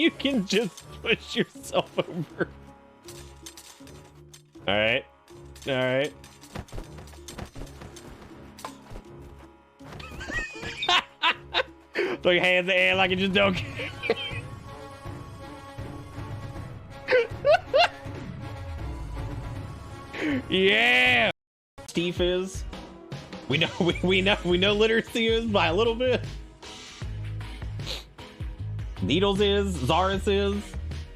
You can just push yourself over. All right. All right. Throw your hands in the air like you just don't care. Yeah. Steve is. We know literacy is by a little bit. Needles is, Zaris is,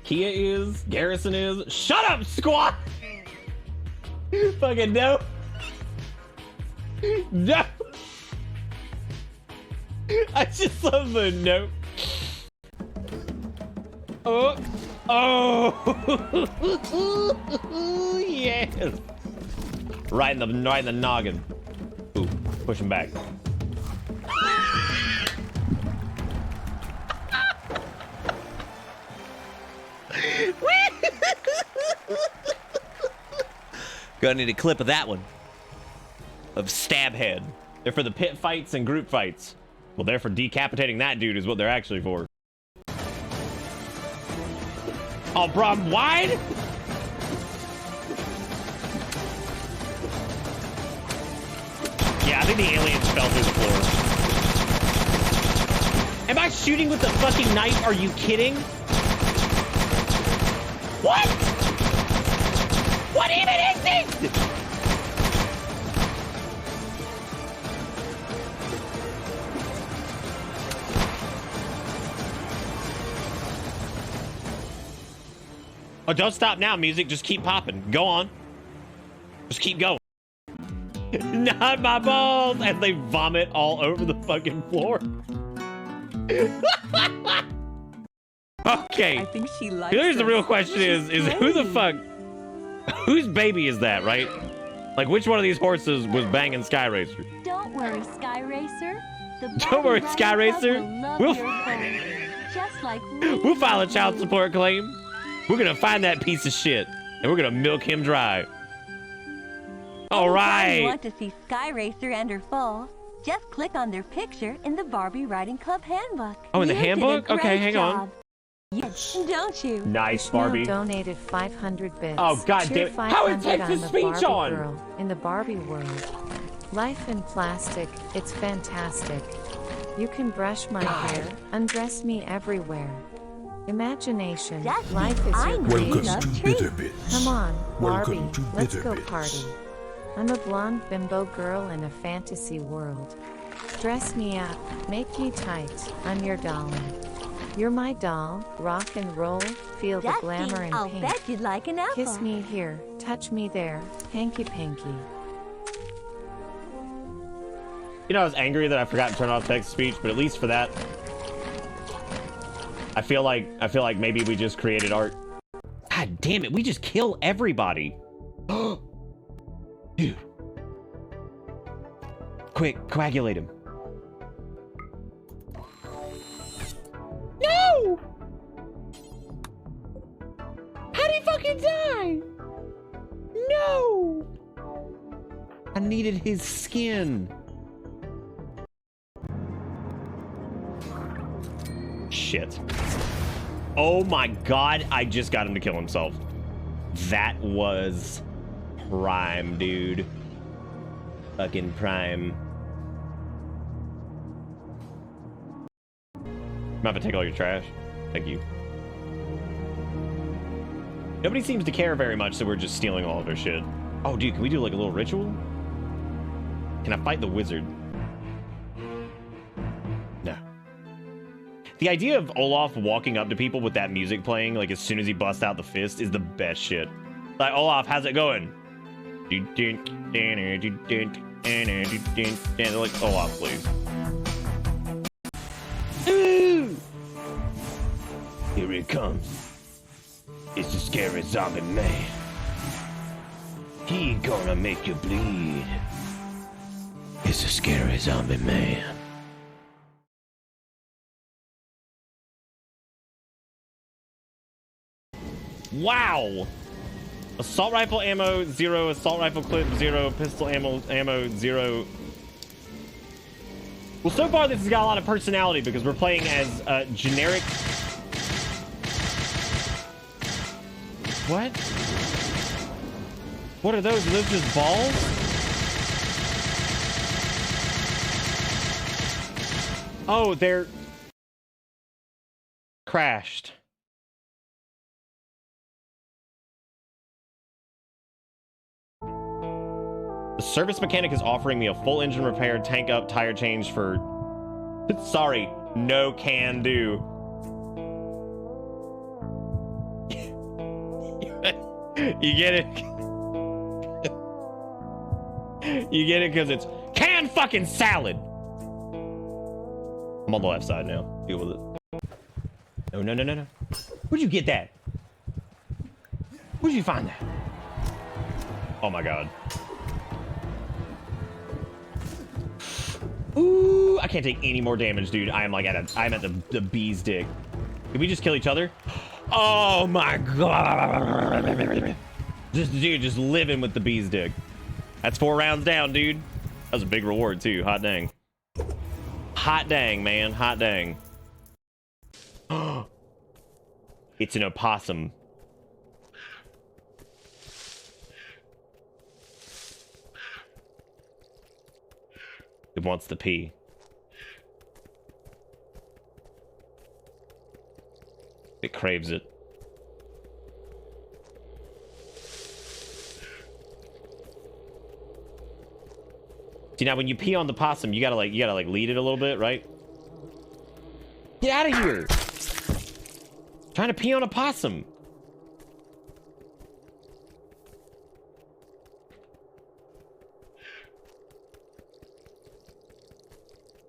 Kia is, Garrison is. Shut up, squad! Fucking no. No. I just love the no. Oh. Oh. Yes. Right in the noggin. Ooh, push him back. Gonna need a clip of that one. Of Stabhead. They're for the pit fights and group fights. Well, they're for decapitating that dude is what they're actually for. Oh, bro, I'm wide? Yeah, I think the aliens fell through the floor. Am I shooting with the fucking knife? Are you kidding? What? What even is this? Oh, don't stop now, music. Just keep popping. Go on. Just keep going. Not my balls! As they vomit all over the fucking floor. Okay. I think she likes Here's the real question is who the fuck... Whose baby is that, right? Like, which one of these horses was banging Sky Racer? Don't worry, Sky Racer. Don't worry, Sky Racer. We'll file a child support claim. We're gonna find that piece of shit, and we're gonna milk him dry. All right. If you want to see Sky Racer and her foal, just click on their picture in the Barbie Riding Club handbook. Oh, in the handbook? Okay, hang on. Yes, don't you? Nice, Barbie. Donated 500 bits. Oh, god damn it. How it takes the speech on! Girl in the Barbie world. Life in plastic, it's fantastic. You can brush my hair, undress me everywhere. Imagination, life is your Welcome to Bitterbits. Come on, Barbie, Welcome to let's go Bitterbits. party. I'm a blonde bimbo girl in a fantasy world. Dress me up, make me tight, I'm your darling. You're my doll, rock and roll, feel the glamour and I'll pink. bet you'd like an apple. Kiss me here, touch me there, hanky-panky. You know, I was angry that I forgot to turn off text-to-speech, but at least for that, I feel like maybe we just created art. God damn it, we just kill everybody. Dude. Quick, coagulate him. No! How'd he fucking die? No! I needed his skin. Shit. Oh my god, I just got him to kill himself. That was prime, dude. Fucking prime. I'm about to take all your trash. Thank you. Nobody seems to care very much, so we're just stealing all of their shit. Oh, dude, can we do like a little ritual? Can I fight the wizard? No. The idea of Olaf walking up to people with that music playing, like as soon as he busts out the fist, is the best shit. Like, Olaf, how's it going? They're like, Olaf, please. Ooh! Here it comes. It's the scary zombie man. He gonna make you bleed. It's a scary zombie man. Wow! Assault rifle ammo 0, assault rifle clip 0, pistol ammo 0. Well, so far this has got a lot of personality because we're playing as generic What? What are those? Are those just balls? Oh, they're crashed. The service mechanic is offering me a full engine repair, tank up, tire change for... Sorry, no can do. You get it? You get it because it's canned fucking salad. I'm on the left side now. Deal with it. Oh, no, no, no, no. Where'd you get that? Where'd you find that? Oh my god. Ooh, I can't take any more damage, dude. I am like I'm at the bee's dick. Did we just kill each other? Oh my god. Just living with the bee's dick. That's 4 rounds down, dude. That was a big reward too. Hot dang. Hot dang, man. Hot dang. It's an opossum. It wants to pee. It craves it. See, now when you pee on the possum, you gotta lead it a little bit, right? Get out of here! Trying to pee on a possum.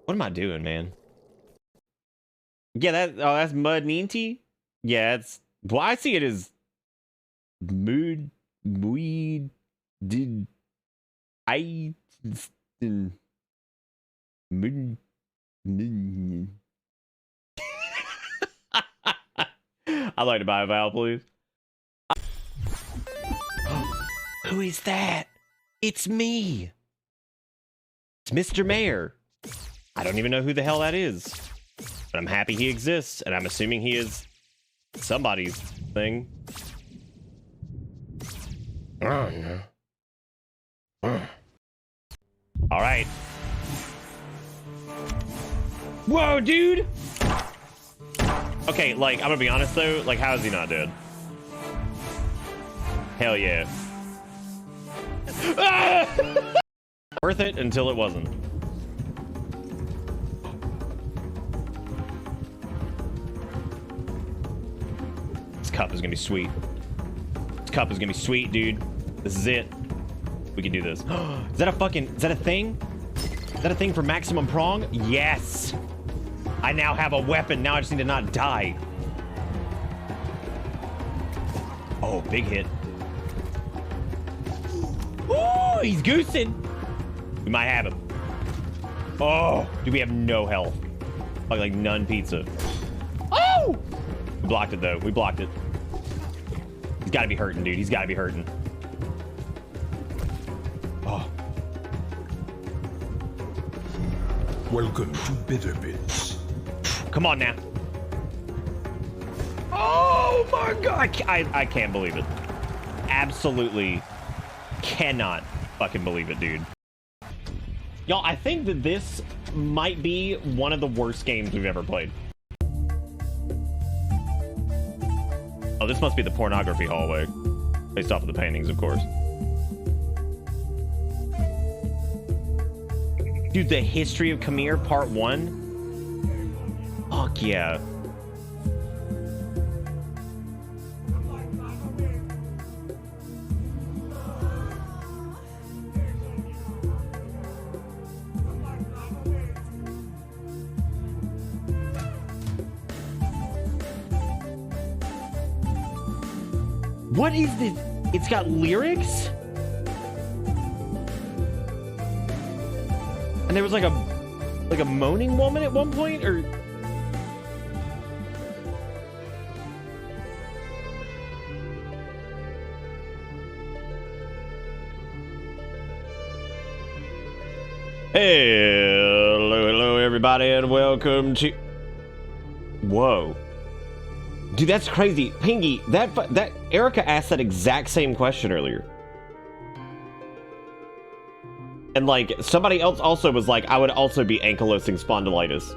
What am I doing, man? Yeah, that's mud ninty. Yeah, it's, well, I see it as mood weed did I mood. I'd like to buy a vowel, please. Who is that? It's me. It's Mr. Mayor. I don't even know who the hell that is. But I'm happy he exists, and I'm assuming he is somebody's thing. Oh, no. All right. Whoa, dude! Okay, like, I'm gonna be honest, though. Like, how is he not dead? Hell yeah. Ah! Worth it until it wasn't. This cup is gonna be sweet. This cup is gonna be sweet, dude. This is it. We can do this. Is that a fucking... Is that a thing? Is that a thing for maximum prong? Yes! I now have a weapon. Now I just need to not die. Oh, big hit. Ooh, he's goosing. We might have him. Oh, dude, we have no health. Like none pizza. Oh! We blocked it, though. We blocked it. He's got to be hurting, dude. He's got to be hurting. Oh. Welcome to Bitter Bits. Come on now. Oh my god. I can't believe it. Absolutely cannot fucking believe it, dude. Y'all, I think that this might be one of the worst games we've ever played. Oh, this must be the pornography hallway. Based off of the paintings, of course. Dude, the history of Khmer Part 1? Fuck yeah. What is this? It's got lyrics? And there was like a moaning woman at one point, or... Hello, hello everybody, and welcome to... Whoa. Dude, that's crazy. Pingy, that Erica asked that exact same question earlier. And like, somebody else also was like, I would also be ankylosing spondylitis.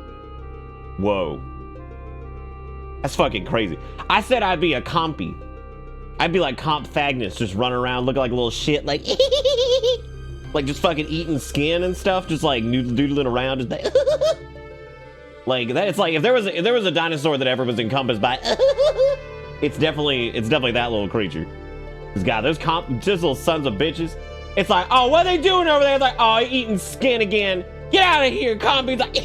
Whoa. That's fucking crazy. I said I'd be a compy. I'd be like Comp Fagnus, just running around looking like a little shit, like, like just fucking eating skin and stuff, just like doodling around, just like, like that. It's like if there was a dinosaur that ever was encompassed by, it's definitely that little creature. This guy, those just little sons of bitches. It's like, oh, what are they doing over there? It's like, oh, eating skin again. Get out of here, compy. Like,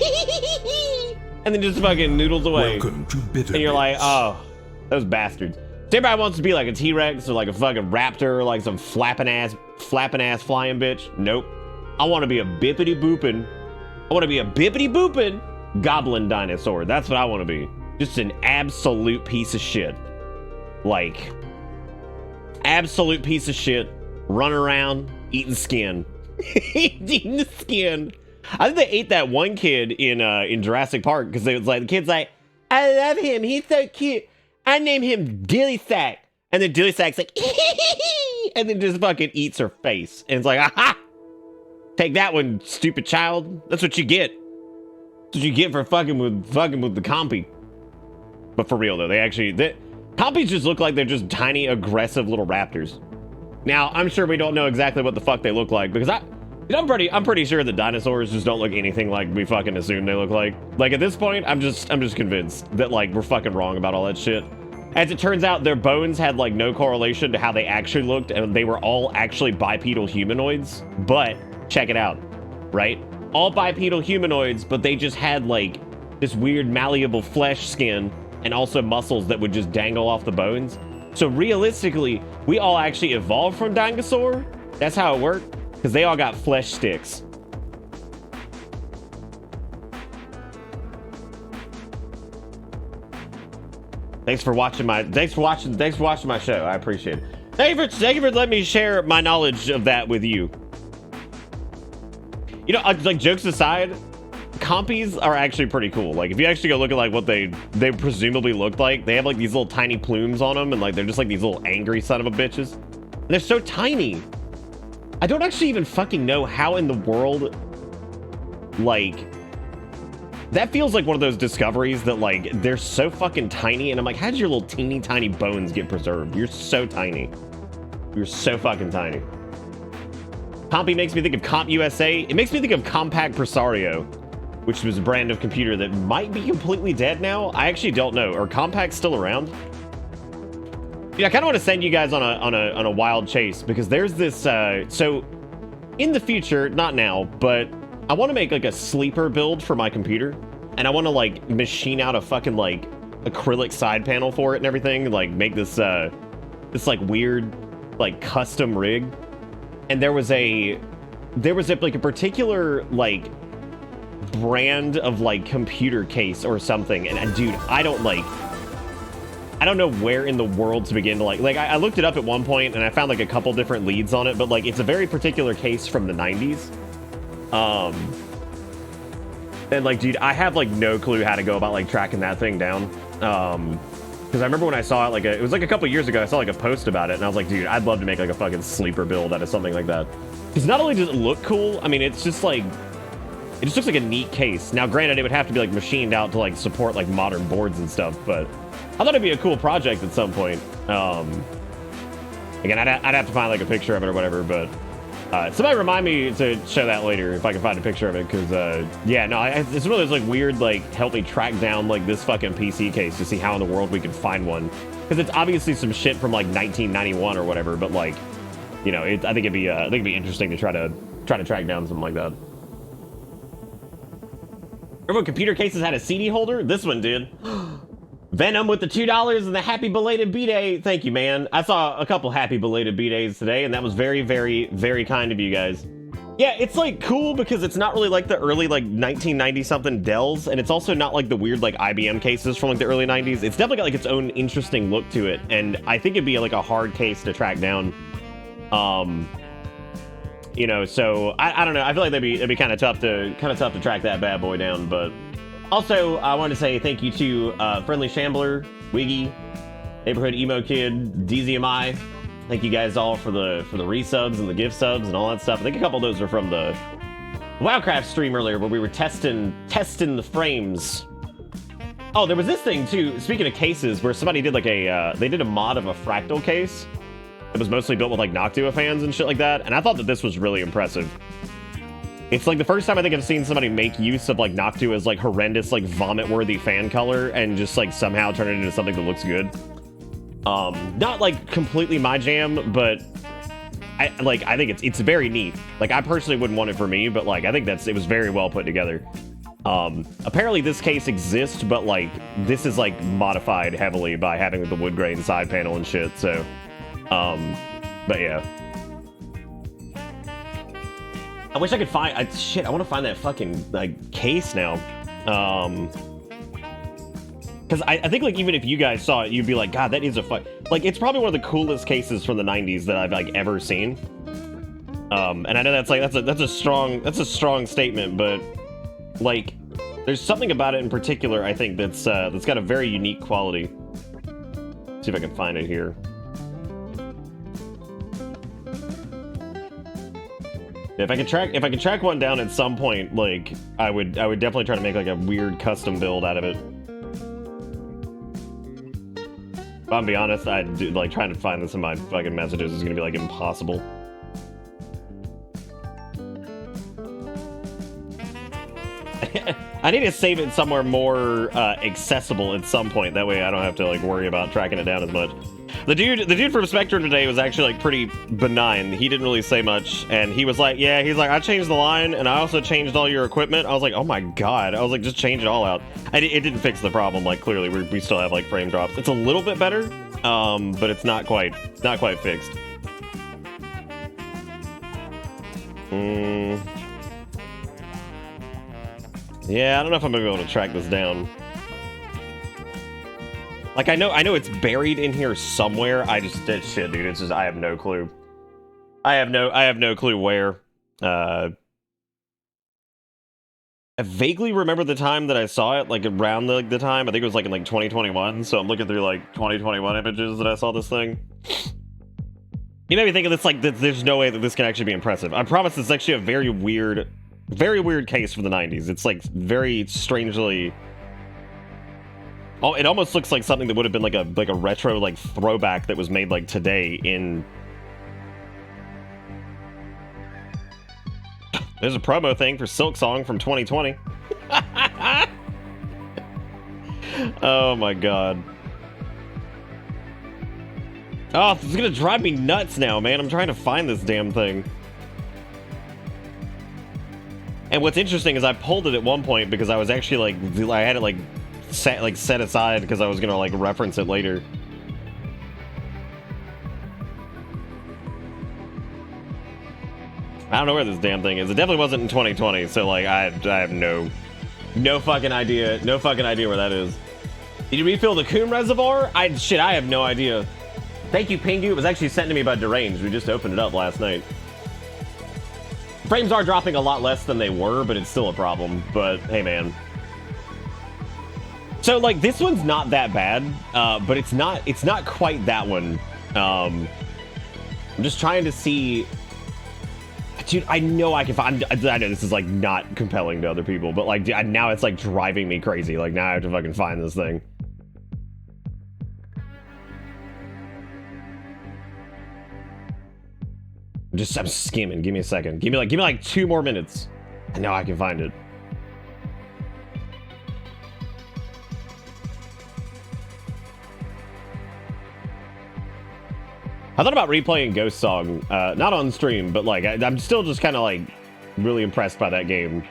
and then just fucking noodles away. Welcome to Bitter And you're like, Bits. oh, those bastards. So everybody wants to be like a T-Rex or like a fucking raptor or like some flapping ass flying bitch. Nope. I want to be a bippity booping. I want to be a bippity booping goblin dinosaur. That's what I want to be. Just an absolute piece of shit. Like, absolute piece of shit. Running around, eating skin. Eating the skin. I think they ate that one kid in Jurassic Park because they was like, the kid's like, I love him. He's so cute. I named him Dilly Sack. And then Dilly Sack's like, and then just fucking eats her face. And it's like, aha! Take that one, stupid child. That's what you get. That's what you get for fucking with the compy. But for real though, compies just look like they're just tiny, aggressive little raptors. Now, I'm sure we don't know exactly what the fuck they look like because I'm pretty sure the dinosaurs just don't look anything like we fucking assume they look like. Like at this point, I'm just convinced that like we're fucking wrong about all that shit. As it turns out, their bones had like no correlation to how they actually looked, and they were all actually bipedal humanoids. But check it out, right? All bipedal humanoids, but they just had like this weird malleable flesh skin and also muscles that would just dangle off the bones. So realistically, we all actually evolved from dinosaur. That's how it worked, because they all got flesh sticks. Thanks for watching my show. I appreciate it. Thank you for letting me share my knowledge of that with you. You know, like jokes aside, compies are actually pretty cool. Like if you actually go look at like what they presumably look like, they have like these little tiny plumes on them, and like they're just like these little angry son of a bitches. And they're so tiny. I don't actually even fucking know how in the world, like, that feels like one of those discoveries that like they're so fucking tiny, and I'm like, how did your little teeny tiny bones get preserved? You're so tiny. You're so fucking tiny. Compy makes me think of Comp USA. It makes me think of Compact Presario, which was a brand of computer that might be completely dead now. I actually don't know. Are Compacts still around? Yeah, I kind of want to send you guys on a wild chase because there's this. So in the future, not now, but I want to make like a sleeper build for my computer, and I want to like machine out a fucking like acrylic side panel for it and everything, like make this this like weird like custom rig. And there was like a particular like brand of like computer case or something, and dude, I don't know where in the world to begin to like I looked it up at one point and I found like a couple different leads on it, but like it's a very particular case from the 90s. And like, dude, I have like no clue how to go about like tracking that thing down. Because I remember when I saw it, like it was like a couple years ago, I saw like a post about it, and I was like, dude, I'd love to make like a fucking sleeper build out of something like that. Because not only does it look cool, I mean, it's just like, it just looks like a neat case. Now, granted, it would have to be like machined out to like support like modern boards and stuff, but I thought it'd be a cool project at some point. Again, I'd have to find like a picture of it or whatever, but somebody remind me to show that later if I can find a picture of it, because yeah, no, it's one of those like weird like help me track down like this fucking PC case to see how in the world we could find one, because it's obviously some shit from like 1991 or whatever, but like, you know, I think it'd be interesting to try to track down something like that. Remember when computer cases had a CD holder? This one did. Venom with the $2 and the happy belated B-Day. Thank you, man. I saw a couple happy belated B-Days today, and that was very, very, very kind of you guys. Yeah, it's like cool because it's not really like the early like 1990-something Dells, and it's also not like the weird like IBM cases from like the early 90s. It's definitely got like its own interesting look to it, and I think it'd be like a hard case to track down. You know, so I don't know. I feel like it'd be kind of tough to track that bad boy down, but. Also, I wanted to say thank you to Friendly Shambler Wiggy, Neighborhood Emo Kid, DZMI. Thank you guys all for the resubs and the gift subs and all that stuff. I think a couple of those are from the Wowcraft stream earlier where we were testing the frames. Oh, there was this thing too, speaking of cases, where somebody did like they did a mod of a fractal case. It was mostly built with like Noctua fans and shit like that, and I thought that this was really impressive. It's like the first time I think I've seen somebody make use of like Noctua's like horrendous, like vomit-worthy fan color and just like somehow turn it into something that looks good. Not like completely my jam, but I think it's very neat. Like I personally wouldn't want it for me, but like I think it was very well put together. Apparently this case exists, but like this is like modified heavily by having the wood grain side panel and shit, so but yeah. I wish I could find I want to find that fucking like case now. Because I think like even if you guys saw it, you'd be like, God, that is like it's probably one of the coolest cases from the 90s that I've like ever seen. And I know that's a strong statement, but like there's something about it in particular I think that's got a very unique quality. Let's see if I can find it here. If I could track one down at some point, like I would definitely try to make like a weird custom build out of it. If I'm be honest, like trying to find this in my fucking messages is gonna be like impossible. I need to save it somewhere more accessible at some point. That way I don't have to like worry about tracking it down as much. The dude from Spectrum today was actually like pretty benign. He didn't really say much, and he was like, yeah, he's like, I changed the line, and I also changed all your equipment. I was like, oh my god. I was like, just change it all out. It didn't fix the problem. Like clearly we still have like frame drops. It's a little bit better, but it's not quite fixed. Yeah, I don't know if I'm gonna be able to track this down. Like I know it's buried in here somewhere. Shit, dude. It's just I have no clue. I have no clue where. I vaguely remember the time that I saw it, like around the time. I think it was like in like 2021. So I'm looking through like 2021 images that I saw this thing. You made me think of this like there's no way that this can actually be impressive. I promise it's actually a very weird case for the 90s. It's like very strangely. Oh, it almost looks like something that would have been like a retro like throwback that was made like today in. There's a promo thing for Silk Song from 2020. Oh my god. Oh, it's gonna drive me nuts now, man. I'm trying to find this damn thing. And what's interesting is I pulled it at one point because I was actually like I had it like set aside because I was gonna like reference it later. I don't know where this damn thing is. It definitely wasn't in 2020, so like I have no fucking idea where that is. Did you refill the Coom reservoir? I have no idea. Thank you, Pingu. It was actually sent to me by Deranged. We just opened it up last night. Frames are dropping a lot less than they were, but it's still a problem. But hey, man. So like this one's not that bad, but it's not quite that one. I'm just trying to see. Dude, I know I can find. I know this is like not compelling to other people, but like now it's like driving me crazy. Like now I have to fucking find this thing. I'm skimming. Give me a second. Give me like 2 more minutes. And now I can find it. I thought about replaying Ghost Song, not on stream, but like I'm still just kind of like really impressed by that game.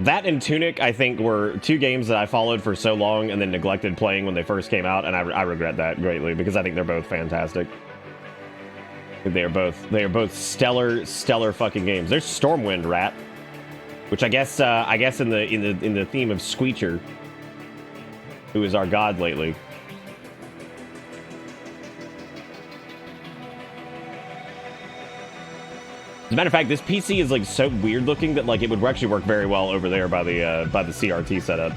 That and Tunic, I think, were 2 games that I followed for so long and then neglected playing when they first came out, and I regret that greatly because I think they're both fantastic. They are both stellar fucking games. There's Stormwind Rat, which I guess in the theme of Squeecher, who is our god lately. As a matter of fact, this PC is like so weird looking that like it would actually work very well over there by the CRT setup.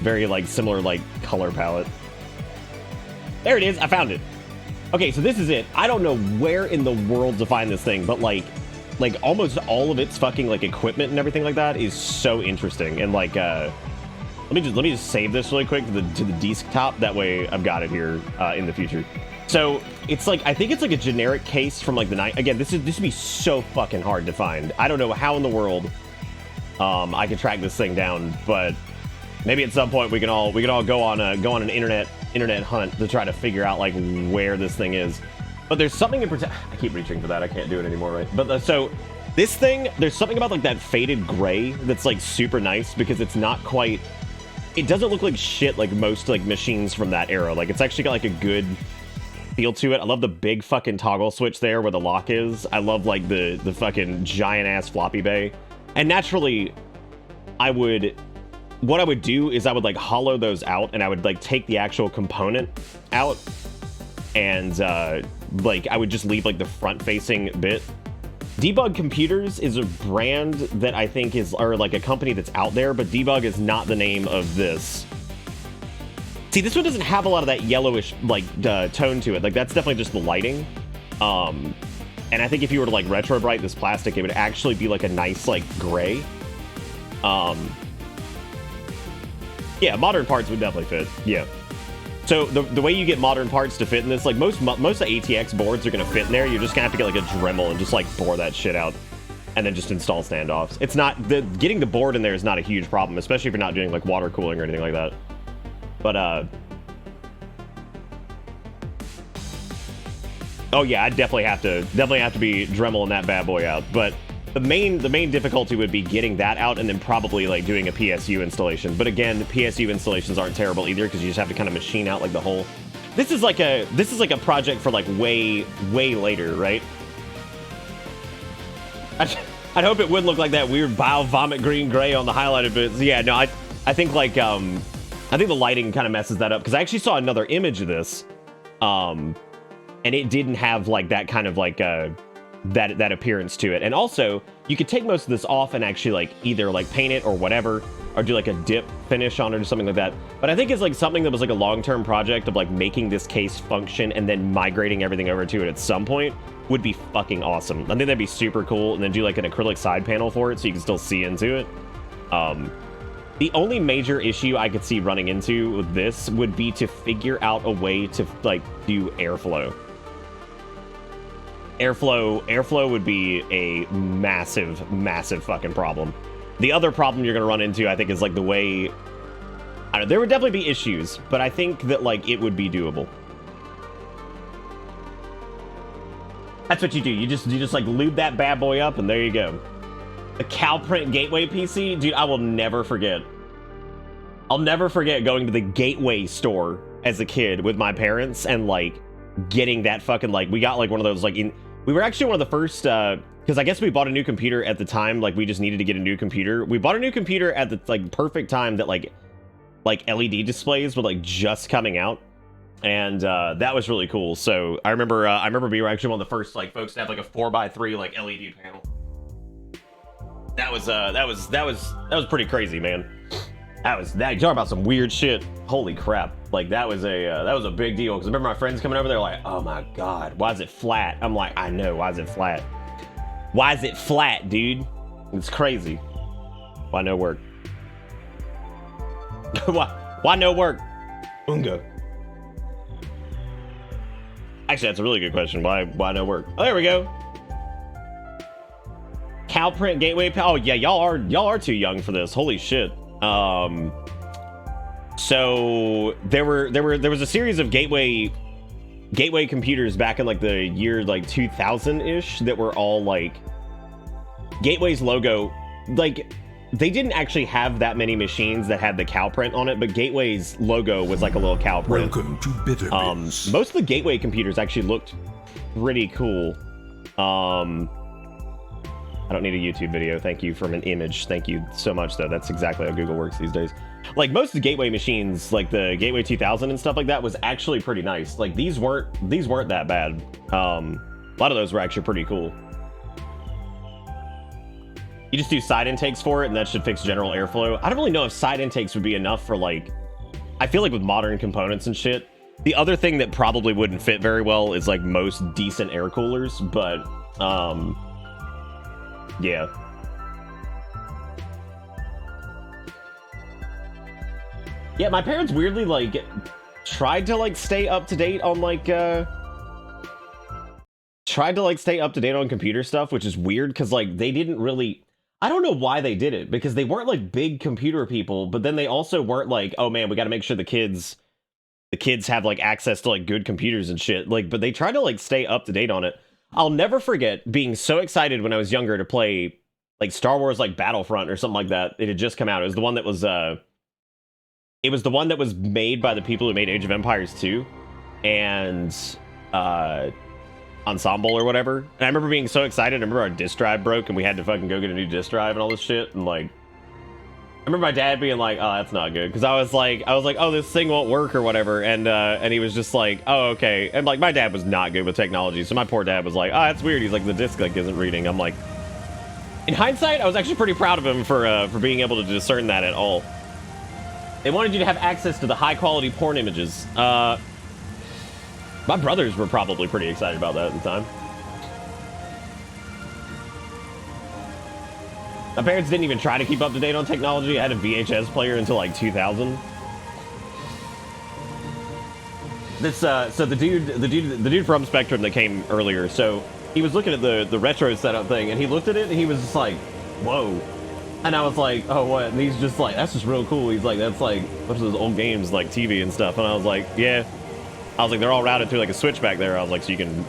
very like similar like color palette. There it is. I found it. Okay, so this is it. I don't know where in the world to find this thing, but like almost all of its fucking like equipment and everything like that is so interesting. And like let me just save this really quick to the desktop. That way I've got it here in the future. So it's like, I think it's like a generic case from like the night. Again, this would be so fucking hard to find. I don't know how in the world I could track this thing down, but maybe at some point we can all go on an internet hunt to try to figure out like where this thing is. But there's something in particular. I keep reaching for that. I can't do it anymore, right? But so this thing, there's something about like that faded gray that's like super nice because it's not quite. It doesn't look like shit like most like machines from that era. Like it's actually got like a good feel to it. I love the big fucking toggle switch there where the lock is. I love like the fucking giant ass floppy bay. And naturally, what I would do is I would like hollow those out and I would like take the actual component out and like I would just leave like the front facing bit. Debug Computers is a brand that I think or like a company that's out there, but Debug is not the name of this. See, this one doesn't have a lot of that yellowish like tone to it. Like that's definitely just the lighting. And I think if you were to like retro bright this plastic, it would actually be like a nice like gray. Yeah, modern parts would definitely fit. Yeah. So the way you get modern parts to fit in this, like most of ATX boards are gonna fit in there. You're just gonna have to get like a Dremel and just like bore that shit out, and then just install standoffs. It's not getting the board in there is not a huge problem, especially if you're not doing like water cooling or anything like that. But oh yeah, I definitely have to be Dremeling that bad boy out. But the main difficulty would be getting that out and then probably like doing a PSU installation. But again, PSU installations aren't terrible either because you just have to kind of machine out like the whole. This is like a project for like way later, right? I'd hope it wouldn't look like that weird bile vomit green gray on the highlighted bits. Yeah, no, I think like I think the lighting kind of messes that up because I actually saw another image of this, and it didn't have like that kind of like that appearance to it. And also you could take most of this off and actually like either like paint it or whatever, or do like a dip finish on it or something like that. But I think it's like something that was like a long-term project of like making this case function and then migrating everything over to it at some point would be fucking awesome. I think that'd be super cool. And then do like an acrylic side panel for it so you can still see into it. The only major issue I could see running into with this would be to figure out a way to like do airflow. Airflow would be a massive fucking problem. The other problem you're gonna run into, I think, is like the way. I don't know, there would definitely be issues, but I think that like it would be doable. That's what you do. You just like lube that bad boy up, and there you go. The Calprint Gateway PC, dude. I will never forget. I'll never forget going to the Gateway store as a kid with my parents and like getting that fucking like we got like one of those like we were actually one of the first because I guess we bought a new computer at the time, like we just needed to get a new computer. We bought a new computer at the like perfect time that like LED displays were like just coming out, and that was really cool. So I remember we were actually one of the first like folks to have like a 4x3 like LED panel. That was pretty crazy, man. That talk about some weird shit. Holy crap. Like that was a big deal. Because I remember my friends coming over, they're like, oh my God, why is it flat? I'm like, I know, why is it flat? Why is it flat, dude? It's crazy. Why no work? Why no work? Unga. Actually, that's a really good question. Why no work? Oh, there we go. Calprint Gateway. Oh yeah, y'all are too young for this. Holy shit. So there was a series of gateway computers back in like the year like 2000-ish that were all like Gateway's logo. Like they didn't actually have that many machines that had the Calprint on it, but Gateway's logo was like a little Calprint. Welcome to Bitter Bits. Most of the Gateway computers actually looked pretty cool. I don't need a YouTube video. Thank you from an image. Thank you so much, though. That's exactly how Google works these days. Like most of the Gateway machines, like the Gateway 2000 and stuff like that, was actually pretty nice. Like these weren't that bad. A lot of those were actually pretty cool. You just do side intakes for it, and that should fix general airflow. I don't really know if side intakes would be enough for, like... I feel like with modern components and shit, the other thing that probably wouldn't fit very well is, like, most decent air coolers, but, yeah. Yeah, my parents weirdly, like, tried to, like, stay up to date on, like, stay up to date on computer stuff, which is weird, because, like, they didn't really... I don't know why they did it, because they weren't, like, big computer people, but then they also weren't like, oh, man, we gotta make sure the kids have, like, access to, like, good computers and shit. Like, but they tried to, like, stay up to date on it. I'll never forget being so excited when I was younger to play, like, Star Wars, like, Battlefront or something like that. It had just come out. It was the one that was, it was the one that was made by the people who made Age of Empires 2. And, Ensemble or whatever. And I remember being so excited. I remember our disk drive broke and we had to fucking go get a new disk drive and all this shit. And like, I remember my dad being like, oh, that's not good. Cause I was like, oh, this thing won't work or whatever. And he was just like, oh, okay. And like, my dad was not good with technology. So my poor dad was like, oh, that's weird. He's like, the disk like isn't reading. I'm like, in hindsight, I was actually pretty proud of him for being able to discern that at all. They wanted you to have access to the high quality porn images. My brothers were probably pretty excited about that at the time. My parents didn't even try to keep up to date on technology. I had a VHS player until like 2000. This so the dude from Spectrum that came earlier. So he was looking at the retro setup thing, and he looked at it, and he was just like, "Whoa." And I was like, oh, what? And he's just like, that's just real cool. He's like, that's like, what's those old games, like TV and stuff. And I was like, yeah. I was like, they're all routed through like a switch back there. I was like, so you can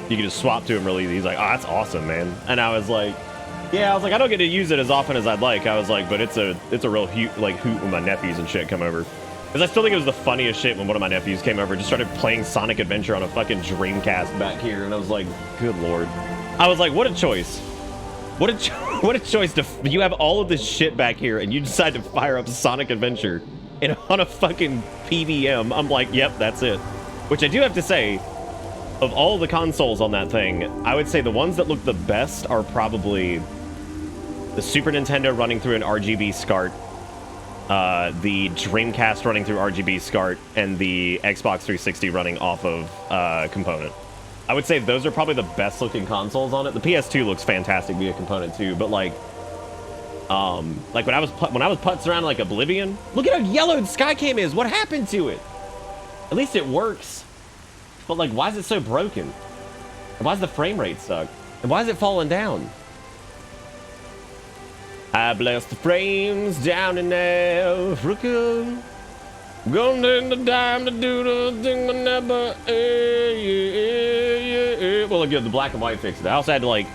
just swap to them really easy. He's like, oh, that's awesome, man. And I was like, yeah, I was like, I don't get to use it as often as I'd like. I was like, but it's a real hoot when my nephews and shit come over. Because I still think it was the funniest shit when one of my nephews came over, just started playing Sonic Adventure on a fucking Dreamcast back here. And I was like, good Lord. I was like, what a choice. What a choice to... You have all of this shit back here, and you decide to fire up Sonic Adventure on a fucking PVM. I'm like, yep, that's it. Which I do have to say, of all the consoles on that thing, I would say the ones that look the best are probably the Super Nintendo running through an RGB SCART, the Dreamcast running through RGB SCART, and the Xbox 360 running off of Component. I would say those are probably the best looking consoles on it. The PS2 looks fantastic via Component too, but like when I was putzing around like Oblivion, look at how yellowed Skycam is. What happened to it? At least it works. But like, why is it so broken? And why is the frame rate stuck? And why is it falling down? I bless the frames down in Africa. Going in the dime to do the thing I never. Well, again, the black and white fixed it. I also had to like,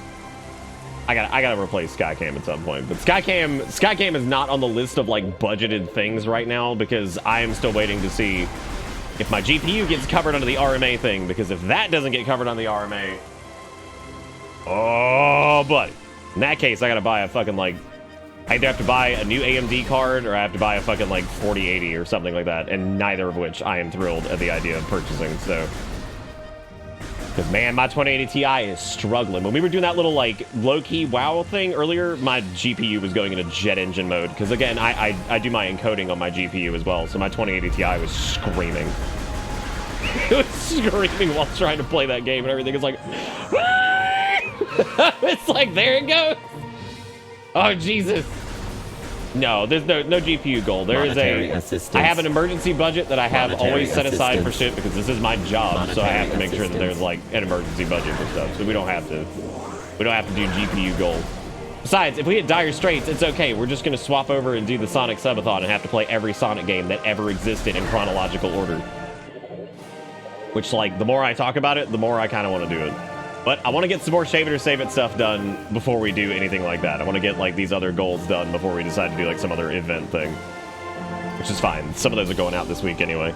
I gotta replace Skycam at some point. But Skycam is not on the list of like budgeted things right now because I am still waiting to see if my GPU gets covered under the RMA thing. Because if that doesn't get covered on the RMA, oh buddy, in that case I gotta buy a fucking like. I either have to buy a new AMD card or I have to buy a fucking like 4080 or something like that, and neither of which I am thrilled at the idea of purchasing. So, because man, my 2080 Ti is struggling. When we were doing that little like low-key WoW thing earlier, my GPU was going into jet engine mode. Because again, I do my encoding on my GPU as well, so my 2080 Ti was screaming. It was screaming while trying to play that game and everything. It's like, it's like there it goes. Oh Jesus. No, there's no GPU goal. There is I have an emergency budget that I have always set aside for shit because this is my job, so I have to make sure that there's like an emergency budget for stuff. So we don't have to do GPU goal. Besides, if we hit dire straits, it's okay. We're just gonna swap over and do the Sonic Subathon and have to play every Sonic game that ever existed in chronological order. Which, like, the more I talk about it, the more I kind of want to do it. But I want to get some more Shave It or Save It stuff done before we do anything like that. I want to get, like, these other goals done before we decide to do, like, some other event thing. Which is fine. Some of those are going out this week anyway.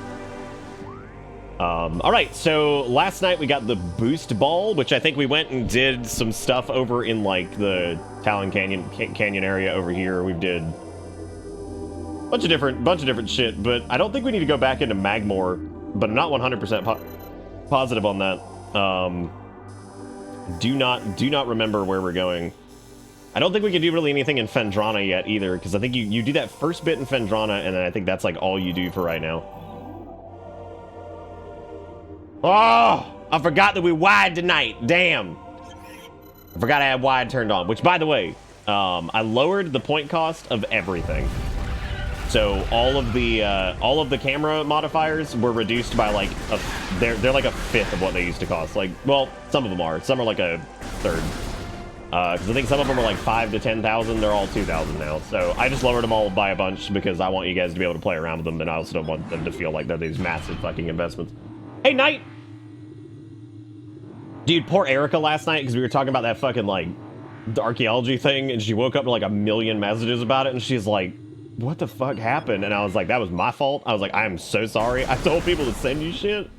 Alright, so last night we got the Boost Ball, which I think we went and did some stuff over in, like, the Talon Canyon area over here. We did a bunch of different shit, but I don't think we need to go back into Magmore, but I'm not 100% positive on that. Do not remember where we're going. I don't think we can do really anything in Fendrana yet either, because I think you do that first bit in Fendrana, and then I think that's like all you do for right now. Oh, I forgot that we wide tonight. Damn. I forgot I had wide turned on, which by the way, I lowered the point cost of everything. So all of the camera modifiers were reduced by like they're like a fifth of what they used to cost. Like, well, some of them are. Some are like a third. Because I think some of them are like 5,000 to 10,000. They're all 2,000 now. So I just lowered them all by a bunch because I want you guys to be able to play around with them, and I also don't want them to feel like they're these massive fucking investments. Hey, Knight! Dude, poor Erica last night, because we were talking about that fucking, like, the archaeology thing, and she woke up to, like, a million messages about it, and she's like, what the fuck happened? And I was like, that was my fault. I was like, I am so sorry. I told people to send you shit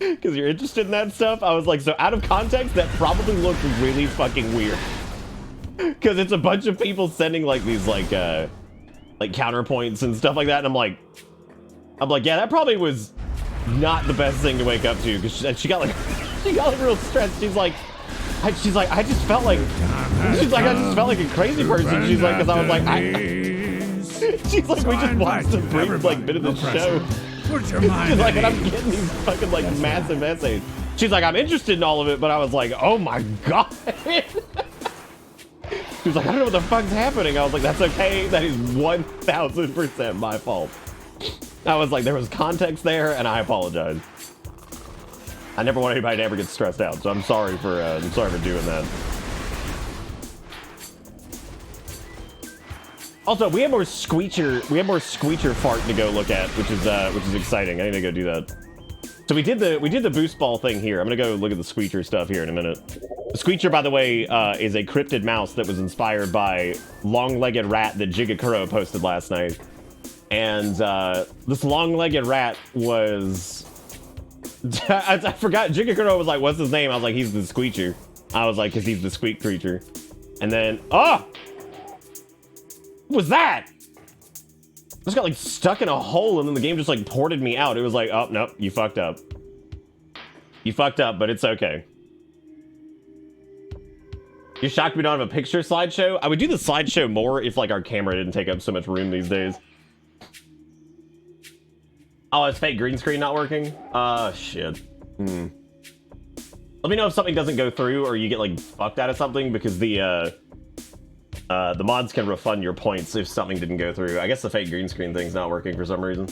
because you're interested in that stuff. I was like, so out of context, that probably looked really fucking weird. Because it's a bunch of people sending, like, these, like counterpoints and stuff like that, and I'm like, yeah, that probably was not the best thing to wake up to, because she got, like... She got real stressed. She's like, I just felt like, I just felt like a crazy person. She's like, because I was like, she's like, we just watched a brief, like, bit of the show. She's like, and I'm getting these fucking, like, massive essays. She's like, I'm interested in all of it, but I was like, oh my god. She's like, I don't know what the fuck's happening. I was like, that's okay. That is 1,000% my fault. I was like, there was context there, and I apologize. I never want anybody to ever get stressed out, so I'm sorry for doing that. Also, we have more Squeecher fart to go look at, which is exciting. I need to go do that. So we did the boost ball thing here. I'm gonna go look at the Squeecher stuff here in a minute. The Squeecher, by the way, is a cryptid mouse that was inspired by long-legged rat that Jigakuro posted last night. And this long-legged rat was... I forgot. Jigakuro was like, what's his name? I was like, he's the Squeecher. I was like, because he's the squeak creature. And then, oh! What was that? I just got like stuck in a hole, and then the game just like ported me out. It was like, oh, nope, you fucked up. You fucked up, but it's okay. You're shocked we don't have a picture slideshow? I would do the slideshow more if like our camera didn't take up so much room these days. Oh, it's fake green screen not working? Shit. Let me know if something doesn't go through or you get like fucked out of something, because the mods can refund your points if something didn't go through. I guess the fake green screen thing's not working for some reason.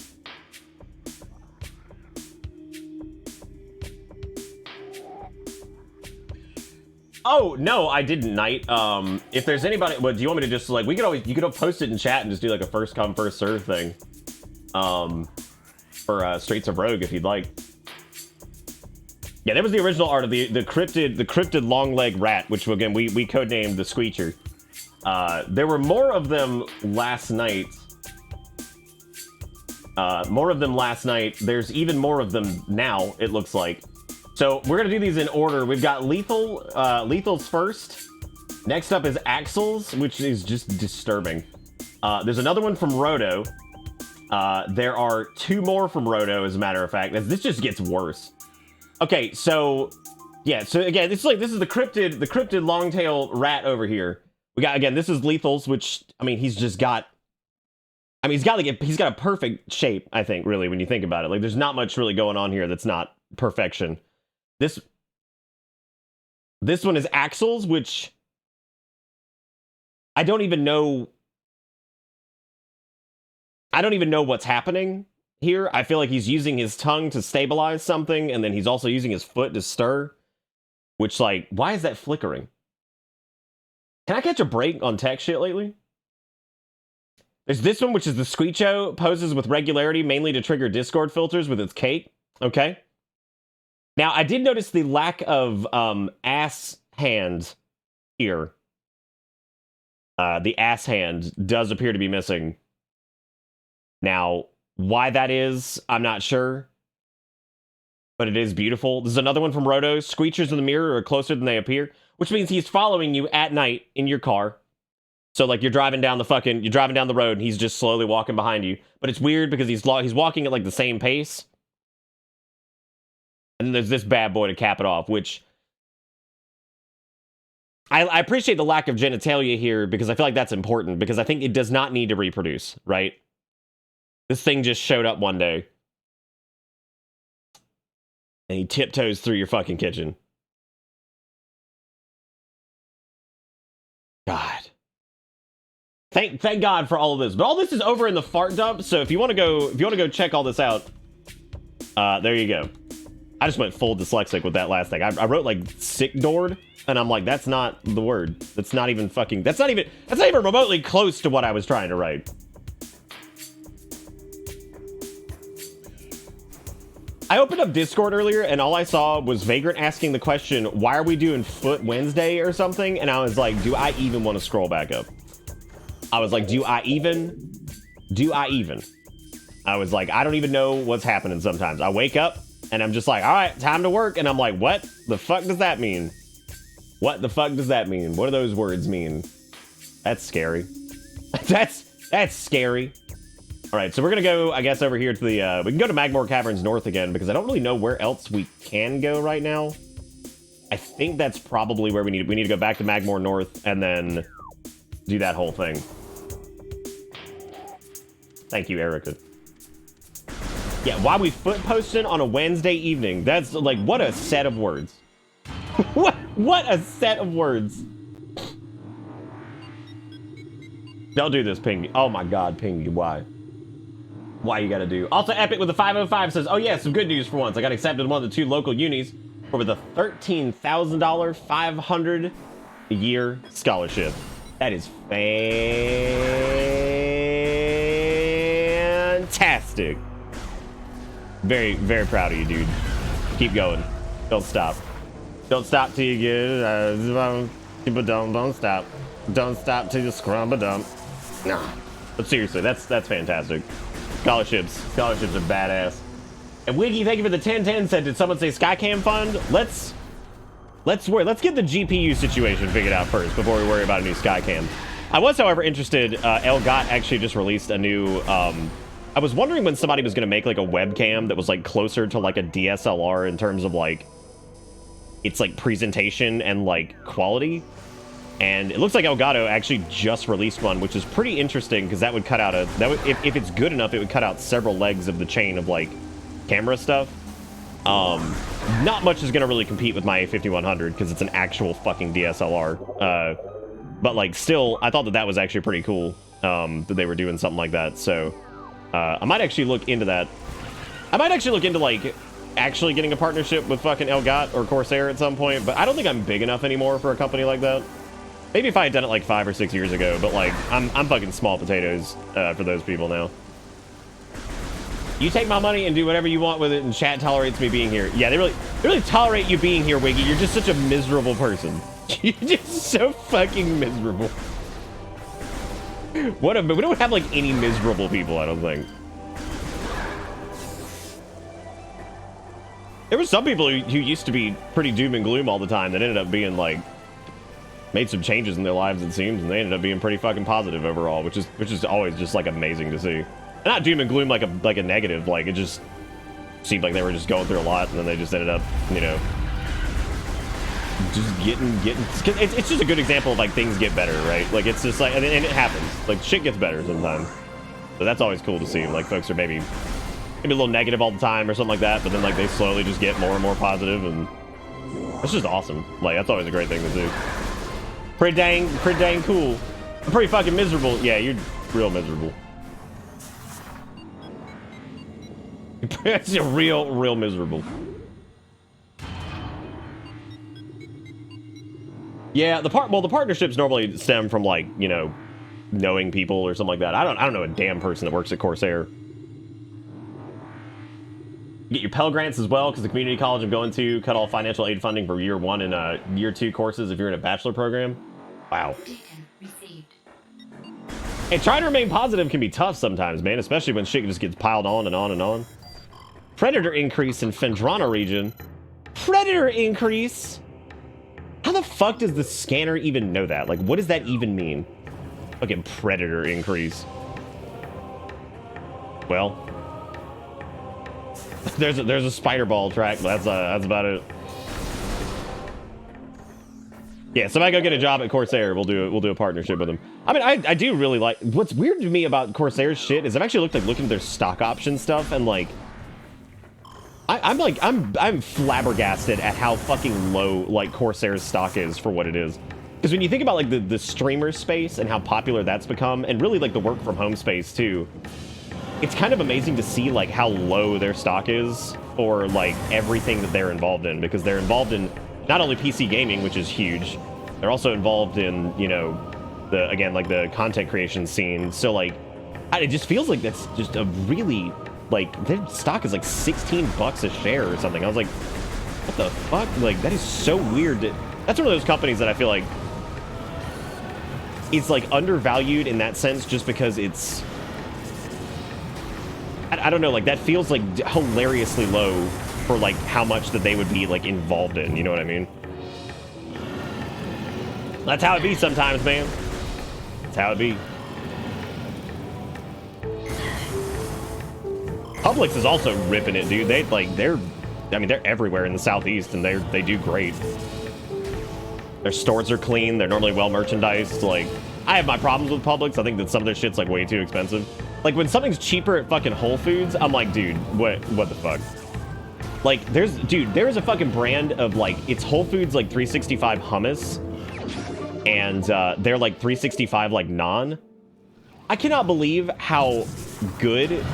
Oh, no, I didn't, Knight. If there's anybody, well, do you want me to just like, you could post it in chat and just do like a first come, first serve thing. For Streets of Rogue, if you'd like. Yeah, that was the original art of the cryptid long leg rat, which again we codenamed the Squeecher. There were more of them last night. There's even more of them now, it looks like. So we're gonna do these in order. We've got Lethal's first. Next up is Axel's, which is just disturbing. There's another one from Roto. There are 2 more from Roto, as a matter of fact. This just gets worse. Okay, so yeah, so again, this is the cryptid long-tail rat over here. We got, again, this is Lethal's, which, I mean, he's got a perfect shape, I think, really, when you think about it. Like, there's not much really going on here that's not perfection. This one is Axel's, which I don't even know what's happening here. I feel like he's using his tongue to stabilize something, and then he's also using his foot to stir, which, like, why is that flickering? Can I catch a break on tech shit lately? There's this one, which is the Squeecho, poses with regularity, mainly to trigger Discord filters with its cake. Okay. Now, I did notice the lack of ass hand here. The ass hand does appear to be missing. Now, why that is, I'm not sure. But it is beautiful. This is another one from Roto. Squeechers in the mirror are closer than they appear, which means he's following you at night in your car. So, like, you're driving down the road, and he's just slowly walking behind you. But it's weird because he's walking at, like, the same pace. And then there's this bad boy to cap it off, which... I appreciate the lack of genitalia here because I feel like that's important because I think it does not need to reproduce, right? This thing just showed up one day. And he tiptoes through your fucking kitchen. God. Thank God for all of this. But all this is over in the fart dump, so if you want to go check all this out, there you go. I just went full dyslexic with that last thing. I wrote like sick dord, and I'm like, that's not the word. That's not even remotely close to what I was trying to write. I opened up Discord earlier, and all I saw was Vagrant asking the question, why are we doing Foot Wednesday or something? And I was like, do I even want to scroll back up? I was like, do I even? I was like, I don't even know what's happening sometimes. I wake up, and I'm just like, all right, time to work. And I'm like, what the fuck does that mean? What the fuck does that mean? What do those words mean? That's scary. That's scary. All right, so we're gonna go, I guess, over here to the, we can go to Magmore Caverns North again, because I don't really know where else we can go right now. I think that's probably where we need to go back to Magmore North, and then do that whole thing. Thank you, Erica. Yeah, why we foot posting on a Wednesday evening? That's, like, what a set of words. What a set of words. Don't do this, Pingy. Oh my god, Pingy, why? Why you gotta do? Also, Epic with the 505 says, oh yeah, some good news for once. I got accepted in one of the 2 local unis for the $13,000 500 a year scholarship. That is fantastic. Very, very proud of you, dude. Keep going. Don't stop. Don't stop till you get it. People don't stop. Don't stop till you scrum a dump. Nah. But seriously, that's fantastic. Scholarships are badass. And Wiggy, thank you for the 1010 said, did someone say Skycam fund? Let's get the GPU situation figured out first before we worry about a new Skycam. I was, however, interested. Elgato actually just released a new, I was wondering when somebody was going to make like a webcam that was like closer to like a DSLR in terms of like its like presentation and like quality. And it looks like Elgato actually just released one, which is pretty interesting because that would cut out if it's good enough, it would cut out several legs of the chain of like camera stuff. Not much is going to really compete with my A5100 because it's an actual fucking DSLR. But like still, I thought that was actually pretty cool that they were doing something like that. So I might actually look into that. I might actually look into like actually getting a partnership with fucking Elgato or Corsair at some point, but I don't think I'm big enough anymore for a company like that. Maybe if I had done it like 5 or 6 years ago, but like I'm fucking small potatoes for those people now. You take my money and do whatever you want with it, and chat tolerates me being here. Yeah, they really tolerate you being here, Wiggy. You're just such a miserable person. You're just so fucking miserable. We don't have like any miserable people, I don't think. There were some people who used to be pretty doom and gloom all the time that ended up being like made some changes in their lives, it seems, and they ended up being pretty fucking positive overall, which is always just like amazing to see. And not doom and gloom like a negative, like it just seemed like they were just going through a lot, and then they just ended up, you know, just getting. It's just a good example of like things get better, right? Like it's just like, and it happens. Like shit gets better sometimes. So that's always cool to see. Like folks are maybe a little negative all the time or something like that, but then like they slowly just get more and more positive, and it's just awesome. Like that's always a great thing to do. Pretty dang cool. I'm pretty fucking miserable. Yeah, you're real miserable. You're real miserable. Yeah, the partnerships normally stem from like, you know, knowing people or something like that. I don't know a damn person that works at Corsair. You get your Pell Grants as well, because the community college I'm going to cut all financial aid funding for year 1 and year 2 courses if you're in a bachelor program. Wow. Hey, trying to remain positive can be tough sometimes, man, especially when shit just gets piled on and on and on. Predator increase in Fendrana region. Predator increase? How the fuck does the scanner even know that? Like, what does that even mean? Fucking predator increase. Well, there's a spider ball track, but that's about it. Yeah, so if I go get a job at Corsair, we'll do a partnership with them. I mean, I do really like. What's weird to me about Corsair's shit is I've actually looking at their stock option stuff, and like, I'm flabbergasted at how fucking low like Corsair's stock is for what it is. Because when you think about like the streamer space and how popular that's become, and really like the work from home space too, it's kind of amazing to see like how low their stock is for like everything that they're involved in, because they're involved in not only PC gaming, which is huge, they're also involved in, you know, the content creation scene. So like, it just feels like that's just a really, like, their stock is like $16 a share or something. I was like, what the fuck? Like, that is so weird. That's one of those companies that I feel like it's like undervalued in that sense, just because it's, I don't know, like that feels like hilariously low for like how much that they would be like involved in, you know what I mean? That's how it be sometimes, man. That's how it be. Publix is also ripping it, dude. They're everywhere in the Southeast, and they do great. Their stores are clean. They're normally well merchandised. Like, I have my problems with Publix. I think that some of their shit's like way too expensive. Like when something's cheaper at fucking Whole Foods, I'm like, dude, what the fuck? Like, there is a fucking brand of like, it's Whole Foods like 365 hummus, and they're like 365 like naan. I cannot believe how good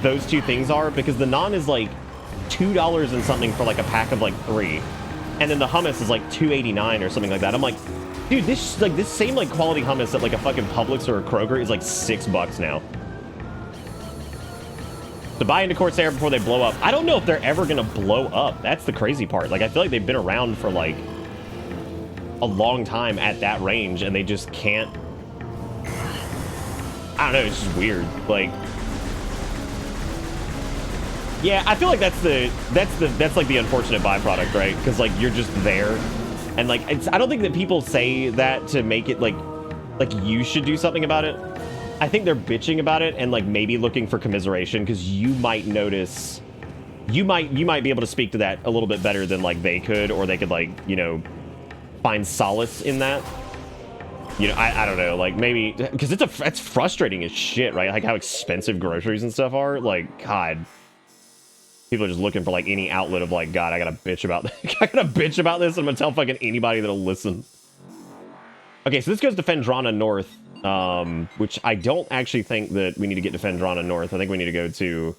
those two things are, because the naan is like $2 and something for like a pack of like 3, and then the hummus is like $2.89 or something like that. I'm like, dude, this same like quality hummus at like a fucking Publix or a Kroger is like $6 now. To buy into Corsair before they blow up. I don't know if they're ever gonna blow up. That's the crazy part. Like, I feel like they've been around for like a long time at that range, and they just can't. I don't know. It's just weird. Like, yeah, I feel like that's like the unfortunate byproduct, right? Because like you're just there, and like I don't think that people say that to make it like you should do something about it. I think they're bitching about it and like maybe looking for commiseration, because you might notice, you might be able to speak to that a little bit better than like they could, or they could like, you know, find solace in that. You know, I don't know, like maybe because it's frustrating as shit, right? Like how expensive groceries and stuff are. Like, God, people are just looking for like any outlet of like, God, I gotta bitch about this. I gotta bitch about this, and I'm gonna tell fucking anybody that'll listen. Okay, so this goes to Fendrana North, which I don't actually think that we need to get to Fendrana North. I think we need to go to...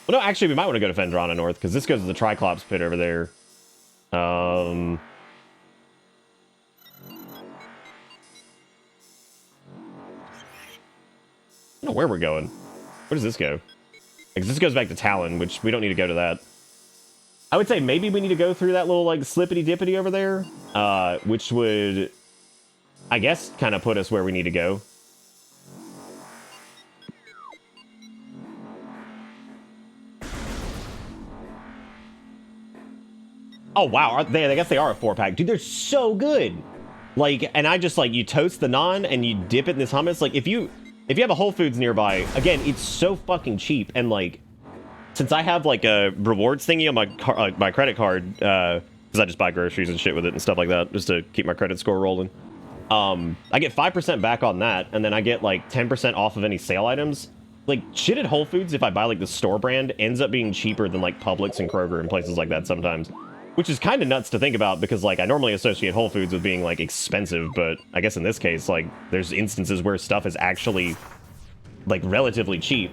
Well, no, actually, we might want to go to Fendrana North, because this goes to the Triclops pit over there. I don't know where we're going. Where does this go? Because this goes back to Talon, which we don't need to go to that. I would say maybe we need to go through that little, like, slippity-dippity over there, which would, I guess, kind of put us where we need to go. Oh, wow. I guess they are a 4-pack. Dude, they're so good. Like, and I just, like, you toast the naan and you dip it in this hummus. Like, if you have a Whole Foods nearby, again, it's so fucking cheap. And, like, since I have, like, a rewards thingy on my credit card, because I just buy groceries and shit with it and stuff like that, just to keep my credit score rolling, I get 5% back on that, and then I get, like, 10% off of any sale items. Like, shit at Whole Foods, if I buy, like, the store brand, ends up being cheaper than, like, Publix and Kroger and places like that sometimes. Which is kind of nuts to think about, because, like, I normally associate Whole Foods with being, like, expensive, but I guess in this case, like, there's instances where stuff is actually, like, relatively cheap.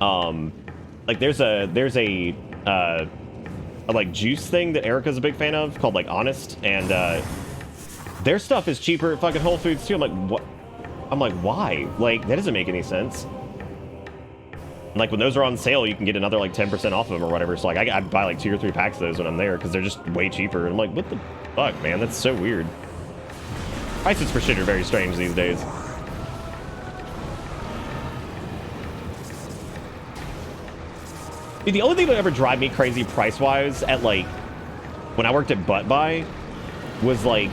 Like, there's a like, juice thing that Erica's a big fan of called, like, Honest, and, their stuff is cheaper at fucking Whole Foods, too. I'm like, what? I'm like, why? Like, that doesn't make any sense. And, like, when those are on sale, you can get another, like, 10% off of them or whatever. So, like, I buy, like, 2 or 3 packs of those when I'm there, because they're just way cheaper. And I'm like, what the fuck, man? That's so weird. Prices for shit are very strange these days. Dude, the only thing that would ever drive me crazy price-wise at, like, when I worked at Butt Buy was, like,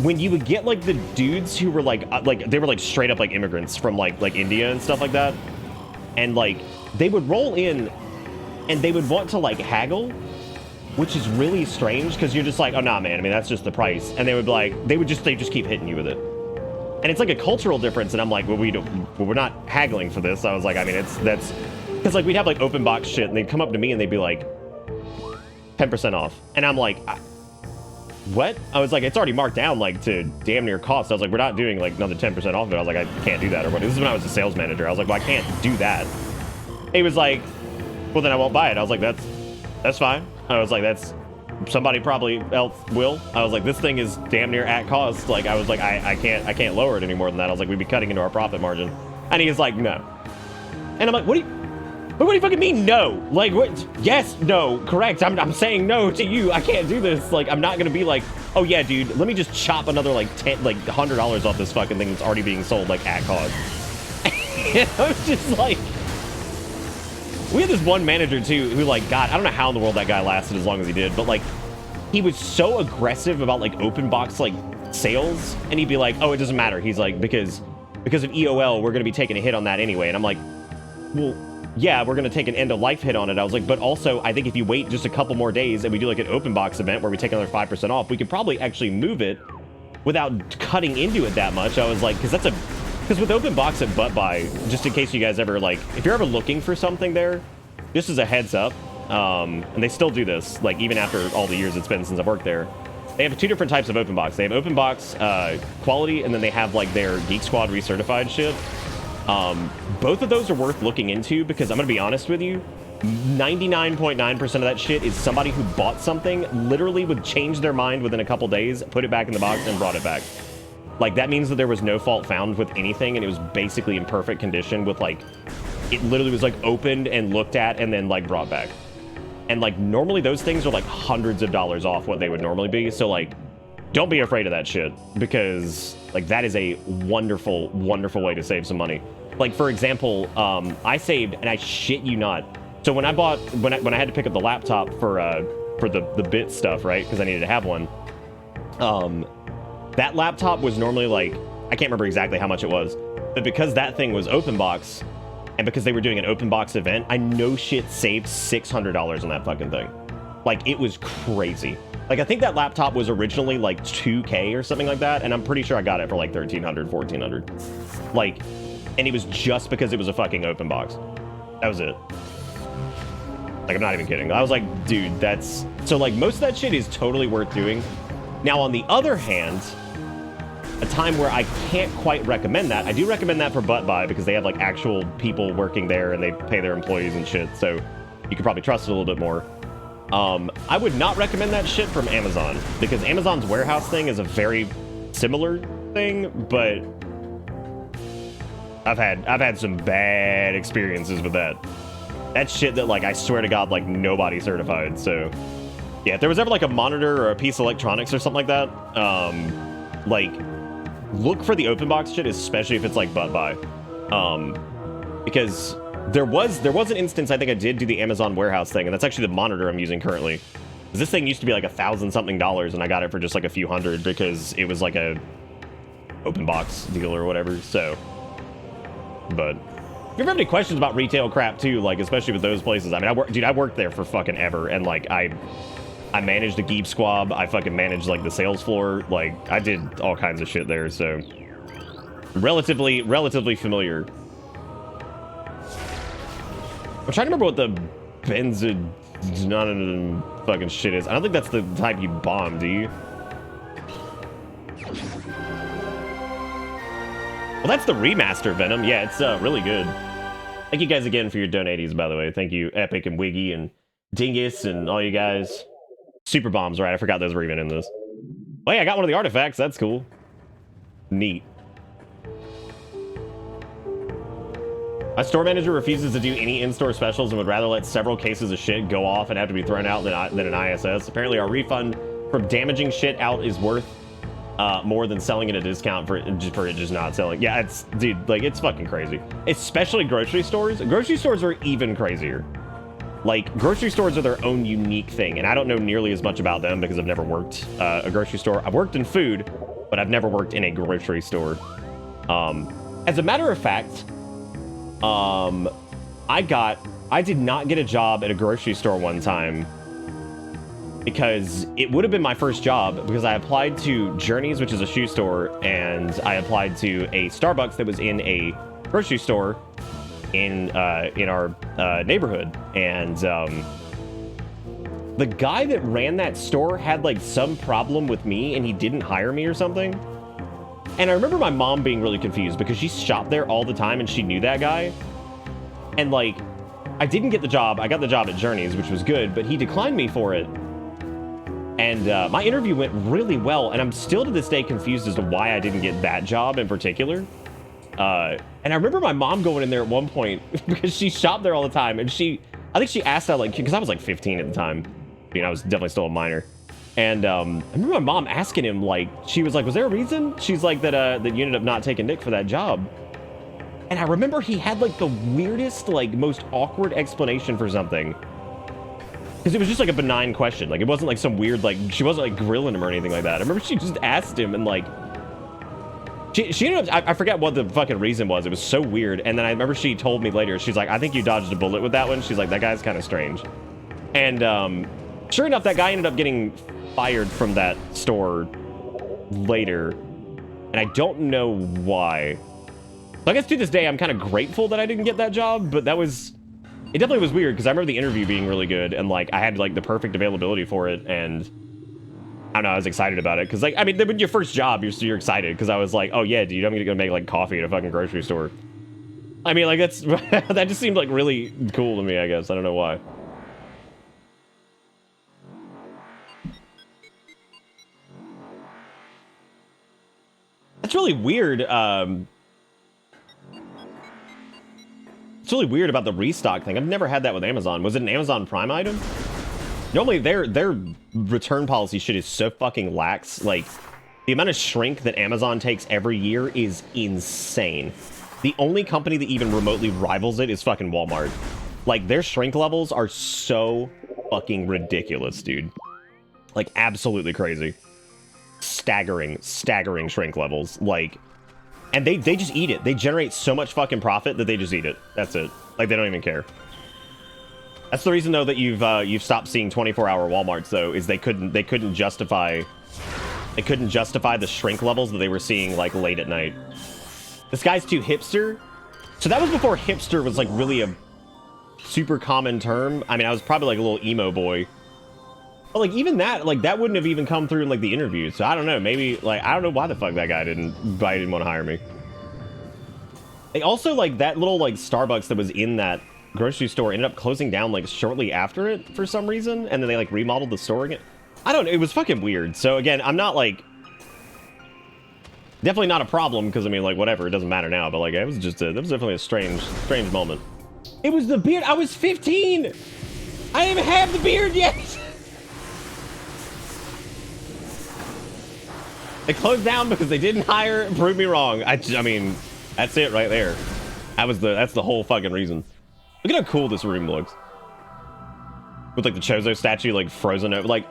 when you would get, like, the dudes who were, like, they were, like, straight up, like, immigrants from, like India and stuff like that. And, like, they would roll in and they would want to, like, haggle. which is really strange because you're just like, oh nah, man. I mean, that's just the price. And they would be like, they just keep hitting you with it. And it's like a cultural difference. And I'm like, well, we're not haggling for this. I was like, I mean, that's because like we'd have like open box shit, and they'd come up to me and they'd be like 10% off, and I'm like, what? I was like, it's already marked down like to damn near cost. I was like, we're not doing like another 10% off of it. I was like, I can't do that or what. This is when I was a sales manager. I was like, well, I can't do that. He was like, well, then I won't buy it. I was like, that's fine. I was like, that's somebody probably else will. I was like, this thing is damn near at cost. Like, I was like, I can't lower it any more than that. I was like, we'd be cutting into our profit margin. And he was like, no. And I'm like, what do you fucking mean no? Like, what? Yes, no, correct. I'm saying no to you. I can't do this. Like, I'm not gonna be like, oh yeah, dude, let me just chop another like $100 off this fucking thing that's already being sold like at cost. And I was just like, we had this one manager too who like, God, I don't know how in the world that guy lasted as long as he did, but like, he was so aggressive about like open box like sales, and he'd be like, oh, it doesn't matter. He's like, because of EOL, we're gonna be taking a hit on that anyway. And I'm like, well, yeah, we're going to take an end-of-life hit on it. I was like, but also, I think if you wait just a couple more days and we do like an open box event where we take another 5% off, we could probably actually move it without cutting into it that much. I was like, because with open box at Butt Buy, just in case you guys ever like, if you're ever looking for something there, just as a heads up, and they still do this, like even after all the years it's been since I've worked there, they have two different types of open box. They have open box quality, and then they have like their Geek Squad recertified shit. Both of those are worth looking into because I'm going to be honest with you, 99.9% of that shit is somebody who bought something, literally would change their mind within a couple days, put it back in the box, and brought it back. Like, that means that there was no fault found with anything, and it was basically in perfect condition with, like, it literally was, like, opened and looked at and then, like, brought back. And, like, normally those things are, like, hundreds of dollars off what they would normally be. So, like, don't be afraid of that shit because, like, that is a wonderful, wonderful way to save some money. Like, for example, I saved, and I shit you not. So when I had to pick up the laptop for the bit stuff, right? Because I needed to have one. That laptop was normally like, I can't remember exactly how much it was, but because that thing was open box, and because they were doing an open box event, I no shit saved $600 on that fucking thing. Like, it was crazy. Like, I think that laptop was originally like $2K or something like that, and I'm pretty sure I got it for like $1,300, $1,400. Like, and it was just because it was a fucking open box. That was it. Like, I'm not even kidding. I was like, dude, that's... So, like, most of that shit is totally worth doing. Now, on the other hand, a time where I can't quite recommend that, I do recommend that for Butt Buy because they have, like, actual people working there and they pay their employees and shit, so you could probably trust it a little bit more. I would not recommend that shit from Amazon because Amazon's warehouse thing is a very similar thing, but... I've had some bad experiences with that. That's shit that, like, I swear to God, like, nobody certified. So, yeah, if there was ever, like, a monitor or a piece of electronics or something like that, like, look for the open box shit, especially if it's, like, Butt Buy. Because there was an instance I think I did do the Amazon warehouse thing, and that's actually the monitor I'm using currently. This thing used to be, like, $1,000-something, and I got it for just, like, a few hundred because it was, like, a open box deal or whatever, so... But if you ever have any questions about retail crap too, like especially with those places, I mean, I worked there for fucking ever, and like I managed the Geek Squad, I fucking managed like the sales floor, like I did all kinds of shit there, so relatively familiar. I'm trying to remember what the none fucking shit is. I don't think that's the type you bomb, do you? Well, that's the remaster Venom. Yeah, it's really good. Thank you guys again for your donaties, by the way. Thank you, Epic and Wiggy and Dingus and all you guys. Super bombs, right? I forgot those were even in this. Oh, yeah, I got one of the artifacts. That's cool. Neat. My store manager refuses to do any in-store specials and would rather let several cases of shit go off and have to be thrown out than an ISS. Apparently, our refund from damaging shit out is worth more than selling at a discount for it just not selling. Yeah, it's, dude, like, it's fucking crazy. Especially grocery stores. Grocery stores are even crazier. Like, grocery stores are their own unique thing, and I don't know nearly as much about them because I've never worked a grocery store. I've worked in food, but I've never worked in a grocery store. As a matter of fact, I did not get a job at a grocery store one time because it would have been my first job because I applied to Journeys, which is a shoe store, and I applied to a Starbucks that was in a grocery store in our neighborhood. And the guy that ran that store had like some problem with me and he didn't hire me or something. And I remember my mom being really confused because she shopped there all the time and she knew that guy. And like, I didn't get the job. I got the job at Journeys, which was good, but he declined me for it. And my interview went really well, and I'm still to this day confused as to why I didn't get that job in particular. And I remember my mom going in there at one point because she shopped there all the time, and I think she asked that, like, because I was like 15 at the time. I was definitely still a minor. And I remember my mom asking him, like, she was like, was there a reason? She's like, that you ended up not taking Nick for that job. And I remember he had like the weirdest, like most awkward explanation for something. Because it was just like a benign question. Like it wasn't like some weird, like she wasn't like grilling him or anything like that. I remember she just asked him and like, she ended up, I forget what the fucking reason was. It was so weird. And then I remember she told me later, she's like, I think you dodged a bullet with that one. She's like, that guy's kind of strange. And sure enough, that guy ended up getting fired from that store later. And I don't know why. So I guess to this day, I'm kind of grateful that I didn't get that job, but it definitely was weird because I remember the interview being really good and like I had like the perfect availability for it, and I don't know, I was excited about it because like, I mean, when your first job, you're excited because I was like, oh yeah, dude, I'm gonna go make like coffee at a fucking grocery store. I mean, like that's, that just seemed like really cool to me, I guess. I don't know why. That's really weird. It's really weird about the restock thing. I've never had that with Amazon. Was it an Amazon Prime item? Normally, their return policy shit is so fucking lax. Like, the amount of shrink that Amazon takes every year is insane. The only company that even remotely rivals it is fucking Walmart. Like, their shrink levels are so fucking ridiculous, dude. Like, absolutely crazy. Staggering shrink levels. Like, and they just eat it. They generate so much fucking profit that they just eat it. That's it. Like, they don't even care. That's the reason, though, that you've stopped seeing 24-hour Walmarts, though, is they couldn't justify the shrink levels that they were seeing, like, late at night. This guy's too hipster. So that was before hipster was, like, really a super common term. I mean, I was probably, like, a little emo boy. But, like, even that, like, that wouldn't have even come through in, like, the interview. So I don't know. Maybe, like, I don't know why the fuck that guy didn't want to hire me. They also, like, that little, like, Starbucks that was in that grocery store ended up closing down, like, shortly after it for some reason. And then they, like, remodeled the store again. I don't know. It was fucking weird. So, again, I'm not, like... Definitely not a problem, because, I mean, like, whatever. It doesn't matter now. But, like, it was just that was definitely a strange moment. It was the beard. I was 15! I didn't even have the beard yet! They closed down because they didn't hire. Prove me wrong. I mean, that's it right there. That's the whole fucking reason. Look at how cool this room looks. With like the Chozo statue like frozen over. Like,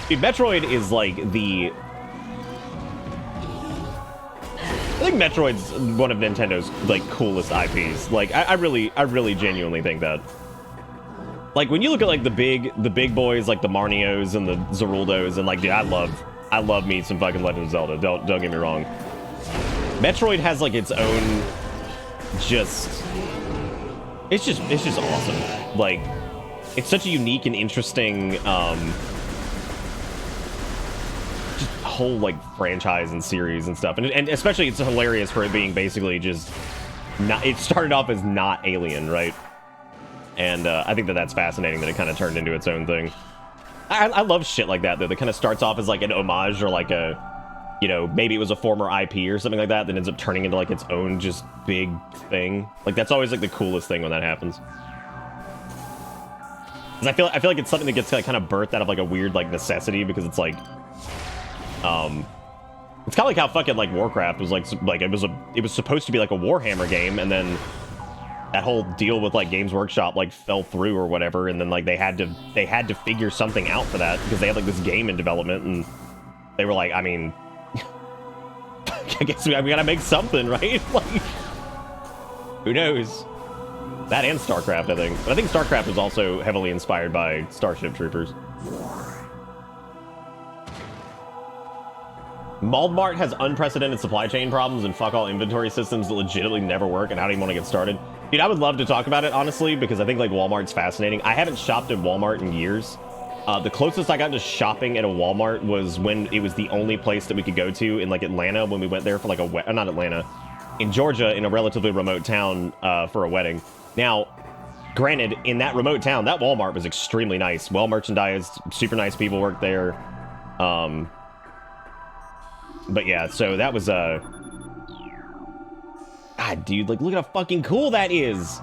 dude, Metroid is like the... I think Metroid's one of Nintendo's like coolest IPs. Like, I really genuinely think that. Like, when you look at like the big boys, like the Marnios and the Zeruldos, and like, dude, I love me some fucking Legend of Zelda. Don't get me wrong. Metroid has like its own it's just awesome. Like, it's such a unique and interesting just whole like franchise and series and stuff. And especially it's hilarious for it being basically just not, it started off as not Alien, right? And I think that's fascinating that it kind of turned into its own thing. I love shit like that, though. That kind of starts off as, like, an homage or, like, a, you know, maybe it was a former IP or something like that, then ends up turning into, like, its own just big thing. Like, that's always, like, the coolest thing when that happens. Because I feel like it's something that gets, like, kind of birthed out of, like, a weird, like, necessity, because it's, like, it's kind of like how fucking, like, Warcraft was, like, it was supposed to be, like, a Warhammer game, and then that whole deal with like Games Workshop like fell through or whatever, and then like they had to figure something out for that because they had like this game in development, and they were like, I mean, I guess we gotta make something, right? Like, who knows? That and StarCraft, I think. But I think StarCraft was also heavily inspired by Starship Troopers. Malt has unprecedented supply chain problems and fuck all inventory systems that legitimately never work, and I don't even want to get started. Dude, I would love to talk about it, honestly, because I think, like, Walmart's fascinating. I haven't shopped at Walmart in years. The closest I got to shopping at a Walmart was when it was the only place that we could go to in, like, Atlanta, when we went there for, like, not Atlanta, in Georgia, in a relatively remote town for a wedding. Now, granted, in that remote town, that Walmart was extremely nice. Well merchandised, super nice people worked there. But yeah, so that was, God, dude, like, look at how fucking cool that is.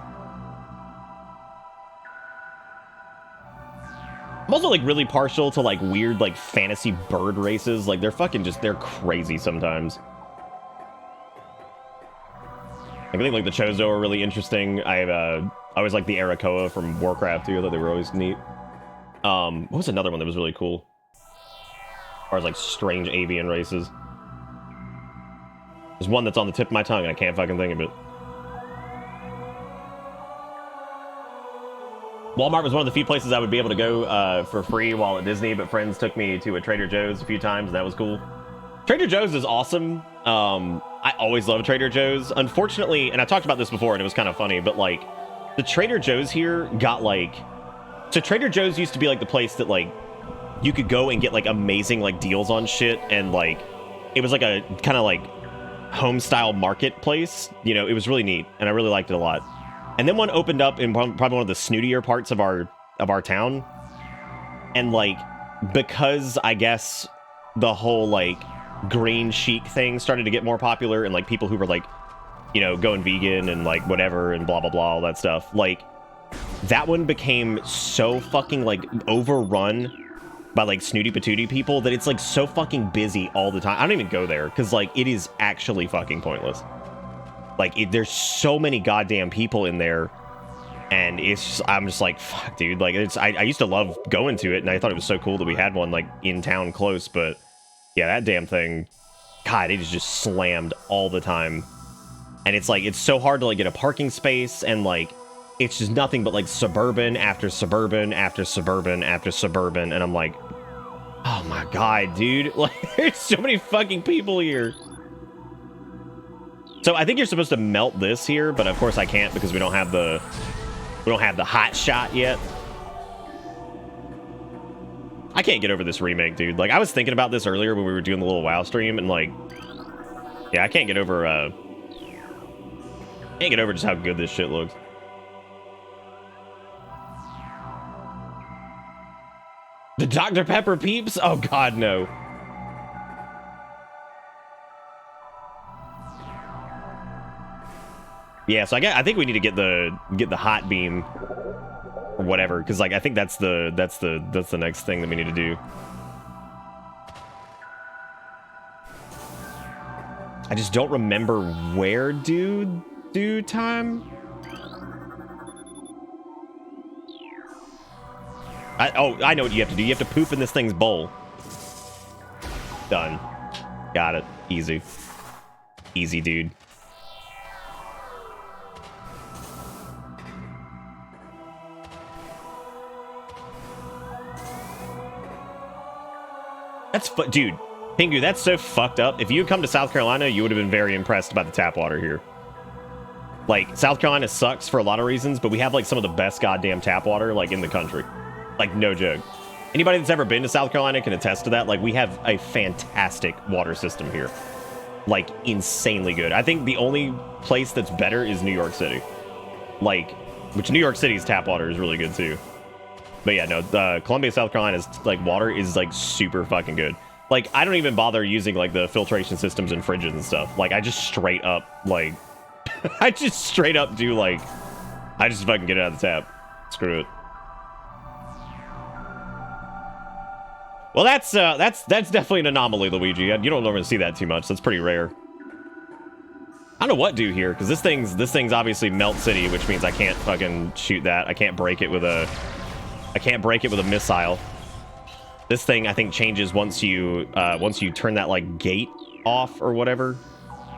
I'm also, like, really partial to, like, weird, like, fantasy bird races. Like, they're fucking just, they're crazy sometimes. I think, like, the Chozo are really interesting. I always like the Arakoa from Warcraft, too. I thought they were always neat. What was another one that was really cool? As far as, like, strange avian races. There's one that's on the tip of my tongue, and I can't fucking think of it. Walmart was one of the few places I would be able to go for free while at Disney, but friends took me to a Trader Joe's a few times, and that was cool. Trader Joe's is awesome. I always love Trader Joe's. Unfortunately, and I talked about this before, and it was kind of funny, but, like, the Trader Joe's here got, like... So Trader Joe's used to be, like, the place that, like, you could go and get, like, amazing, like, deals on shit, and, like, it was, like, a kind of, like, home-style marketplace. You know, it was really neat, and I really liked it a lot. And then one opened up in probably one of the snootier parts of our town. And, like, because, I guess, the whole, like, green chic thing started to get more popular, and, like, people who were, like, you know, going vegan and, like, whatever, and blah, blah, blah, all that stuff. Like, that one became so fucking, like, overrun by, like, snooty patooty people that it's, like, so fucking busy all the time. I don't even go there, because, like, it is actually fucking pointless. Like, there's so many goddamn people in there, and it's just, I'm just like, fuck, dude. Like, it's, I used to love going to it, and I thought it was so cool that we had one, like, in town close, but yeah, that damn thing, God, it is just slammed all the time. And it's, like, it's so hard to, like, get a parking space, and, like, it's just nothing but, like, suburban after suburban after suburban after suburban, and I'm like, oh my God, dude. Like, there's so many fucking people here. So I think you're supposed to melt this here, but of course I can't because we don't have the hot shot yet. I can't get over this remake, dude. Like, I was thinking about this earlier when we were doing the little WoW stream, and, like, yeah, I can't get over just how good this shit looks. The Dr. Pepper peeps? Oh God, no. Yeah, so I think we need to get the hot beam or whatever, because, like, I think that's the next thing that we need to do. I just don't remember where do time. I know what you have to do. You have to poop in this thing's bowl. Done. Got it. Easy. Easy, dude. That's dude, Pingu, that's so fucked up. If you had come to South Carolina, you would have been very impressed by the tap water here. Like, South Carolina sucks for a lot of reasons, but we have, like, some of the best goddamn tap water, like, in the country. Like, no joke. Anybody that's ever been to South Carolina can attest to that. Like, we have a fantastic water system here. Like, insanely good. I think the only place that's better is New York City. Like, which New York City's tap water is really good, too. But yeah, no, Columbia, South Carolina's, like, water is, like, super fucking good. Like, I don't even bother using, like, the filtration systems and fridges and stuff. Like, I just straight up, like, I just straight up do, like, I just fucking get it out of the tap. Screw it. Well, that's definitely an anomaly, Luigi. You don't normally see that too much. That's pretty rare. I don't know what to do here, because this thing's obviously Melt City, which means I can't fucking shoot that. I can't break it with a missile. This thing, I think, changes once you turn that, like, gate off or whatever.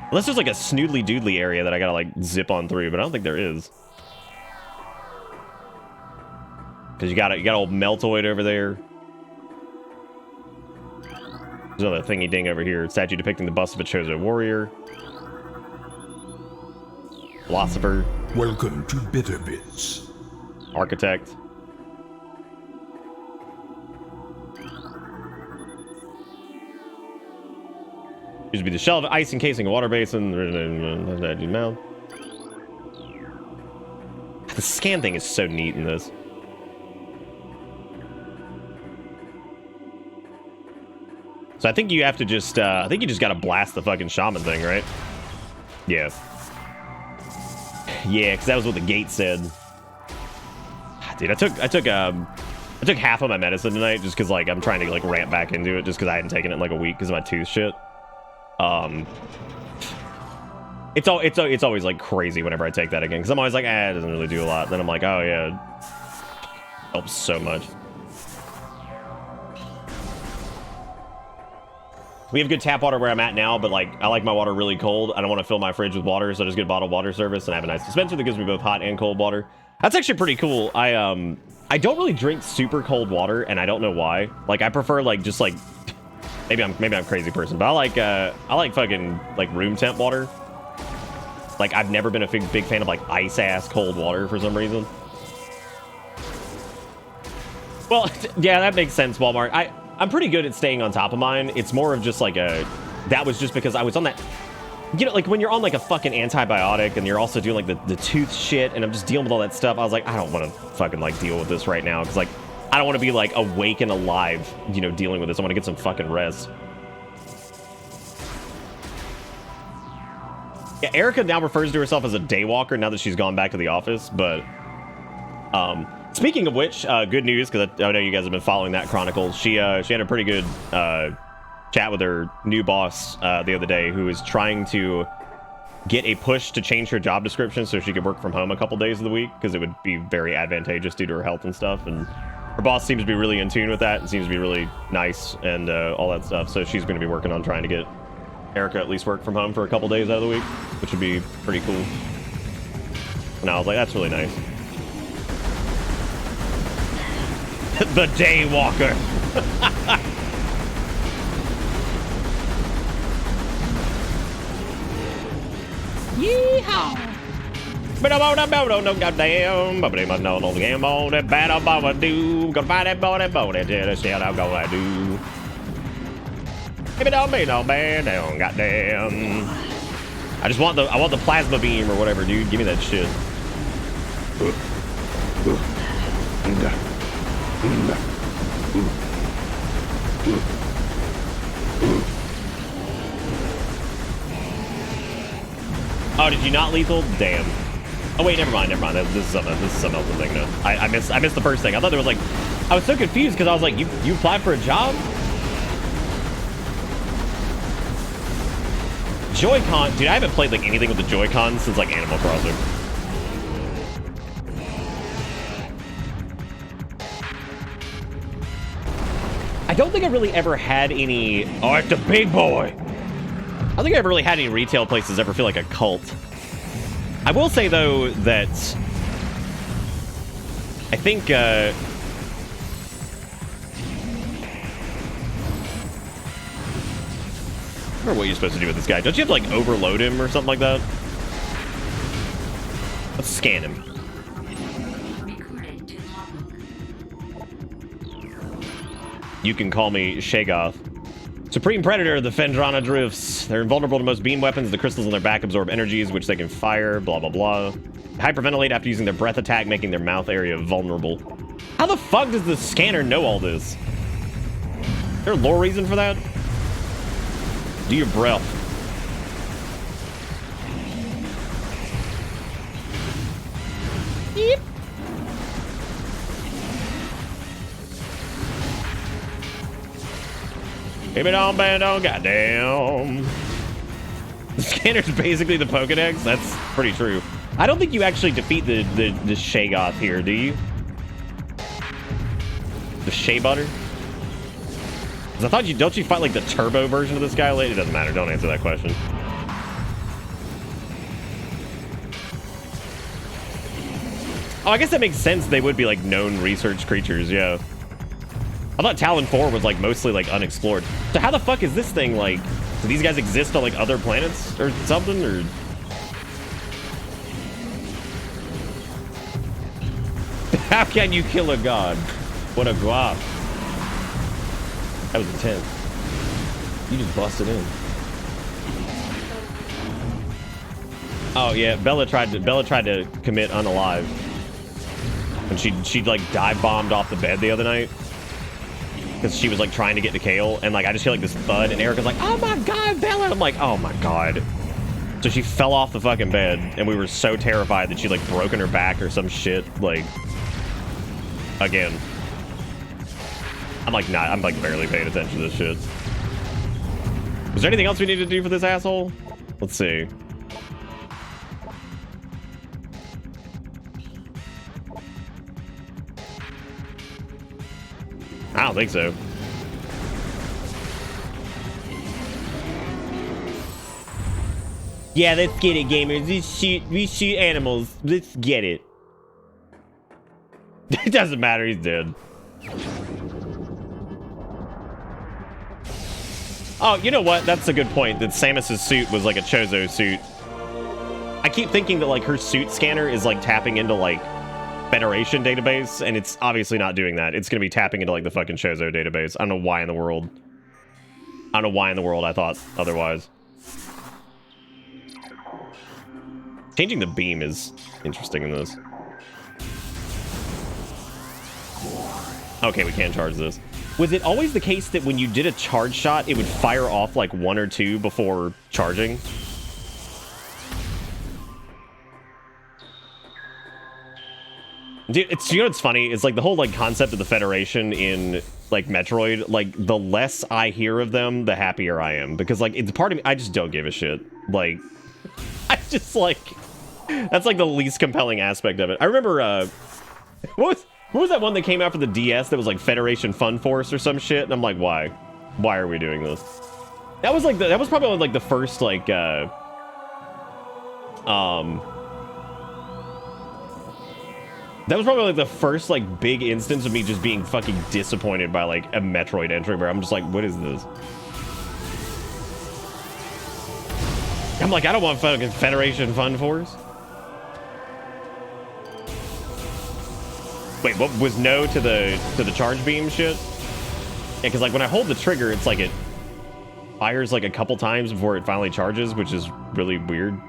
Unless there's, like, a snoodly doodly area that I gotta, like, zip on through, but I don't think there is. Because you got old Meltoid over there. There's another thingy ding over here. Statue depicting the bust of a chosen warrior. Philosopher. Welcome to Bitter Bits. Architect. Used to be the shell of ice encasing a water basin. The scan thing is so neat in this. So I think you have to just, I think you just gotta blast the fucking shaman thing, right? Yeah. Yeah, because that was what the gate said. Dude, I took half of my medicine tonight just because, like, I'm trying to, like, ramp back into it just because I hadn't taken it in, like, a week because of my tooth shit. It's always, like, crazy whenever I take that again because I'm always like, it doesn't really do a lot. Then I'm like, oh, yeah. It helps so much. We have good tap water where I'm at now, but like I like my water really cold. I don't want to fill my fridge with water, so I just get bottled water service and I have a nice dispenser that gives me both hot and cold water. That's actually pretty cool. I don't really drink super cold water, and I don't know why. Like I prefer like just like maybe I'm a crazy person, but I like fucking like room temp water. Like I've never been a big fan of like ice ass cold water for some reason. Well, yeah, that makes sense, Walmart. I'm pretty good at staying on top of mine. It's more of just like that was just because I was on that, you know, like when you're on like a fucking antibiotic and you're also doing like the tooth shit and I'm just dealing with all that stuff. I was like, I don't want to fucking like deal with this right now. Cause like, I don't want to be like awake and alive, you know, dealing with this. I want to get some fucking rest. Yeah, Erica now refers to herself as a daywalker now that she's gone back to the office, but, speaking of which, good news, because I know you guys have been following that chronicle. She had a pretty good chat with her new boss the other day, who is trying to get a push to change her job description so she could work from home a couple days of the week, because it would be very advantageous due to her health and stuff. And her boss seems to be really in tune with that and seems to be really nice and all that stuff. So she's going to be working on trying to get Erica at least work from home for a couple days out of the week, which would be pretty cool. And I was like, that's really nice. The Daywalker. Yeehaw! But I'm on a no goddamn, but I'm on the game on that bad about do. Gonna find that body, till the shit I'm gonna do. If it don't be no bad, down goddamn. I want the plasma beam or whatever, dude. Give me that shit. Oh, did you not lethal? Damn. Oh wait, never mind. This is something else thing now. I missed the first thing. I thought there was like, I was so confused because I was like, you applied for a job? Joy-Con, dude, I haven't played like anything with the Joy-Con since like Animal Crossing. I don't think I really ever had any. Oh, it's the big boy. I don't think I ever really had any retail places ever feel like a cult. I will say though that I think I don't remember what you're supposed to do with this guy. Don't you have to like overload him or something like that? Let's scan him. You can call me Shagoth. Supreme Predator of the Fendrana Drifts. They're invulnerable to most beam weapons. The crystals on their back absorb energies, which they can fire, blah, blah, blah. Hyperventilate after using their breath attack, making their mouth area vulnerable. How the fuck does the scanner know all this? Is there a lore reason for that? Do your breath. Yep. Keep it on, band on, goddamn. The scanner's basically the Pokedex. That's pretty true. I don't think you actually defeat the Shagoth here, do you? The Shea Butter? Because I thought don't you fight like the turbo version of this guy later? It doesn't matter. Don't answer that question. Oh, I guess that makes sense. They would be like known research creatures, yeah. I thought Talon 4 was like mostly like unexplored. So how the fuck is this thing like? Do these guys exist on like other planets or something? Or how can you kill a god? What a guap. That was intense. You just busted in. Oh yeah, Bella tried to commit unalive. And she like dive bombed off the bed the other night. Because she was like trying to get to Kale, and like I just feel like this thud, and Erica's like, oh my god, Bella! I'm like, oh my god. So she fell off the fucking bed, and we were so terrified that she like broken her back or some shit. Like, again. I'm like barely paying attention to this shit. Was there anything else we need to do for this asshole? Let's see. I don't think so. Yeah, let's get it, gamers. We shoot animals. Let's get it. It doesn't matter. He's dead. Oh, you know what? That's a good point. That Samus's suit was like a Chozo suit. I keep thinking that like her suit scanner is like tapping into like Federation database, and it's obviously not doing that. It's gonna be tapping into like the fucking Chozo database. I don't know why in the world. I don't know why in the world I thought otherwise. Changing the beam is interesting in this. Okay, we can't charge this. Was it always the case that when you did a charge shot, it would fire off like 1 or 2 before charging? Dude, you know what's funny? It's like the whole like concept of the Federation in like Metroid, like the less I hear of them, the happier I am. Because like it's part of me, I just don't give a shit. Like, I just like, that's like the least compelling aspect of it. I remember, what was that one that came out for the DS that was like Federation Fun Force or some shit? And I'm like, why? Why are we doing this? That was like, that was probably like the first like, that was probably like the first like big instance of me just being fucking disappointed by like a Metroid entry where I'm just like, what is this? I'm like, I don't want fucking Federation Fun Force. Wait, what was no to the charge beam shit? Yeah, because like when I hold the trigger, it's like it fires like a couple times before it finally charges, which is really weird.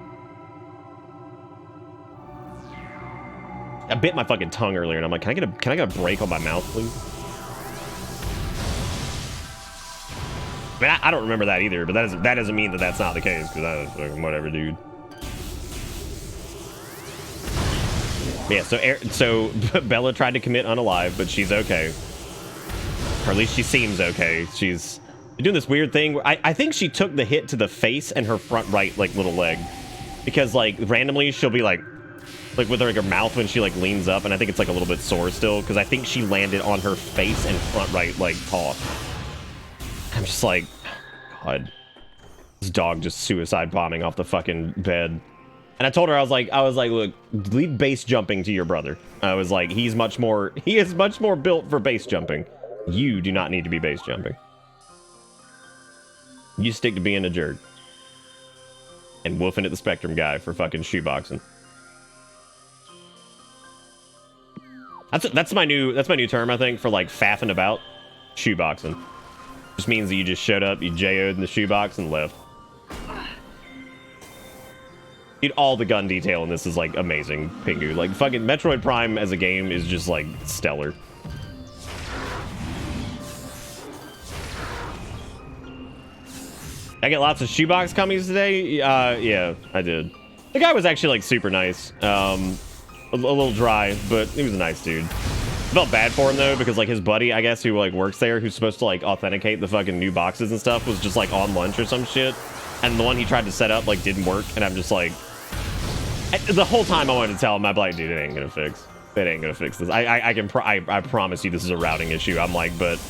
I bit my fucking tongue earlier, and I'm like, can I get a break on my mouth, please? I mean, I don't remember that either, but that doesn't mean that that's not the case, because whatever, dude. Yeah, so Bella tried to commit unalive, but she's okay. Or at least she seems okay. She's doing this weird thing where I think she took the hit to the face and her front right like little leg, because like randomly she'll be like with her mouth when she like leans up, and I think it's like a little bit sore still because I think she landed on her face and front right like paw. I'm just like, God, this dog just suicide bombing off the fucking bed. And I told her, I was like, look, leave base jumping to your brother. I was like, he is much more built for base jumping. You do not need to be base jumping. You stick to being a jerk. And woofing at the Spectrum guy for fucking shoeboxing. That's my new term, I think, for like faffing about. Shoeboxing. Just means that you just showed up, you JO'd in the shoebox and left. Dude, all the gun detail in this is like amazing, Pingu. Like fucking Metroid Prime as a game is just like stellar. I get lots of shoebox cummies today. Yeah, I did. The guy was actually like super nice. A little dry, but he was a nice dude. I felt bad for him though, because like his buddy, I guess, who like works there, who's supposed to like authenticate the fucking new boxes and stuff, was just like on lunch or some shit, and the one he tried to set up like didn't work, and I'm just like, the whole time I wanted to tell him, I'm like, dude, it ain't gonna fix. It ain't gonna fix this. I promise you, this is a routing issue. I'm like, but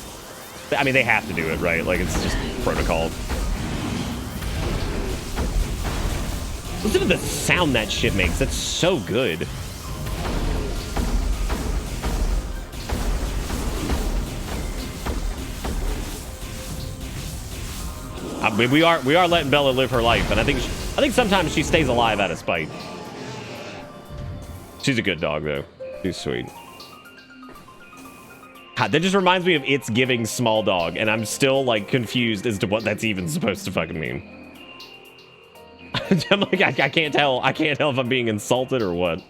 I mean, they have to do it, right? Like, it's just protocol. Listen to the sound that shit makes. That's so good. I mean, we are letting Bella live her life, and I think sometimes she stays alive out of spite. She's a good dog though. She's sweet. God, that just reminds me of It's Giving Small Dog, and I'm still like confused as to what that's even supposed to fucking mean. I'm like, I can't tell. I can't tell if I'm being insulted or what.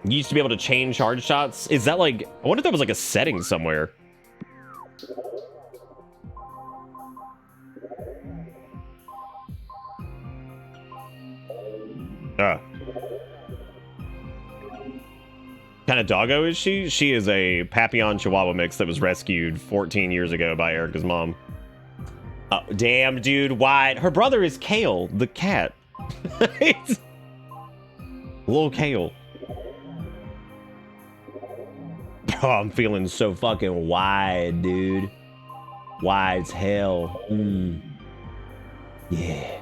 You used to be able to change hard shots. Is that like, I wonder if that was like a setting somewhere. Kind of doggo is she? She is a Papillon Chihuahua mix that was rescued 14 years ago by Erica's mom. Oh, damn, dude, why? Her brother is Kale, the cat. Little Kale. Oh, I'm feeling so fucking wide, dude. Wide as hell. Yeah.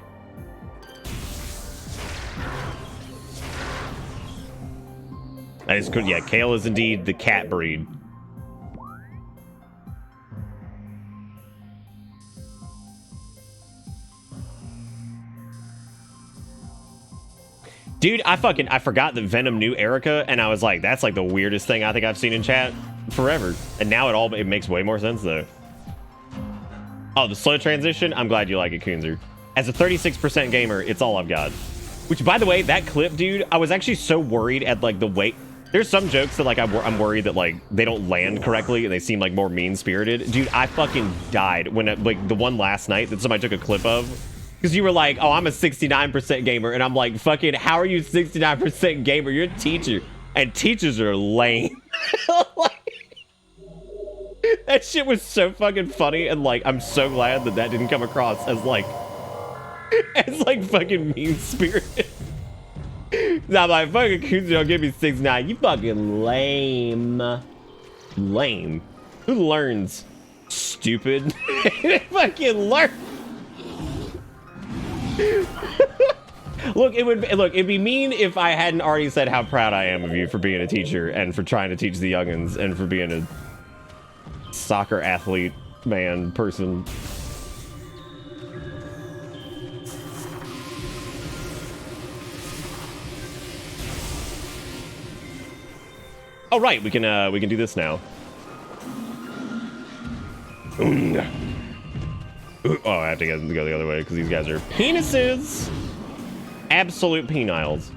That is good. Yeah, Kale is indeed the cat breed. Dude, I forgot that Venom knew Erica, and I was like, that's like the weirdest thing I think I've seen in chat forever. And now it makes way more sense though. Oh, the slow transition? I'm glad you like it, Coonzer. As a 36% gamer, it's all I've got. Which, by the way, that clip, dude, I was actually so worried at like the way. There's some jokes that like I'm worried that like they don't land correctly and they seem like more mean-spirited. Dude, I fucking died when like the one last night that somebody took a clip of. Because you were like, oh, I'm a 69% gamer. And I'm like, fucking, how are you 69% gamer? You're a teacher. And teachers are lame. Like, that shit was so fucking funny. And like, I'm so glad that that didn't come across as like fucking mean-spirited. Nah, my fucking Kuzi don't give me 6'9". You fucking lame. Lame. Who learns? Stupid. Fucking learn. It'd be mean if I hadn't already said how proud I am of you for being a teacher and for trying to teach the youngins and for being a soccer athlete, person. Oh right, we can do this now. Oh, I have to go the other way because these guys are penises. Absolute peniles.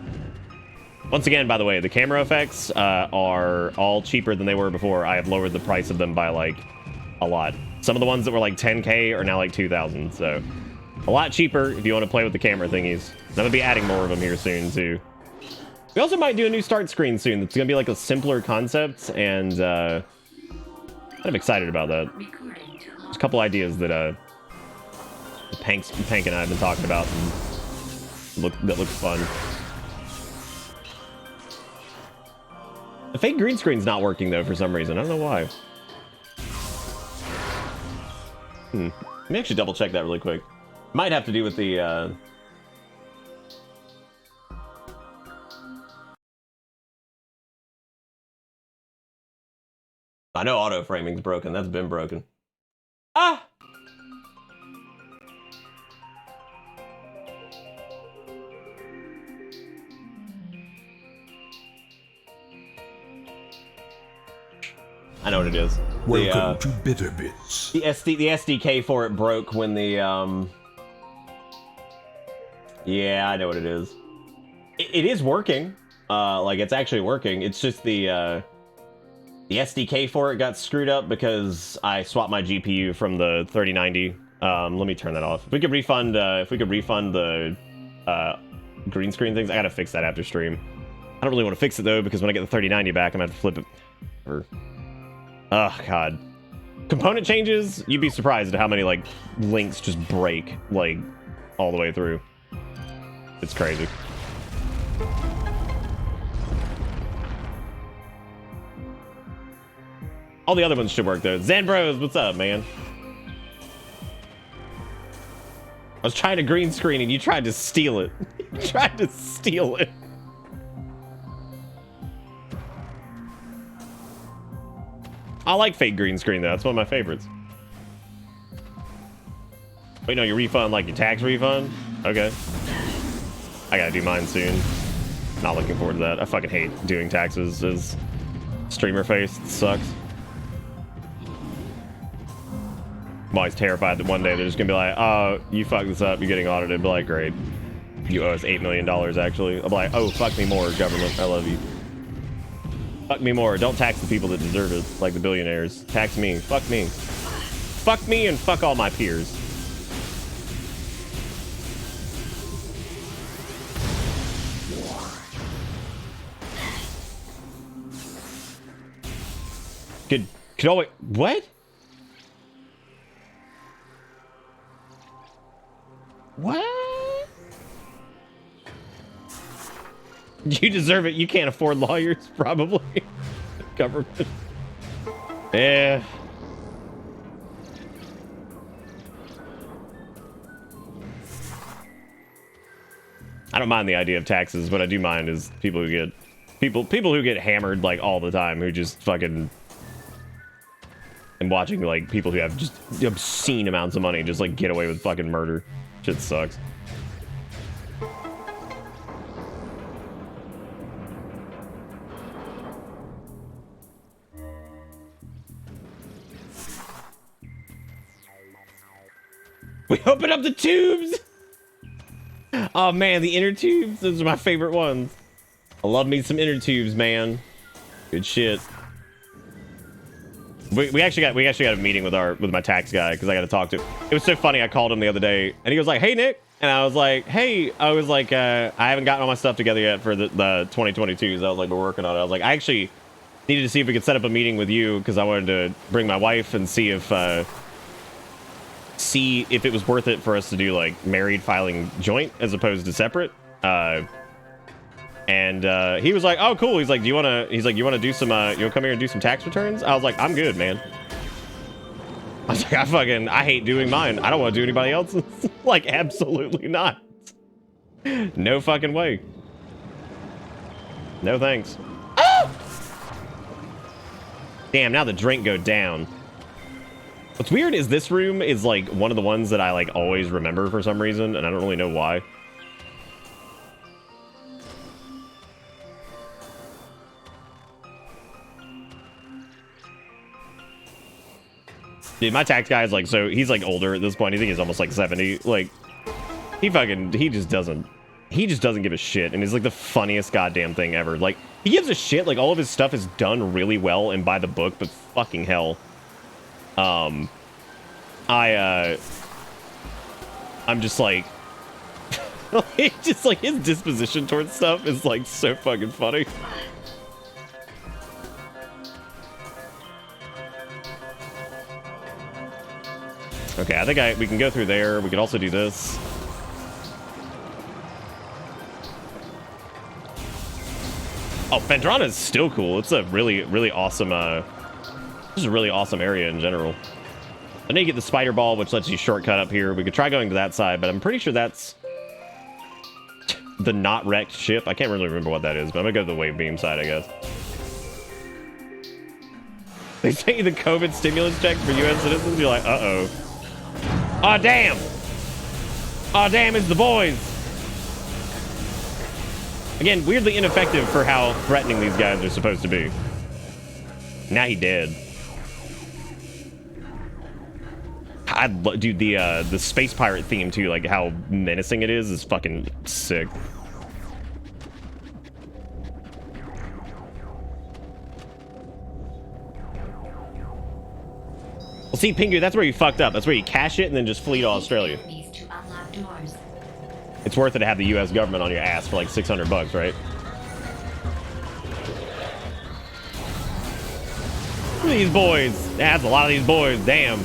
Once again, by the way, the camera effects are all cheaper than they were before. I have lowered the price of them by like a lot. Some of the ones that were like 10K are now like 2,000. So a lot cheaper if you want to play with the camera thingies. I'm gonna be adding more of them here soon too. We also might do a new start screen soon. It's gonna be like a simpler concept, and I'm excited about that. There's a couple ideas that Pank and I have been talking about, and that looks fun. The fake green screen's not working though for some reason. I don't know why. Let me actually double check that really quick. Might have to do with the I know auto framing's broken. That's been broken. Ah! I know what it is. Welcome to BitterBits. The SDK for it broke when the yeah, I know what it is. It is working. Like it's actually working. It's just the SDK for it got screwed up because I swapped my GPU from the 3090. Let me turn that off. If we could refund the green screen things, I gotta fix that after stream. I don't really want to fix it though because when I get the 3090 back, I'm gonna have to flip it. Oh god. Component changes, you'd be surprised at how many like links just break like all the way through. It's crazy. All the other ones should work though. Zanbros, what's up, man? I was trying to green screen and you tried to steal it. You tried to steal it. I like fake green screen though. That's one of my favorites. Wait, no, your refund, like your tax refund? Okay. I gotta do mine soon. Not looking forward to that. I fucking hate doing taxes as streamer face. It sucks. I'm always terrified that one day they're just gonna be like, oh, you fucked this up, you're getting audited. Be like, great. You owe us $8 million actually. I'm like, oh, fuck me more, government. I love you. Fuck me more. Don't tax the people that deserve it, like the billionaires. Tax me. Fuck me. Fuck me and fuck all my peers. Could always, what? What? You deserve it. You can't afford lawyers, probably. Government. Yeah. I don't mind the idea of taxes. What I do mind is people who get people who get hammered like all the time, who just fucking. And watching like people who have just obscene amounts of money just like get away with fucking murder. Shit sucks. We open up the tubes. Oh man, the inner tubes. Those are my favorite ones. I love me some inner tubes, man. Good shit. We actually got a meeting with my tax guy because I got to talk to him. It was so funny. I called him the other day and he was like, "Hey Nick," and I was like, "Hey," I was like, "I haven't gotten all my stuff together yet for the 2022s." I was like, "We're working on it." I was like, "I actually needed to see if we could set up a meeting with you because I wanted to bring my wife and see if it was worth it for us to do like married filing joint as opposed to separate." And he was like, "Oh, cool." He's like, "You want to do some, you want to come here and do some tax returns?" I was like, "I'm good, man." I was like, I hate doing mine. I don't want to do anybody else's. Like, absolutely not. No fucking way. No thanks. Ah! Damn, now the drink go down. What's weird is this room is like one of the ones that I like always remember for some reason, and I don't really know why. Dude, my tax guy is like, so he's like older at this point. I think he's almost like 70. Like, he just doesn't give a shit. And he's like the funniest goddamn thing ever. Like, he gives a shit. Like, all of his stuff is done really well and by the book, but fucking hell. I'm just like, just like his disposition towards stuff is like so fucking funny. Okay, I think we can go through there. We could also do this. Oh, Phendrana is still cool. It's a really, really awesome, this is a really awesome area in general. I know you get the spider ball, which lets you shortcut up here. We could try going to that side, but I'm pretty sure that's the not wrecked ship. I can't really remember what that is, but I'm gonna go to the wave beam side, I guess. They sent you the COVID stimulus check for U.S. citizens. You're like, uh-oh. Oh, damn. Oh, damn, it's the boys. Again, weirdly ineffective for how threatening these guys are supposed to be. Now he dead. Dude, the space pirate theme too, like how menacing it is fucking sick. Well, see, Pingu, that's where you fucked up. That's where you cash it and then just flee to Australia. It's worth it to have the U.S. government on your ass for like $600, right? Look at these boys. That's a lot of these boys. Damn.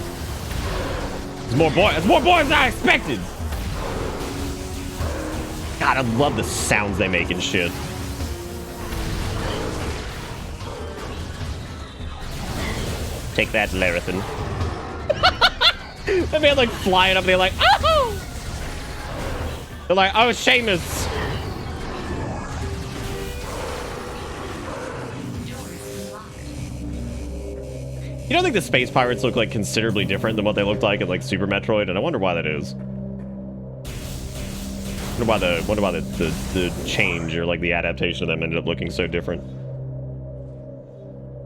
It's more boys. It's more boys than I expected. God, I love the sounds they make and shit. Take that, Larathan. That man like flying up. They're like, oh! They're like, oh, Seamus. You don't think the space pirates look like considerably different than what they looked like in like Super Metroid, and I wonder why that is. Wonder why the change or like the adaptation of them ended up looking so different.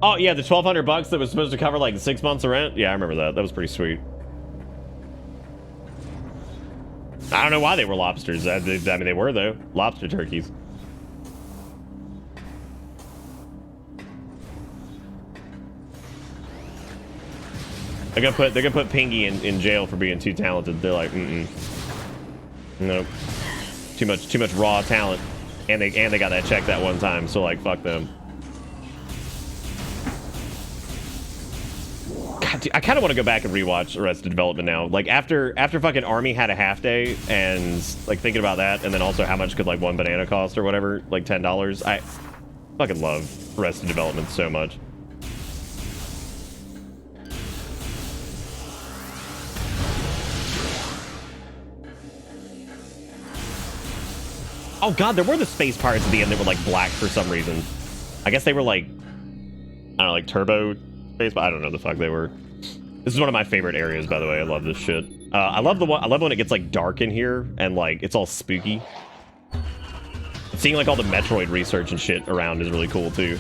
Oh yeah, the $1,200 that was supposed to cover like 6 months of rent. Yeah, I remember that. That was pretty sweet. I don't know why they were lobsters. I mean, they were though. Lobster turkeys. They're gonna put Pingy in jail for being too talented. They're like, nope. Too much raw talent, and they got that check that one time. So like, fuck them. God, dude, I kind of want to go back and rewatch Arrested Development now. Like after fucking Army had a half day, and like thinking about that, and then also how much could like one banana cost or whatever, like $10. I fucking love Arrested Development so much. Oh god, there were the space pirates at the end that were like black for some reason. I guess they were like, I don't know, like turbo space, but I don't know the fuck they were. This is one of my favorite areas, by the way. I love this shit. I love when it gets like dark in here and like it's all spooky. Seeing like all the Metroid research and shit around is really cool too.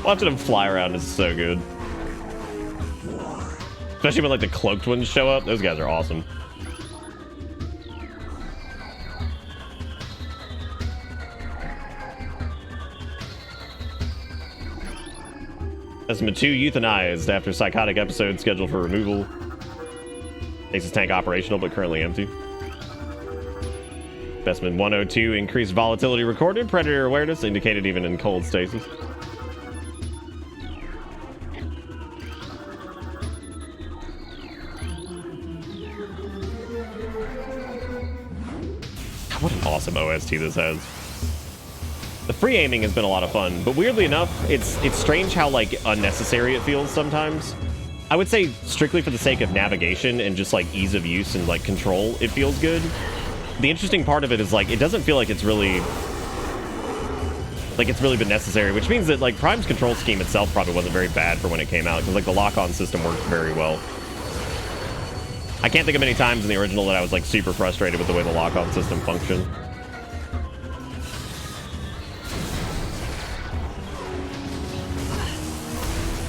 Watching them fly around is so good. Especially when like the cloaked ones show up. Those guys are awesome. Estima 2 euthanized after psychotic episode scheduled for removal. Makes his tank operational but currently empty. Specimen 102 increased volatility recorded. Predator awareness indicated even in cold stasis. What an awesome OST this has. The free aiming has been a lot of fun, but weirdly enough, it's strange how like unnecessary it feels sometimes. I would say strictly for the sake of navigation and just like ease of use and like control, it feels good. The interesting part of it is like it doesn't feel like it's really been necessary, which means that like Prime's control scheme itself probably wasn't very bad for when it came out, because like the lock-on system worked very well. I can't think of many times in the original that I was like super frustrated with the way the lock-on system functioned.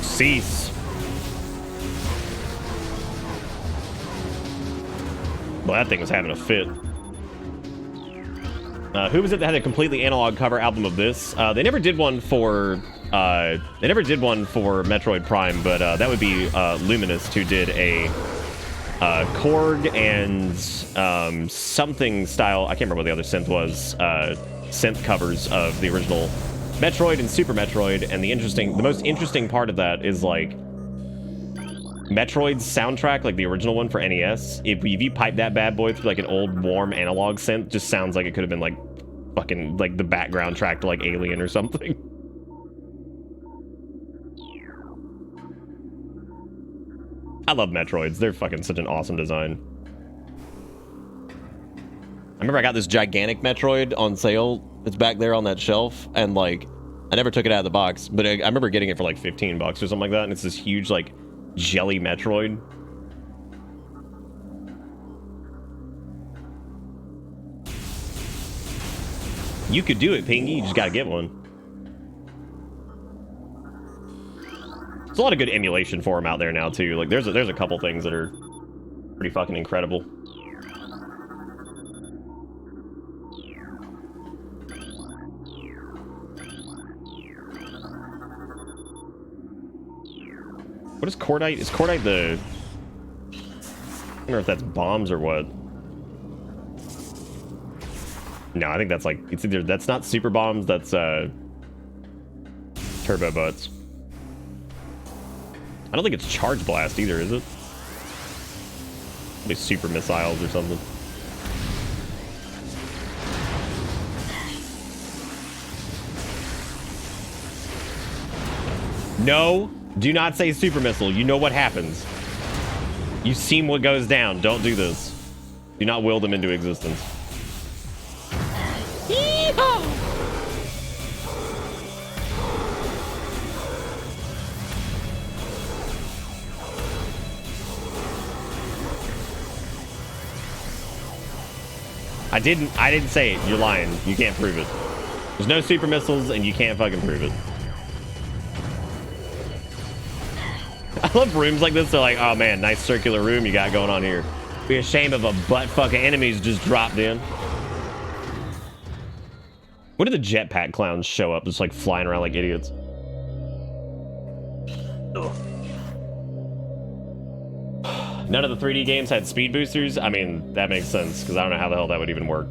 Cease. Well, that thing was having a fit. Who was it that had a completely analog cover album of this? They never did one for Metroid Prime, but that would be Luminous, who did a Korg and something style. I can't remember what the other synth was. Synth covers of the original Metroid and Super Metroid, and the most interesting part of that is like Metroid's soundtrack, like the original one for NES. If you pipe that bad boy through like an old warm analog synth, just sounds like it could have been like fucking like the background track to like Alien or something. I love Metroids. They're fucking such an awesome design. I remember I got this gigantic Metroid on sale. It's back there on that shelf, and like I never took it out of the box, but I remember getting it for like $15 or something like that, and it's this huge like jelly Metroid. You could do it, Pingy. You just gotta get one. There's a lot of good emulation for them out there now too. Like there's a couple things that are pretty fucking incredible. What is Cordite? Is Cordite the... I don't know if that's bombs or what. No, I think that's like... It's either... That's not super bombs, that's turbo butts. I don't think it's charge blast either, is it? Maybe super missiles or something. No! Do not say super missile. You know what happens. You've seen what goes down. Don't do this. Do not will them into existence. Yeehaw! I didn't say it. You're lying. You can't prove it. There's no super missiles and you can't fucking prove it. I love rooms like this. They're like, oh man, nice circular room you got going on here. Be a shame if a butt fucking enemies just dropped in. When did the jetpack clowns show up just like flying around like idiots? Ugh. None of the 3D games had speed boosters. I mean, that makes sense because I don't know how the hell that would even work.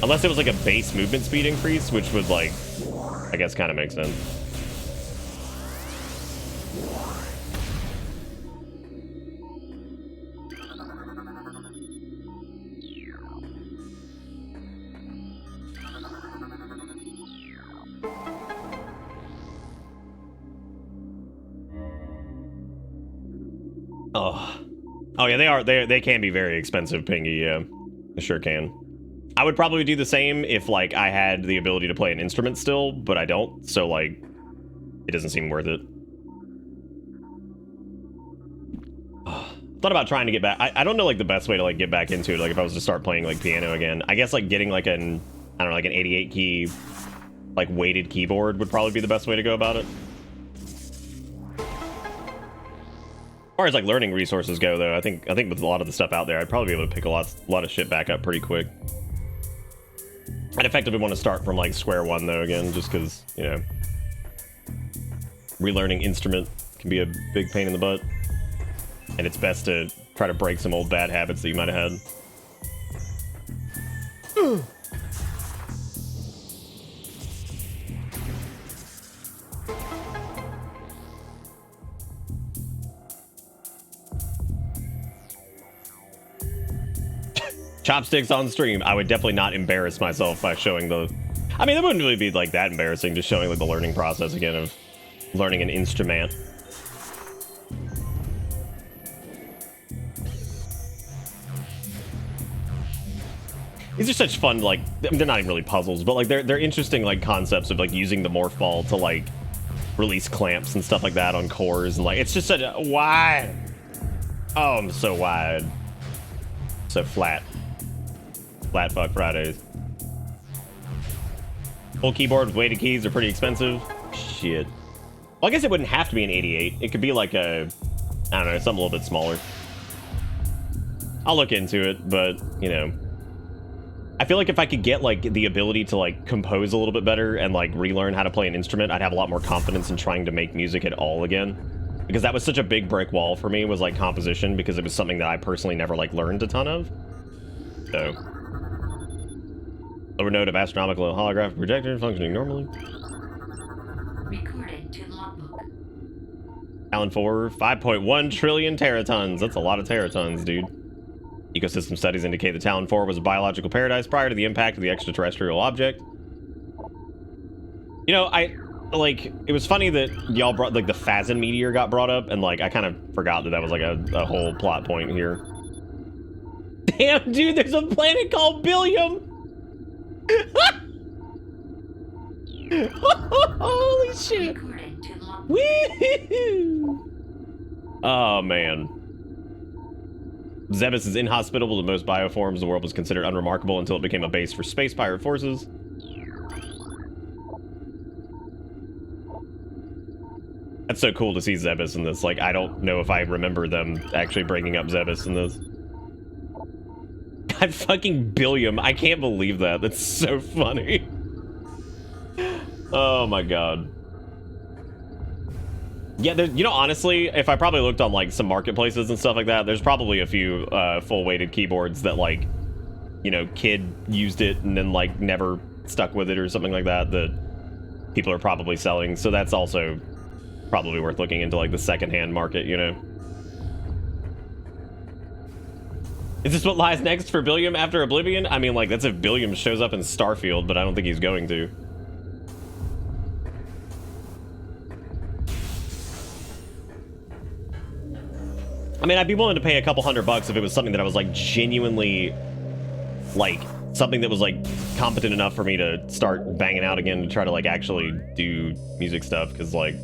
Unless it was like a base movement speed increase, which would like, I guess kind of make sense. Oh yeah, they are. They can be very expensive, Pingy. Yeah, they sure can. I would probably do the same if like I had the ability to play an instrument still, but I don't. So like, it doesn't seem worth it. Thought about trying to get back. I don't know like the best way to like get back into it. Like if I was to start playing like piano again, I guess like getting like an I don't know like an 88 key like weighted keyboard would probably be the best way to go about it. As far as like learning resources go, though, I think with a lot of the stuff out there, I'd probably be able to pick a lot of shit back up pretty quick. I'd effectively want to start from like square one though again, just because you know, relearning instrument can be a big pain in the butt, and it's best to try to break some old bad habits that you might have had. Chopsticks on stream. I would definitely not embarrass myself by showing the... I mean, it wouldn't really be like that embarrassing, just showing like the learning process again of learning an instrument. These are such fun, like, I mean, they're not even really puzzles, but like they're interesting like concepts of like using the morph ball to like release clamps and stuff like that on cores, and like it's just such a wide. Oh, I'm so wide. So flat. Flat fuck Fridays. Full keyboard with weighted keys are pretty expensive. Shit. Well, I guess it wouldn't have to be an 88. It could be like a, I don't know, something a little bit smaller. I'll look into it, but, you know. I feel like if I could get, like, the ability to, like, compose a little bit better and, like, relearn how to play an instrument, I'd have a lot more confidence in trying to make music at all again. Because that was such a big brick wall for me, was, like, composition, because it was something that I personally never, like, learned a ton of. So... Lower node of astronomical holographic projector functioning normally. Recorded to logbook. Talon 4, 5.1 trillion teratons. That's a lot of teratons, dude. Ecosystem studies indicate the Talon 4 was a biological paradise prior to the impact of the extraterrestrial object. You know, it was funny that y'all brought, like, the Phazon meteor got brought up, and, like, I kind of forgot that that was, like, a whole plot point here. Damn, dude, there's a planet called Billiam! Holy shit! Woo! Oh man. Zebes is inhospitable to most bioforms. The world was considered unremarkable until it became a base for space pirate forces. That's so cool to see Zebes in this. Like, I don't know if I remember them actually bringing up Zebes in this. God fucking Billiam. I can't believe that. That's so funny. Oh my god. Yeah, you know, honestly, if I probably looked on like some marketplaces and stuff like that, there's probably a few full weighted keyboards that like, you know, kid used it and then like never stuck with it or something like that that people are probably selling. So that's also probably worth looking into, like the secondhand market, you know. Is this what lies next for Billiam after Oblivion? I mean, like, that's if Billiam shows up in Starfield, but I don't think he's going to. I mean, I'd be willing to pay a couple $100 if it was something that I was like genuinely, like, something that was like competent enough for me to start banging out again to try to like actually do music stuff. Because like,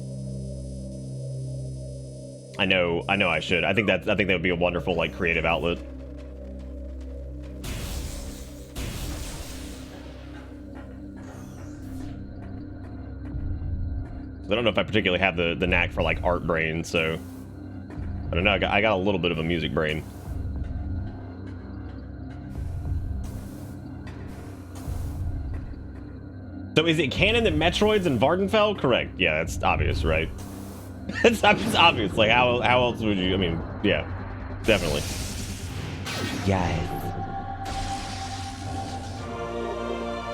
I know I should. I think that would be a wonderful like creative outlet. I don't know if I particularly have the knack for like art brain, so I don't know. I got a little bit of a music brain. So is it canon that Metroid's in Vardenfell? Correct. Yeah, that's obvious, right? It's obvious. Like how else would you? I mean, yeah, definitely. Yeah.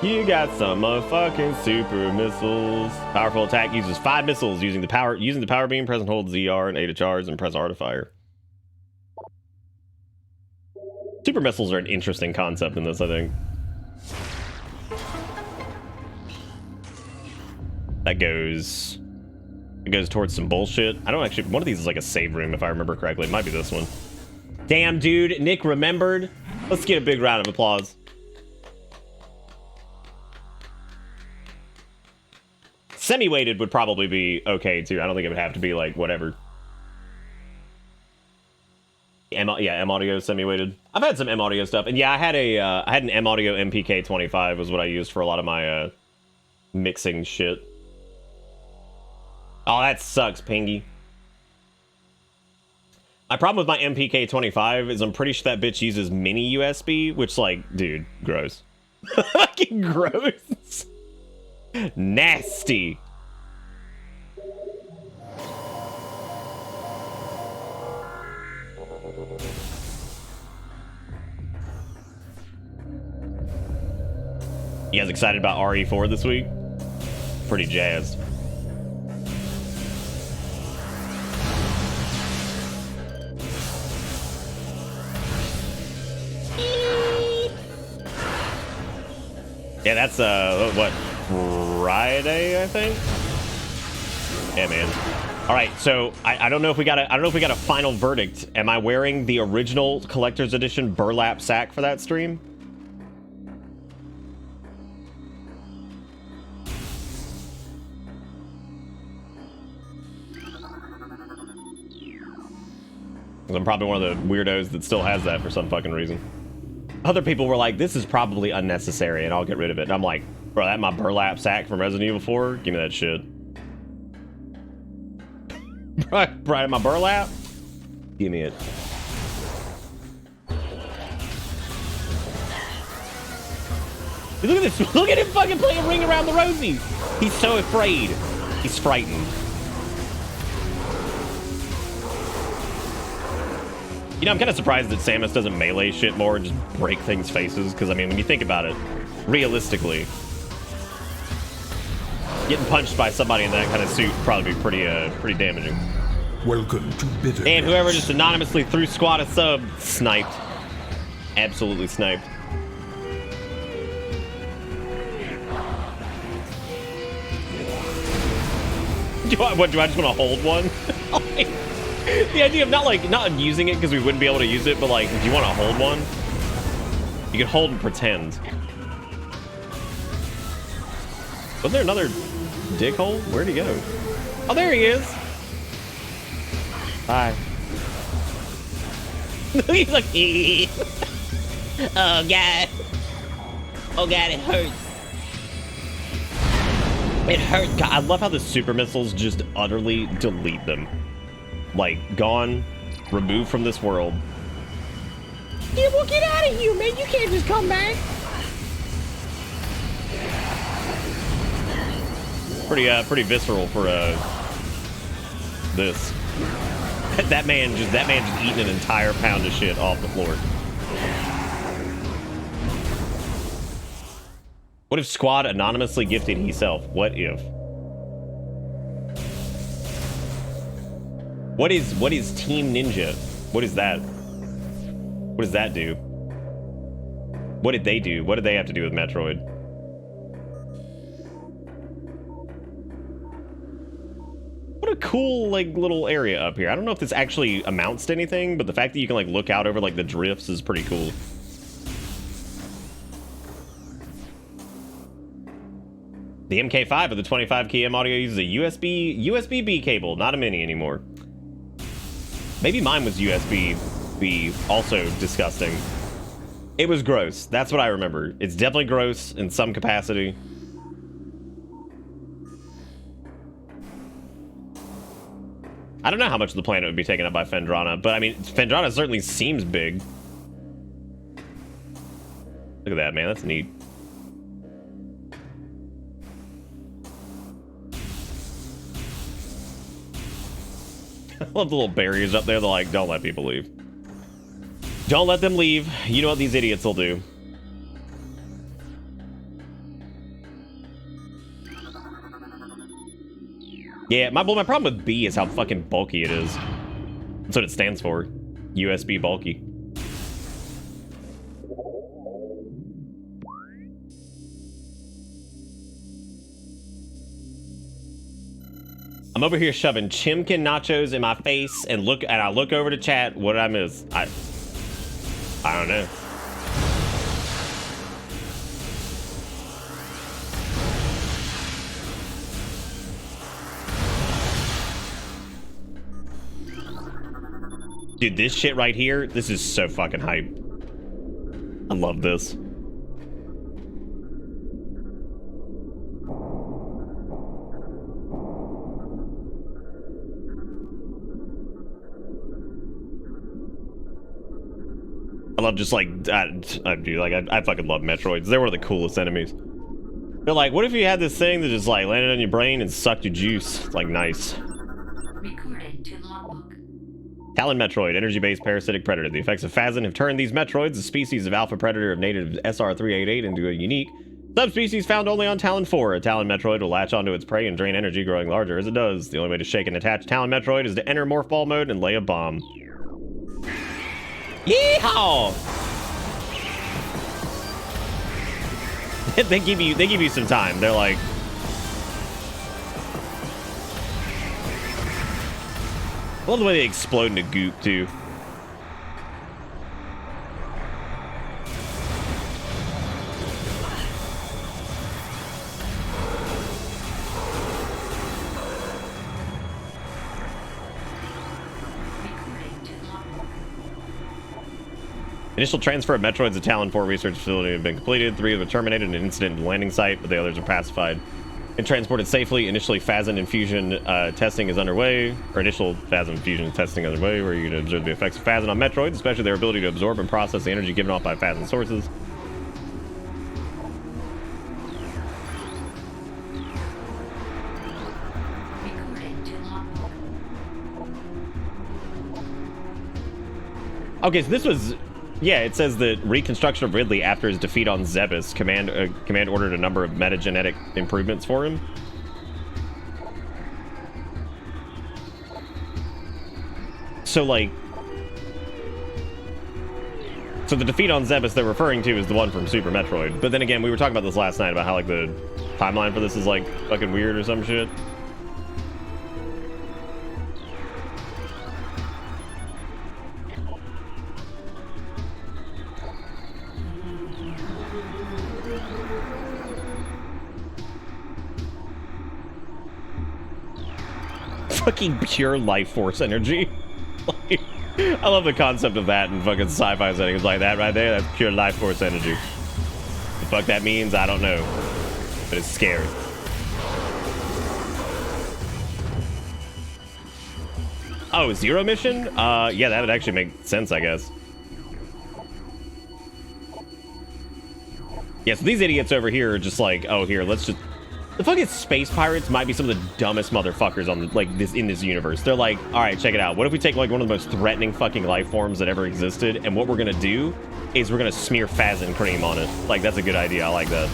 You got some motherfucking super missiles. Powerful attack uses 5 missiles using the power beam. Press and hold ZR and A to charge and press R to fire. Super missiles are an interesting concept in this, I think. It goes towards some bullshit. I don't actually. One of these is like a save room, if I remember correctly. It might be this one. Damn, dude. Nick remembered. Let's get a big round of applause. Semi-weighted would probably be okay too. I don't think it would have to be like whatever. M audio semi-weighted. I've had some M audio stuff, and yeah, I had an M audio MPK 25 was what I used for a lot of my mixing shit. Oh, that sucks, Pingy. My problem with my MPK 25 is I'm pretty sure that bitch uses mini USB, which like, dude, gross. Fucking gross. Nasty. You guys excited about RE4 this week? Pretty jazzed. Yeah, that's what, Friday, I think. Yeah, man. All right, so I don't know if we got a final verdict. Am I wearing the original collector's edition burlap sack for that stream? I'm probably one of the weirdos that still has that for some fucking reason. Other people were like, this is probably unnecessary and I'll get rid of it. And I'm like, bro, that my burlap sack from Resident Evil 4? Give me that shit. Bro, my burlap? Give me it. Look at this. Look at him fucking playing Ring Around the Rosie. He's so afraid. He's frightened. You know, I'm kind of surprised that Samus doesn't melee shit more and just break things' faces. Because, I mean, when you think about it, realistically, getting punched by somebody in that kind of suit would probably be pretty damaging. Welcome to Bitter. And whoever just anonymously threw Squad a sub, sniped. Absolutely sniped. Do I just want to hold one? The idea of not using it because we wouldn't be able to use it, but like, if you want to hold one, you can hold and pretend. Was there another dickhole? Where'd he go? Oh, there he is. Hi. He's like, oh god. Oh god, it hurts. It hurts. God, I love how the super missiles just utterly delete them. Like, gone, removed from this world. Yeah, well, get out of here, man. You can't just come back. Pretty visceral for this. That man just eating an entire pound of shit off the floor. What if Squad anonymously gifted himself? What if? What is Team Ninja? What is that? What does that do? What did they do? What did they have to do with Metroid? a cool, like, little area up here. I don't know if this actually amounts to anything, but the fact that you can, like, look out over, like, the drifts is pretty cool. The MK5 of the 25 km audio uses a USB-B cable, not a mini anymore. Maybe mine was USB-B, also disgusting. It was gross. That's what I remember. It's definitely gross in some capacity. I don't know how much of the planet would be taken up by Phendrana, but I mean, Phendrana certainly seems big. Look at that, man. That's neat. I love the little barriers up there. They're like, don't let people leave. Don't let them leave. You know what these idiots will do. Yeah, my problem with B is how fucking bulky it is. That's what it stands for. USB bulky. I'm over here shoving chimkin nachos in my face and I look over to chat. What did I miss? I don't know. Dude, this shit right here, this is so fucking hype. I love this. I love just like, I fucking love Metroids. They're one of the coolest enemies. They're like, what if you had this thing that just like landed on your brain and sucked your juice? It's like, nice. Recording to logbook. Talon Metroid, energy-based parasitic predator. The effects of Phazon have turned these Metroids, a species of alpha predator of native SR388, into a unique subspecies found only on Talon 4. A Talon Metroid will latch onto its prey and drain energy, growing larger as it does. The only way to shake and attach Talon Metroid is to enter Morph Ball mode and lay a bomb. Yeehaw! they give you some time. They're like, I love the way they explode into goop too. Initial transfer of Metroids to Talon 4 research facility have been completed. 3 were terminated in an incident in the landing site, but the others are pacified and transported safely. Initially, Phazon infusion testing is underway, or initial Phazon infusion testing is underway, where you can observe the effects of Phazon on Metroids, especially their ability to absorb and process the energy given off by Phazon sources. Okay, so this was... Yeah, it says that reconstruction of Ridley after his defeat on Zebes, command ordered a number of metagenetic improvements for him. So, like... So the defeat on Zebes they're referring to is the one from Super Metroid. But then again, we were talking about this last night about how, like, the timeline for this is, like, fucking weird or some shit. Fucking pure life force energy. Like, I love the concept of that in fucking sci-fi settings like that right there. That's pure life force energy. The fuck that means, I don't know. But it's scary. Oh, Zero mission? Yeah, that would actually make sense, I guess. Yeah, so these idiots over here are just like, oh, here, let's just... The fucking space pirates might be some of the dumbest motherfuckers on like this in this universe. They're like, all right, check it out. What if we take like one of the most threatening fucking life forms that ever existed, and what we're gonna do is we're gonna smear Phazon cream on it. Like, that's a good idea. I like that.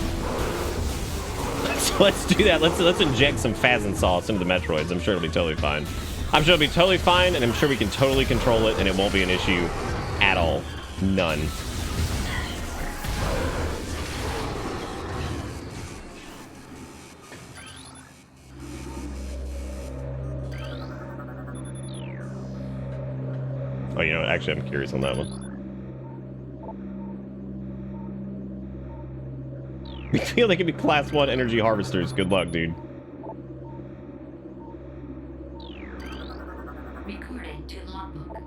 So let's do that. Let's inject some Phazon sauce into the Metroids. I'm sure it'll be totally fine. I'm sure it'll be totally fine, and I'm sure we can totally control it, and it won't be an issue at all. None. Oh, you know, actually, I'm curious on that one. We feel they can be class 1 energy harvesters. Good luck, dude. Recording to logbook.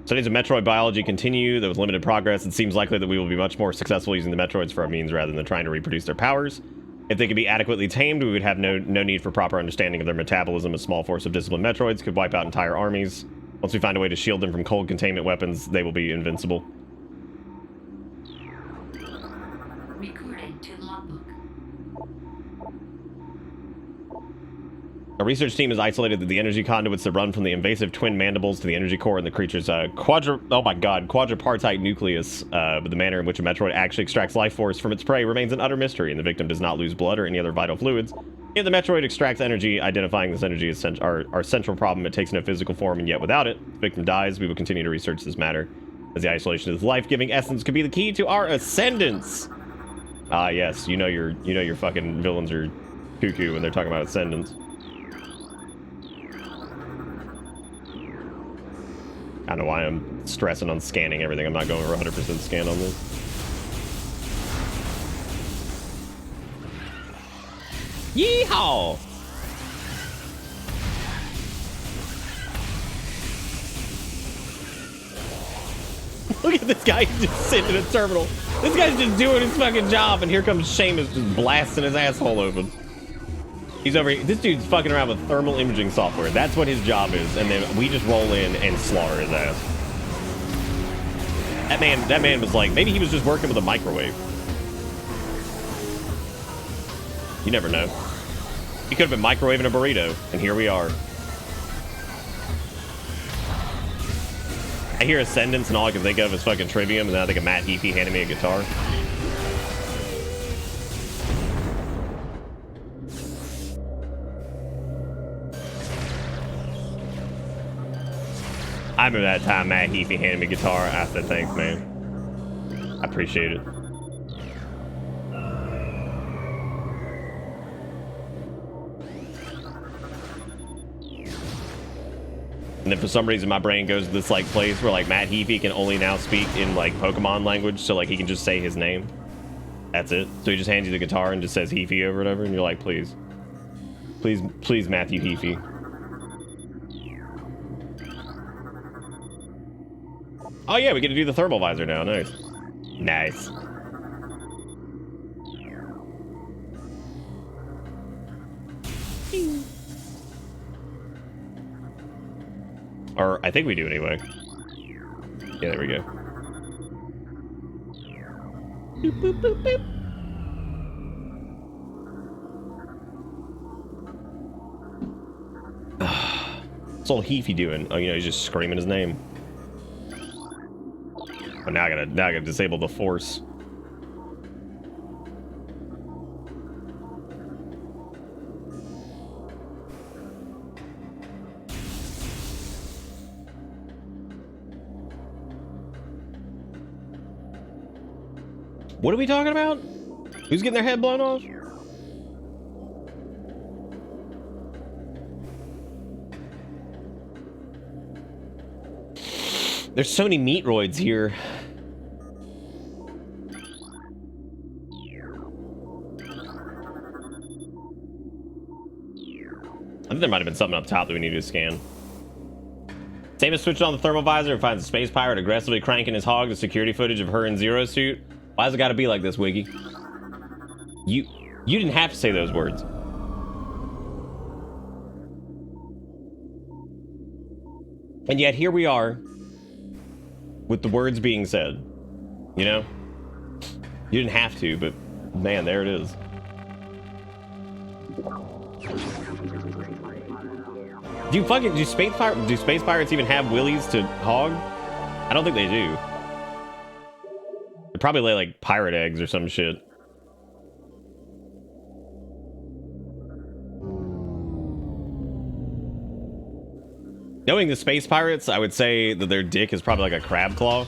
Studies of Metroid biology continue, though with limited progress. It seems likely that we will be much more successful using the Metroids for our means rather than trying to reproduce their powers. If they could be adequately tamed, we would have no need for proper understanding of their metabolism. A small force of disciplined Metroids could wipe out entire armies. Once we find a way to shield them from cold containment weapons, they will be invincible. Recording to logbook. A research team has isolated the energy conduits that run from the invasive twin mandibles to the energy core and the creature's quadripartite nucleus. But the manner in which a Metroid actually extracts life force from its prey remains an utter mystery, and the victim does not lose blood or any other vital fluids. If the Metroid extracts energy, identifying this energy is our central problem. It takes no physical form, and yet without it, the victim dies. We will continue to research this matter, as the isolation of this life-giving essence could be the key to our ascendance. Ah, yes, you know your fucking villains are cuckoo when they're talking about ascendance. I don't know why I'm stressing on scanning everything. I'm not going over 100% scan on this. Yeehaw! Look at this guy just sitting in a terminal. This guy's just doing his fucking job, and here comes Seamus just blasting his asshole open. He's over here. This dude's fucking around with thermal imaging software. That's what his job is, and then we just roll in and slaughter his ass. That man was like, maybe he was just working with a microwave. You never know. He could have been microwaving a burrito, and here we are. I hear Ascendance, and all I can think of is fucking Trivium, and then I think of Matt Heafy handing me a guitar. I remember that time Matt Heafy handed me a guitar. I said, thanks, man. I appreciate it. And then for some reason my brain goes to this like place where like Matt Heafy can only now speak in like Pokemon language, so like he can just say his name. That's it. So he just hands you the guitar and just says Heafy over and over, and you're like, please. Please, Matthew Heafy. Oh yeah, we get to do the thermal visor now. Nice. Nice. Or I think we do anyway. Yeah, there we go. Boop, boop, boop, boop. What's old Heafy doing? Oh, you know, he's just screaming his name. But now I gotta disable the force. What are we talking about? Who's getting their head blown off? There's so many Metroids here. I think there might have been something up top that we needed to scan. Samus switched on the thermal visor and finds a space pirate aggressively cranking his hog to security footage of her in Zero suit. Why's it gotta be like this, Wiggy? You didn't have to say those words. And yet here we are with the words being said. You know? You didn't have to, but man, there it is. Do space pirates even have willies to hog? I don't think they do. They probably lay like pirate eggs or some shit. Knowing the space pirates, I would say that their dick is probably like a crab claw.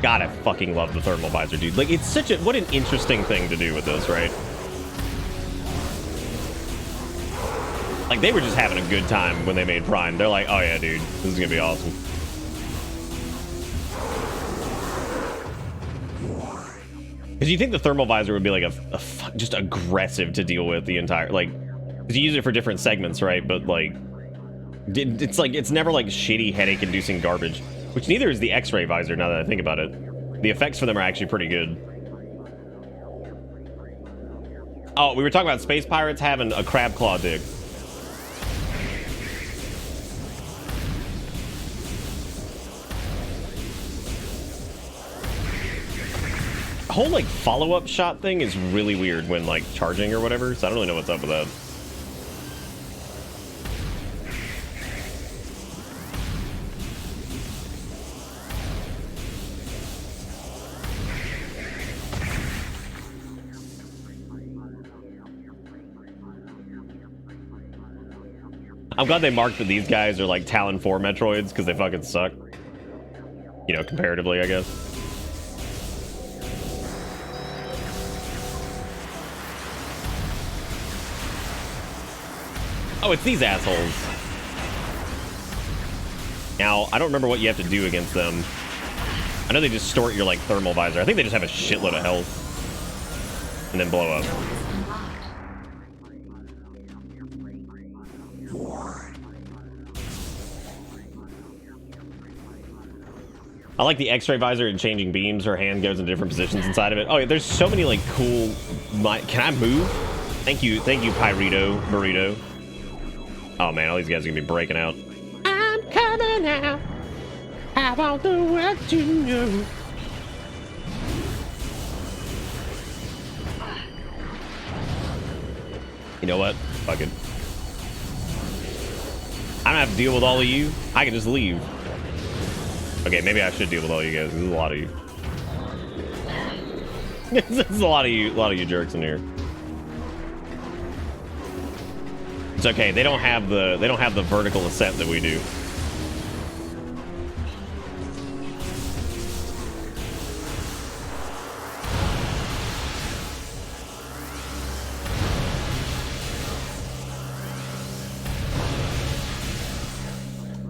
God, I fucking love the thermal visor, dude. Like, it's such a, what an interesting thing to do with this, right? Like, they were just having a good time when they made Prime. They're like, oh yeah, dude, this is gonna be awesome. Because you think the thermal visor would be like just aggressive to deal with the entire, like, because you use it for different segments, right? But like, it's never like shitty headache-inducing garbage. Which neither is the X-ray visor. Now that I think about it, the effects for them are actually pretty good. Oh, we were talking about space pirates having a crab claw dick. Whole like follow-up shot thing is really weird when like charging or whatever, so I don't really know what's up with that. I'm glad they marked that these guys are like Talon 4 Metroids because they fucking suck. You know, comparatively, I guess. Oh, it's these assholes. Now, I don't remember what you have to do against them. I know they distort your, like, thermal visor. I think they just have a shitload of health. And then blow up. I like the X-ray visor and changing beams. Her hand goes in different positions inside of it. Oh, yeah, there's so many, like, cool... Can I move? Thank you, Pyrito, Burrito. Oh man, all these guys are gonna be breaking out. I'm coming out. I want the world to know. You know what? Fuck it. I don't have to deal with all of you. I can just leave. Okay, maybe I should deal with all you guys. There's a lot of you. There's a lot of you jerks in here. It's okay. They don't have the vertical ascent that we do.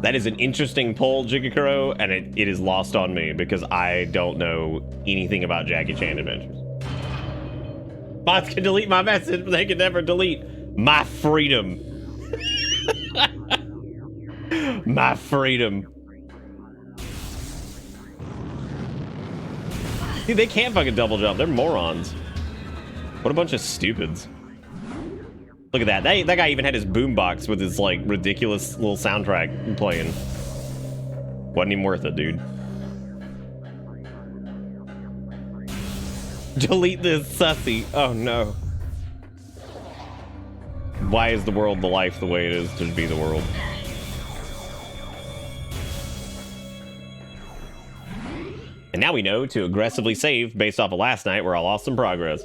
That is an interesting poll, Jigakuro, and it is lost on me because I don't know anything about Jackie Chan Adventures. Bots can delete my message, but they can never delete my freedom. My freedom. Dude, they can't fucking double jump. They're morons. What a bunch of stupids. Look at that. That guy even had his boombox with his, like, ridiculous little soundtrack playing. Wasn't even worth it, dude. Delete this sussy. Oh, no. Why is the world the life the way it is to be the world? And now we know to aggressively save based off of last night where I lost some progress.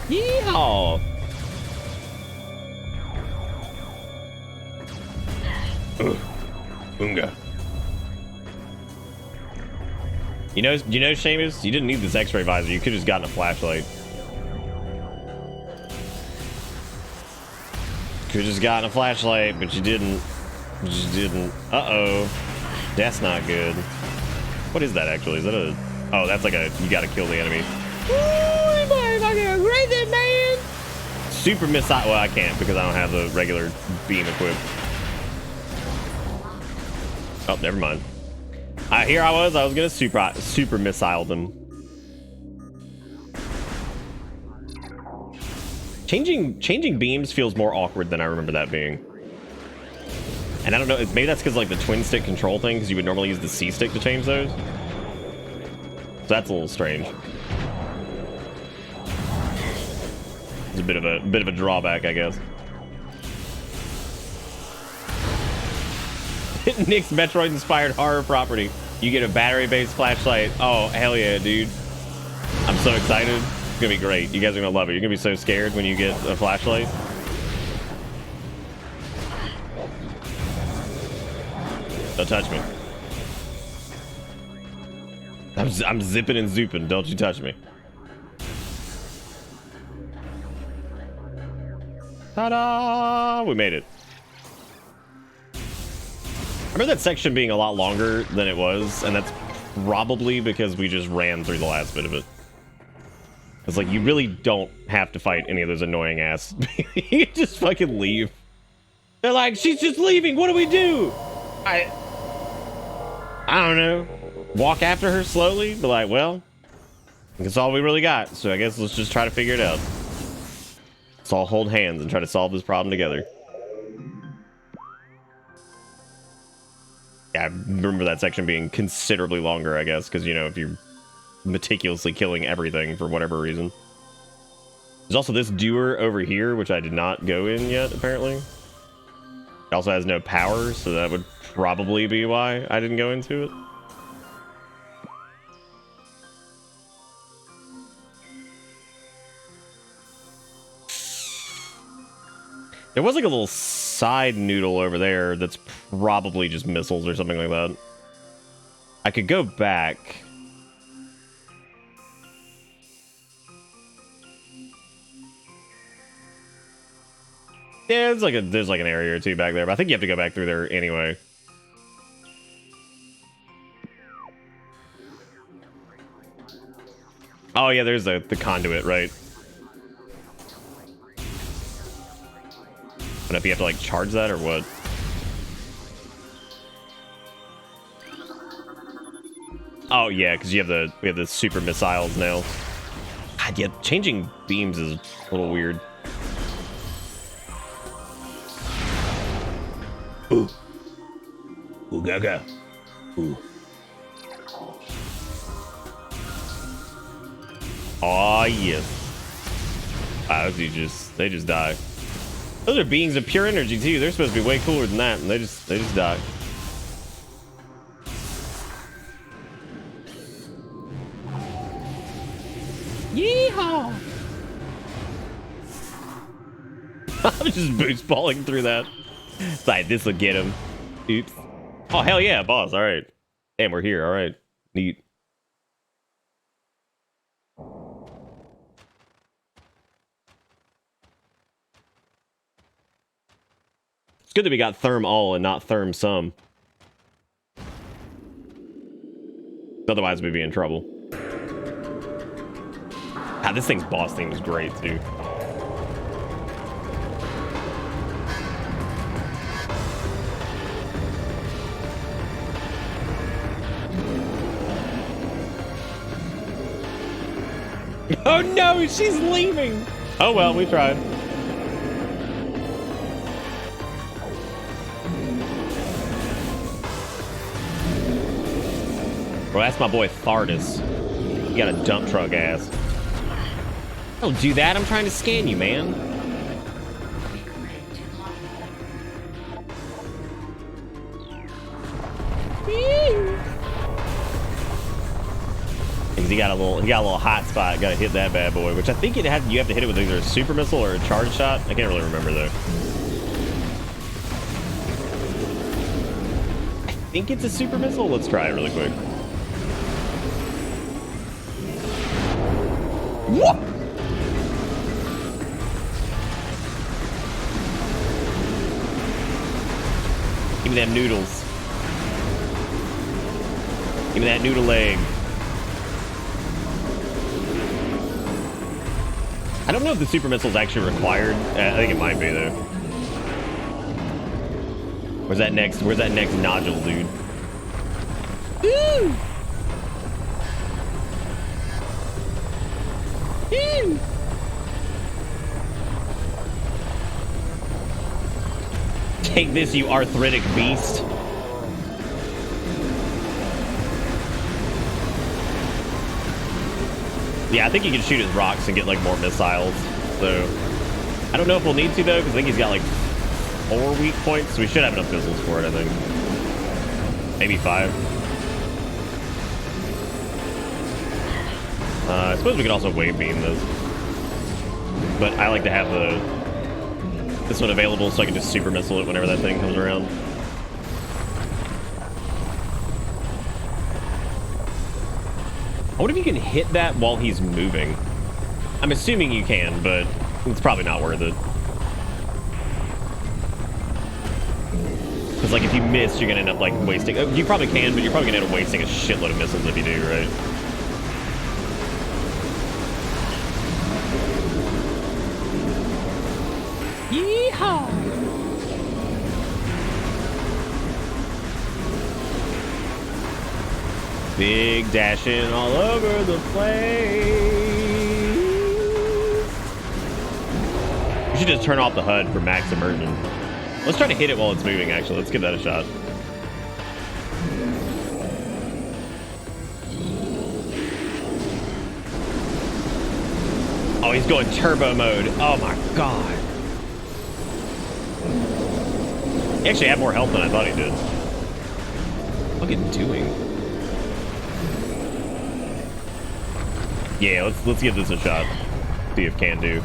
Yeehaw! Unga. You know, Seamus, you didn't need this X-ray visor. You could have just gotten a flashlight. Could have just gotten a flashlight, but you didn't. You just didn't. Uh-oh. That's not good. What is that, actually? Is that a... Oh, that's like a... You gotta kill the enemy. Crazy, man! Super missile... Well, I can't because I don't have the regular beam equipped. Oh, never mind. Here I was gonna super missile them. Changing beams feels more awkward than I remember that being. And I don't know, maybe that's because like the twin stick control thing, because you would normally use the C stick to change those. So that's a little strange. It's a bit of a drawback, I guess. Nick's Metroid-inspired horror property. You get a battery-based flashlight. Oh, hell yeah, dude. I'm so excited. It's gonna be great. You guys are gonna love it. You're gonna be so scared when you get a flashlight. Don't touch me. I'm zipping and zooping. Don't you touch me. Ta-da! We made it. I remember that section being a lot longer than it was, and that's probably because we just ran through the last bit of it. It's like, you really don't have to fight any of those annoying ass. You can just fucking leave. They're like, she's just leaving. What do we do? I don't know. Walk after her slowly? Be like, well, that's all we really got. So I guess let's just try to figure it out. Let's all hold hands and try to solve this problem together. Yeah, I remember that section being considerably longer, I guess, because, you know, if you're meticulously killing everything for whatever reason. There's also this doer over here, which I did not go in yet, apparently. It also has no power, so that would probably be why I didn't go into it. There was like a little side noodle over there that's probably just missiles or something like that. I could go back. Yeah, there's like an area or two back there, but I think you have to go back through there anyway. Oh yeah, there's the conduit, right? I don't know if you have to like charge that or what. Oh yeah, because we have the super missiles now. God, yeah, changing beams is a little weird. Ooh. Ooh gaga. Ooh. Oh yes. Wow, they just die. Those are beings of pure energy too. They're supposed to be way cooler than that, and they just die. Yeehaw! I'm just boost balling through that. It's like, this will get him. Oops. Oh hell yeah, boss! All right. Damn, we're here. All right. Neat. Good that we got therm all and not therm some. Otherwise we'd be in trouble. God, this thing's boss theme is great too. Oh no, she's leaving. Oh well, we tried. Bro, that's my boy Thardus. You got a dump truck ass. Don't do that. I'm trying to scan you, man. Because he got a little hot spot. Got to hit that bad boy, which I think you have to hit it with either a super missile or a charge shot. I can't really remember though. I think it's a super missile. Let's try it really quick. What? Give me them noodles. Give me that noodle leg. I don't know if the super missile is actually required. I think it might be though. Where's that next nodule, dude? Woo! Woo! Take this, you arthritic beast. Yeah, I think you can shoot his rocks and get like more missiles. So I don't know if we'll need to though, because I think he's got like 4 weak points. So we should have enough missiles for it, I think. Maybe 5. I suppose we could also wave beam this. But I like to have this one available so I can just super missile it whenever that thing comes around. I wonder if you can hit that while he's moving. I'm assuming you can, but it's probably not worth it. Because, like, if you miss, you're gonna end up, like, wasting... You probably can, but you're probably gonna end up wasting a shitload of missiles if you do, right? Yeehaw! Big dashing all over the place. We should just turn off the HUD for max immersion. Let's try to hit it while it's moving, actually. Let's give that a shot. Oh, he's going turbo mode. Oh my god. He actually had more health than I thought he did. What are you doing? Yeah, let's give this a shot. See if can do.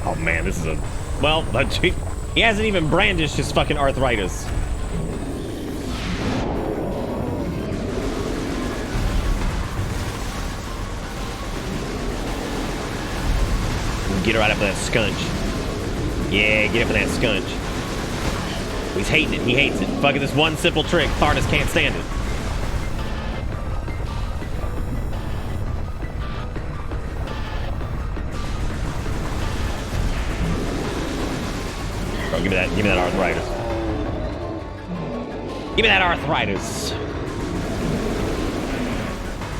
Oh man, this is a... Well, he hasn't even brandished his fucking arthritis. Get her right up for that scunch. Yeah, get up for that scunch. He's hating it. He hates it. Fucking this one simple trick. Tharnus can't stand it. Bro, give me that arthritis. Give me that arthritis.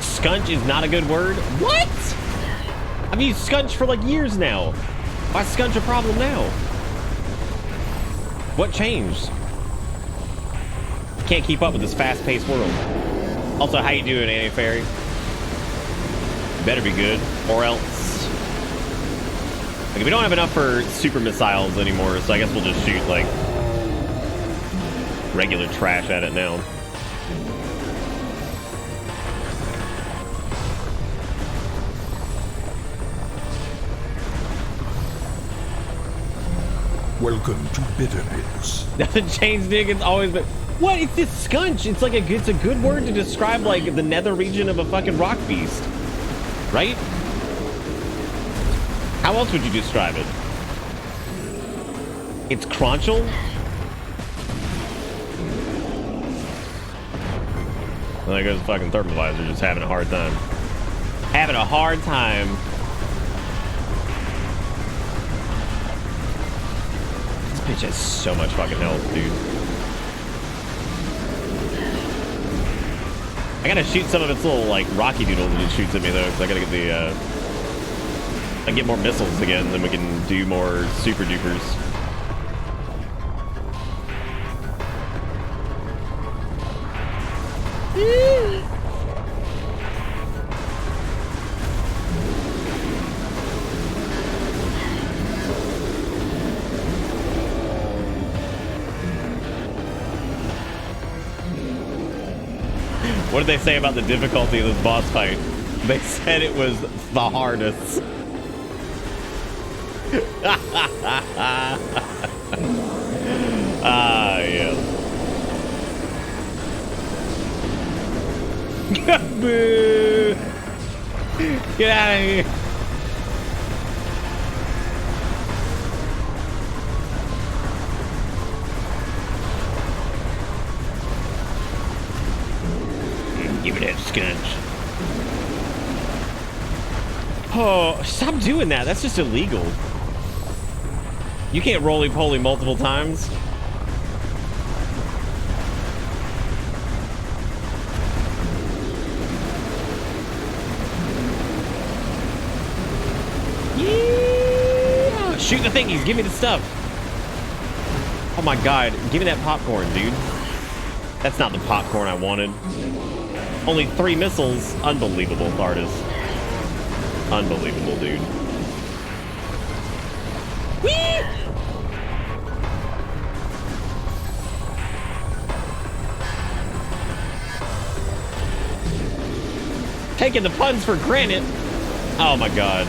Scunch is not a good word. What? I've used scunch for like years now. Why is scunch a problem now? What changed? Can't keep up with this fast-paced world. Also, how you doing, Annie Fairy? Better be good, or else. Like, we don't have enough for super missiles anymore, so I guess we'll just shoot like regular trash at it now. Welcome to Bitter Pits. Doesn't change, Nick. It's always been. What? It's this scunch. It's like it's a good word to describe like the nether region of a fucking rock beast, right? How else would you describe it? It's crunchal. Well, there goes the fucking thermalizer, just having a hard time. Having a hard time. Bitch has so much fucking health, dude. I gotta shoot some of its little, like, rocky doodles that it shoots at me, though, because I gotta get the, I get more missiles again, then we can do more super dupers. What did they say about the difficulty of this boss fight? They said it was the hardest. Ah, yeah. Boo! Get out of here. Give me that scunch. Oh, stop doing that. That's just illegal. You can't roly-poly multiple times. Yeah! Shoot the thingies. Give me the stuff. Oh my god. Give me that popcorn, dude. That's not the popcorn I wanted. Only 3 missiles. Unbelievable, Tharnus. Unbelievable, dude. Whee! Taking the puns for granted. Oh my god.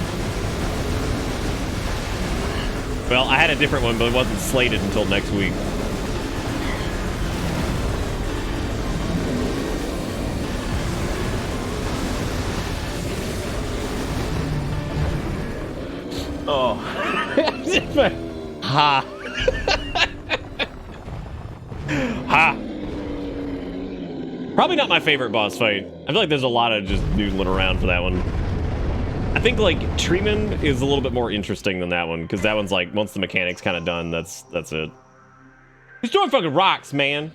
Well, I had a different one, but it wasn't slated until next week. Ha. Ha. Probably not my favorite boss fight. I feel like there's a lot of just noodling around for that one. I think like Treeman is a little bit more interesting than that one, because that one's like once the mechanic's kind of done, that's it. He's throwing fucking rocks, man.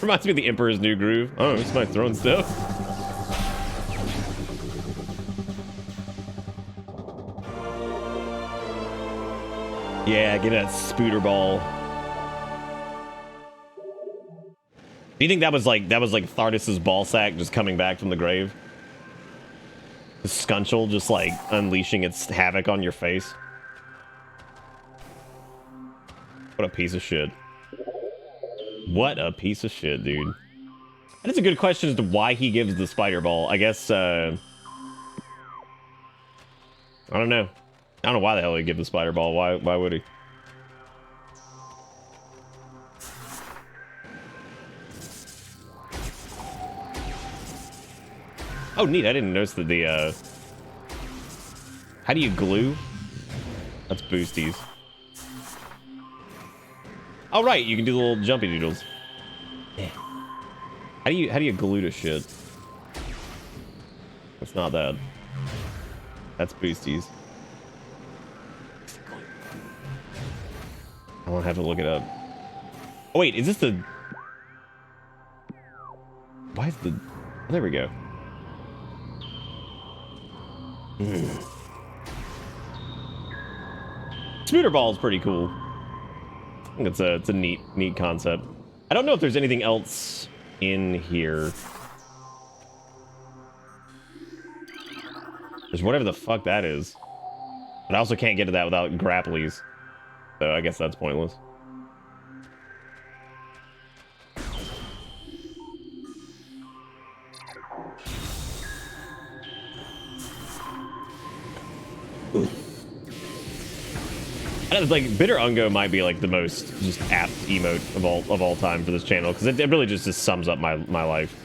Reminds me of the Emperor's New Groove. Oh, it's my throwing stuff. Yeah, get that spooter ball. Do you think that was like Thardis's ball sack just coming back from the grave? The Skunchel just like unleashing its havoc on your face. What a piece of shit. What a piece of shit, dude. That is a good question as to why he gives the spider ball. I guess, I don't know. I don't know why the hell he'd give the spider ball. Why would he? Oh, neat. I didn't notice that the, how do you glue? That's boosties. Oh, right. You can do the little jumpy doodles. Yeah. How do you glue to shit? It's not that. That's boosties. I won't have to look it up. Oh, wait. Is this the... Why is the... Oh, there we go. Spooter ball is pretty cool. I think it's a neat concept. I don't know if there's anything else in here. There's whatever the fuck that is. But I also can't get to that without grapplies. So I guess that's pointless. I know, like Bitter Ungo might be like the most just apt emote of all time for this channel, because it really just sums up my life.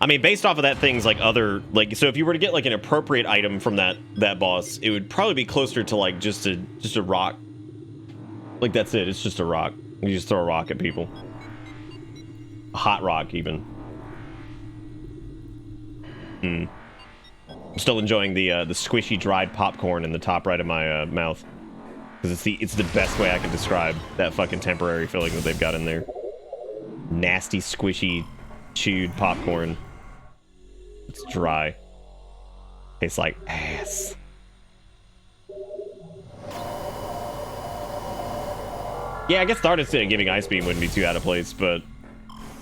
I mean, based off of that thing's like other, like, so if you were to get like an appropriate item from that boss, it would probably be closer to like just a rock. Like that's it. It's just a rock. You just throw a rock at people. A hot rock, even. I'm still enjoying the squishy dried popcorn in the top right of my mouth, because it's the best way I can describe that fucking temporary filling that they've got in there. Nasty, squishy, chewed popcorn. It's dry. Tastes like ass. Yeah, I guess Thardis giving Ice Beam wouldn't be too out of place, but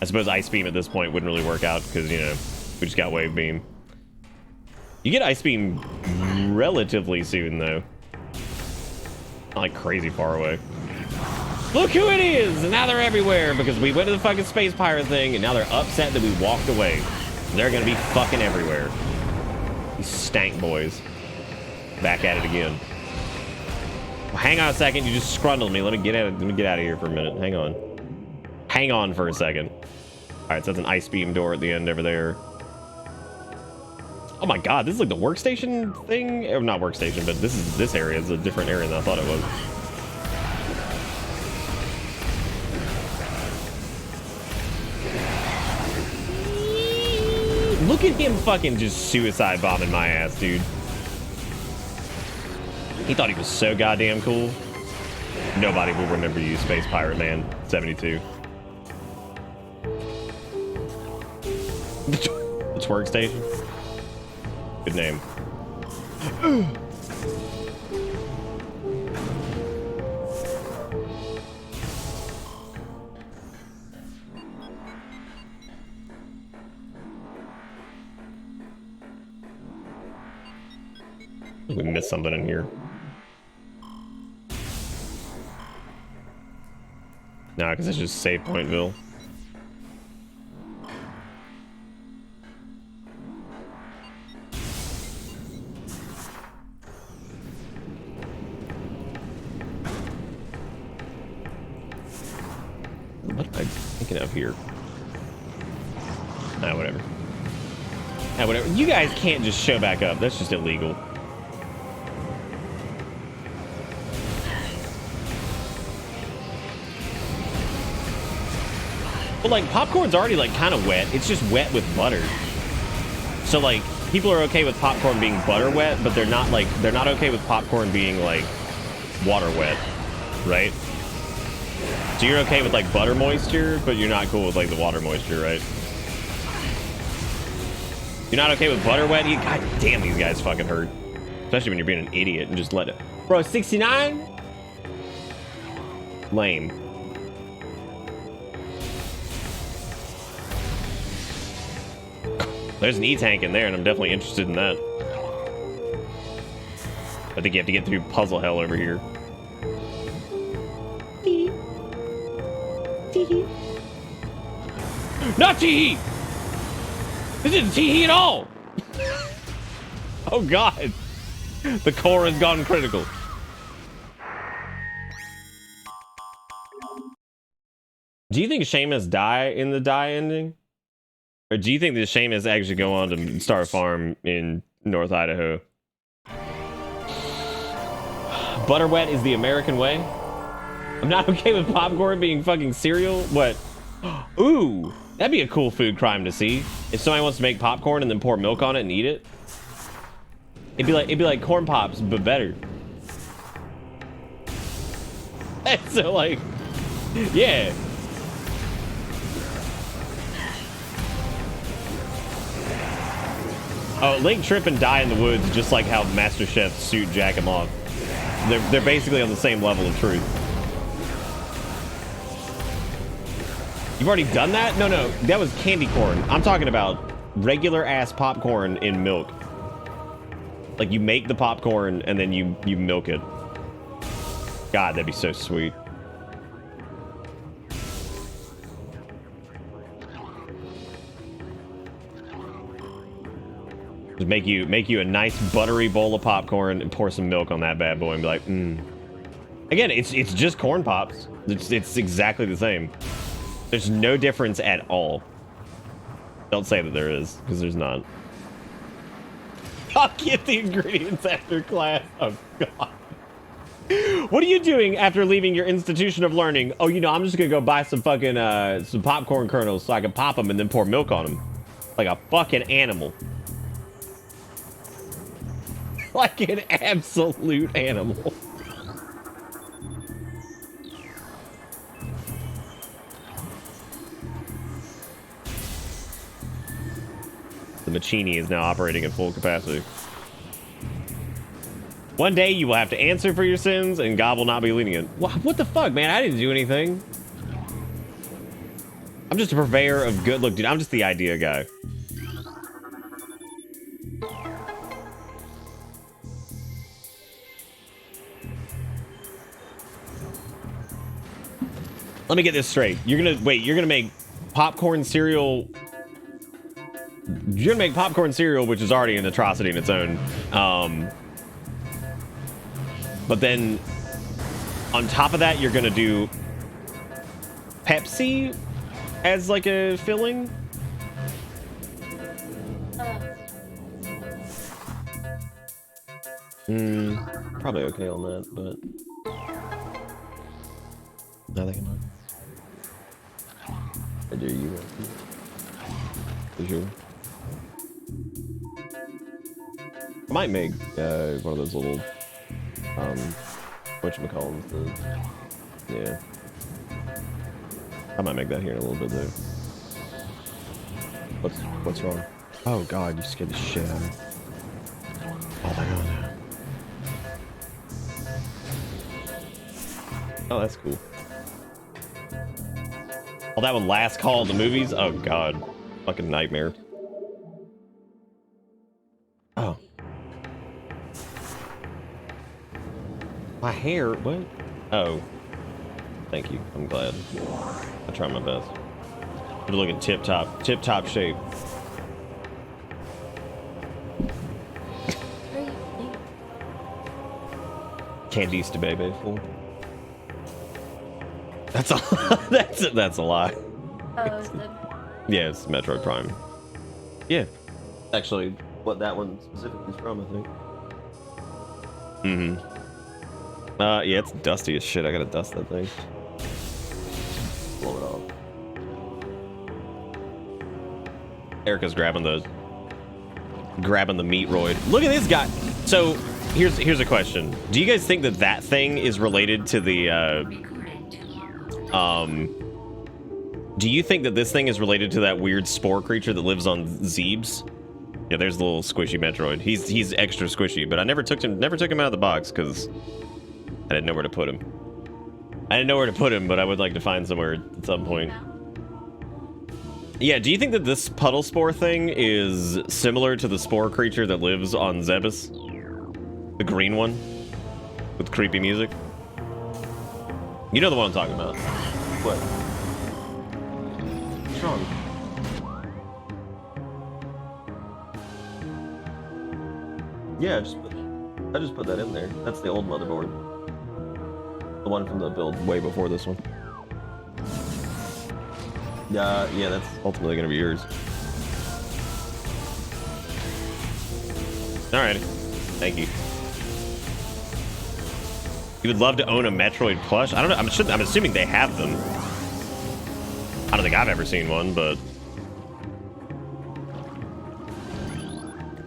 I suppose Ice Beam at this point wouldn't really work out because, you know, we just got Wave Beam. You get Ice Beam relatively soon, though. Not like crazy far away. Look who it is! And now they're everywhere because we went to the fucking space pirate thing and now they're upset that we walked away. They're gonna be fucking everywhere. These stank boys. Back at it again. Well, hang on a second, you just scrundled me. Let me get out of here for a minute. Hang on. Hang on for a second. Alright, so that's an Ice Beam door at the end over there. Oh my god, this is like the workstation thing? Or not workstation, but this area is a different area than I thought it was. Look at him fucking just suicide bombing my ass, dude. He thought he was so goddamn cool. Nobody will remember you, Space Pirate Man 72. The twerk station. Good name. We missed something in here. Nah, because it's just save Pointville. What am I thinking of here? Ah, whatever. Ah, whatever. You guys can't just show back up. That's just illegal. But like popcorn's already like kind of wet. It's just wet with butter. So like people are okay with popcorn being butter wet, but they're not okay with popcorn being like water wet, right? So you're okay with like butter moisture, but you're not cool with like the water moisture, right? You're not okay with butter wet? God damn, these guys fucking hurt. Especially when you're being an idiot and just let it. Bro, 69? Lame. There's an E-tank in there, and I'm definitely interested in that. I think you have to get through puzzle hell over here. Not tee-hee! This isn't tee-hee at all! Oh god. The core has gone critical. Do you think Seamus die in the die ending? Or do you think that Seamus actually go on to start a farm in North Idaho? Butter wet is the American way? I'm not okay with popcorn being fucking cereal? What? Ooh, that'd be a cool food crime to see. If somebody wants to make popcorn and then pour milk on it and eat it. It'd be like corn pops, but better. So like, yeah. Oh, Link trip and die in the woods, just like how Master Chef's suit jack him off. They're basically on the same level of truth. You've already done that? No, that was candy corn. I'm talking about regular ass popcorn in milk. Like you make the popcorn and then you milk it. God, that'd be so sweet. Just make you a nice buttery bowl of popcorn and pour some milk on that bad boy and be like, Again, it's just corn pops. It's exactly the same. There's no difference at all. Don't say that there is, because there's not. I'll get the ingredients after class. Oh god. What are you doing after leaving your institution of learning? Oh, you know, I'm just gonna go buy some fucking some popcorn kernels so I can pop them and then pour milk on them. Like a fucking animal. Like an absolute animal. The Machini is now operating at full capacity. One day you will have to answer for your sins and God will not be lenient. What the fuck, man? I didn't do anything. I'm just a purveyor of good. Look, dude, I'm just the idea guy. Let me get this straight. You're gonna make popcorn cereal. You're gonna make popcorn cereal, which is already an atrocity in its own. But then on top of that, you're gonna do Pepsi as like a filling. Probably okay on that, but nothing about. I do you want to? For sure. I might make one of those little whatchamacallits, yeah. I might make that here in a little bit though. What's wrong? Oh god, you scared the shit out of me. Oh my god. Oh, that's cool. Oh, that one last call of the movies? Oh god. Fucking nightmare. Oh. My hair, what? Oh. Thank you, I'm glad. I try my best. You're looking tip-top shape. Candice de baby fool. That's a that's a lie. Oh, is it? Yeah, it's Metroid Prime. Yeah. Actually, what that one specifically is from, I think. Mm-hmm. Yeah, it's dusty as shit. I gotta dust that thing. Blow it off. Erica's grabbing the Metroid. Look at this guy. So here's a question. Do you guys think that that thing is related to the do you think that this thing is related to that weird spore creature that lives on Zebes? Yeah, there's the little squishy Metroid. He's extra squishy, but I never took him out of the box because I didn't know where to put him. But I would like to find somewhere at some point. Yeah, do you think that this puddle spore thing is similar to the spore creature that lives on Zebes? The green one? With creepy music? You know the one I'm talking about. What? What's wrong? Yeah, I just put that in there. That's the old motherboard. The one from the build way before this one. Yeah, that's ultimately gonna be yours. Alrighty. Thank you. You would love to own a Metroid plush? I don't know. I'm assuming they have them. I don't think I've ever seen one, but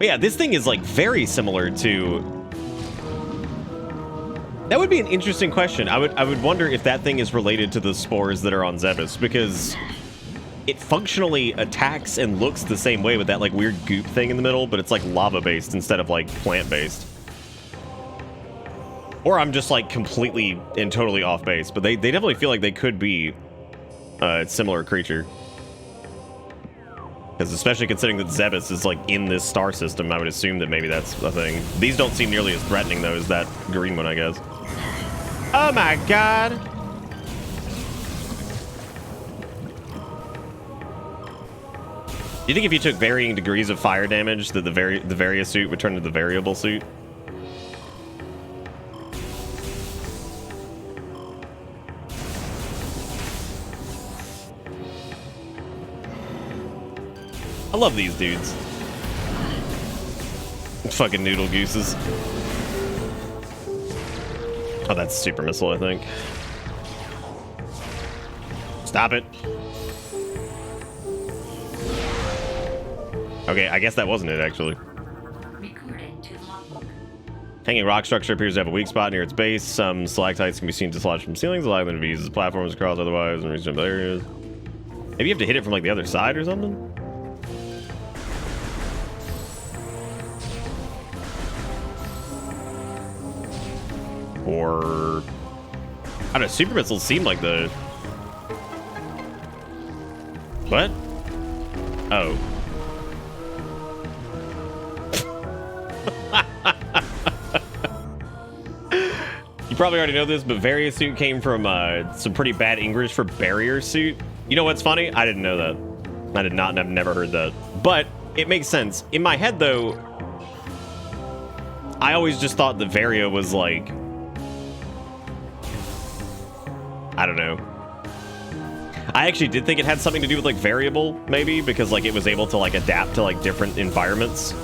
yeah, this thing is like very similar to. That would be an interesting question. I would wonder if that thing is related to the spores that are on Zebes, because it functionally attacks and looks the same way with that like weird goop thing in the middle, but it's like lava based instead of like plant based. Or I'm just like completely and totally off base, but they definitely feel like they could be a similar creature. Because especially considering that Zebes is like in this star system, I would assume that maybe that's a thing. These don't seem nearly as threatening though as that green one, I guess. Oh my god! Do you think if you took varying degrees of fire damage that the Varia suit would turn to the variable suit? I love these dudes. Fucking noodle gooses. Oh, that's super missile, I think. Stop it. Okay, I guess that wasn't it, actually. Hanging rock structure appears to have a weak spot near its base. Some stalactites can be seen dislodged from ceilings, allowing them to be used as platforms across otherwise in reasonable areas. Maybe you have to hit it from like the other side or something? Or I don't know, super missiles seem like the what? Oh. You probably already know this, but Varia suit came from some pretty bad English for barrier suit. You know what's funny? I didn't know that. I did not, and I've never heard that. But it makes sense. In my head, though, I always just thought the Varia was like, I don't know. I actually did think it had something to do with like variable, maybe, because like it was able to like adapt to like different environments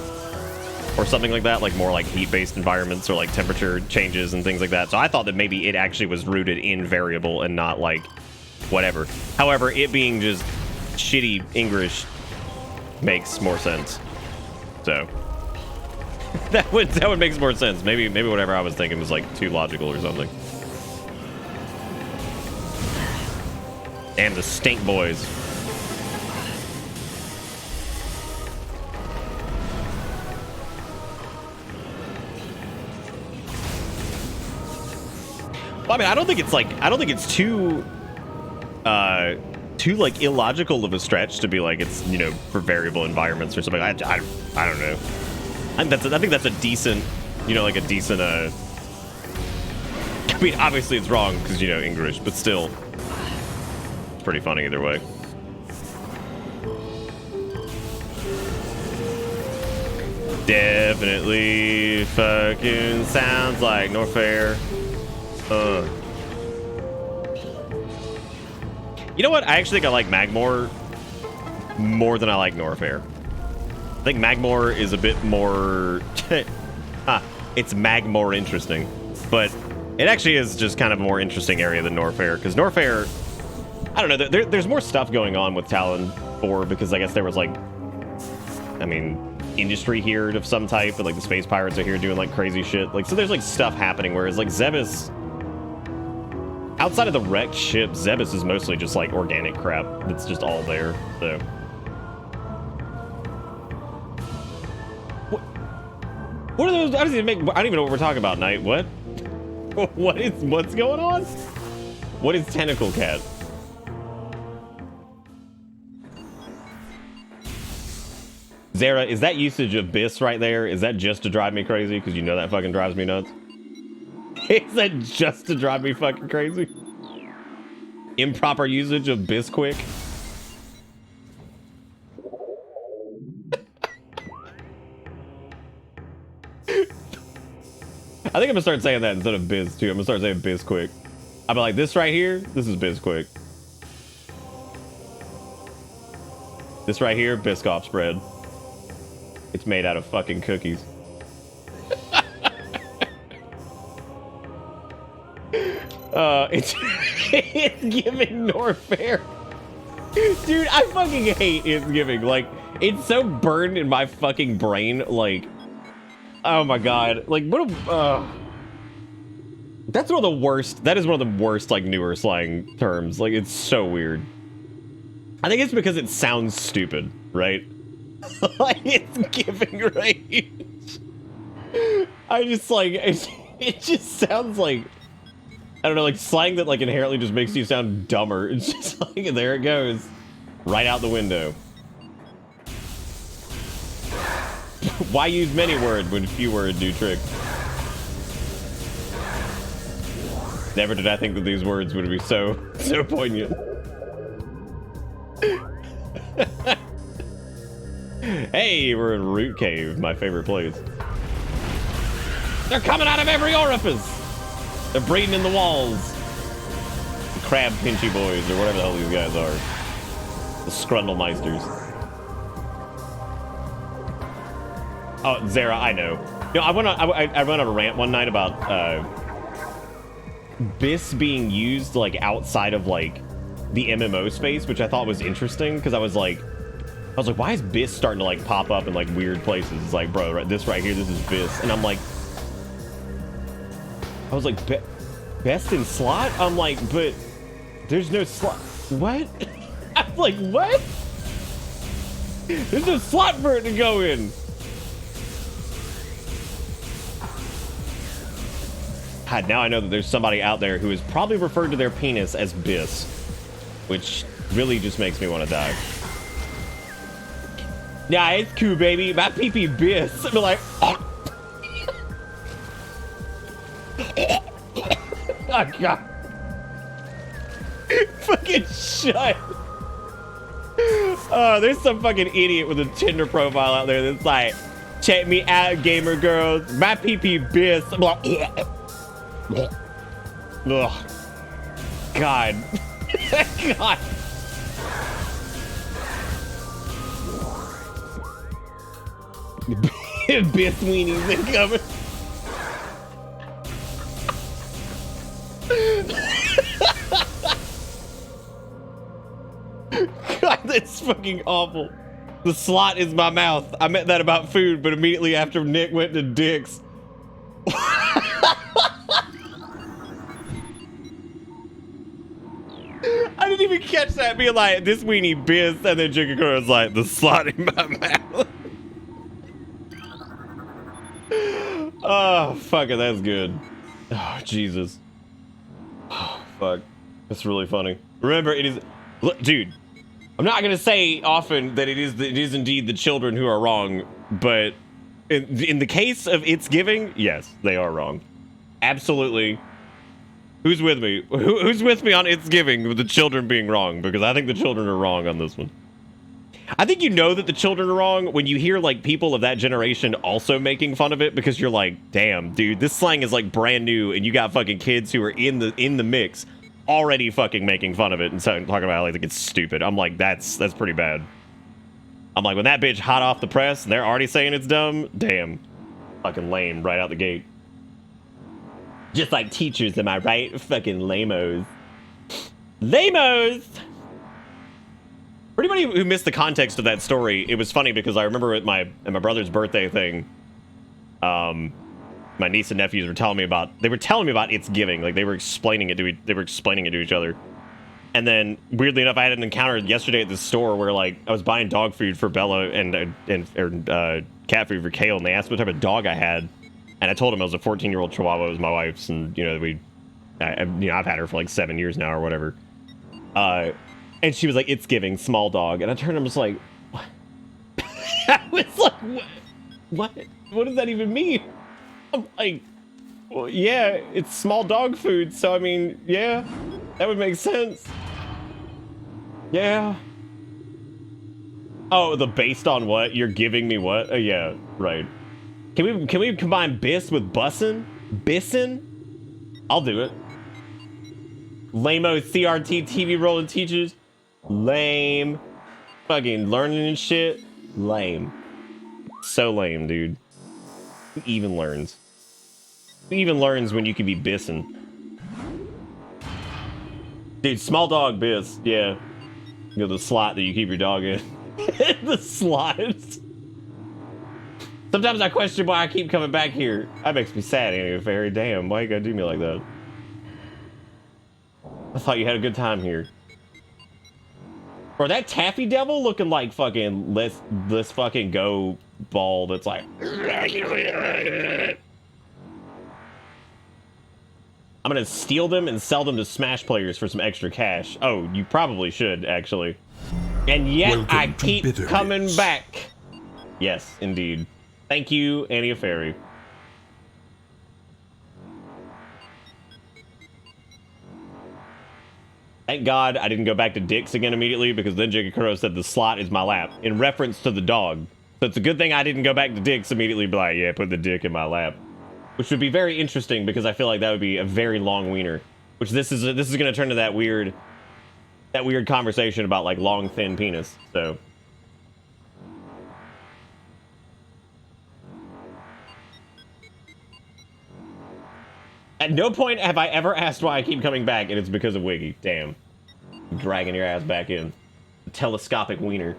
or something like that, like more like heat-based environments or like temperature changes and things like that. So I thought that maybe it actually was rooted in variable and not like whatever. However, it being just shitty English makes more sense. So that would make more sense. Maybe whatever I was thinking was like too logical or something. Damn the stink boys. Well, I mean, I don't think it's too like illogical of a stretch to be like it's, you know, for variable environments or something. I don't know. I think that's a decent, you know, like a decent I mean, obviously it's wrong because, you know, English, but still it's pretty funny either way. Definitely fucking sounds like Norfair. You know what? I actually think I like Magmore more than I like Norfair. I think Magmore is a bit more... it's Magmore interesting. But it actually is just kind of a more interesting area than Norfair. Because Norfair... I don't know. There's more stuff going on with Talon 4 because I guess there was like... I mean... industry here of some type, but like the space pirates are here doing like crazy shit. Like, so there's like stuff happening, whereas like Zebus, outside of the wrecked ship, Zebus is mostly just like organic crap that's just all there. So what are those? I don't even know what we're talking about, Knight. What what's going on? What is Tentacle Cat? Zara, is that usage of BIS right there? Is that just to drive me crazy? Because you know that fucking drives me nuts. Is that just to drive me fucking crazy? Improper usage of Bisquick? I think I'm gonna start saying that instead of Biz too. I'm gonna start saying Bisquick. I'll be like, this right here, this is Bisquick. This right here, Biscoff spread. It's made out of fucking cookies. It's giving Norfair. Dude, I fucking hate It's Giving. Like, it's so burned in my fucking brain. Like, oh my god. Like, what a... that's one of the worst. That is one of the worst, like, newer slang terms. Like, it's so weird. I think it's because it sounds stupid, right? Like, it's giving range. I just like it just sounds like, I don't know, like slang that like inherently just makes you sound dumber. It's just like, there it goes, right out the window. Why use many words when few words do trick? Never did I think that these words would be so poignant. Hey, we're in Root Cave, my favorite place. They're coming out of every orifice. They're breeding in the walls. The crab pinchy boys, or whatever the hell these guys are. The Scrundlemeisters. Oh, Zara, I know. You know, I went on a rant one night about BIS being used like outside of like the MMO space, which I thought was interesting because I was like, why is BIS starting to like pop up in like weird places? It's like, bro, right, this right here, this is BIS, and I'm like, I was like, best in slot? I'm like, but there's no slot. What? I'm like, what? There's no slot for it to go in. God, now I know that there's somebody out there who has probably referred to their penis as BIS, which really just makes me want to die. Yeah, it's cool, baby. My pee-pee BIS. I'm like, oh. Oh, God. Fucking shut. Oh, there's some fucking idiot with a Tinder profile out there that's like, check me out, gamer girls. My pee-pee BIS. I'm like, ugh. God. God. BIS weenies incoming. God, that's fucking awful. The slot is my mouth. I meant that about food, but immediately after Nick went to dicks. I didn't even catch that being like, this weenie BIS, and then Jigakura was like, the slot in my mouth. Oh, fuck it, that's good. Oh, Jesus. Oh, fuck. That's really funny. Remember, it is... Look, dude, I'm not going to say often that it is indeed the children who are wrong, but in the case of It's Giving, yes, they are wrong. Absolutely. Who's with me? Who's with me on It's Giving with the children being wrong? Because I think the children are wrong on this one. I think you know that the children are wrong when you hear like people of that generation also making fun of it, because you're like, damn, dude, this slang is like brand new and you got fucking kids who are in the mix already fucking making fun of it and talking about how like it's stupid. I'm like, that's pretty bad. I'm like, when that bitch hot off the press and they're already saying it's dumb, damn. Fucking lame right out the gate. Just like teachers, am I right? Fucking lamos. Lamos! For anybody who missed the context of that story, it was funny because I remember at my brother's birthday thing, my niece and nephews were telling me about It's Giving. Like they were explaining it to each other. And then weirdly enough, I had an encounter yesterday at the store where like I was buying dog food for Bella and cat food for Kale, and they asked what type of dog I had, and I told them I was a 14-year-old Chihuahua. It was my wife's, and you know I've had her for like 7 years now or whatever. And she was like, "It's Giving, small dog," and I turned and was like, "What?" I was like, "What? What does that even mean?" I'm like, "Well, yeah, it's small dog food, so I mean, yeah, that would make sense." Yeah. Oh, the based on what? You're giving me what? Yeah, right. Can we combine bis with bussin'? Bissin'? I'll do it. Lame-o CRT TV rolling teachers. Lame. Fucking learning and shit. Lame. So lame, dude. Who even learns? Who even learns when you can be bissin'? Dude, small dog bis. Yeah. You know, the slot that you keep your dog in. The slots. Sometimes I question why I keep coming back here. That makes me sad, Annie Fairy. Damn, why you gotta do me like that? I thought you had a good time here. Bro, that Taffy Devil looking like fucking let's fucking go ball that's like... I'm gonna steal them and sell them to Smash players for some extra cash. Oh, you probably should, actually. And yet I keep coming back. Yes, indeed. Thank you, Annie Fairy. Thank God I didn't go back to Dick's again immediately, because then Jigakuro said the slot is my lap in reference to the dog. So it's a good thing I didn't go back to Dick's immediately, be like, yeah, put the dick in my lap. Which would be very interesting, because I feel like that would be a very long wiener. Which this is going to turn to that weird conversation about like long thin penis. So at no point have I ever asked why I keep coming back, and it's because of Wiggy. Damn. Dragging your ass back in. The telescopic wiener.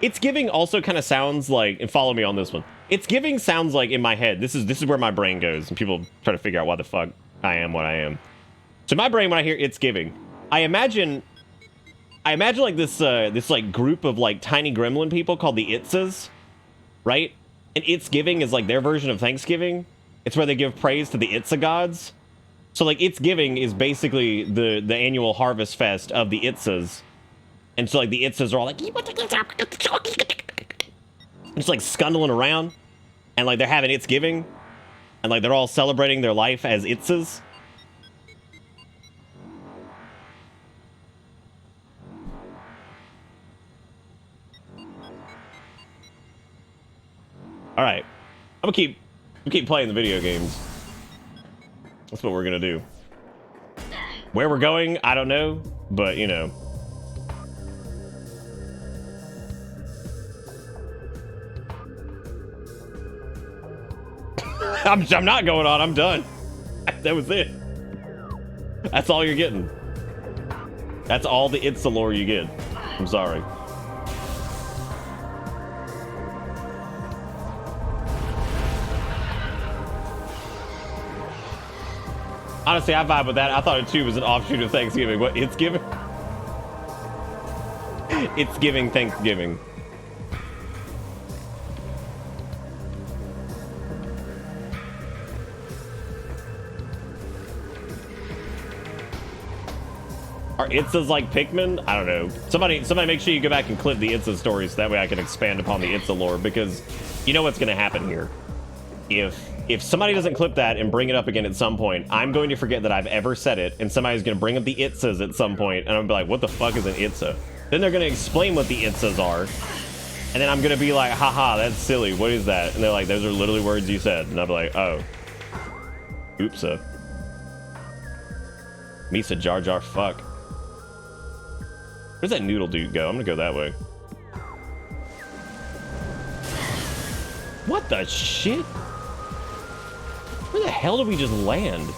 It's Giving also kind of sounds like, and follow me on this one. It's Giving sounds like in my head. This is where my brain goes, and people try to figure out why the fuck I am what I am. So my brain, when I hear It's Giving, I imagine like this like group of like tiny gremlin people called the Itzas, right? And It's Giving is like their version of Thanksgiving. It's where they give praise to the Itza gods. So like It's Giving is basically the annual harvest fest of the Itzas. And so like the Itzas are all like just like scuttling around, and like they're having It's Giving, and like they're all celebrating their life as Itzas. All right, I'm gonna keep playing the video games. That's what we're gonna do. Where we're going, I don't know, but you know. I'm not going on. I'm done. That was it. That's all you're getting. That's all the Itza lore you get. I'm sorry. Honestly, I vibe with that. I thought it too was an offshoot of Thanksgiving. What? It's Giving? It's Giving Thanksgiving. Are Itzas like Pikmin? I don't know. Somebody make sure you go back and clip the Itza stories, so that way I can expand upon the Itza lore, because you know what's going to happen here. If somebody doesn't clip that and bring it up again at some point, I'm going to forget that I've ever said it, and somebody's going to bring up the Itzas at some point, and I'm going to be like, what the fuck is an Itza? Then they're going to explain what the Itzas are, And then I'm gonna be like, haha, that's silly. What is that? And they're like, those are literally words you said. And I'll be like, oh. Oops. Misa Jar Jar fuck. Where's that noodle dude go? I'm gonna go that way. What the shit? Where the hell did we just land?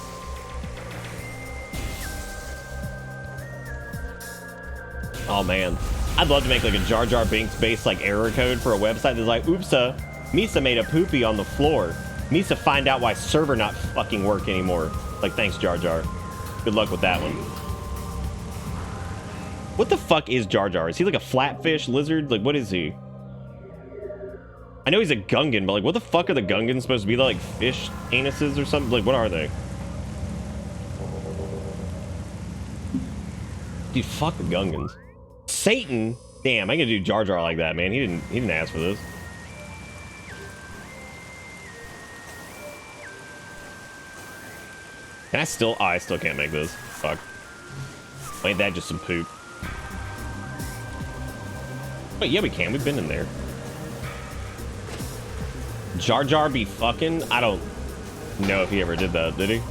Oh man. I'd love to make like a Jar Jar Binks based like error code for a website that's like, oopsa, Misa made a poopy on the floor. Misa find out why server not fucking work anymore. Like, thanks Jar Jar. Good luck with that one. What the fuck is Jar Jar? Is he like a flatfish lizard? Like, what is he? I know he's a Gungan, but like, what the fuck are the Gungans supposed to be? They're like fish anuses or something? Like, what are they? Dude, fuck the Gungans. Satan? Damn, I can do Jar Jar like that, man. He didn't ask for this. Can I still? Oh, I still can't make this. Fuck. Ain't that just some poop? Wait, yeah, we can. We've been in there. Jar Jar be fucking? I don't know if he ever did that, did he?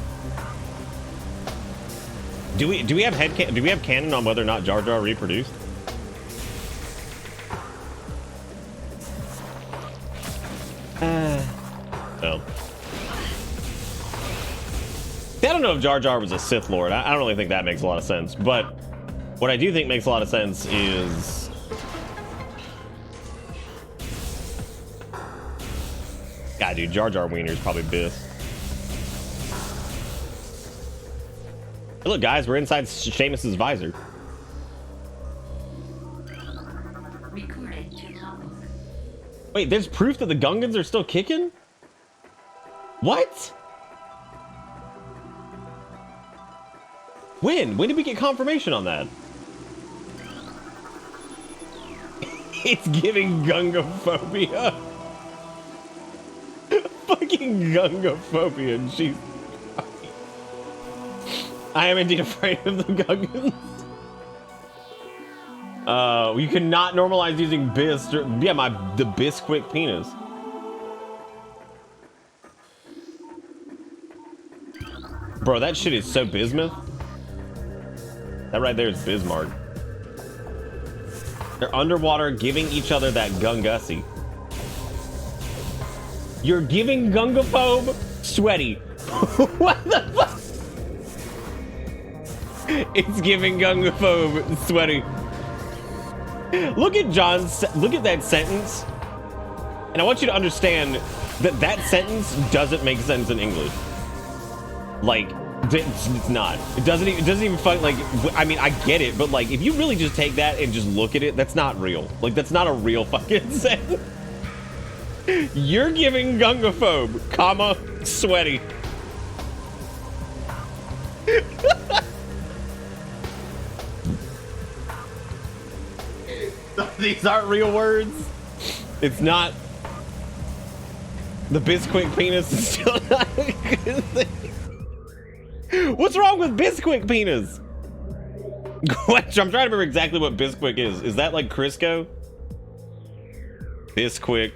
Do we have canon on whether or not Jar Jar reproduced? No. I don't know if Jar Jar was a Sith Lord. I don't really think that makes a lot of sense. But what I do think makes a lot of sense is... God, dude, Jar Jar Wiener's probably Biss. Hey, look, guys, we're inside Seamus's visor. Recorded to logbook. Wait, there's proof that the Gungans are still kicking? What? When? When did we get confirmation on that? It's giving Gungophobia. Fucking Gungophobia, and she's... I am indeed afraid of the Gungans. You cannot normalize using Biss. Yeah, the Bisquick penis. Bro, that shit is so bismuth. That right there is Bismarck. They're underwater giving each other that Gungussy. You're giving Gungaphobe sweaty. What the fuck? It's giving Gungaphobe sweaty. Look at look at that sentence. And I want you to understand that that sentence doesn't make sense in English. Like, it's not. It doesn't even fuck, like, I mean, I get it, but like, if you really just take that and just look at it, that's not real. Like, that's not a real fucking sentence. You're giving Gungaphobe, comma, sweaty. These aren't real words. It's not. The Bisquick penis is still not a good thing. What's wrong with Bisquick penis? I'm trying to remember exactly what Bisquick is. Is that like Crisco? Bisquick.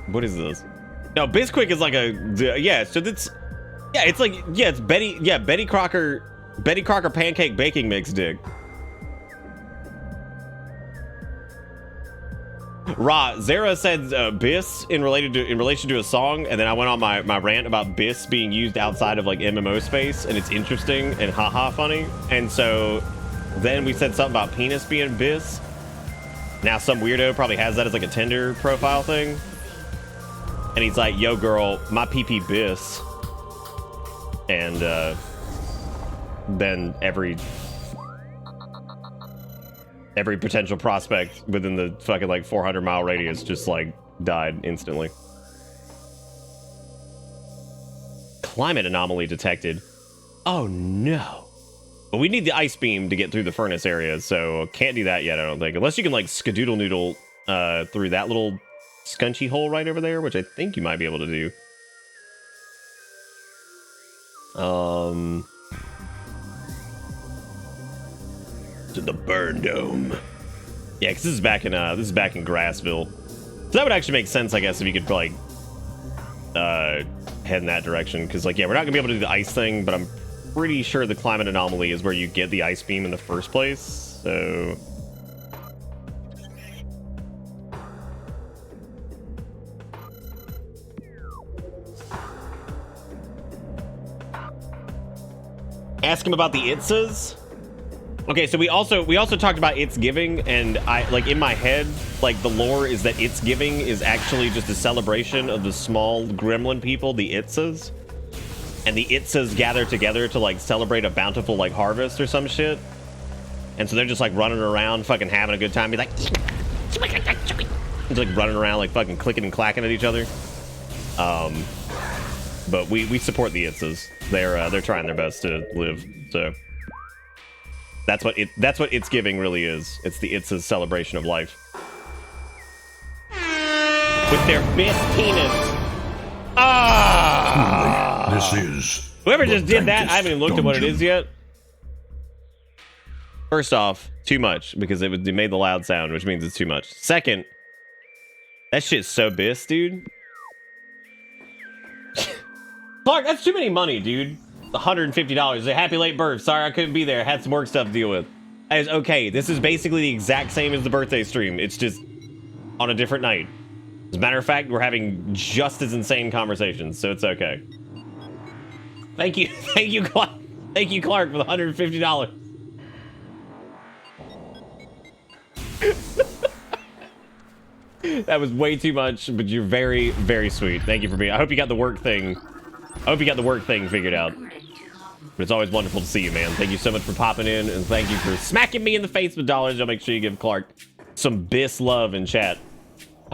What is this? No, Bisquick is like a, yeah, so that's, yeah, it's like, yeah, it's Betty Crocker pancake baking mix dig. Ra, Zara said Biss in relation to a song, and then I went on my rant about Biss being used outside of like MMO space, and it's interesting and haha funny. And so then we said something about penis being Biss. Now some weirdo probably has that as like a Tinder profile thing. And he's like, yo girl, my PP Biss. And then every potential prospect within the fucking like 400-mile radius just like died instantly. Climate anomaly detected. Oh no. But we need the ice beam to get through the furnace area, so can't do that yet, I don't think. Unless you can like skadoodle noodle through that little scunchy hole right over there, which I think you might be able to do. To the burn dome. Yeah, because this is back in Grassville. So that would actually make sense, I guess, if you could like head in that direction. Because like, yeah, we're not gonna be able to do the ice thing, but I'm pretty sure the climate anomaly is where you get the ice beam in the first place. So ask him about the Itzas. Okay, so we also talked about It's Giving, and I like in my head, like the lore is that It's Giving is actually just a celebration of the small gremlin people, the Itzas. And the Itzas gather together to like celebrate a bountiful like harvest or some shit. And so they're just like running around, fucking having a good time, be like, just like running around, like fucking clicking and clacking at each other. But we support the Itzas. They're trying their best to live. So that's what It's Giving really is. It's the Itzas celebration of life. With their best penis. Ah! This is Whoever just did that, I dankest haven't even looked at what it dungeon. is yet. First off, too much, because it made the loud sound, which means it's too much. Second, that shit's so bis, dude. Clark, that's too many money, dude. $150. A happy late birth. Sorry I couldn't be there. Had some work stuff to deal with. That is okay. This is basically the exact same as the birthday stream. It's just on a different night. As a matter of fact, we're having just as insane conversations, so it's okay. Thank you, Clark. Thank you, Clark, for the $150. That was way too much, but you're very, very sweet. Thank you for being. I hope you got the work thing. I hope you got the work thing figured out. But it's always wonderful to see you, man. Thank you so much for popping in, and thank you for smacking me in the face with dollars. I'll make sure you give Clark some bis love in chat.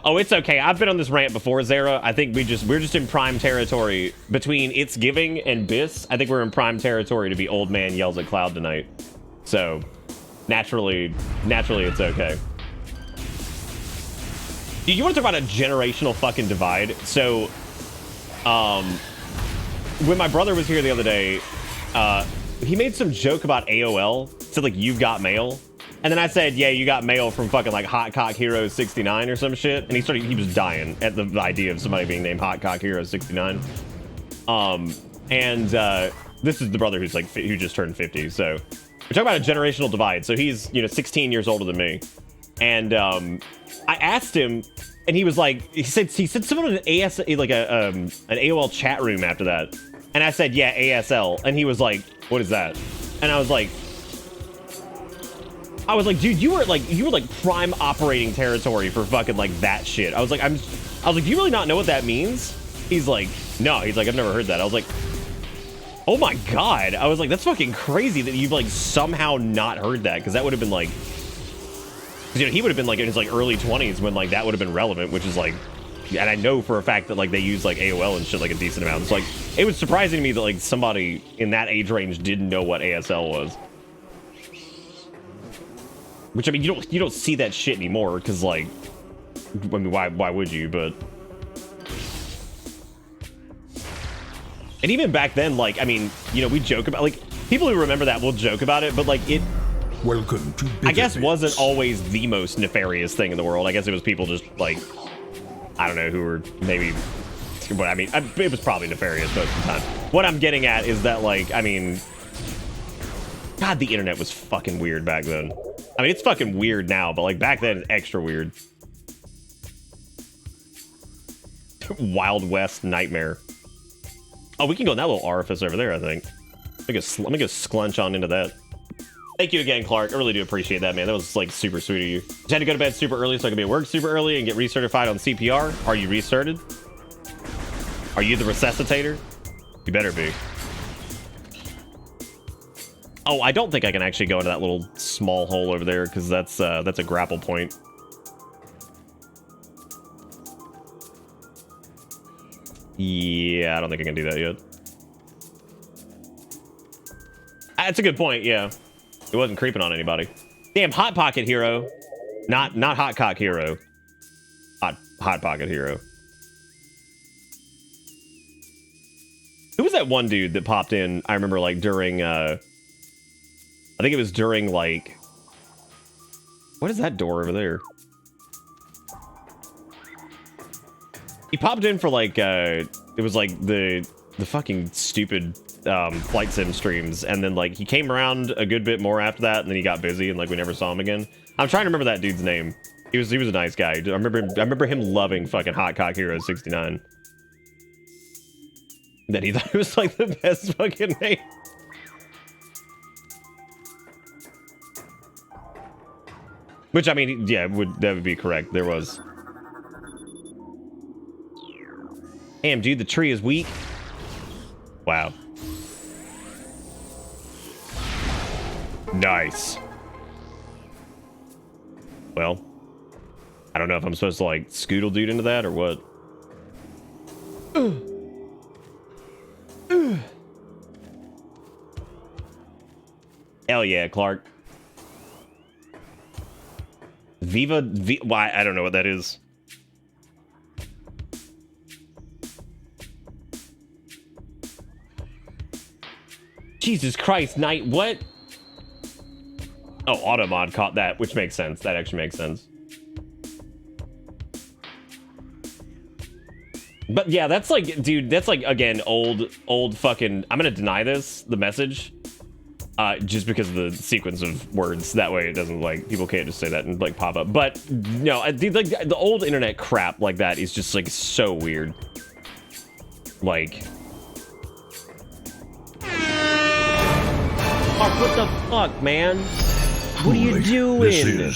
Oh, it's okay. I've been on this rant before, Zara. I think we're just in prime territory between It's Giving and bis. I think we're in prime territory to be old man yells at cloud tonight. So naturally it's okay. Dude, you want to talk about a generational fucking divide? So when my brother was here the other day, he made some joke about AOL. Said like, you've got mail. And then I said, yeah, you got mail from fucking like Hot Cock Hero 69 or some shit. And he was dying at the idea of somebody being named Hot Cock Hero 69. This is the brother who just turned 50. So we're talking about a generational divide. So he's, 16 years older than me. And I asked him, and he was like, he said someone in an an AOL chat room after that. And I said, yeah, ASL. And he was like, what is that? And I was like, dude, you were like prime operating territory for fucking like that shit. I was like, do you really not know what that means? He's like, no. He's like, I've never heard that. I was like, oh my God. I was like, that's fucking crazy that you've like somehow not heard that. Cause that would have been like, he would have been like in his like early 20s when like that would have been relevant, which is like, and I know for a fact that like they use like AOL and shit like a decent amount. It's like, it was surprising to me that like somebody in that age range didn't know what ASL was. Which, I mean, you don't see that shit anymore, because, like, I mean, why would you, but... And even back then, like, I mean, we joke about, like, people who remember that will joke about it, but, like, it... Welcome to I guess wasn't always the most nefarious thing in the world. I guess it was people just, like, I don't know, who were maybe... But, I mean, it was probably nefarious most of the time. What I'm getting at is that, like, I mean... God, the internet was fucking weird back then. I mean, it's fucking weird now, but like back then, it's extra weird. Wild West nightmare. Oh, we can go in that little orifice over there, I think. Let me go sklunch on into that. Thank you again, Clark. I really do appreciate that, man. That was like super sweet of you. Just had to go to bed super early so I could be at work super early and get recertified on CPR. Are you restarted? Are you the resuscitator? You better be. Oh, I don't think I can actually go into that little small hole over there because that's a grapple point. Yeah, I don't think I can do that yet. That's a good point, yeah. It wasn't creeping on anybody. Damn, Hot Pocket Hero. Not Hot Cock Hero. Hot Pocket Hero. Who was that one dude that popped in, I remember, like, during, I think it was during, like, What is that door over there? He popped in for like, it was like the fucking stupid flight sim streams, and then like he came around a good bit more after that, and then he got busy, and like we never saw him again. I'm trying to remember that dude's name. He was a nice guy. I remember him loving fucking Hot Cock Hero 69. That he thought it was like the best fucking name. Which I mean, yeah, that would be correct. There was. Damn, dude, the tree is weak. Wow. Nice. Well, I don't know if I'm supposed to like scoodle dude into that or what. Hell yeah, Clark. Why? I don't know what that is. Jesus Christ, Knight, what? Oh, Automod caught that, which makes sense. That actually makes sense. But yeah, that's like, dude, that's like, again, old fucking, I'm gonna deny this, the message, just because of the sequence of words. That way it doesn't, like, people can't just say that and, like, pop up. But, no, like, the old internet crap like that is just, like, so weird. Like... Oh, what the fuck, man? What are you doing?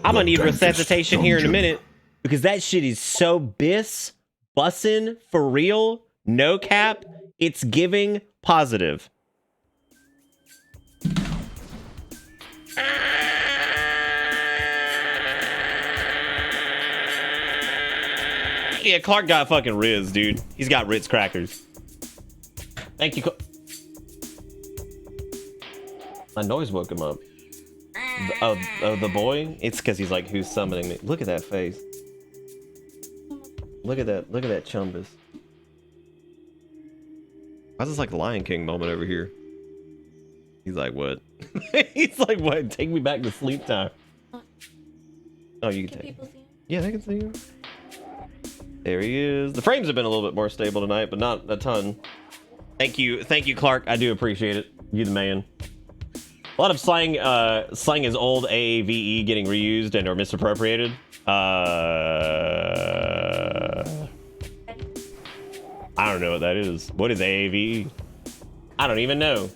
I'm gonna need resuscitation here in a minute, because that shit is so bussin' for real, no cap. It's giving positive. Yeah, Clark got fucking Riz, dude. He's got Ritz crackers. Thank you. My noise woke him up. The boy? It's because he's like, who's summoning me? Look at that face. Look at that chumbus. Why is this like a Lion King moment over here? He's like, what? He's like, what? Take me back to sleep time. Oh, you can take people see him? Yeah, they can see him. There he is. The frames have been a little bit more stable tonight, but not a ton. Thank you, Clark. I do appreciate it. You the man. A lot of slang is old AAVE getting reused and or misappropriated. I don't know what that is. What is AAVE? I don't even know.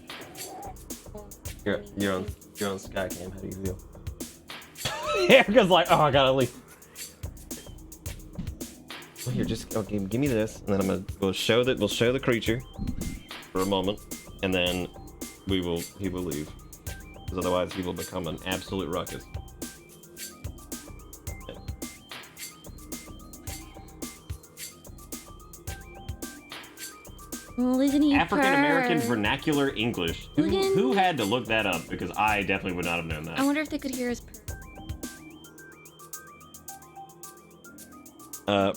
You're on Skycam. How do you feel? Erica's like, oh, I gotta leave. Well, here, just okay, give me this, and then we'll show the creature for a moment, and then he will leave, because otherwise he will become an absolute ruckus. Okay. Well, isn't he African American purr? vernacular English. Who had to look that up? Because I definitely would not have known that. I wonder if they could hear his purr.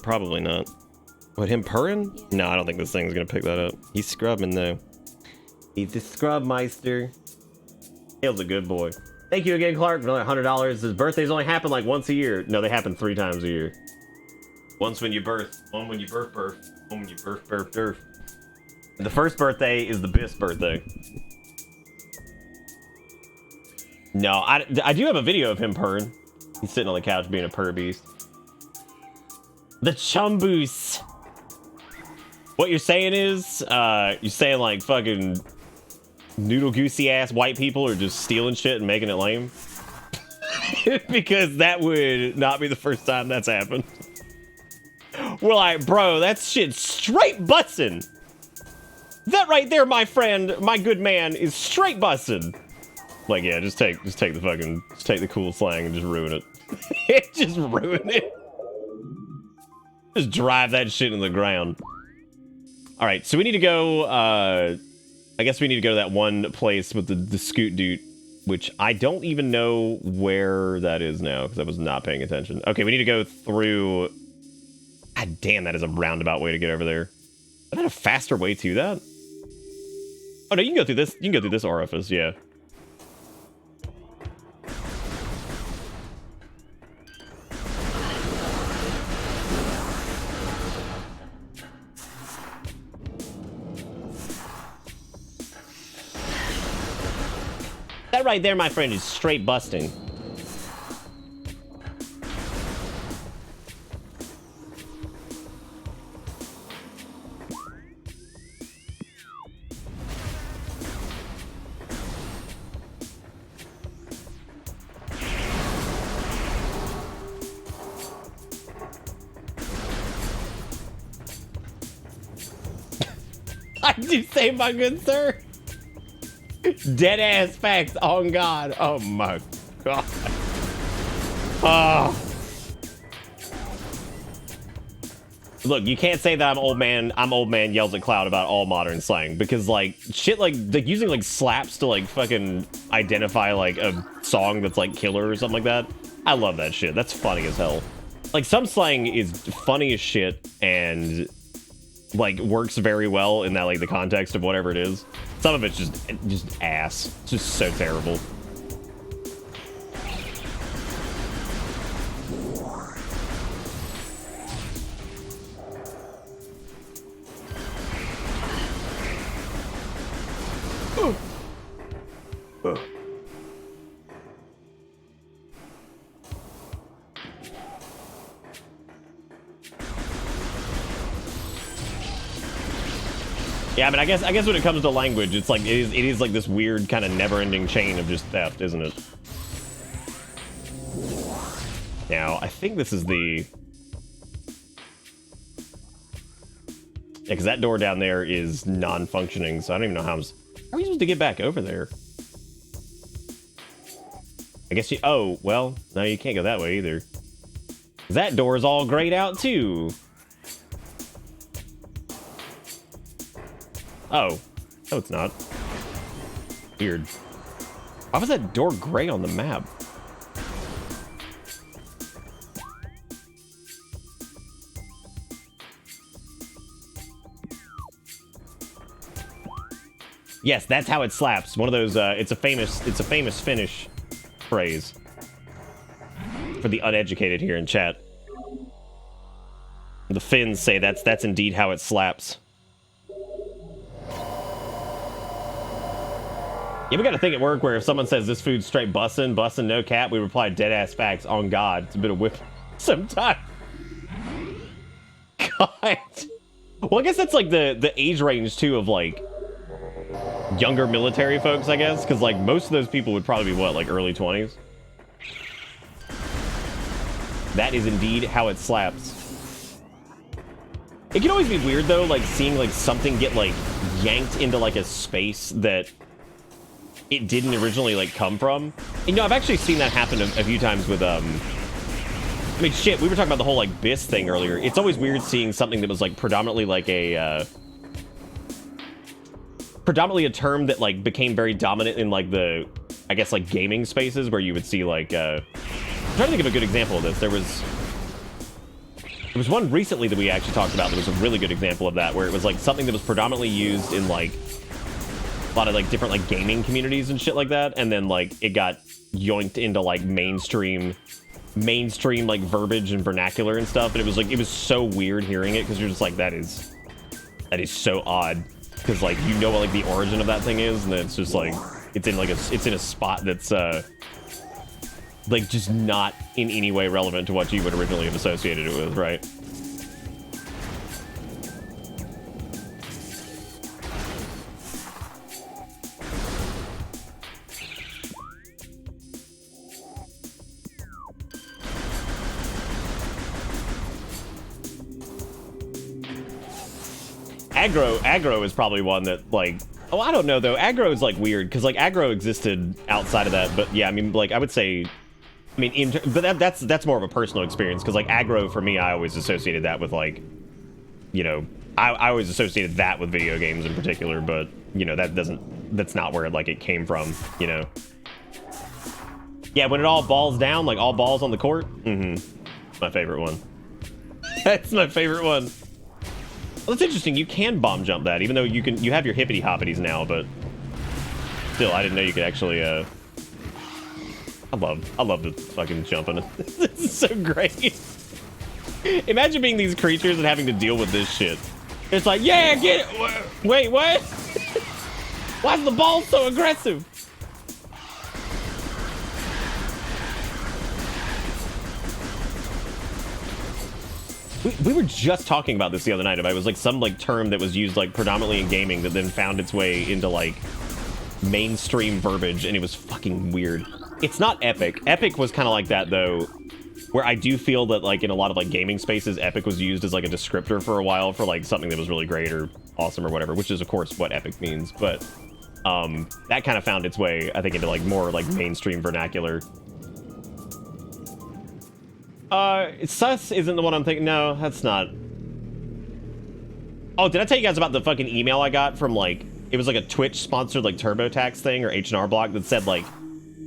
Probably not. What, him purring? Yeah. No, I don't think this thing's gonna pick that up. He's scrubbing though. He's the scrub meister. Hale's a good boy. Thank you again, Clark, for another $100. His birthdays only happen like once a year. No, they happen 3 times a year. Once when you birth, one when you birth, one when you birth. The first birthday is the best birthday. No, I do have a video of him purring. He's sitting on the couch being a purr beast. The chumboos. What you're saying is, you're saying like fucking noodle goosey ass white people are just stealing shit and making it lame? Because that would not be the first time that's happened. We're like, bro, that shit straight bussin'. That right there, my friend, my good man, is straight bussin'. Like, yeah, just take the cool slang and just ruin it. Just ruin it. Just drive that shit in the ground. All right, so we need to go, I guess we need to go to that one place with the scoot dude, which I don't even know where that is now because I was not paying attention. Okay, we need to go through. God damn, that is a roundabout way to get over there. Is that a faster way to that? Oh no, you can go through this. You can go through this orifice, yeah. That right there, my friend, is straight busting. I do say, my good sir. Dead ass facts on God. Oh my God. Oh. Look, you can't say that I'm old man yells at Cloud about all modern slang, because like shit like using like slaps to like fucking identify like a song that's like killer or something like that. I love that shit. That's funny as hell. Like some slang is funny as shit and like works very well in that like the context of whatever it is. Some of it's just ass. It's just so terrible. Yeah, I mean, I guess when it comes to language, it's like it is like this weird kind of never-ending chain of just theft, isn't it? Now, I think this is the... Yeah, because that door down there is non-functioning, so I don't even know how are we supposed to get back over there? I guess you... Oh, well, no, you can't go that way either. That door is all grayed out, too. Oh. No, it's not. Weird. Why was that door gray on the map? Yes, that's how it slaps. One of those, it's a famous Finnish phrase. For the uneducated here in chat. The Finns say that's indeed how it slaps. Yeah, we got a thing at work where if someone says this food's straight bussin', no cap, we reply dead ass facts on God. It's a bit of whip sometimes. God. Well, I guess that's like the age range too of like younger military folks, I guess, because like most of those people would probably be what, like early 20s. That is indeed how it slaps. It can always be weird though, like seeing like something get like yanked into like a space that it didn't originally like come from. You know, I've actually seen that happen a few times with I mean, shit, we were talking about the whole like BIS thing earlier. It's always weird seeing something that was like predominantly like a term that like became very dominant in like the, I guess, like gaming spaces where you would see like I'm trying to think of a good example of this. There was one recently that we actually talked about that was a really good example of that, where it was like something that was predominantly used in like a lot of like different like gaming communities and shit like that, and then like it got yoinked into like mainstream like verbiage and vernacular and stuff, and it was so weird hearing it, because you're just like, that is so odd, because like you know what like the origin of that thing is, and then it's just like it's in a spot that's like just not in any way relevant to what you would originally have associated it with, right? Aggro is probably one that like, oh, I don't know though. Aggro is like weird because like aggro existed outside of that, but yeah, I mean, like I would say, I mean, but that's more of a personal experience, because like aggro for me, I always associated that with like, you know, I always associated that with video games in particular, but you know, that's not where like it came from, you know. Yeah, when it all balls down, like all balls on the court. My favorite one. That's my favorite one. Well, that's interesting. You can bomb jump that, even though you have your hippity hoppities now, but still, I didn't know you could actually. I love the fucking jumping. This is so great. Imagine being these creatures and having to deal with this shit. It's like, yeah, get it. Wait, what? Why is the ball so aggressive? We were just talking about this the other night. It was like some like term that was used like predominantly in gaming that then found its way into like mainstream verbiage, and it was fucking weird. It's not epic. Epic was kind of like that though, where I do feel that like in a lot of like gaming spaces, epic was used as like a descriptor for a while for like something that was really great or awesome or whatever, which is of course what epic means. But that kind of found its way, I think, into like more like mainstream vernacular. Sus isn't the one I'm thinking. No, that's not. Oh, did I tell you guys about the fucking email I got from like, it was like a Twitch sponsored like TurboTax thing or H&R Block that said like,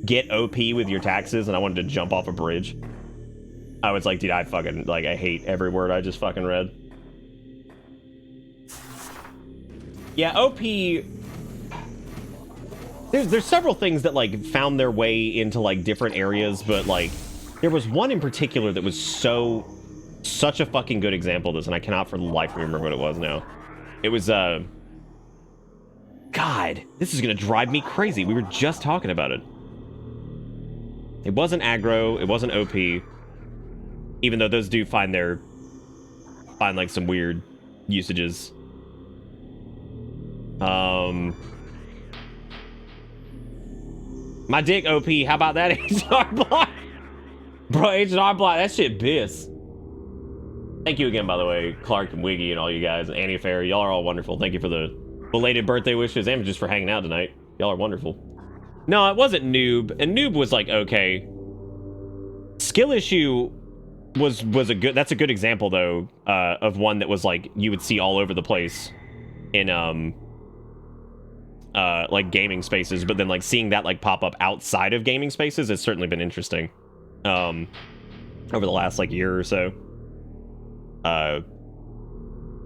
get OP with your taxes, and I wanted to jump off a bridge. I was like, dude, I fucking, like, I hate every word I just fucking read. Yeah, OP... There's several things that, like, found their way into, like, different areas, but, like, there was one in particular that was such a fucking good example of this, and I cannot for the life of me remember what it was now. It was, God, this is gonna drive me crazy. We were just talking about it. It wasn't aggro, it wasn't OP, even though those do find like some weird usages. My dick OP, how about that? H&R Block? Bro, H&R Block, that shit piss. Thank you again, by the way, Clark and Wiggy and all you guys, Annie Fair, y'all are all wonderful. Thank you for the belated birthday wishes and just for hanging out tonight. Y'all are wonderful. No, it wasn't Noob, and Noob was like, okay. Skill Issue was a good, that's a good example though, of one that was like, you would see all over the place in, like gaming spaces, but then like seeing that like pop up outside of gaming spaces has certainly been interesting, over the last like year or so.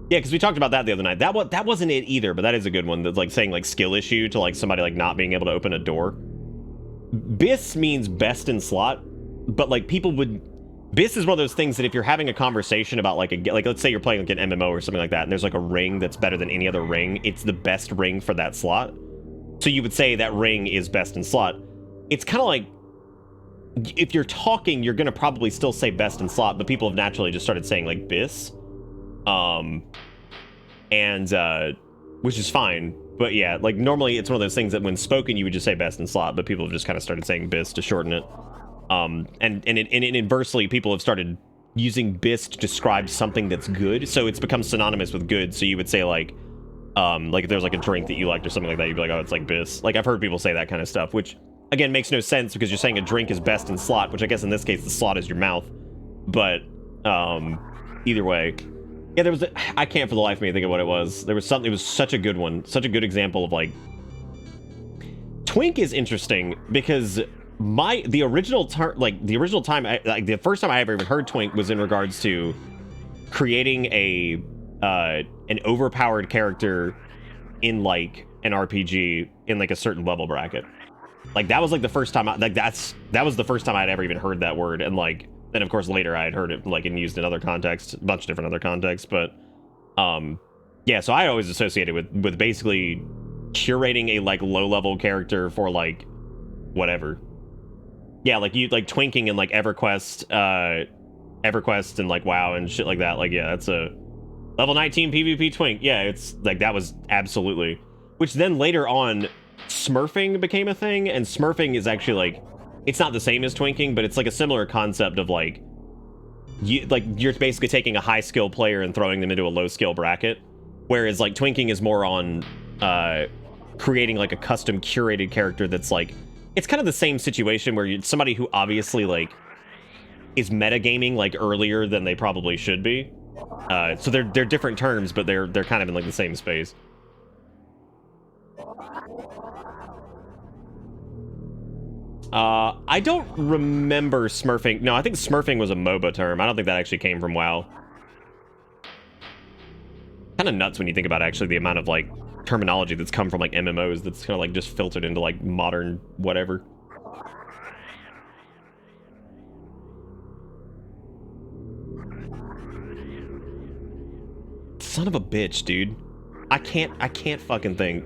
Yeah, because we talked about that the other night. That wasn't it either, but that is a good one. That's like saying like skill issue to like somebody like not being able to open a door. BIS means best in slot, but like people would. BIS is one of those things that if you're having a conversation about like let's say you're playing like an MMO or something like that, and there's like a ring that's better than any other ring, it's the best ring for that slot. So you would say that ring is best in slot. It's kind of like if you're talking, you're gonna probably still say best in slot, but people have naturally just started saying like BIS. Which is fine, but yeah, like normally it's one of those things that when spoken you would just say best in slot, but people have just kind of started saying BIS to shorten it. And inversely, people have started using BIS to describe something that's good, so it's become synonymous with good. So you would say like if there's like a drink that you liked or something like that, you'd be like, oh, it's like BIS. Like I've heard people say that kind of stuff, which again makes no sense because you're saying a drink is best in slot, which I guess in this case the slot is your mouth. But either way. Yeah, there was I can't for the life of me think of what it was. There was something, it was such a good one, such a good example of like Twink is interesting because the first time I ever even heard Twink was in regards to creating an overpowered character in like an RPG in like a certain level bracket. Like that was like the first time that was the first time I'd ever even heard that word, and like then of course later I had heard it like and used in other contexts, a bunch of different other contexts, but yeah, so I always associated with basically curating a like low level character for like whatever. Yeah, like you like twinking in like EverQuest and like WoW and shit like that. Like yeah, that's a level 19 PvP twink. Yeah, it's like that was absolutely. Which then later on smurfing became a thing, and smurfing is actually like it's not the same as twinking, but it's like a similar concept of like you're basically taking a high skill player and throwing them into a low skill bracket, whereas like twinking is more on creating like a custom curated character that's like it's kind of the same situation where you're somebody who obviously like is metagaming like earlier than they probably should be. So they're different terms, but they're kind of in like the same space. I don't remember smurfing. No, I think smurfing was a MOBA term. I don't think that actually came from WoW. Kind of nuts when you think about actually the amount of like terminology that's come from like MMOs that's kind of like just filtered into like modern whatever. Son of a bitch, dude. I can't fucking think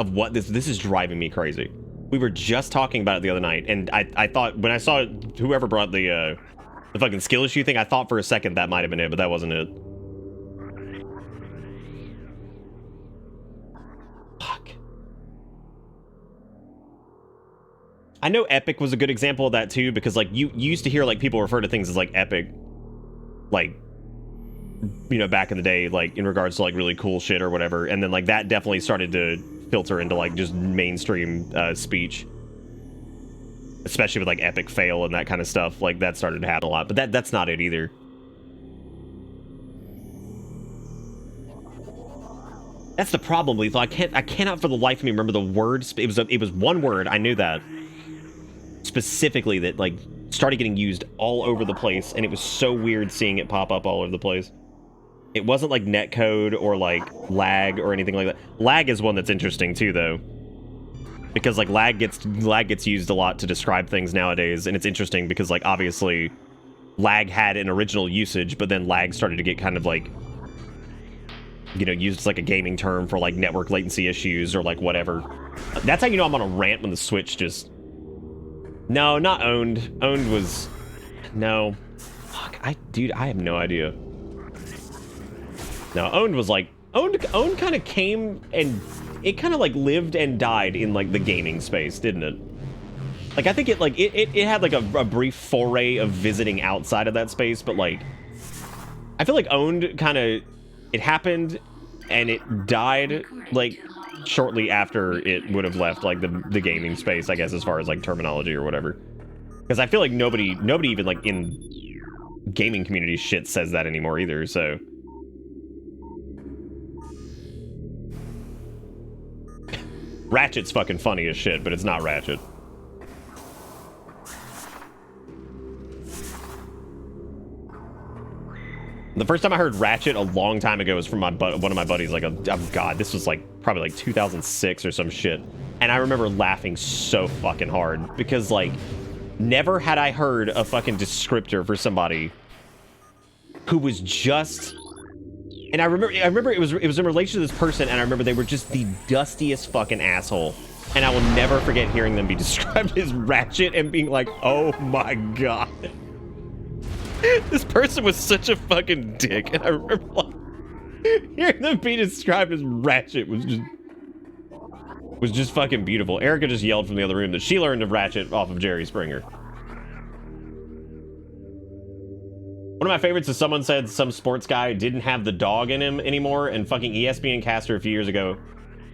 of what this is driving me crazy. We were just talking about it the other night, and I thought when I saw whoever brought the The fucking skill issue thing, I thought for a second that might have been it, but that wasn't it. Fuck. I know Epic was a good example of that too, because like you used to hear like people refer to things as like Epic, like, you know, back in the day, like in regards to like really cool shit or whatever, and then like that definitely started to filter into like just mainstream speech, especially with like epic fail and that kind of stuff. Like that started to happen a lot, but that's not it either. That's the problem, Lethal. I cannot for the life of me remember the word. It was one word. I knew that specifically that like started getting used all over the place, and it was so weird seeing it pop up all over the place. It wasn't like netcode or like lag or anything like that. Lag is one that's interesting too, though, because like lag gets used a lot to describe things nowadays, and it's interesting because like obviously lag had an original usage, but then lag started to get kind of like, you know, used as like a gaming term for like network latency issues or like whatever. That's how you know I'm on a rant when the Switch just... No, not owned. Owned was... No. Fuck, dude, I have no idea. No, owned was like... Owned kind of came and... It kind of like lived and died in like the gaming space, didn't it? Like I think it had like a brief foray of visiting outside of that space, but like... I feel like owned kind of... It happened and it died like shortly after it would have left like the gaming space, I guess, as far as like terminology or whatever. Because I feel like nobody even like in gaming community shit says that anymore either, so... Ratchet's fucking funny as shit, but it's not Ratchet. The first time I heard Ratchet a long time ago was from one of my buddies. Like, oh god, this was like probably like 2006 or some shit. And I remember laughing so fucking hard because like never had I heard a fucking descriptor for somebody who was just... And I remember it was in relation to this person, and I remember they were just the dustiest fucking asshole. And I will never forget hearing them be described as Ratchet and being like, oh my god. This person was such a fucking dick, and I remember like hearing them be described as Ratchet was just fucking beautiful. Erica just yelled from the other room that she learned of Ratchet off of Jerry Springer. One of my favorites is someone said some sports guy didn't have the dog in him anymore, and fucking ESPN caster a few years ago,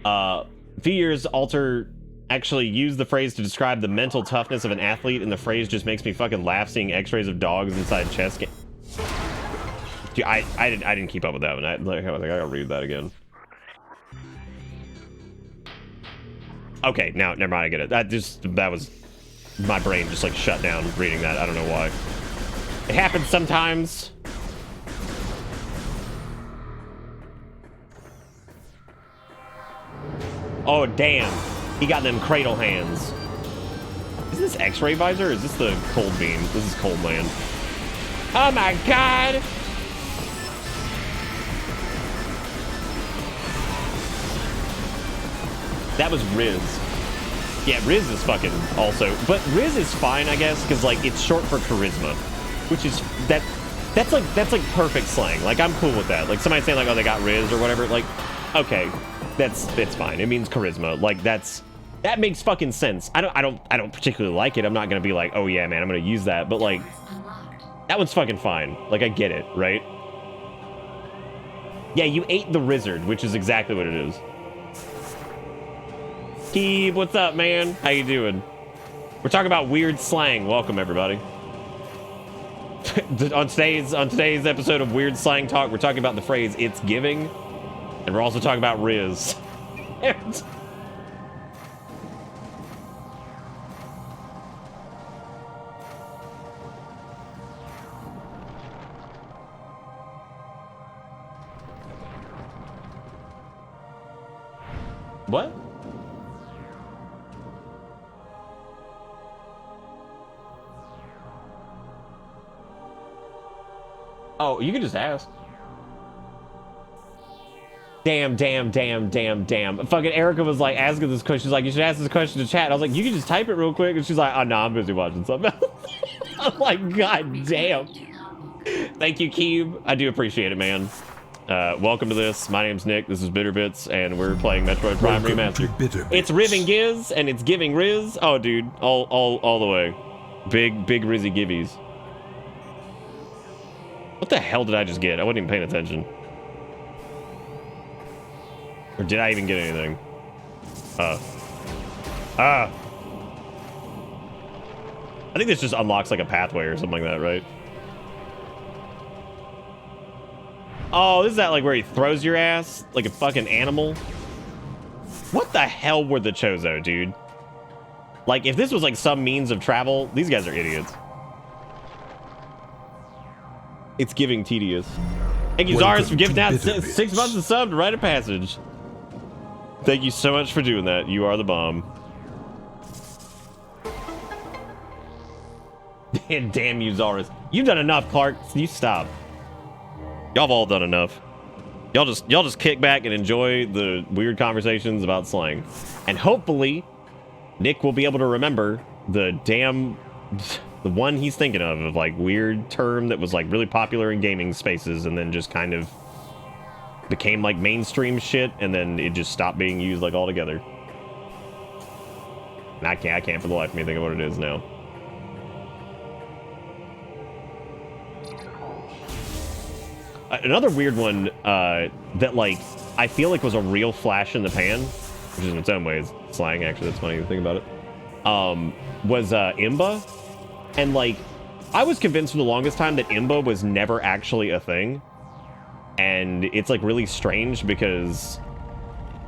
Alter actually used the phrase to describe the mental toughness of an athlete, and the phrase just makes me fucking laugh seeing x-rays of dogs inside chess game. Dude, I didn't keep up with that one. I gotta read that again. Okay, now never mind, I get it. That was my brain just like shut down reading that. I don't know why. It happens sometimes. Oh damn, he got them cradle hands. Is this X-ray visor or is this the cold beam? This is cold man. Oh my god! That was Riz. Yeah, Riz is fucking also, but Riz is fine, I guess, because like it's short for charisma, which is that's like perfect slang. Like I'm cool with that. Like somebody saying like, oh, they got Riz or whatever. Like, okay, it's fine. It means charisma. Like that makes fucking sense. I don't particularly like it. I'm not gonna be like, oh yeah, man, I'm gonna use that. But like, that one's fucking fine. Like I get it, right? Yeah, you ate the Rizzard, which is exactly what it is. Keeb, what's up, man? How you doing? We're talking about weird slang. Welcome, everybody. on today's episode of Weird Slang Talk, we're talking about the phrase "it's giving," and we're also talking about Riz. What? Oh, you can just ask. Damn. Fucking Erica was like asking this question. She's like, you should ask this question to chat. I was like, you can just type it real quick. And she's like, oh no, I'm busy watching something else. Like, god damn. Thank you, Keeb. I do appreciate it, man. Welcome to this. My name's Nick. This is Bitterbits, and we're playing Metroid Prime Remastered. It's Riv and Giz, and it's giving Riz. Oh, dude, all the way. Big Rizzy gibbies. What the hell did I just get? I wasn't even paying attention. Or did I even get anything? I think this just unlocks like a pathway or something like that, right? Oh, this is that like where he throws your ass like a fucking animal? What the hell were the Chozo, dude? Like, if this was like some means of travel, these guys are idiots. It's giving tedious. Thank you, Zars, for giving out 6 months of sub to Rite of Passage. Thank you so much for doing that. You are the bomb. Damn you, Zars. You've done enough, Clark. You stop. Y'all have all done enough. Y'all just kick back and enjoy the weird conversations about slang. And hopefully, Nick will be able to remember the one he's thinking of like weird term that was like really popular in gaming spaces and then just kind of became like mainstream shit and then it just stopped being used like altogether. And I can't for the life of me think of what it is now. Another weird one that like I feel like was a real flash in the pan, which is in its own ways slang, actually. That's funny to think about it. Was Imba. And like I was convinced for the longest time that Imba was never actually a thing. And it's like really strange because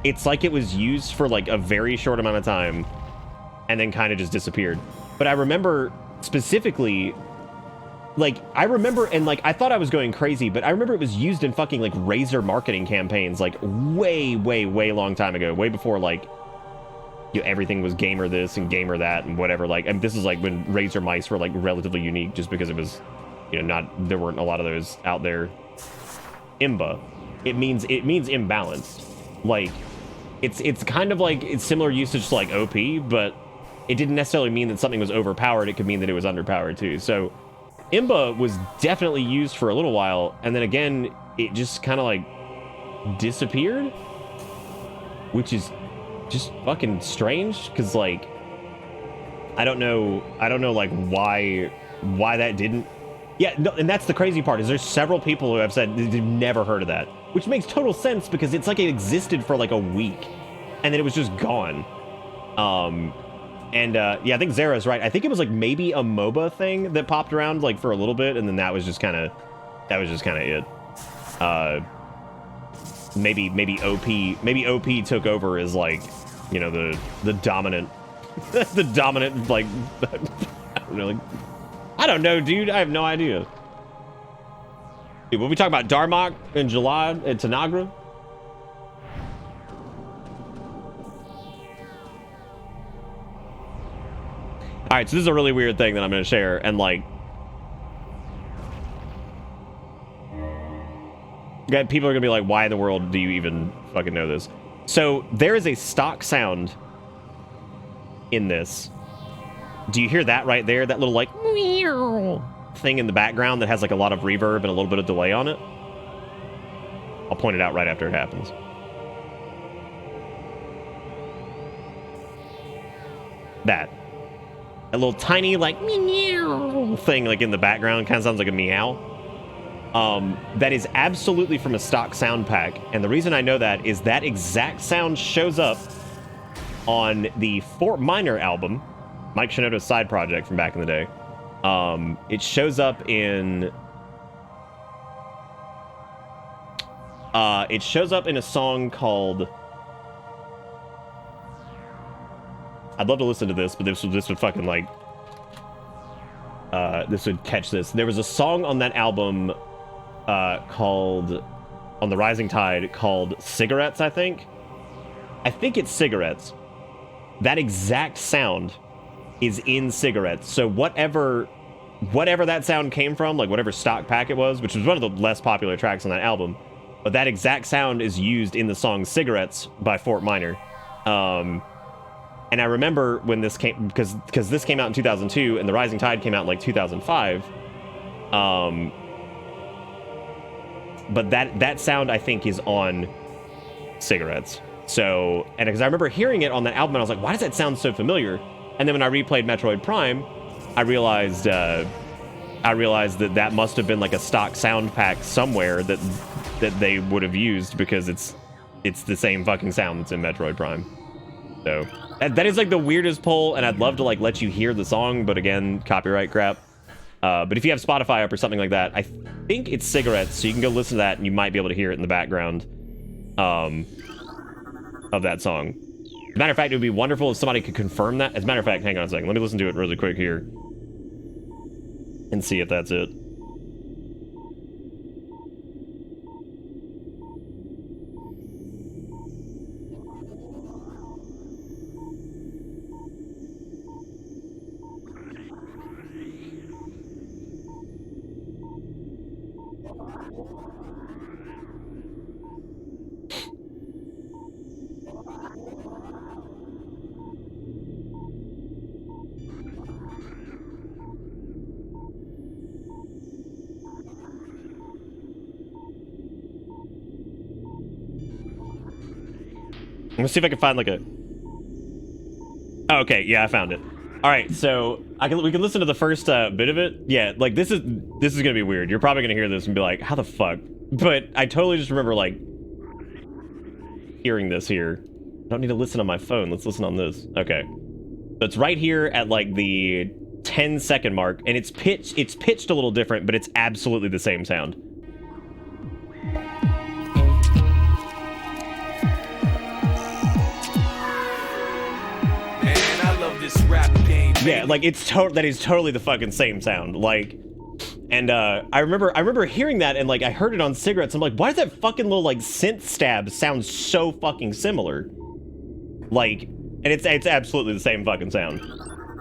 it's like it was used for like a very short amount of time and then kind of just disappeared. But I remember specifically, like, I remember, and like, I thought I was going crazy, but I remember it was used in fucking like Razer marketing campaigns, like way long time ago, way before like, you know, everything was gamer this and gamer that and whatever. Like, and this is like when Razer mice were like relatively unique just because it was, you know, there weren't a lot of those out there. Imba, it means imbalanced. Like, it's kind of like it's similar usage to like OP, but it didn't necessarily mean that something was overpowered. It could mean that it was underpowered too. So Imba was definitely used for a little while, and then again, it just kind of like disappeared, which is just fucking strange. Because like, I don't know like why that didn't. Yeah, no, and that's the crazy part is there's several people who have said they've never heard of that, which makes total sense because it's like it existed for like a week, and then it was just gone. Yeah, I think Zara's right. I think it was like maybe a MOBA thing that popped around like for a little bit, and then that was just kind of it. Maybe OP took over as like, you know, the dominant the dominant like I don't know, dude. I have no idea. Dude, when we talk about Darmok and Jalad and Tanagra. All right, so this is a really weird thing that I'm going to share, and like, people are going to be like, why in the world do you even fucking know this? So there is a stock sound in this. Do you hear that right there? That little like thing in the background that has like a lot of reverb and a little bit of delay on it? I'll point it out right after it happens. That little tiny like meow thing like in the background kind of sounds like a meow. That is absolutely from a stock sound pack, and the reason I know that is that exact sound shows up on the Fort Minor album, Mike Shinoda's side project from back in the day. It shows up in a song called, I'd love to listen to this, but this would fucking like this would catch this. There was a song on that album called On the Rising Tide called Cigarettes, I think it's Cigarettes. That exact sound is in Cigarettes. So whatever that sound came from, like whatever stock pack it was, which was one of the less popular tracks on that album, but that exact sound is used in the song Cigarettes by Fort Minor. And I remember when this came, because this came out in 2002 and The Rising Tide came out in like 2005. But that sound I think is on Cigarettes. So, and because I remember hearing it on that album and I was like, why does that sound so familiar? And then when I replayed Metroid Prime, I realized that must have been like a stock sound pack somewhere that they would have used, because it's the same fucking sound that's in Metroid Prime. So that is like the weirdest pull, and I'd love to like let you hear the song, but again, copyright crap. But if you have Spotify up or something like that, I think it's Cigarettes, so you can go listen to that and you might be able to hear it in the background of that song. As a matter of fact, it would be wonderful if somebody could confirm that. As a matter of fact, hang on a second. Let me listen to it really quick here and see if that's it. Let's see if I can find like a... Oh, okay, yeah, I found it. All right, so we can listen to the first bit of it. Yeah, like this is gonna be weird. You're probably gonna hear this and be like, how the fuck? But I totally just remember like hearing this here. I don't need to listen on my phone. Let's listen on this. Okay, so it's right here at like the 10-second mark, and it's pitched a little different, but it's absolutely the same sound. Rap game, yeah, like that is totally the fucking same sound. Like, and I remember hearing that, and like I heard it on Cigarettes. I'm like, why does that fucking little like synth stab sound so fucking similar? Like, and it's absolutely the same fucking sound.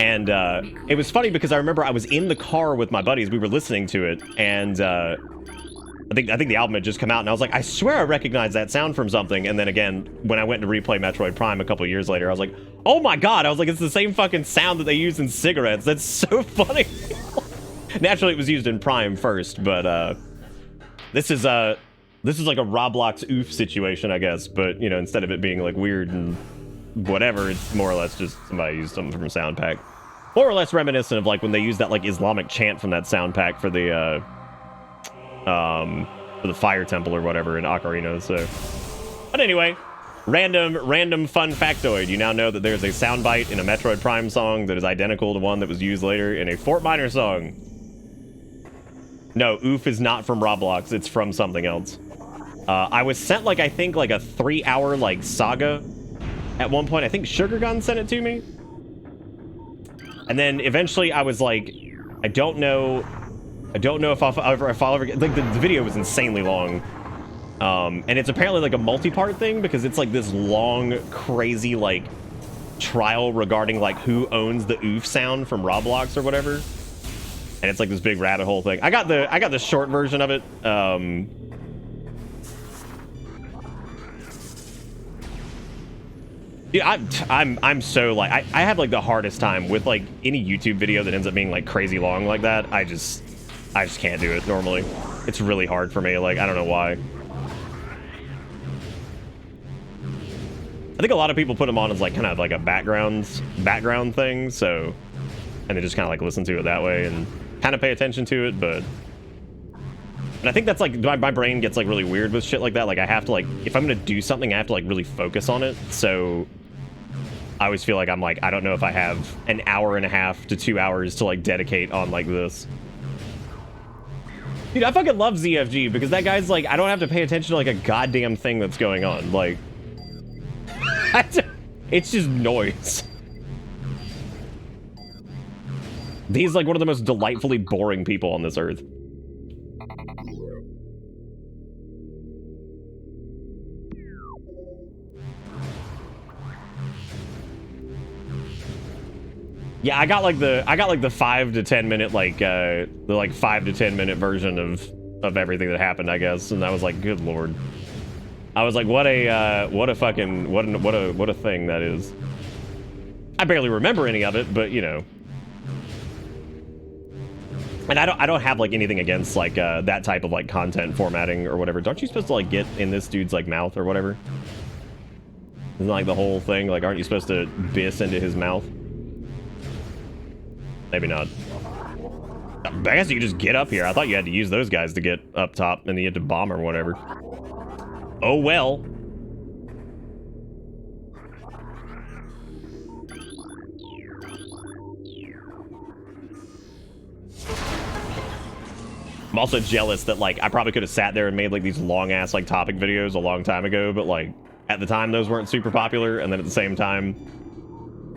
And it was funny because I remember I was in the car with my buddies. We were listening to it, and I think the album had just come out, and I was like, I swear I recognize that sound from something. And then again, when I went to replay Metroid Prime a couple years later, I was like, oh my god, I was like, it's the same fucking sound that they use in Cigarettes. That's so funny. Naturally, it was used in Prime first, but this is like a Roblox oof situation, I guess. But, you know, instead of it being like weird and whatever, it's more or less just somebody used something from a sound pack. More or less reminiscent of like when they used that like Islamic chant from that sound pack for the Fire Temple or whatever in Ocarina. So, but anyway, random fun factoid. You now know that there's a soundbite in a Metroid Prime song that is identical to one that was used later in a Fort Minor song. No, oof is not from Roblox. It's from something else. I was sent like, I think like a 3-hour like saga at one point. I think Sugar Gun sent it to me. And then eventually I was like, I don't know if I'll ever get, like the video was insanely long. And it's apparently like a multi-part thing because it's like this long, crazy like trial regarding like who owns the oof sound from Roblox or whatever. And it's like this big rabbit hole thing. I got the short version of it. Dude, I'm so like I have like the hardest time with like any YouTube video that ends up being like crazy long like that. I just can't do it normally. It's really hard for me. Like, I don't know why. I think a lot of people put them on as like kind of like a background thing. So, and they just kind of like listen to it that way and kind of pay attention to it. But I think that's like my brain gets like really weird with shit like that. Like I have to like, if I'm going to do something, I have to like really focus on it. So I always feel like I'm like, I don't know if I have an hour and a half to 2 hours to like dedicate on like this. Dude, I fucking love ZFG because that guy's like, I don't have to pay attention to like a goddamn thing that's going on. Like, it's just noise. He's like one of the most delightfully boring people on this earth. Yeah, I got like the 5 to 10 minute the 5 to 10 minute version of everything that happened, I guess, and I was like, good lord. I was like, what a thing that is. I barely remember any of it, but you know. And I don't have like anything against like that type of like content formatting or whatever. Aren't you supposed to like get in this dude's like mouth or whatever? Isn't like the whole thing? Like, aren't you supposed to biss into his mouth? Maybe not. I guess you could just get up here. I thought you had to use those guys to get up top, and then you had to bomb or whatever. Oh well. I'm also jealous that like I probably could have sat there and made like these long ass like topic videos a long time ago, but like at the time those weren't super popular, and then at the same time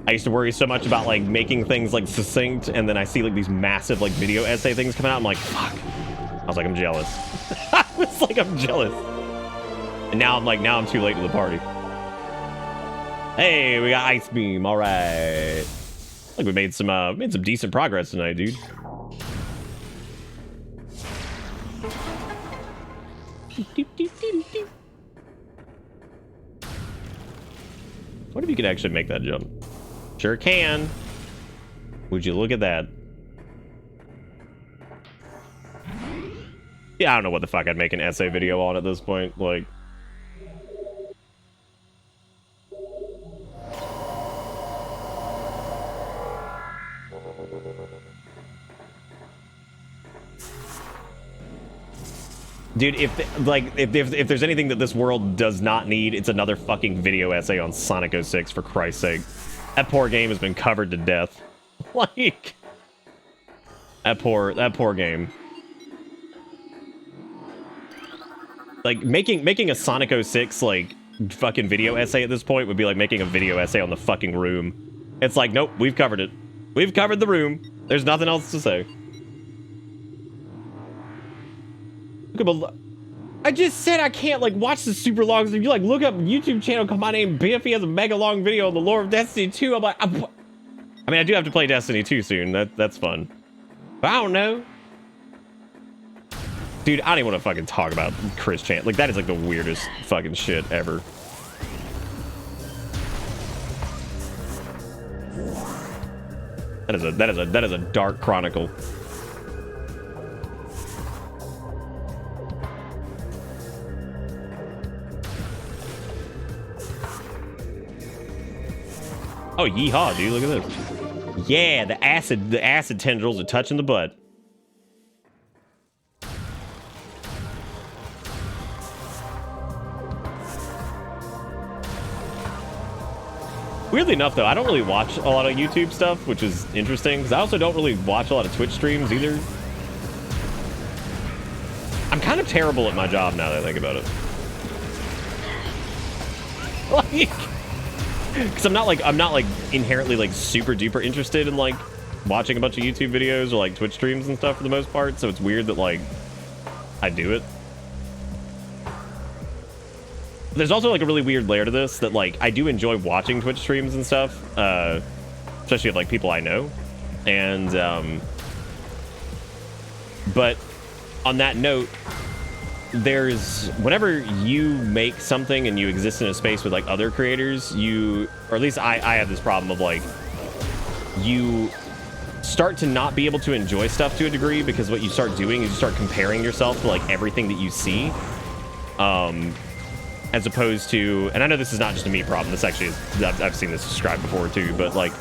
I used to worry so much about like making things like succinct, and then I see like these massive like video essay things coming out. I'm like, fuck. I was like, I'm jealous. I was like, I'm jealous. And now I'm like, now I'm too late to the party. Hey, we got Ice Beam. All right. Like we made some decent progress tonight, dude. What if you could actually make that jump? Sure can. Would you look at that? Yeah, I don't know what the fuck I'd make an essay video on at this point. Like, dude, if there's anything that this world does not need, it's another fucking video essay on Sonic 06, for Christ's sake. That poor game has been covered to death. Like, that poor game. Like, making a Sonic 06 like fucking video essay at this point would be like making a video essay on the fucking Room. It's like, nope, we've covered it. We've covered the Room. There's nothing else to say. I just said I can't like watch the super long. If you like look up YouTube channel, call my name Biff. He has a mega long video on the lore of Destiny 2. I'm like, I mean, I do have to play Destiny 2 soon. That's fun. But I don't know. Dude, I don't even want to fucking talk about Chris Chan. Like, that is like the weirdest fucking shit ever. That is a dark chronicle. Oh, yeehaw, dude, look at this. Yeah, the acid tendrils are touching the butt. Weirdly enough, though, I don't really watch a lot of YouTube stuff, which is interesting, because I also don't really watch a lot of Twitch streams either. I'm kind of terrible at my job now that I think about it. Like, because I'm not like inherently like super duper interested in like watching a bunch of YouTube videos or like Twitch streams and stuff for the most part, so it's weird that like I do it. There's also like a really weird layer to this that like I do enjoy watching Twitch streams and stuff, especially of like people I know, and but on that note, there's whenever you make something and you exist in a space with like other creators, you, or at least I have this problem of like you start to not be able to enjoy stuff to a degree, because what you start doing is you start comparing yourself to like everything that you see, as opposed to, and I know this is not just a me problem, this actually is, I've seen this described before too, but like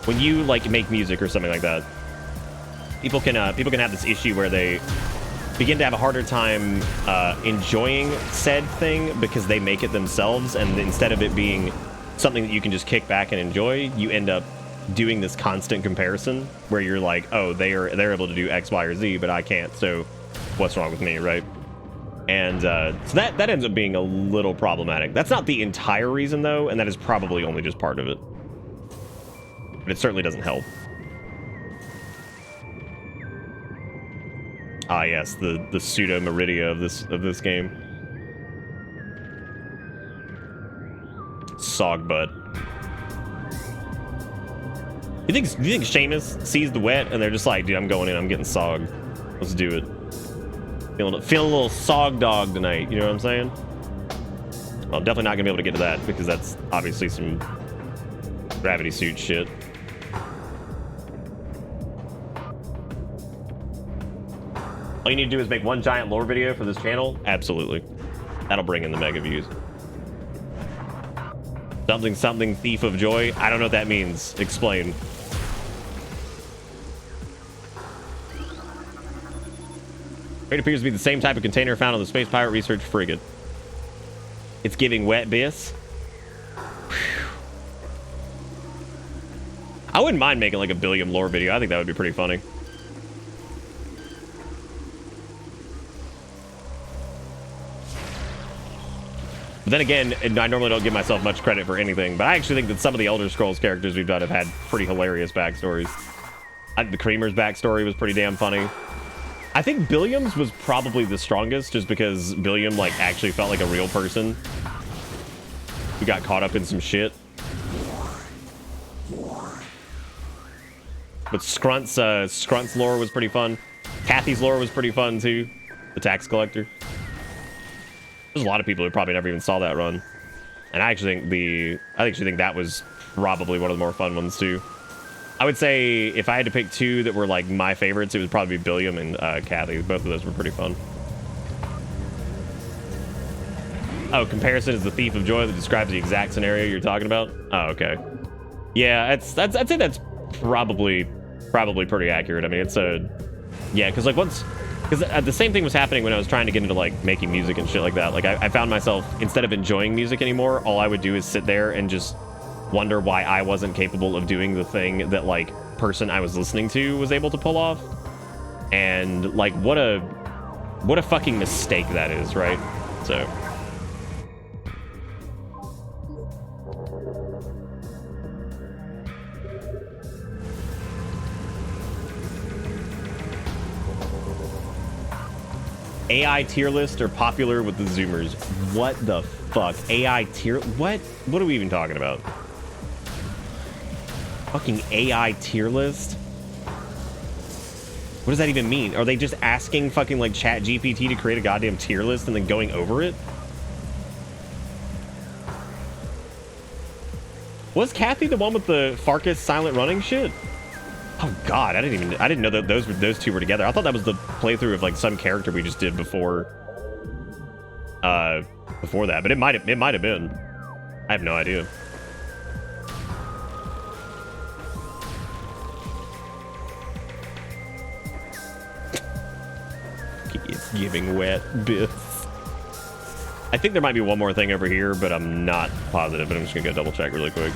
when you like make music or something like that, people can have this issue where they begin to have a harder time enjoying said thing because they make it themselves, and instead of it being something that you can just kick back and enjoy, you end up doing this constant comparison where you're like, oh, they're able to do X, Y, or Z, but I can't, so what's wrong with me, right? And so that ends up being a little problematic. That's not the entire reason though, and that is probably only just part of it, but it certainly doesn't help. Ah, yes, the pseudo Meridia of this game. Sog butt. You think Seamus sees the wet and they're just like, dude, I'm going in, I'm getting sogged. Let's do it. Feeling a little sog dog tonight, you know what I'm saying? Well, I'm definitely not gonna be able to get to that because that's obviously some Gravity suit shit. All you need to do is make one giant lore video for this channel? Absolutely. That'll bring in the mega views. Something something thief of joy? I don't know what that means. Explain. It appears to be the same type of container found on the Space Pirate Research Frigate. It's giving wet bis. I wouldn't mind making like a Billiam lore video. I think that would be pretty funny. But then again, I normally don't give myself much credit for anything, but I actually think that some of the Elder Scrolls characters we've done have had pretty hilarious backstories. The Creamer's backstory was pretty damn funny. I think Billiam's was probably the strongest, just because Billiam like actually felt like a real person who got caught up in some shit. But Scrunt's lore was pretty fun. Kathy's lore was pretty fun too. The tax collector. There's a lot of people who probably never even saw that run, and I actually think that was probably one of the more fun ones too. I would say if I had to pick two that were like my favorites, it would probably be Billiam and Kathy. Both of those were pretty fun. Oh, comparison is the thief of joy that describes the exact scenario you're talking about. Oh, okay. Yeah, I'd say that's probably pretty accurate. I mean, it's yeah, because like because the same thing was happening when I was trying to get into like making music and shit like that. Like I found myself, instead of enjoying music anymore, all I would do is sit there and just wonder why I wasn't capable of doing the thing that like person I was listening to was able to pull off. And like what a fucking mistake that is, right? So AI tier lists are popular with the Zoomers. What the fuck? AI tier? What are we even talking about? Fucking AI tier list? What does that even mean? Are they just asking fucking like Chat GPT to create a goddamn tier list and then going over it? Was Kathy the one with the Farkas silent running shit? Oh god, I didn't know that those two were together. I thought that was the playthrough of like some character we just did before that, but it might have been. I have no idea. It's giving wet bits. I think there might be one more thing over here, but I'm not positive, but I'm just gonna go double check really quick.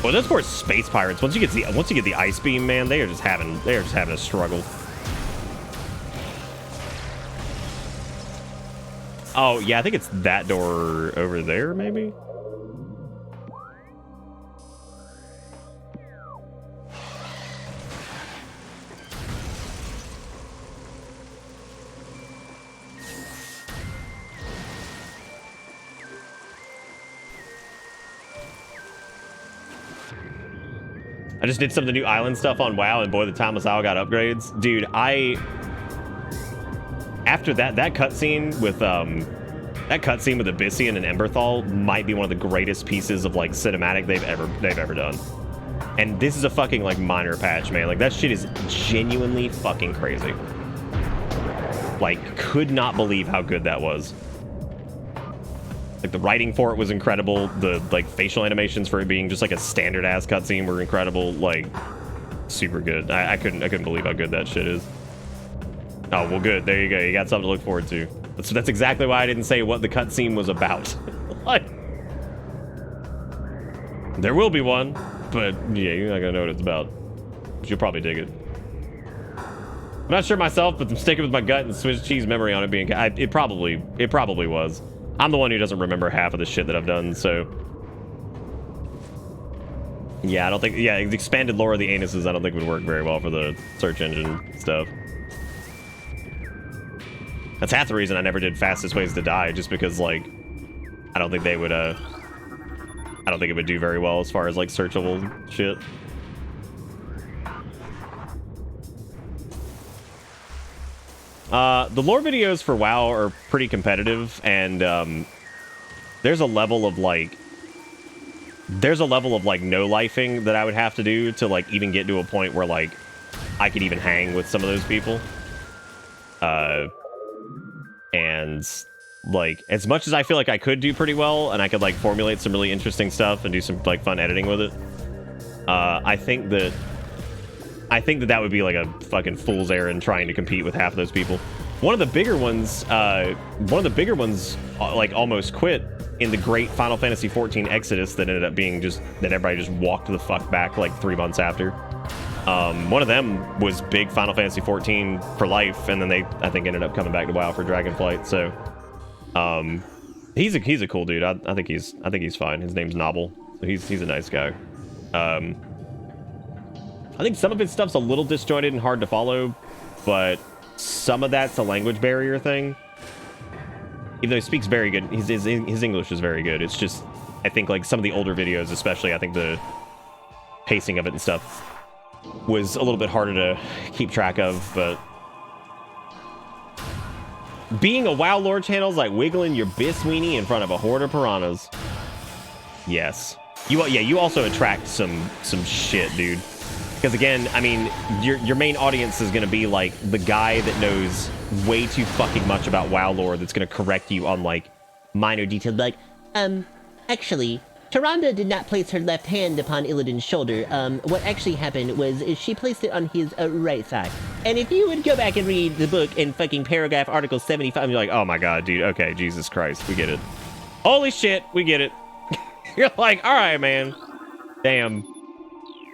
Well, those poor space pirates. Once you get the ice beam, man, they are just having a struggle. Oh yeah, I think it's that door over there, maybe. I just did some of the new island stuff on WoW, and boy, the Timeless Owl got upgrades. Dude, after that cutscene with Abyssian and Emberthal might be one of the greatest pieces of like cinematic they've ever done. And this is a fucking like minor patch, man. Like that shit is genuinely fucking crazy. Like, could not believe how good that was. Like the writing for it was incredible. The like facial animations for it being just like a standard ass cutscene were incredible. Like super good. I couldn't believe how good that shit is. Oh well, good. There you go. You got something to look forward to. That's exactly why I didn't say what the cutscene was about. Like, there will be one, but yeah, you're not gonna know what it's about. But you'll probably dig it. I'm not sure myself, but I'm sticking with my gut and Swiss cheese memory on it being. It probably was. I'm the one who doesn't remember half of the shit that I've done, so... Yeah, I don't think... Yeah, the expanded lore of the anuses I don't think would work very well for the search engine stuff. That's half the reason I never did fastest ways to die, just because, like... I don't think they would, I don't think it would do very well as far as, like, searchable shit. The lore videos for WoW are pretty competitive, and there's a level of like there's a level of like no lifing that I would have to do to like even get to a point where like I could even hang with some of those people. And like as much as I feel like I could do pretty well and I could like formulate some really interesting stuff and do some like fun editing with it, I think that would be like a fucking fool's errand trying to compete with half of those people. One of the bigger ones like almost quit in the great Final Fantasy XIV Exodus that ended up being just that everybody just walked the fuck back like 3 months after. One of them was big Final Fantasy XIV for life, and then they I think ended up coming back to WoW for Dragonflight. So he's a cool dude. I think he's fine. His name's Nobble. So he's a nice guy. I think some of his stuff's a little disjointed and hard to follow, but some of that's a language barrier thing. Even though he speaks very good, his English is very good. It's just, I think like some of the older videos, especially, I think the pacing of it and stuff was a little bit harder to keep track of. But being a WoW lore channel is like wiggling your bisweenie in front of a horde of piranhas. Yes. You also attract some shit, dude. Because again, I mean, your main audience is going to be like the guy that knows way too fucking much about WoW lore that's going to correct you on like minor details. Like, actually, Tyrande did not place her left hand upon Illidan's shoulder. What actually happened was she placed it on his right side. And if you would go back and read the book in fucking paragraph article 75, you're like, oh my god, dude, okay, Jesus Christ, we get it. Holy shit, we get it. You're like, all right, man. Damn.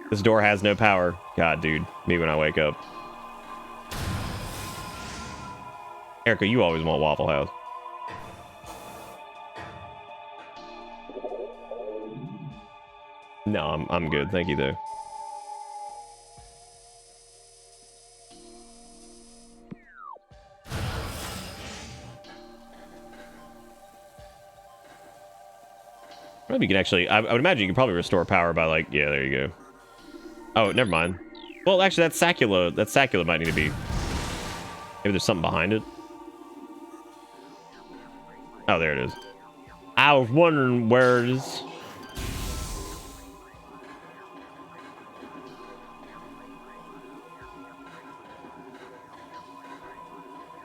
This door has no power. God, dude. Me when I wake up. Erica, you always want Waffle House. No, I'm good. Thank you, though. Maybe you can actually... I would imagine you can probably restore power by, like... Yeah, there you go. Oh, never mind. Well, actually, that Sacula might need to be... Maybe there's something behind it. Oh, there it is. I was wondering where it is.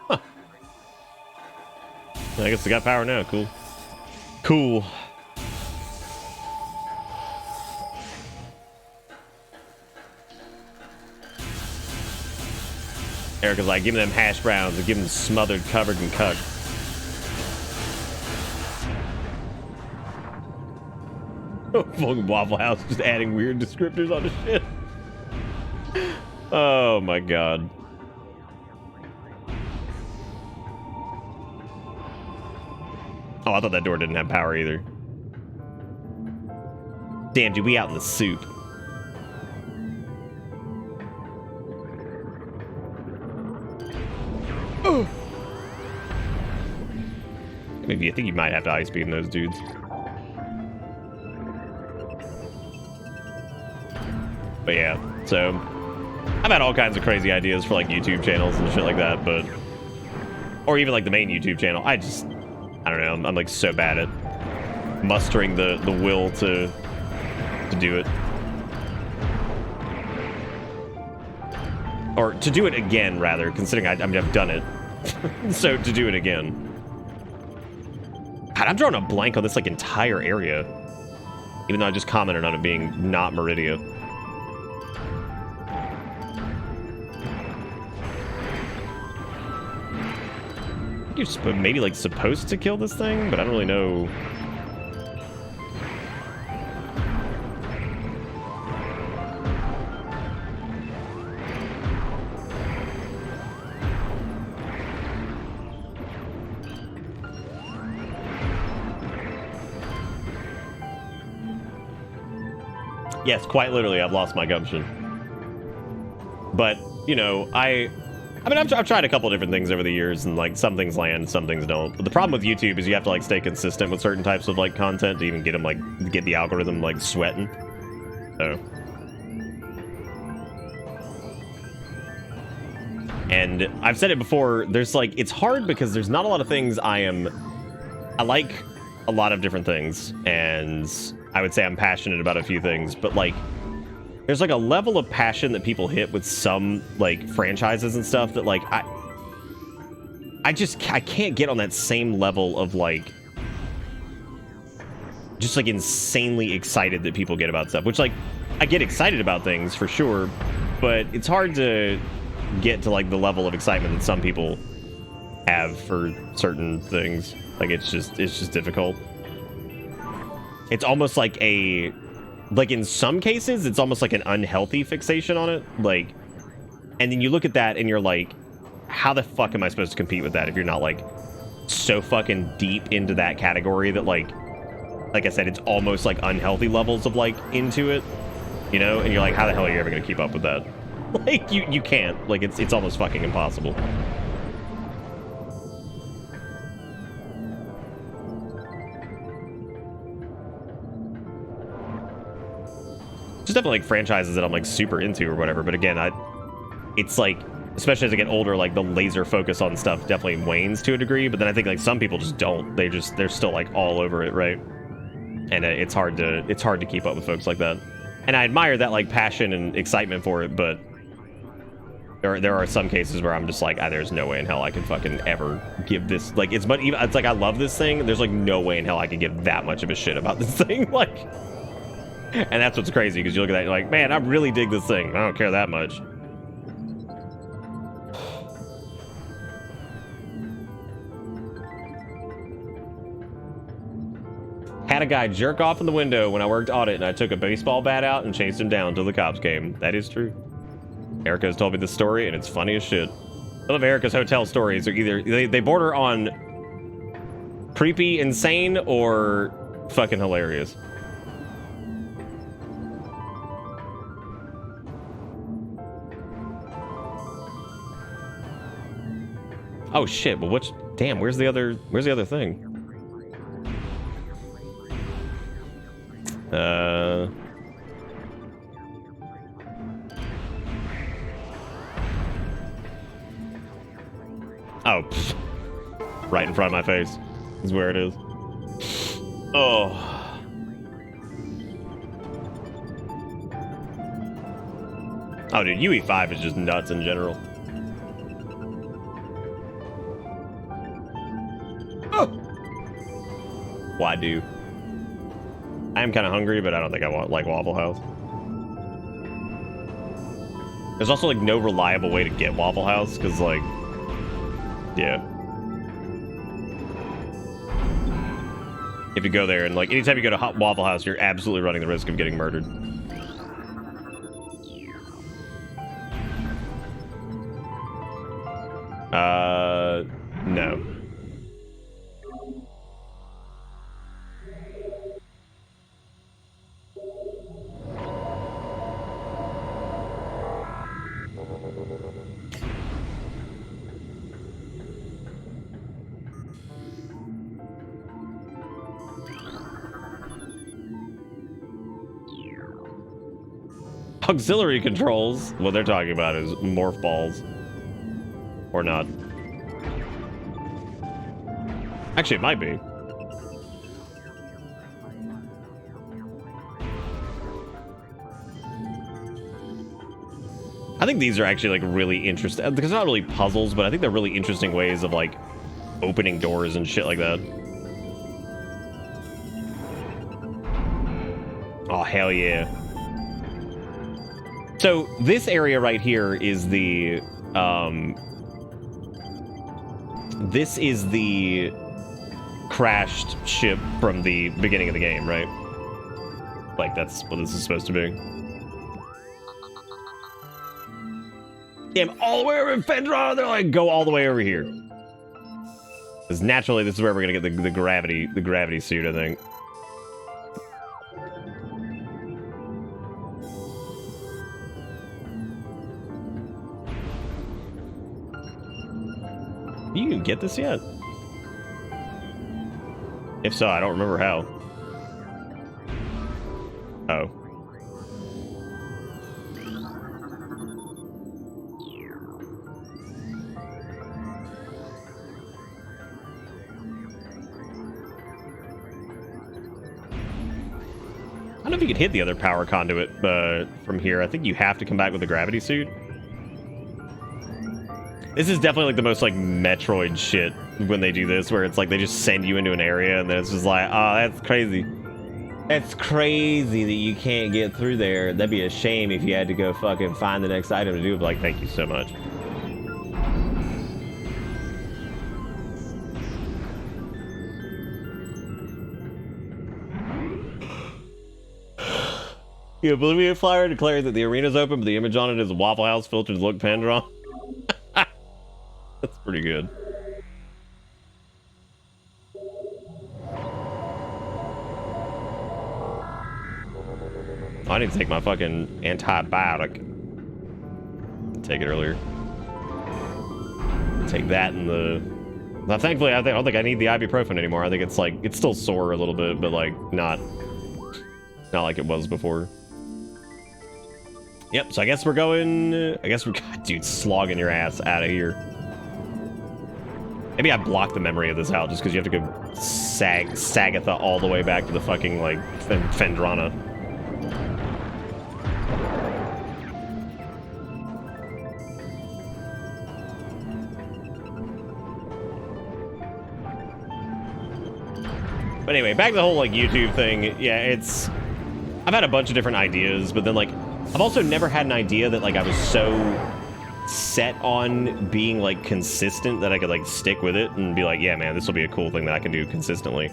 Huh. I guess I got power now. Cool. Cool. Erica's like, give me them hash browns and give them smothered, covered, and cucked. Fucking Waffle House just adding weird descriptors on the shit. Oh my god. Oh, I thought that door didn't have power either. Damn, dude, we out in the soup. Maybe I think you might have to ice beam those dudes. But yeah, so I've had all kinds of crazy ideas for like YouTube channels and shit like that, but or even like the main YouTube channel. I don't know. I'm like so bad at mustering the will to do it, or to do it again rather. Considering I mean I've done it, so to do it again. God, I'm drawing a blank on this like entire area, even though I just commented on it being not Meridia. You're maybe like supposed to kill this thing, but I don't really know. Yes, quite literally, I've lost my gumption. But, you know, I mean, I've tried a couple different things over the years, and, like, some things land, some things don't. But the problem with YouTube is you have to, like, stay consistent with certain types of, like, content to even get them, like, get the algorithm, like, sweating. So. And I've said it before, there's, like, it's hard because there's not a lot of things I like a lot of different things, and I would say I'm passionate about a few things, but like there's like a level of passion that people hit with some like franchises and stuff that like I can't get on that same level of like just like insanely excited that people get about stuff, which like I get excited about things for sure, but it's hard to get to like the level of excitement that some people have for certain things. Like it's just difficult. It's almost like in some cases it's almost like an unhealthy fixation on it, like, and then you look at that and you're like, how the fuck am I supposed to compete with that if you're not like so fucking deep into that category that like I said, it's almost like unhealthy levels of like into it, you know? And you're like, how the hell are you ever gonna keep up with that? Like you can't. Like it's almost fucking impossible. Just definitely like franchises that I'm like super into or whatever, but again, it's like, especially as I get older, like the laser focus on stuff definitely wanes to a degree, but then I think like some people just don't. They're still like all over it, right? And it's hard to keep up with folks like that. And I admire that like passion and excitement for it, but there are some cases where I'm just like, there's no way in hell I can fucking ever give this, like, it's like I love this thing, there's like no way in hell I can give that much of a shit about this thing, like, and that's what's crazy, because you look at that, you're like, man, I really dig this thing, I don't care that much. Had a guy jerk off in the window when I worked audit, and I took a baseball bat out and chased him down till the cops came. That is true. Erica has told me this story, and it's funny as shit. Some of Erica's hotel stories are either they border on creepy, insane, or fucking hilarious. Oh shit! But which? Damn, where's the other thing? Oh, pfft. Right in front of my face is where it is. Oh. Oh, dude, UE5 is just nuts in general. Oh. Why do? I am kind of hungry, but I don't think I want like Waffle House. There's also like no reliable way to get Waffle House, because like, yeah. If you go there and like anytime you go to Waffle House, you're absolutely running the risk of getting murdered. No. Auxiliary controls. What they're talking about is morph balls. Or not. Actually, it might be. I think these are actually like really interesting, because they're not really puzzles, but I think they're really interesting ways of like opening doors and shit like that. Oh, hell yeah. So this area right here is the this is the crashed ship from the beginning of the game, right? Like that's what this is supposed to be. Damn, all the way over in Fendra, they're like, go all the way over here. Because naturally, this is where we're gonna get the gravity suit, I think. You can get this yet? If so, I don't remember how. Oh. don't know if you could hit the other power conduit from here. I think you have to come back with a gravity suit. This is definitely like the most like Metroid shit when they do this, where it's like they just send you into an area and then it's just like, oh, that's crazy. That's crazy that you can't get through there. That'd be a shame if you had to go fucking find the next item to do. But like, thank you so much. Yeah, Bolivia Flyer declares that the arena's open, but the image on it is a Waffle House filtered look pen drawn. That's pretty good. I need to take my fucking antibiotic. Take it earlier. Take that in the... Now, thankfully, I don't think I need the ibuprofen anymore. I think it's like, it's still sore a little bit, but like not like it was before. Yep, so I guess we're going... God, dude, slogging your ass out of here. Maybe I blocked the memory of this out just because you have to go Sagatha all the way back to the fucking, like, Fendrana. But anyway, back to the whole, like, YouTube thing. Yeah, it's... I've had a bunch of different ideas, but then, like, I've also never had an idea that, like, I was so set on being, like, consistent that I could, like, stick with it and be like, yeah, man, this will be a cool thing that I can do consistently.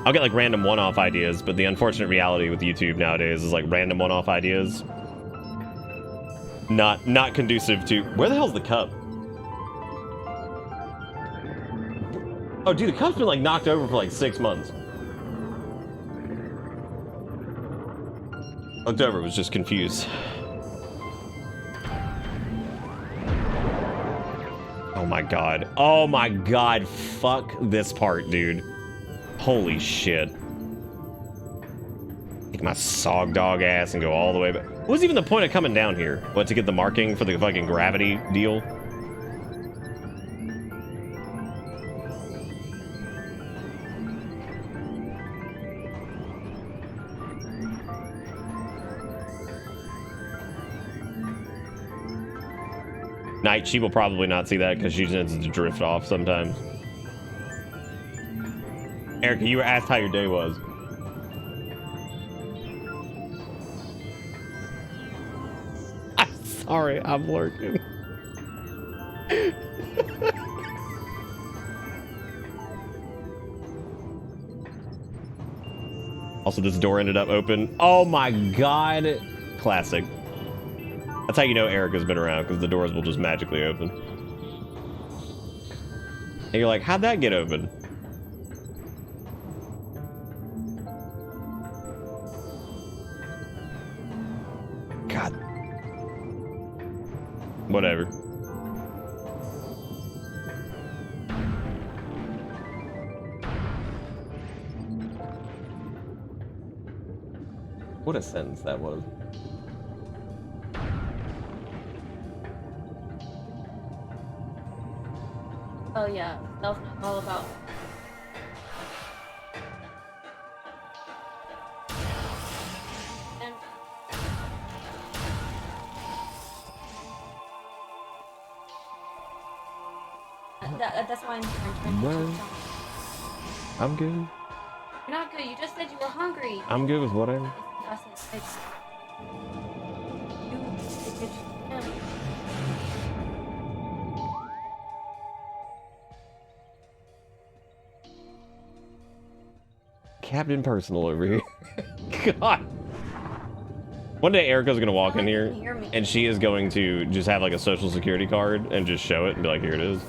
I'll get, like, random one-off ideas, but the unfortunate reality with YouTube nowadays is, like, random one-off ideas not conducive to... Where the hell's the cup? Oh, dude, the cup's been, like, knocked over for, like, 6 months. Looked over, was just confused. Oh my god. Oh my god. Fuck this part, dude. Holy shit. Take my sog dog ass and go all the way back. What was even the point of coming down here? What, to get the marking for the fucking gravity deal? Night, she will probably not see that because she tends to drift off sometimes. Erica, you were asked how your day was. I'm sorry, I'm lurking. Also, this door ended up open. Oh my god. Classic. That's how you know Erica's been around, because the doors will just magically open. And you're like, how'd that get open? God. Whatever. What a sentence that was. Oh yeah, Self knows all about. And that's why I'm trying to. No. I'm good. You're not good. You just said you were hungry. I'm good with whatever. Captain Personal over here. God. One day Erica's gonna walk in here and she is going to just have like a social security card and just show it and be like, here it is.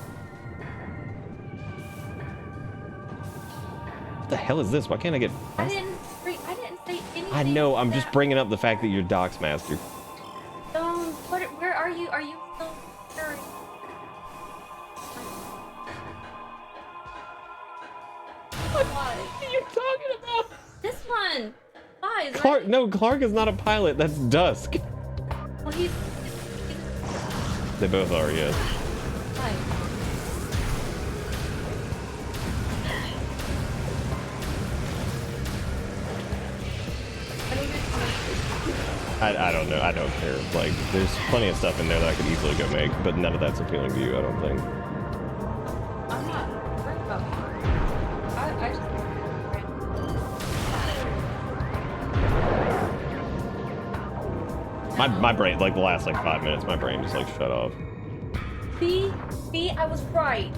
What the hell is this? Why can't I get... I didn't say anything. I know, I'm just bringing up the fact that you're Docs Master. Where are you? Are you still sure? What are you talking about? This one. Why? Clark, no, Clark is not a pilot. That's Dusk. Well, he's... They both are, yes. Why? I I don't know. I don't care. Like, there's plenty of stuff in there that I could easily go make, but none of that's appealing to you, I don't think. I'm not worried about I just... My brain, like the last like 5 minutes, my brain just like shut off. See, I was right.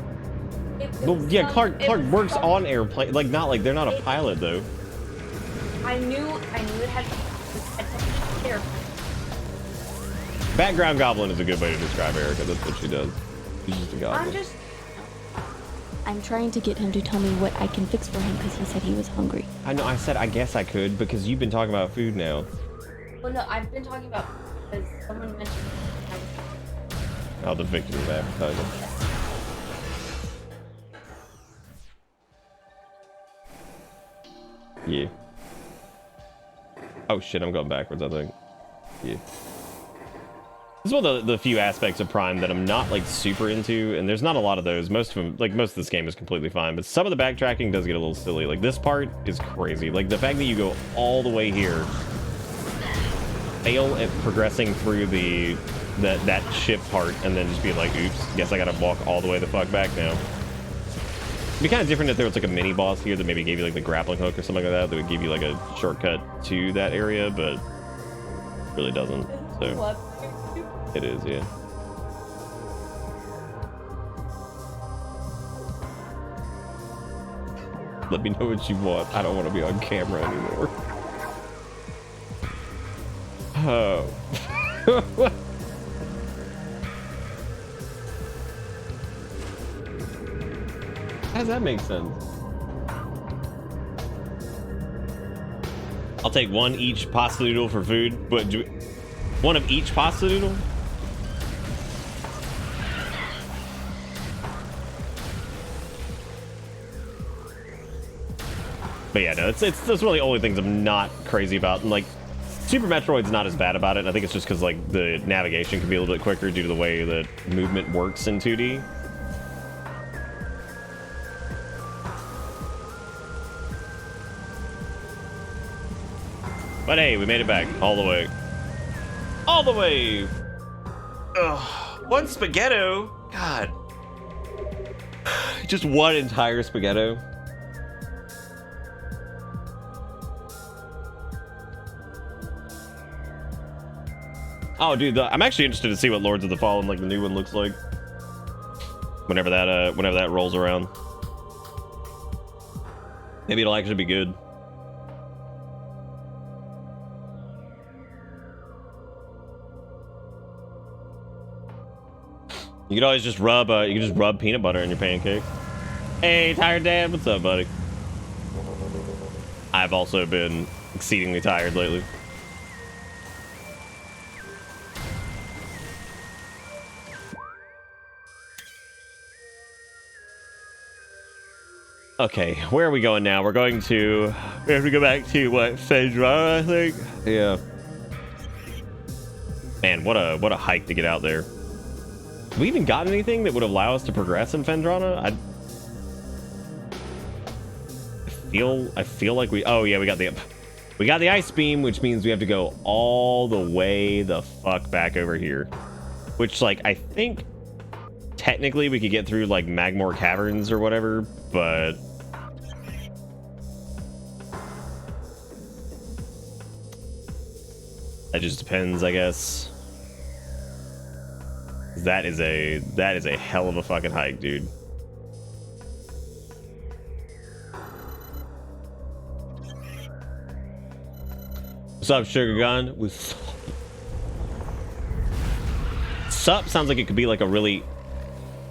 Well, yeah, Clark works on airplane. Like, not like they're not a pilot though. I knew it had airplane. Background goblin is a good way to describe Erica. That's what she does. She's just a goblin. I'm trying to get him to tell me what I can fix for him because he said he was hungry. I know. I said I guess I could because you've been talking about food now. Well, no, I've been talking about because someone mentioned I was. Oh, the victim of advertising. Yeah. Oh shit, I'm going backwards, I think. Yeah. This is one of the few aspects of Prime that I'm not like super into, and there's not a lot of those. Most of them, like most of this game is completely fine, but some of the backtracking does get a little silly. Like this part is crazy. Like the fact that you go all the way here, fail at progressing through that ship part, and then just be like, oops, guess I gotta walk all the way the fuck back now. It'd be kind of different if there was like a mini boss here that maybe gave you like the grappling hook or something like that that would give you like a shortcut to that area, but really doesn't. So it is, yeah. Let me know what you want. I don't want to be on camera anymore. Oh. How does that make sense? I'll take one each pasta noodle for food, but one of each pasta noodle? But yeah, no, it's those are the only things I'm not crazy about. And like, Super Metroid's not as bad about it. I think it's just because like the navigation can be a little bit quicker due to the way that movement works in 2D. But hey, we made it back all the way. All the way. Ugh, one spaghetto. God. Just one entire spaghetto. Oh, dude, I'm actually interested to see what Lords of the Fallen, like the new one, looks like. Whenever that rolls around. Maybe it'll actually be good. You could always just rub peanut butter in your pancakes. Hey, tired dad, what's up, buddy? I've also been exceedingly tired lately. Okay, where are we going now? We have to go back to what, Fedra, I think? Yeah. Man, what a hike to get out there. Have we even got anything that would allow us to progress in Phendrana? I feel like we got the ice beam, which means we have to go all the way the fuck back over here. Which, like, I think technically we could get through like Magmore Caverns or whatever, but that just depends, I guess. That is a hell of a fucking hike, dude. What's up, Sugar Gun? Sup sounds like it could be like a really...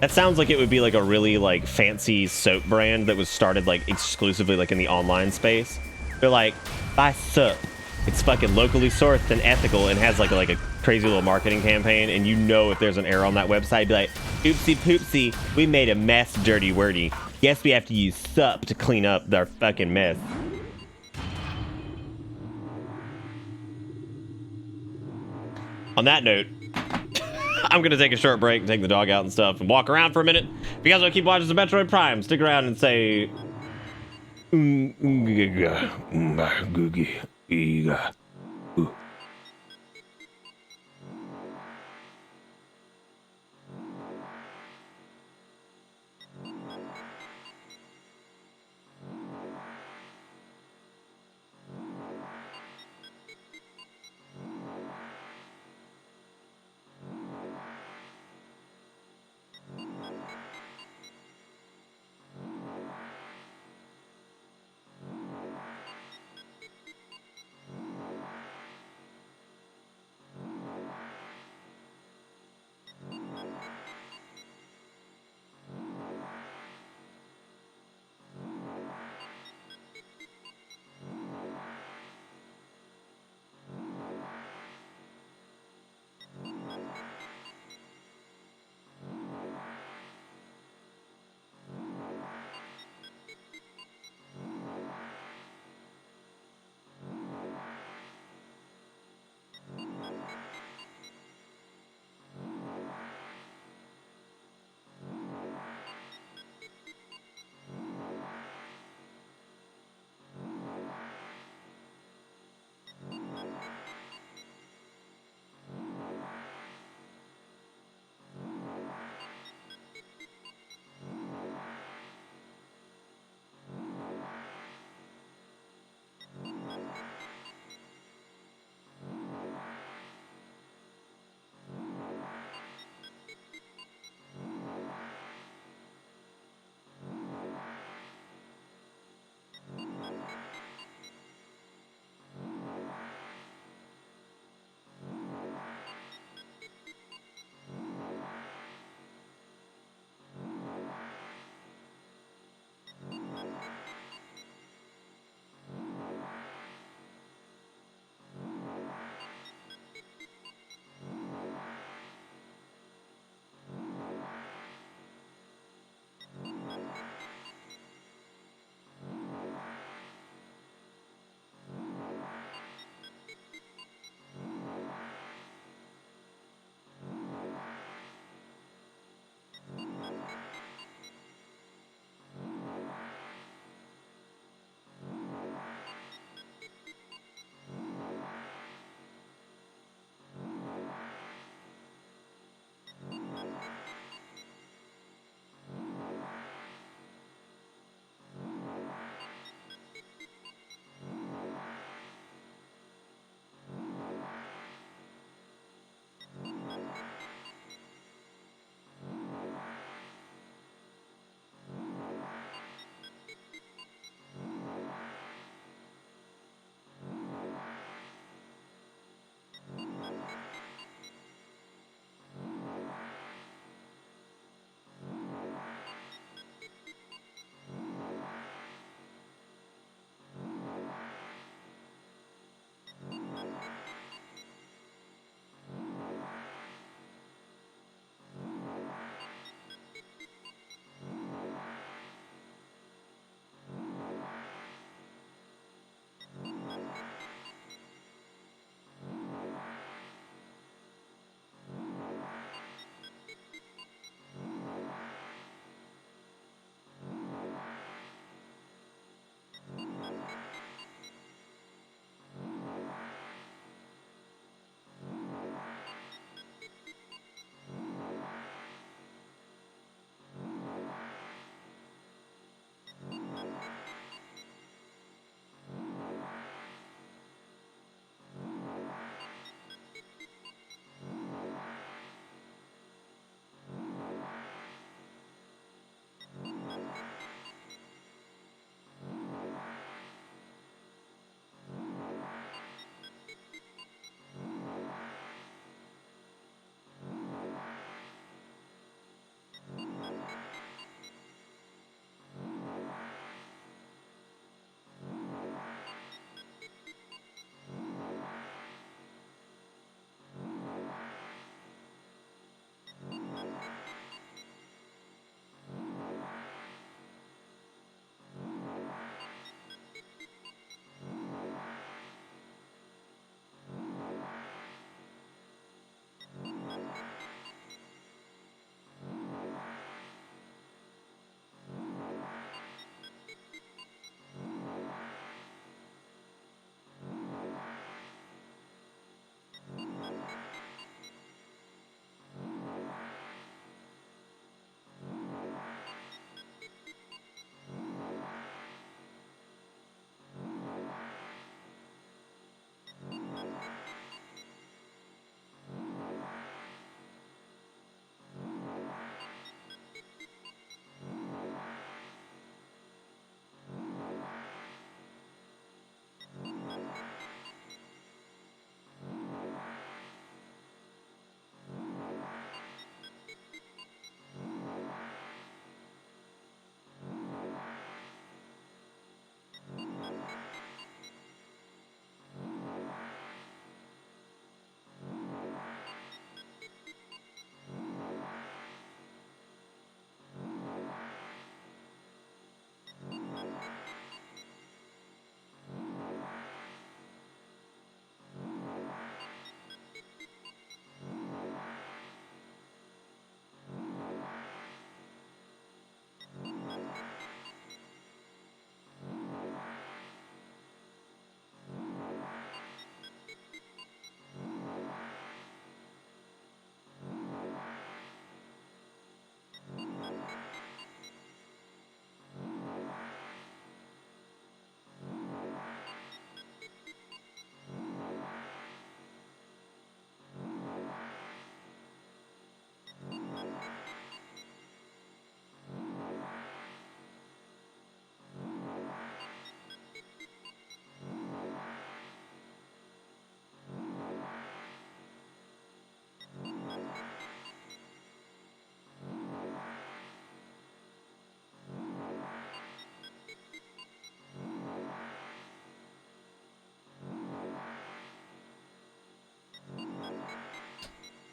That sounds like it would be like a really like fancy soap brand that was started like exclusively like in the online space. They're like, buy Sup. It's fucking locally sourced and ethical and has like a crazy little marketing campaign, and you know if there's an error on that website, be like, oopsie poopsie, we made a mess, dirty wordy. Guess we have to use Sup to clean up their fucking mess. On that note, I'm gonna take a short break and take the dog out and stuff and walk around for a minute. If you guys want to keep watching some Metroid Prime, stick around and say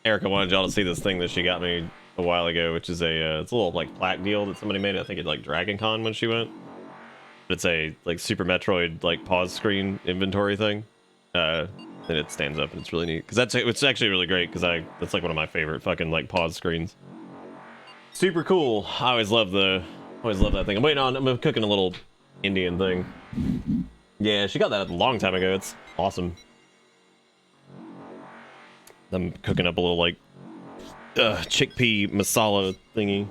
Erica wanted y'all to see this thing that she got me a while ago, which is it's a little like plaque deal that somebody made. I think it's like Dragon Con when she went. But it's a like Super Metroid like pause screen inventory thing. And it stands up and it's really neat because it's actually really great because that's like one of my favorite fucking like pause screens. Super cool. I always love that thing. I'm cooking a little Indian thing. Yeah, she got that a long time ago. It's awesome. I'm cooking up a little like chickpea masala thingy.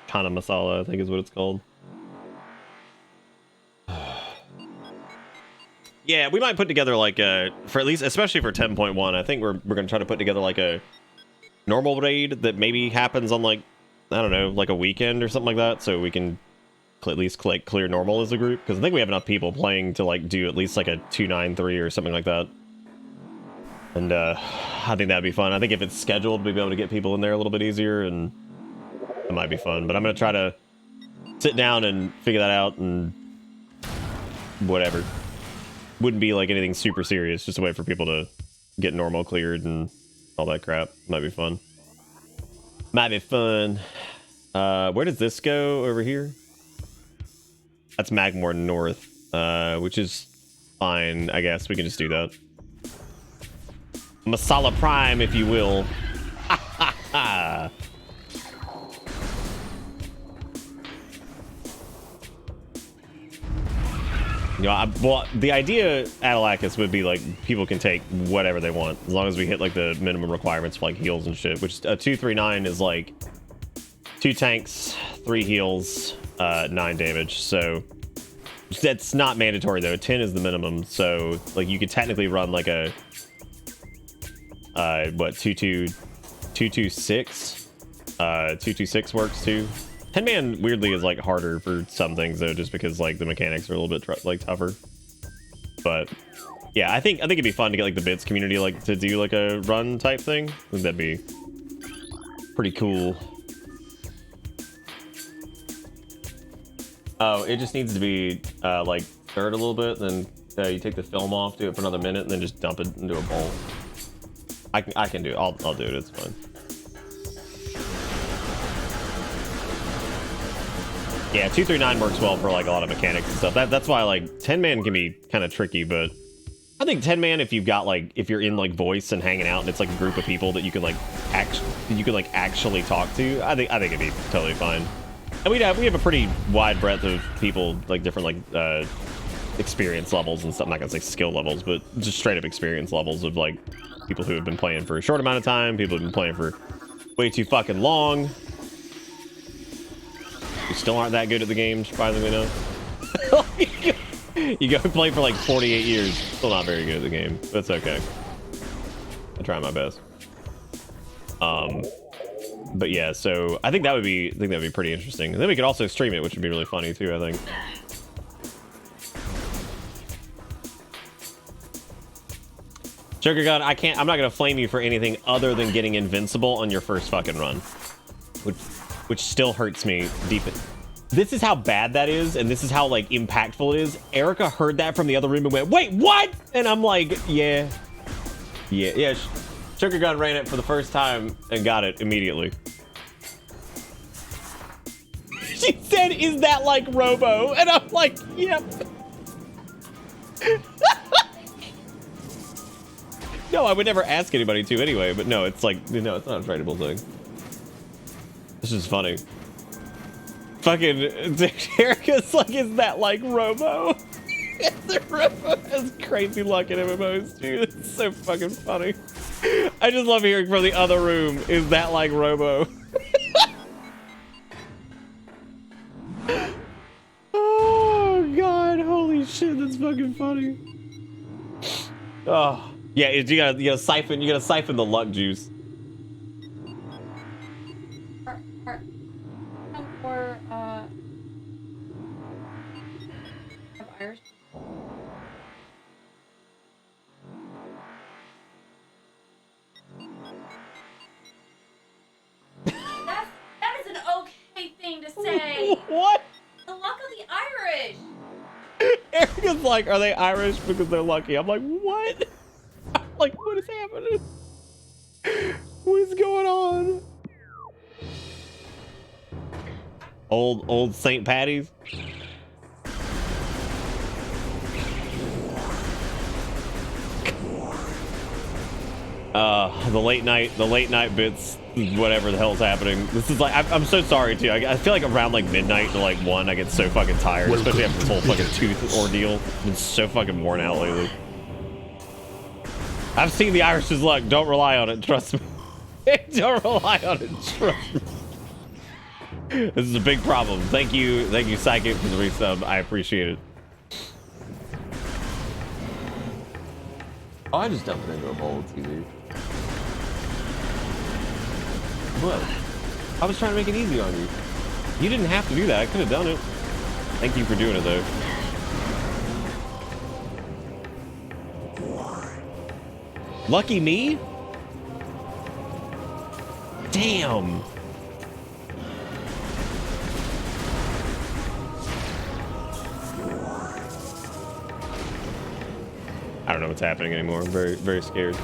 Kana masala, I think is what it's called. Yeah, we might put together like for at least, especially for 10.1, I think we're gonna try to put together like a normal raid that maybe happens on like, I don't know, like a weekend or something like that, so we can at least clear normal as a group, because I think we have enough people playing to like do at least like a 293 or something like that. And I think that'd be fun. I think if it's scheduled, we'd be able to get people in there a little bit easier, and it might be fun. But I'm gonna try to sit down and figure that out, and whatever. Wouldn't be like anything super serious, just a way for people to get normal cleared and all that crap. Might be fun. Might be fun. Where does this go over here? That's Magmore North, which is fine, I guess. We can just do that. Masala Prime, if you will. Ha ha ha! You know, well, the idea, Atalakis, would be like people can take whatever they want as long as we hit like the minimum requirements for like heals and shit. Which 239 is like 2 tanks, 3 heals, 9 damage. So that's not mandatory though. 10 is the minimum. So like you could technically run like a what 226. 226 works too. 10-man weirdly is like harder for some things though, just because like the mechanics are a little bit like tougher. But yeah, I think it'd be fun to get like the bits community like to do like a run type thing. I think that'd be pretty cool. Oh, it just needs to be like stirred a little bit, then you take the film off, do it for another minute, and then just dump it into a bowl. I can do it. I'll do it. It's fine. Yeah, 239 works well for like a lot of mechanics and stuff. That's why like 10-man can be kind of tricky, but I think 10-man if you've got like if you're in like voice and hanging out and it's like a group of people that you can like actually talk to, I think it'd be totally fine. And we have a pretty wide breadth of people, like different like experience levels and stuff. I'm not gonna say skill levels, but just straight up experience levels of like people who have been playing for a short amount of time, people who've been playing for way too fucking long. You still aren't that good at the game, surprisingly enough. You go play for like 48 years, still not very good at the game. That's okay. I try my best. But yeah, so I think that'd be pretty interesting. And then we could also stream it, which would be really funny too, I think. Sugar Gun, I'm not gonna flame you for anything other than getting invincible on your first fucking run. Which still hurts me deep. This is how bad that is, and this is how like impactful it is. Erica heard that from the other room and went, "Wait, what?" And I'm like, "Yeah." Sugar Gun ran it for the first time and got it immediately. She said, "Is that like Robo?" And I'm like, "Yep." No, I would never ask anybody to anyway, but no, it's like, it's not a tradable thing. This is funny. Fucking Erica's like, "Is that like Robo?" The Robo has crazy luck in MMOs, dude. It's so fucking funny. I just love hearing from the other room, "Is that like Robo?" Oh god, holy shit, that's fucking funny. Oh yeah, you gotta siphon the luck juice. Or Irish. That is an okay thing to say. What? The luck of the Irish. Erica's like, "Are they Irish because they're lucky?" I'm like, "What?" I'm like, "What is happening?" What's going on? Old St. Patty's. The late night bits, whatever the hell's happening. This is like, I'm so sorry too. I feel like around like midnight to like 1, I get so fucking tired, especially after this whole fucking tooth ordeal. I've been so fucking worn out lately. I've seen the Irish's luck. Don't rely on it. Trust me. Don't rely on it. Trust me. This is a big problem. Thank you, Psychic, for the resub. I appreciate it. Oh, I just dumped it into a bowl of TV. What? I was trying to make it easy on you. You didn't have to do that. I could have done it. Thank you for doing it, though. Lucky me? Damn. I don't know what's happening anymore. I'm very, very scared.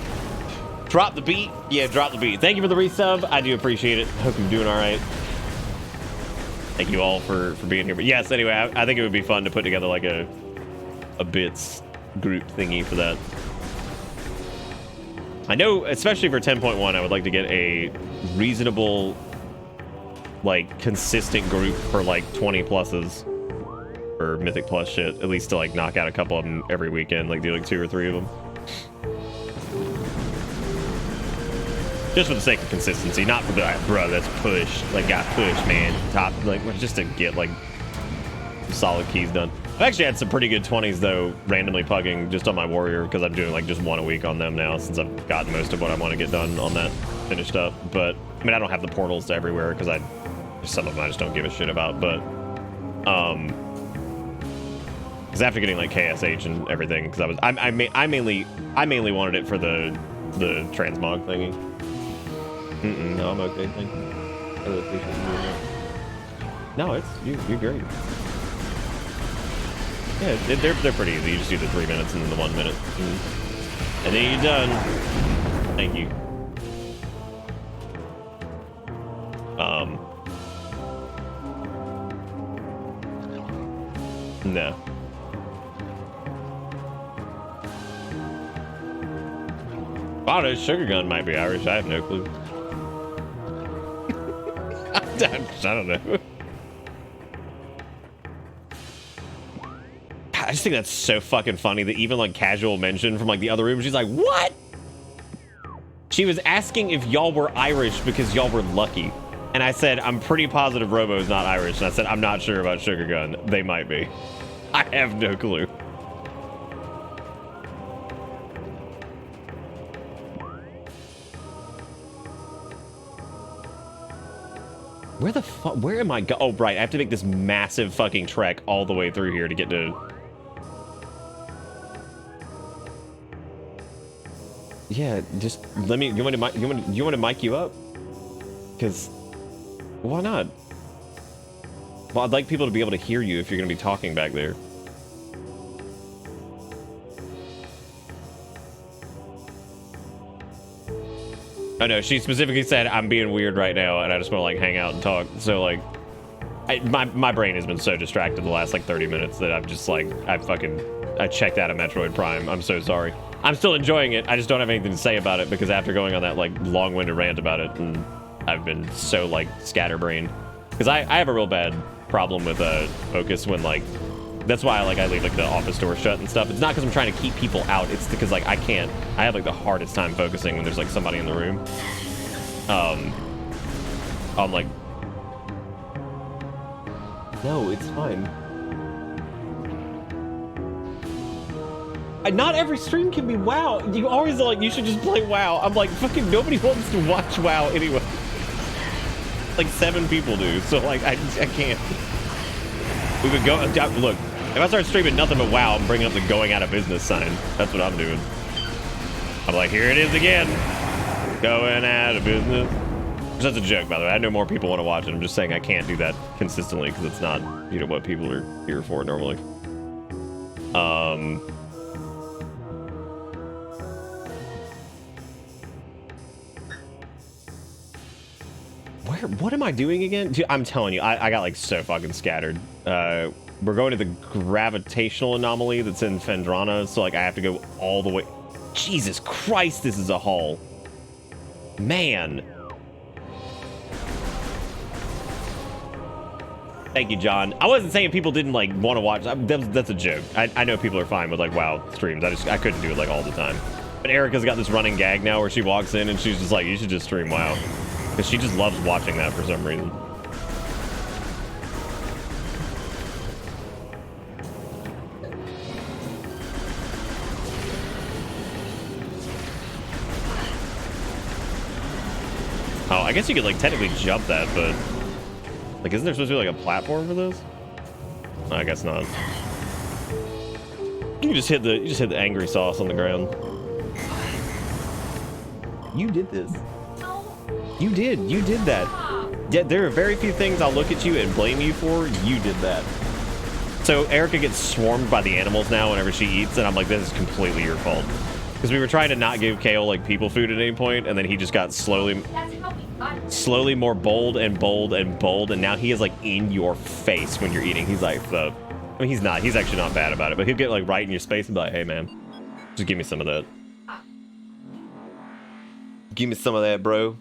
Drop the beat. Yeah, drop the beat. Thank you for the resub. I do appreciate it. Hope you're doing all right. Thank you all for being here. But yes, anyway, I think it would be fun to put together like a bits group thingy for that. I know, especially for 10.1, I would like to get a reasonable, like, consistent group for like 20 pluses. Or Mythic Plus shit, at least to like knock out a couple of them every weekend, like do like 2 or 3 of them. Just for the sake of consistency, not for the like, bro, that's push, like got pushed, man. Top, like just to get like solid keys done. I've actually had some pretty good 20s though, randomly pugging just on my warrior because I'm doing like just 1 a week on them now since I've gotten most of what I want to get done on that finished up. But I mean, I don't have the portals to everywhere because some of them I just don't give a shit about. But because after getting like KSH and everything, because I mainly wanted it for the transmog thingy. No, I'm okay. Thank you. I really appreciate you doing that. No, it's you're great. Yeah, they're pretty easy. You just do the 3 minutes and then the 1 minute, and then you're done. Thank you. No. Oh, no, Sugar Gun might be Irish. I have no clue. I don't know. I just think that's so fucking funny that even like casual mention from like the other room, she's like, what? She was asking if y'all were Irish because y'all were lucky. And I said, I'm pretty positive Robo's not Irish. And I said, I'm not sure about Sugar Gun. They might be. I have no clue. Where the fuck? Where am I Oh, right. I have to make this massive fucking trek all the way through here to get to... Yeah, just let me... You want to mic you up? Because... Why not? Well, I'd like people to be able to hear you if you're going to be talking back there. Oh no, she specifically said, I'm being weird right now and I just want to like hang out and talk. So like, my brain has been so distracted the last like 30 minutes that I'm just like, I checked out of Metroid Prime. I'm so sorry. I'm still enjoying it. I just don't have anything to say about it because after going on that like long-winded rant about it, and I've been so like scatterbrained. Because I have a real bad problem with focus when like, that's why I leave like the office door shut and stuff. It's not because I'm trying to keep people out. It's because like I have like the hardest time focusing when there's like somebody in the room. I'm like, no, it's fine. Not every stream can be WoW. You always are like, you should just play WoW. I'm like, fucking nobody wants to watch WoW anyway. Like 7 people do, so like I can't. We would go, look, if I start streaming nothing but WoW, I'm bringing up the going out of business sign. That's what I'm doing. I'm like, here it is again. Going out of business. That's a joke, by the way. I know more people want to watch it. I'm just saying I can't do that consistently because it's not, you know, what people are here for normally. what am I doing again? Dude, I'm telling you, I got like so fucking scattered. We're going to the gravitational anomaly that's in Fendrana, so like I have to go all the way. Jesus Christ, this is a haul. Man. Thank you, John. I wasn't saying people didn't like want to watch. That's a joke. I know people are fine with like WoW streams. I couldn't do it like all the time. But Erica's got this running gag now where she walks in and she's just like, you should just stream WoW. Because she just loves watching that for some reason. Oh, I guess you could like technically jump that, but like, isn't there supposed to be like a platform for this? No, I guess not. You just hit the angry sauce on the ground. You did this. You did that. Yeah, there are very few things I'll look at you and blame you for. You did that. So Erica gets swarmed by the animals now whenever she eats, and I'm like, this is completely your fault. Because we were trying to not give Kale like people food at any point, and then he just got slowly more bold and bold and bold, and now he is like in your face when you're eating. He's like, I mean, he's actually not bad about it, but he'll get like right in your space and be like, hey man, just give me some of that. Give me some of that, bro.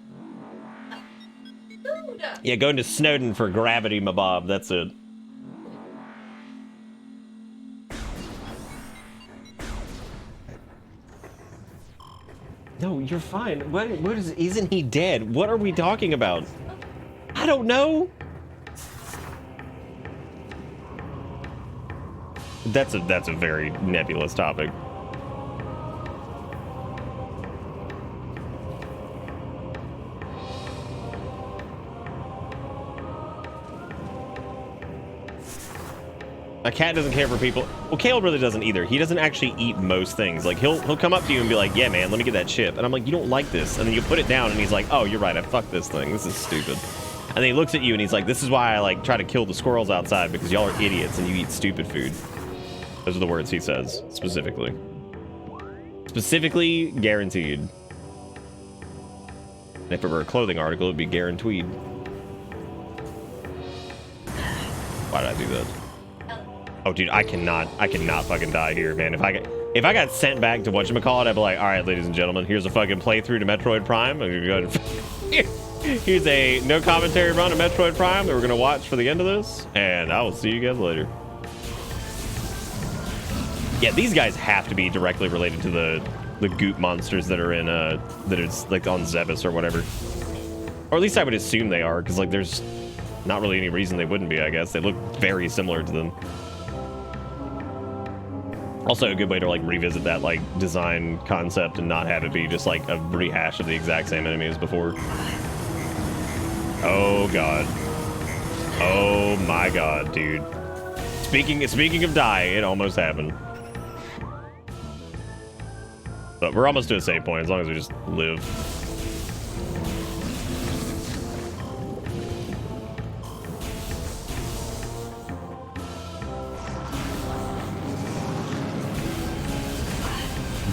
Yeah, going to Snowden for gravity, my bob. That's it. No, you're fine. What is? Isn't he dead? What are we talking about? I don't know. That's a very nebulous topic. A cat doesn't care for people. Well, Kale really doesn't either. He doesn't actually eat most things. Like, he'll come up to you and be like, yeah, man, let me get that chip. And I'm like, you don't like this. And then you put it down and he's like, oh, you're right. I fucked this thing. This is stupid. And then he looks at you and he's like, this is why I like try to kill the squirrels outside, because y'all are idiots and you eat stupid food. Those are the words he says, specifically. Specifically guaranteed. And if it were a clothing article, it'd be guaranteed. Why did I do that? Oh, dude, I cannot fucking die here, man. If I got sent back to whatchamacallit, I'd be like, all right, ladies and gentlemen, here's a fucking playthrough to Metroid Prime. I'm gonna go ahead and here's a no commentary run of Metroid Prime that we're gonna watch for the end of this, and I will see you guys later. Yeah, these guys have to be directly related to the goop monsters that are in that is like on Zevis or whatever, or at least I would assume they are, because like there's not really any reason they wouldn't be. I guess they look very similar to them. Also a good way to like revisit that like design concept and not have it be just like a rehash of the exact same enemy as before. Oh god. Oh my god, dude. Speaking of die, it almost happened. But we're almost to a save point as long as we just live.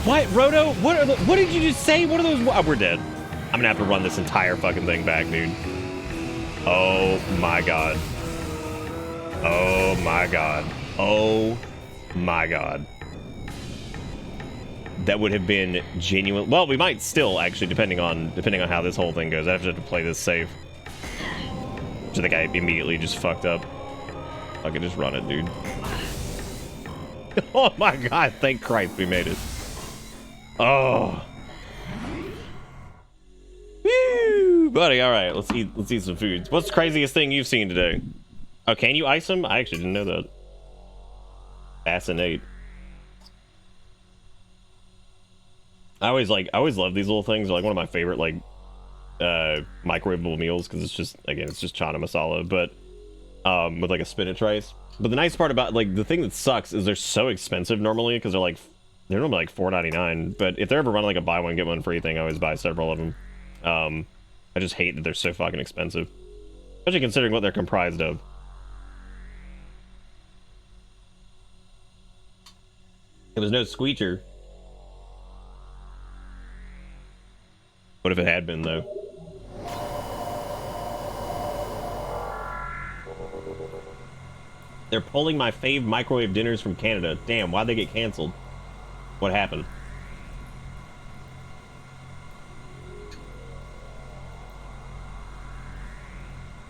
What, Roto? What did you just say? What are those? Oh, we're dead. I'm gonna have to run this entire fucking thing back, dude. Oh my god. Oh my god. Oh my god. That would have been genuine. Well, we might still actually, depending on how this whole thing goes. I have to play this safe. Which I think I immediately just fucked up. I can just run it, dude. Oh my god! Thank Christ we made it. Oh, woo, buddy! All right, let's eat some foods. What's the craziest thing you've seen today? Oh, can you ice them? I actually didn't know that. Fascinate. I always love these little things. They're like one of my favorite like microwavable meals, because it's just chana masala, but with like a spinach rice. But the nice part about like the thing that sucks is they're so expensive normally, because they're normally like $4.99, but if they're ever running like a buy one get one free thing, I always buy several of them. I just hate that they're so fucking expensive, especially considering what they're comprised of. It was no Squeecher. What if it had been though? They're pulling my fave microwave dinners from Canada. Damn, why'd they get canceled? What happened?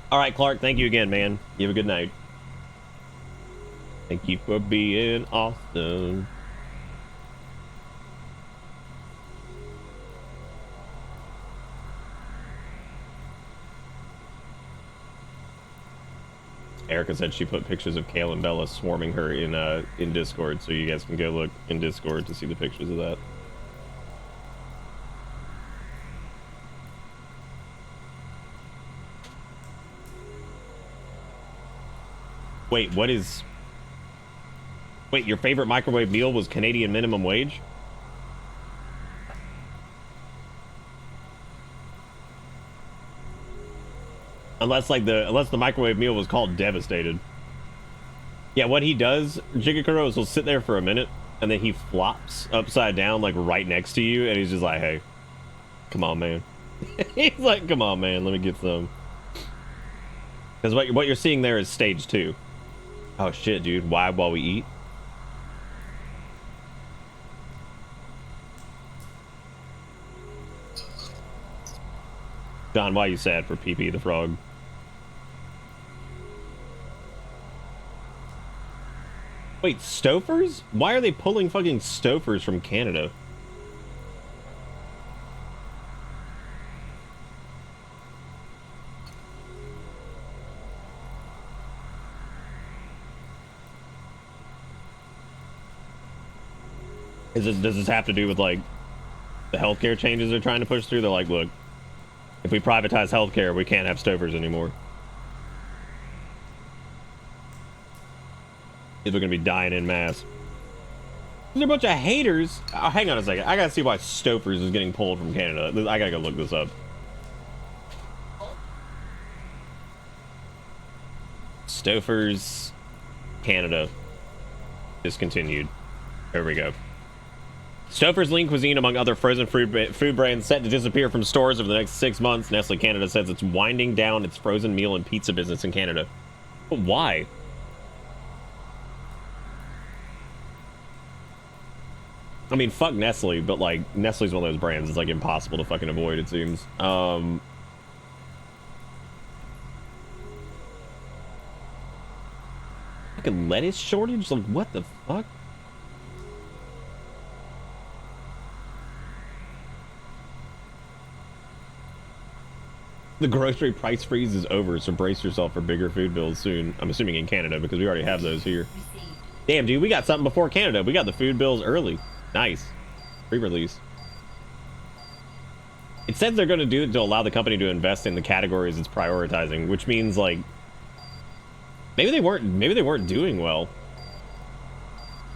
All right, Clark, thank you again, man. You have a good night. Thank you for being awesome. Erica said she put pictures of Kale and Bella swarming her in Discord, so you guys can go look in Discord to see the pictures of that. Wait, what is... Wait, your favorite microwave meal was Canadian minimum wage? Unless the microwave meal was called Devastated. Yeah, what he does, Jigakuro, is he'll sit there for a minute, and then he flops upside down, like, right next to you, and he's just like, hey, come on, man. He's like, come on, man, let me get some. Because what you're seeing there is stage 2. Oh, shit, dude. Why while we eat? John, why are you sad for PP the frog? Wait, Stofers? Why are they pulling fucking Stofers from Canada? Does this have to do with, like, the healthcare changes they're trying to push through? They're like, look, if we privatize healthcare, we can't have Stofers anymore. We're gonna be dying in mass. There's a bunch of haters. Oh, hang on a second. I gotta see why Stofers is getting pulled from Canada. I gotta go look this up. Stofers, Canada, discontinued. There we go. Stouffer's Lean Cuisine, among other frozen food brands, set to disappear from stores over the next 6 months. Nestle Canada says it's winding down its frozen meal and pizza business in Canada. But why? I mean, fuck Nestle, but, like, Nestle's one of those brands it's, like, impossible to fucking avoid, it seems. Fucking lettuce shortage? Like, what the fuck? The grocery price freeze is over, so brace yourself for bigger food bills soon. I'm assuming in Canada, because we already have those here. Damn, dude, we got something before Canada. We got the food bills early. Nice. Pre-release. It says they're going to do it to allow the company to invest in the categories it's prioritizing, which means, like, maybe they weren't doing well.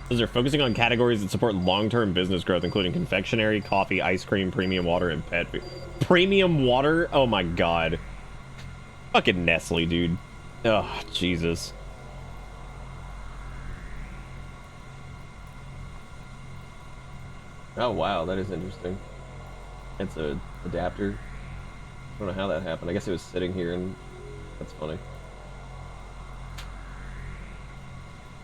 Because they're focusing on categories that support long-term business growth, including confectionery, coffee, ice cream, premium water, and pet food. Premium water? Oh my god. Fucking Nestle, dude. Oh, Jesus. Oh, wow, that is interesting. It's a adapter. I don't know how that happened. I guess it was sitting here and that's funny.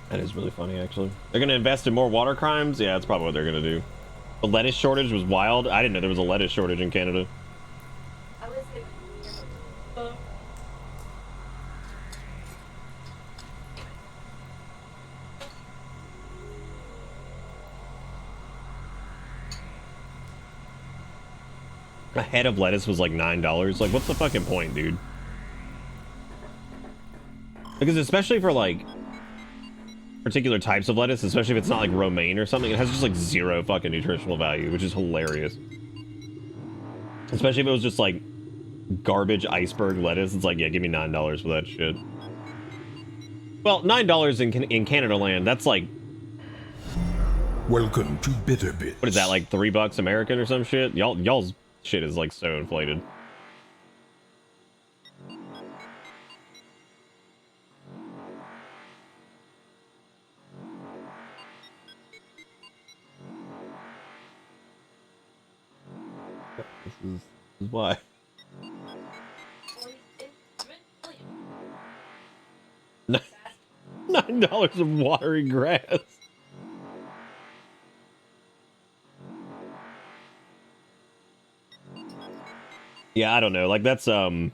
That is really funny, actually. They're going to invest in more water crimes? Yeah, that's probably what they're going to do. The lettuce shortage was wild. I didn't know there was a lettuce shortage in Canada. A head of lettuce was like $9. Like, what's the fucking point, dude? Because especially for, like, particular types of lettuce, especially if it's not like romaine or something, it has just like zero fucking nutritional value, which is hilarious. Especially if it was just like garbage iceberg lettuce. It's like, yeah, give me $9 for that shit. Well, $9 in Canada land, that's like, Welcome to Bitter Bits. what is that, like $3 American or some shit? Y'all's shit is like so inflated. This is why. No, $9 of watery grass. Yeah, I don't know. Like that's I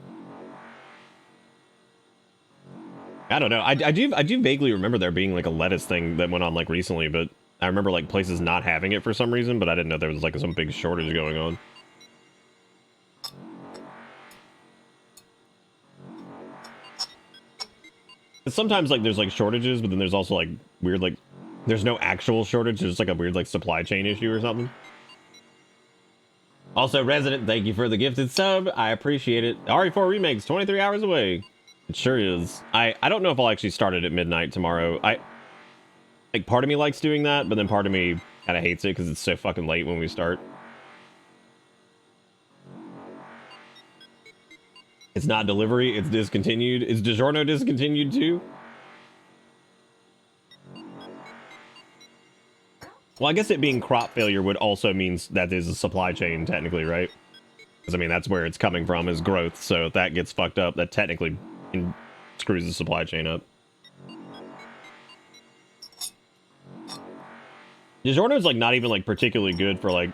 don't know. I do vaguely remember there being like a lettuce thing that went on like recently, but I remember like places not having it for some reason, but I didn't know there was like some big shortage going on. Sometimes like there's like shortages, but then there's also like weird like there's no actual shortage, there's like a weird like supply chain issue or something. Also, Resident, thank you for the gifted sub. I appreciate it. RE4 Remake's 23 hours away. It sure is. I don't know if I'll actually start it at midnight tomorrow. Like part of me likes doing that, but then part of me kind of hates it because it's so fucking late when we start. It's not delivery, it's discontinued. Is DiGiorno discontinued too? Well, I guess it being crop failure would also means that is a supply chain technically, right? Because I mean, that's where it's coming from is growth. So if that gets fucked up, that technically screws the supply chain up. DiGiorno's like not even like particularly good for like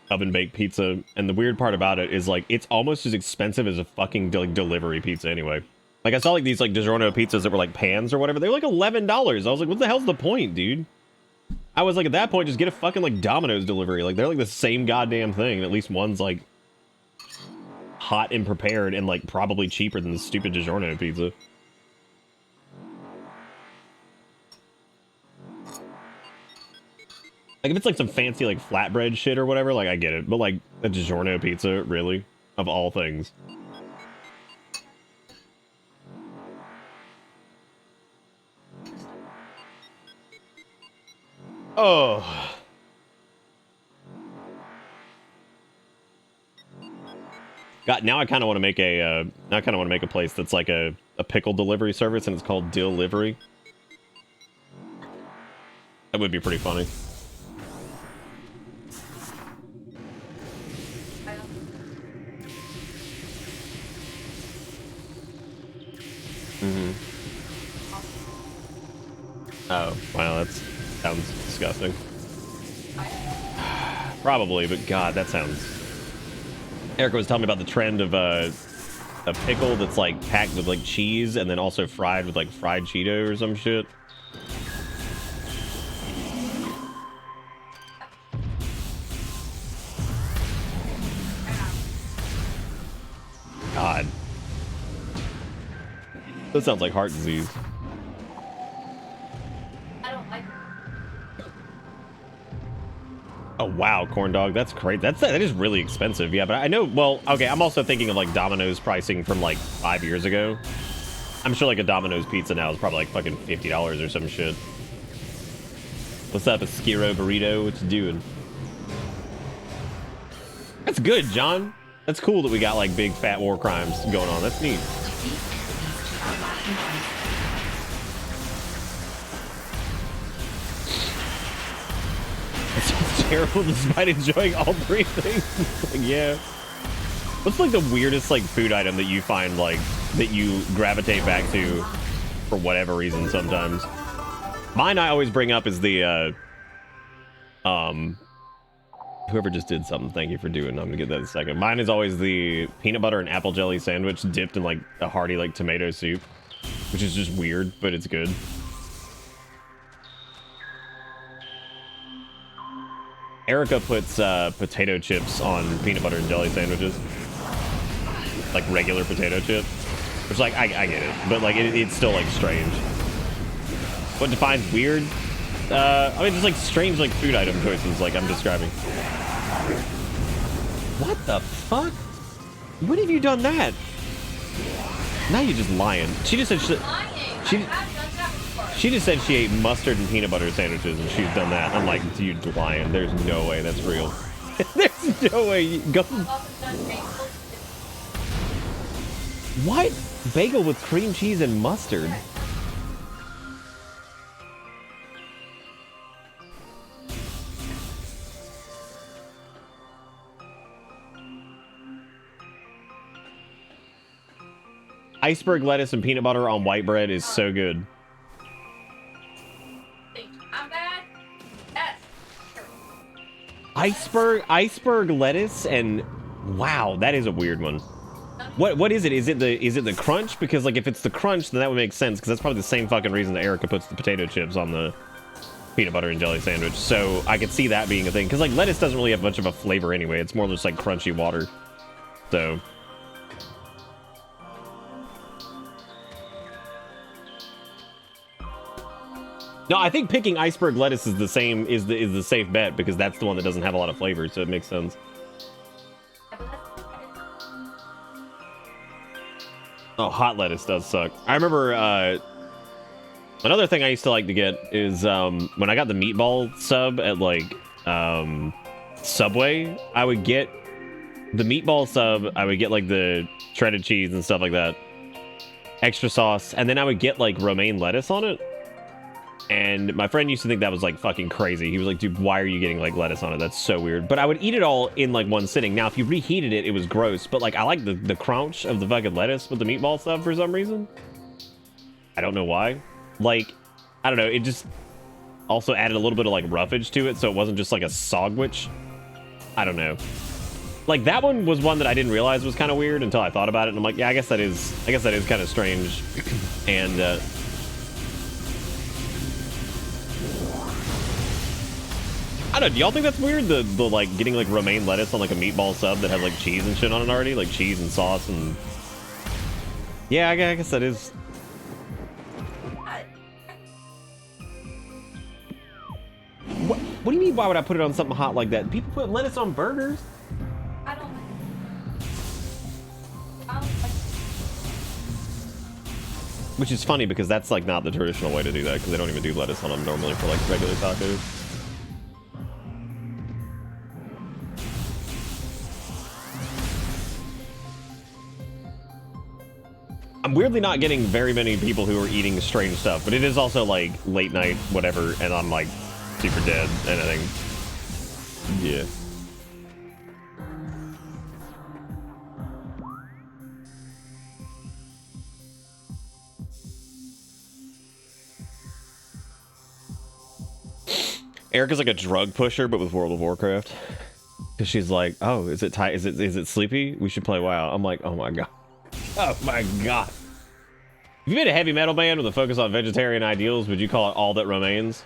oven baked pizza, and the weird part about it is like it's almost as expensive as a fucking delivery pizza anyway. Like I saw like these like DiGiorno pizzas that were like pans or whatever. They were like $11. I was like, what the hell's the point, dude? I was like, at that point, just get a fucking like Domino's delivery. Like they're like the same goddamn thing. At least one's like hot and prepared and like probably cheaper than the stupid DiGiorno pizza. Like if it's like some fancy like flatbread shit or whatever, like I get it. But like a DiGiorno pizza, really? Of all things. Oh. God, now I kind of want to make a place that's like a pickle delivery service, and it's called Dill-livery. That would be pretty funny. Oh, wow, that sounds disgusting. Probably, but God, that sounds... Erica was telling me about the trend of a pickle that's like packed with like cheese and then also fried with like fried Cheeto or some shit. God. That sounds like heart disease. I don't like it. Oh wow, corn dog, that's great. That is really expensive. Yeah, but I know. Well, okay, I'm also thinking of like Domino's pricing from like 5 years ago. I'm sure like a Domino's pizza now is probably like fucking $50 or some shit. What's up, a Skiro burrito? What you doing? That's good, John. That's cool that we got like big fat war crimes going on. That's neat. It's terrible despite enjoying all three things. Like, yeah. What's like the weirdest like food item that you find like that you gravitate back to for whatever reason sometimes? Mine I always bring up is the whoever just did something, thank you for doing. I'm gonna get that in a second. Mine is always the peanut butter and apple jelly sandwich dipped in like a hearty like tomato soup, which is just weird, but it's good. Erica puts potato chips on peanut butter and jelly sandwiches, like regular potato chips, which like I get it, but like it's still like strange. What defines weird? I mean, just like strange like food item choices like I'm describing. What the fuck? When have you done that? Now you're just lying. She just said she just said she ate mustard and peanut butter sandwiches and she's done that. I'm like, dude, lying. There's no way that's real. There's no way. Go. What? Bagel with cream cheese and mustard? Iceberg lettuce and peanut butter on white bread is so good. iceberg lettuce, and wow, that is a weird one. What is it? Is it the crunch? Because like if it's the crunch, then that would make sense, because that's probably the same fucking reason that Erica puts the potato chips on the peanut butter and jelly sandwich. So I could see that being a thing, because like lettuce doesn't really have much of a flavor anyway. It's more just like crunchy water. So no, I think picking iceberg lettuce is the safe bet, because that's the one that doesn't have a lot of flavor, so it makes sense. Oh, hot lettuce does suck. I remember another thing I used to like to get is when I got the meatball sub at like Subway, I would get the meatball sub, I would get like the shredded cheese and stuff like that, extra sauce, and then I would get like romaine lettuce on it. And my friend used to think that was like fucking crazy. He was like, dude, why are you getting like lettuce on it? That's so weird. But I would eat it all in like one sitting. Now, if you reheated it, it was gross. But like, I like the crunch of the fucking lettuce with the meatball stuff for some reason. I don't know why. Like, I don't know. It just also added a little bit of like roughage to it. So it wasn't just like a sogwich. I don't know. Like that one was one that I didn't realize was kind of weird until I thought about it. And I'm like, yeah, I guess that is kind of strange. And, I don't know, do y'all think that's weird? The like getting like romaine lettuce on like a meatball sub that has like cheese and shit on it already? Like cheese and sauce and... Yeah, I guess that is... What do you mean, why would I put it on something hot like that? People put lettuce on burgers? I don't Which is funny because that's like not the traditional way to do that, because they don't even do lettuce on them normally for like regular tacos. I'm weirdly not getting very many people who are eating strange stuff, but it is also like late night, whatever, and I'm like super dead, and I think, yeah. Erica's like a drug pusher, but with World of Warcraft, because she's like, oh, is it tight? Is it sleepy? We should play WoW. I'm like, oh my god. Oh my god. If you made a heavy metal band with a focus on vegetarian ideals, would you call it All That Remains?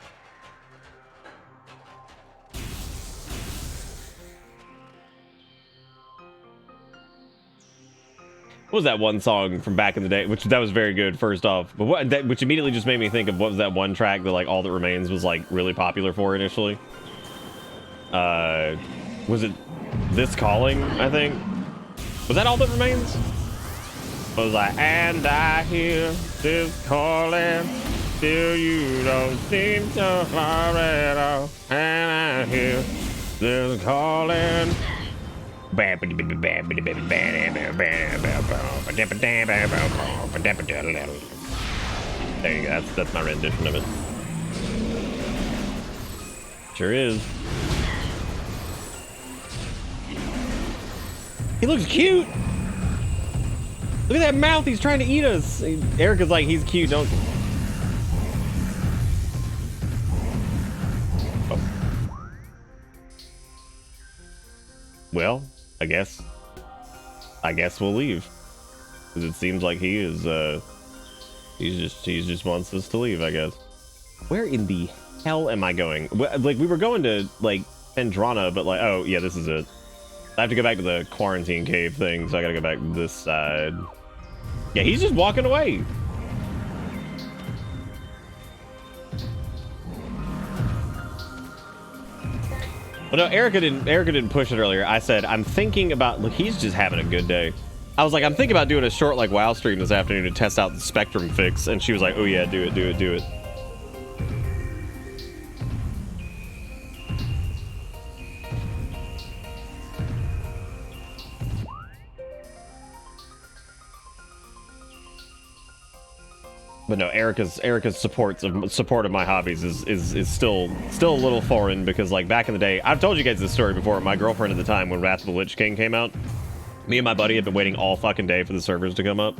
What was that one song from back in the day? Which that was very good, first off. But which immediately just made me think of what was that one track that like All That Remains was like really popular for initially? Was it This Calling, I think? Was that All That Remains? It was like, and I hear this calling, still you don't seem so far at all. And I hear this calling. There you go, that's my rendition of it. Sure is. He looks cute! Look at that mouth, he's trying to eat us. Erica's like, he's cute, don't... Oh. Well, I guess we'll leave. Because it seems like he is, he just wants us to leave, I guess. Where in the hell am I going? Like, we were going to, like, Pendrana, but like, oh, yeah, this is it. I have to go back to the quarantine cave thing, so I gotta go back to this side. Yeah, he's just walking away. Well, no, Erica didn't push it earlier. I said, I'm thinking about, look, he's just having a good day. I was like, I'm thinking about doing a short, like, WoW stream this afternoon to test out the Spectrum fix. And she was like, oh yeah, do it, do it, do it. But no, Erica's support of my hobbies is still a little foreign, because like back in the day, I've told you guys this story before. My girlfriend at the time, when Wrath of the Lich King came out, me and my buddy had been waiting all fucking day for the servers to come up,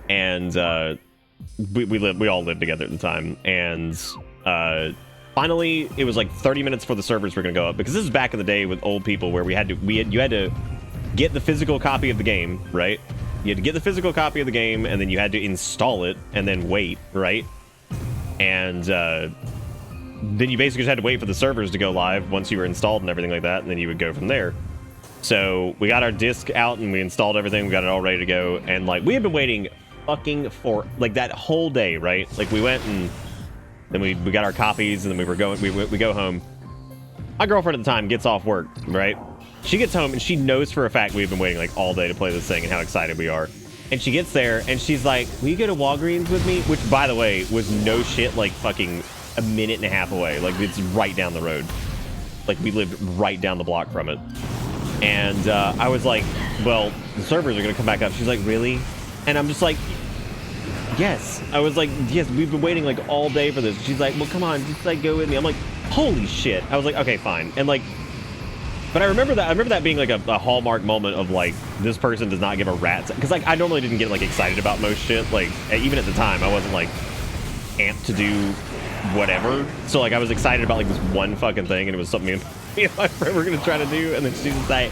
and we all lived together at the time, and finally, it was like 30 minutes before the servers were gonna go up, because this is back in the day with old people where you had to get the physical copy of the game, right? You had to get the physical copy of the game, and then you had to install it and then wait, right? And then you basically just had to wait for the servers to go live once you were installed and everything like that, and then you would go from there. So we got our disc out and we installed everything, we got it all ready to go, and like we had been waiting fucking for like that whole day, right? Like we went and then we got our copies, and then we go home. My girlfriend at the time gets off work, right? She gets home and she knows for a fact we've been waiting like all day to play this thing and how excited we are. And she gets there and she's like, will you go to Walgreens with me? Which, by the way, was no shit like fucking a minute and a half away. Like it's right down the road. Like we lived right down the block from it. And I was like, well, the servers are gonna come back up. She's like, really? And I'm just like, yes. I was like, yes, we've been waiting like all day for this. She's like, well, come on, just like go with me. I'm like, holy shit. I was like, okay, fine. And like, but I remember that being like a hallmark moment of like, this person does not give a rat's, because like I normally didn't get like excited about most shit. Like even at the time, I wasn't like amped to do whatever. So like I was excited about like this one fucking thing, and it was something me and my friend were gonna try to do, and then she's just like,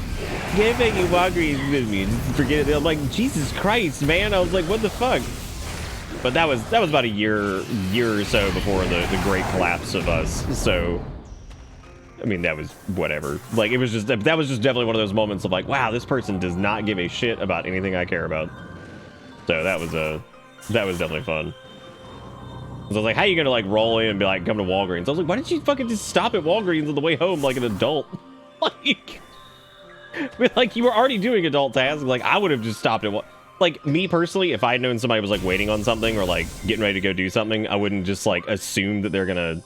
get back in Walgreens with me, just forget it. I'm like, Jesus Christ, man. I was like, what the fuck? But that was about a year or so before the great collapse of us. So I mean, that was whatever. Like, that was just definitely one of those moments of like, wow, this person does not give a shit about anything I care about. So that was definitely fun. So I was like, how are you gonna like roll in and be like, come to Walgreens? I was like, why didn't you fucking just stop at Walgreens on the way home like an adult? like you were already doing adult tasks. Like I would have just stopped at like me personally, if I had known somebody was like waiting on something or like getting ready to go do something, I wouldn't just like assume that they're gonna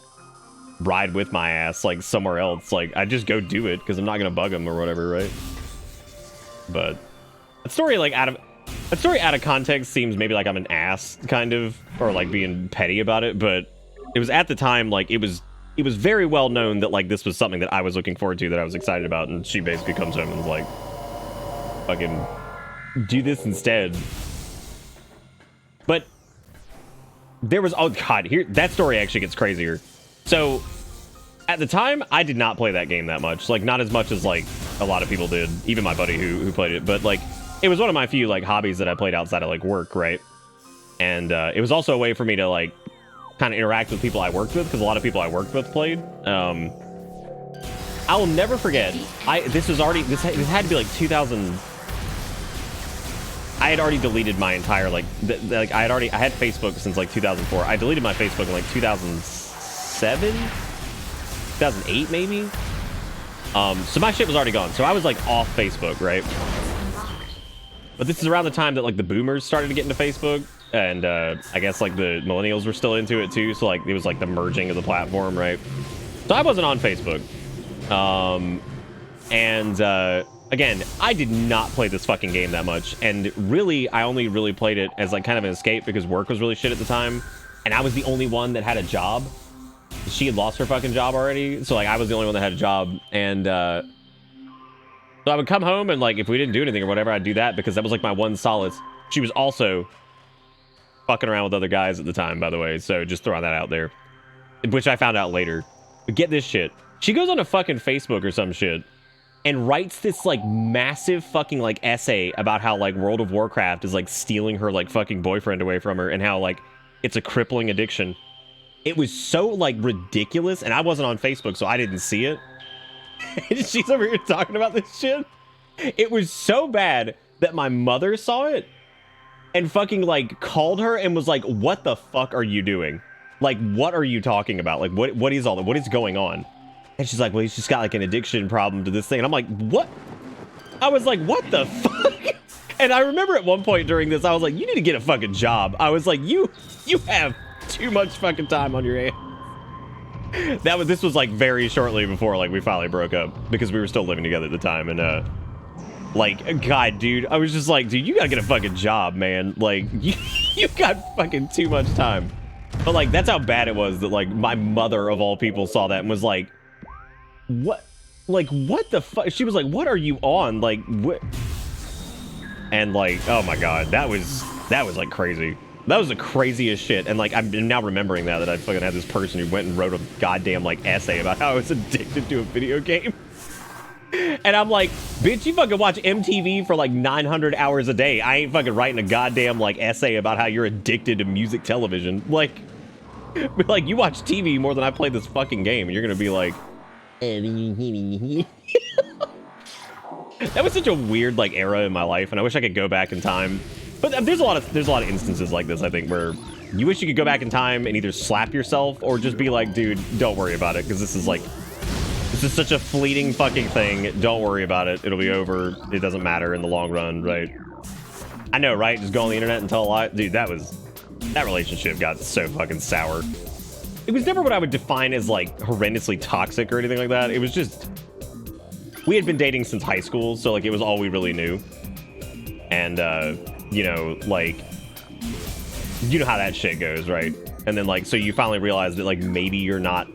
ride with my ass like somewhere else. Like I'd just go do it because I'm not gonna bug them or whatever, right? But that story out of context seems maybe like I'm an ass kind of, or like being petty about it, but it was at the time like it was very well known that like this was something that I was looking forward to, that I was excited about, and she basically comes home and is like, fucking do this instead. But there was, oh god, here that story actually gets crazier. So at the time, I did not play that game that much. Like not as much as like a lot of people did, even my buddy who played it. But like it was one of my few like hobbies that I played outside of like work, right? And it was also a way for me to like kind of interact with people I worked with, because a lot of people I worked with played. I will never forget. This had to be like 2000. I had already deleted my entire I had Facebook since like 2004. I deleted my Facebook in like 2007, 2008 maybe. So my shit was already gone. So I was like off Facebook, right? But this is around the time that like the boomers started to get into Facebook, and I guess like the millennials were still into it too. So like it was like the merging of the platform, right? So I wasn't on Facebook. Again, I did not play this fucking game that much, and really, I only really played it as like kind of an escape because work was really shit at the time, and I was the only one that had a job. She had lost her fucking job already, so like I was the only one that had a job, and so I would come home and like if we didn't do anything or whatever, I'd do that because that was like my one solace. She was also fucking around with other guys at the time, by the way, so just throwing that out there, which I found out later. But get this shit. She goes on a fucking Facebook or some shit and writes this like massive fucking like essay about how like World of Warcraft is like stealing her like fucking boyfriend away from her, and how like it's a crippling addiction. It was so like ridiculous, and I wasn't on Facebook, so I didn't see it. And she's over here talking about this shit. It was so bad that my mother saw it and fucking like called her and was like, what the fuck are you doing? Like, what are you talking about? Like, what is all that? What is going on? And she's like, well, he's just got like an addiction problem to this thing. And I'm like, what? I was like, what the fuck? And I remember at one point during this, I was like, you need to get a fucking job. I was like, you have too much fucking time on your hands. This was like very shortly before like we finally broke up, because we were still living together at the time. And like, god, dude, I was just like, dude, you gotta get a fucking job, man. Like, you've got fucking too much time. But like, that's how bad it was that like my mother of all people saw that and was like, what? Like, what the fuck? She was like, what are you on? Like, what? And like, oh my god, that was like crazy. That was the craziest shit. And like, I'm now remembering that I fucking had this person who went and wrote a goddamn like essay about how I was addicted to a video game. And I'm like, bitch, you fucking watch MTV for like 900 hours a day. I ain't fucking writing a goddamn like essay about how you're addicted to music television. Like you watch TV more than I play this fucking game. And you're gonna be like, that was such a weird like era in my life, and I wish I could go back in time. But there's a lot of instances like this, I think, where you wish you could go back in time and either slap yourself or just be like, dude, don't worry about it, because this is such a fleeting fucking thing. Don't worry about it. It'll be over. It doesn't matter in the long run, right? I know, right? Just go on the internet and tell a lie. Dude, that relationship got so fucking sour. It was never what I would define as like horrendously toxic or anything like that. It was just, we had been dating since high school, so like it was all we really knew. And you know, like, you know how that shit goes, right? And then like, so you finally realize that like maybe you're not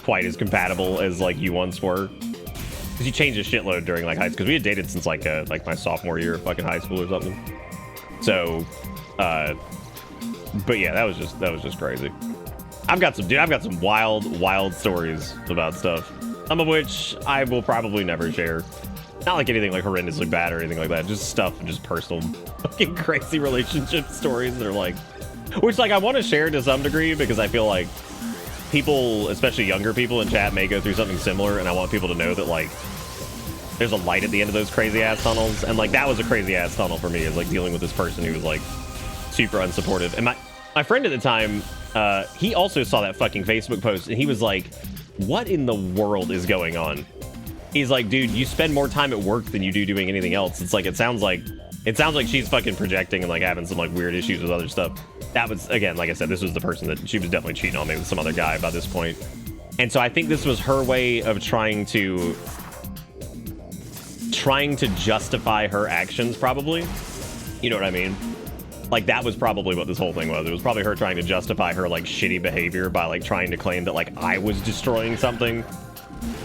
quite as compatible as like you once were, because you changed a shitload during like high school. Because we had dated since like my sophomore year of fucking high school or something. So but yeah, that was just crazy. I've got some wild stories about stuff, some of which I will probably never share. Not like anything like horrendously bad or anything like that, just stuff, just personal fucking crazy relationship stories that are like, which like I want to share to some degree, because I feel like people, especially younger people in chat, may go through something similar, and I want people to know that like there's a light at the end of those crazy ass tunnels. And like that was a crazy ass tunnel for me, is like dealing with this person who was like super unsupportive. And my friend at the time, he also saw that fucking Facebook post, and he was like, what in the world is going on? He's like, dude, you spend more time at work than you do doing anything else. It's like, it sounds like she's fucking projecting and like having some like weird issues with other stuff. That was, again, like I said, this was the person that she was definitely cheating on me with some other guy by this point. And so I think this was her way of trying to justify her actions, probably. You know what I mean? Like, that was probably what this whole thing was. It was probably her trying to justify her like shitty behavior by like trying to claim that like I was destroying something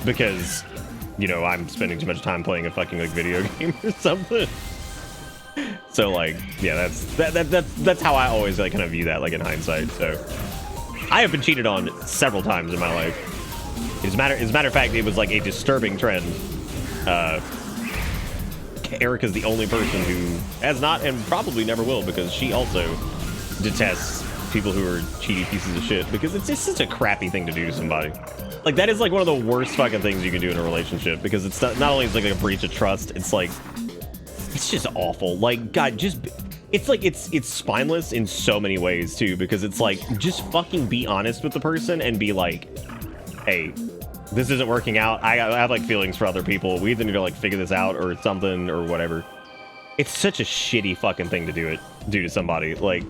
because, you know, I'm spending too much time playing a fucking like video game or something. So like, yeah, that's how I always like kind of view that, like in hindsight. So I have been cheated on several times in my life. As a matter of fact, it was like a disturbing trend. Erica's the only person who has not, and probably never will, because she also detests people who are cheaty pieces of shit, because it's just such a crappy thing to do to somebody. Like, that is like one of the worst fucking things you can do in a relationship, because it's not only is like a breach of trust, it's like, it's just awful. Like, God, just, it's like, it's spineless in so many ways too, because it's like, just fucking be honest with the person and be like, hey, this isn't working out. I have like feelings for other people. We either need to like figure this out or something or whatever. It's such a shitty fucking thing to do to somebody. Like,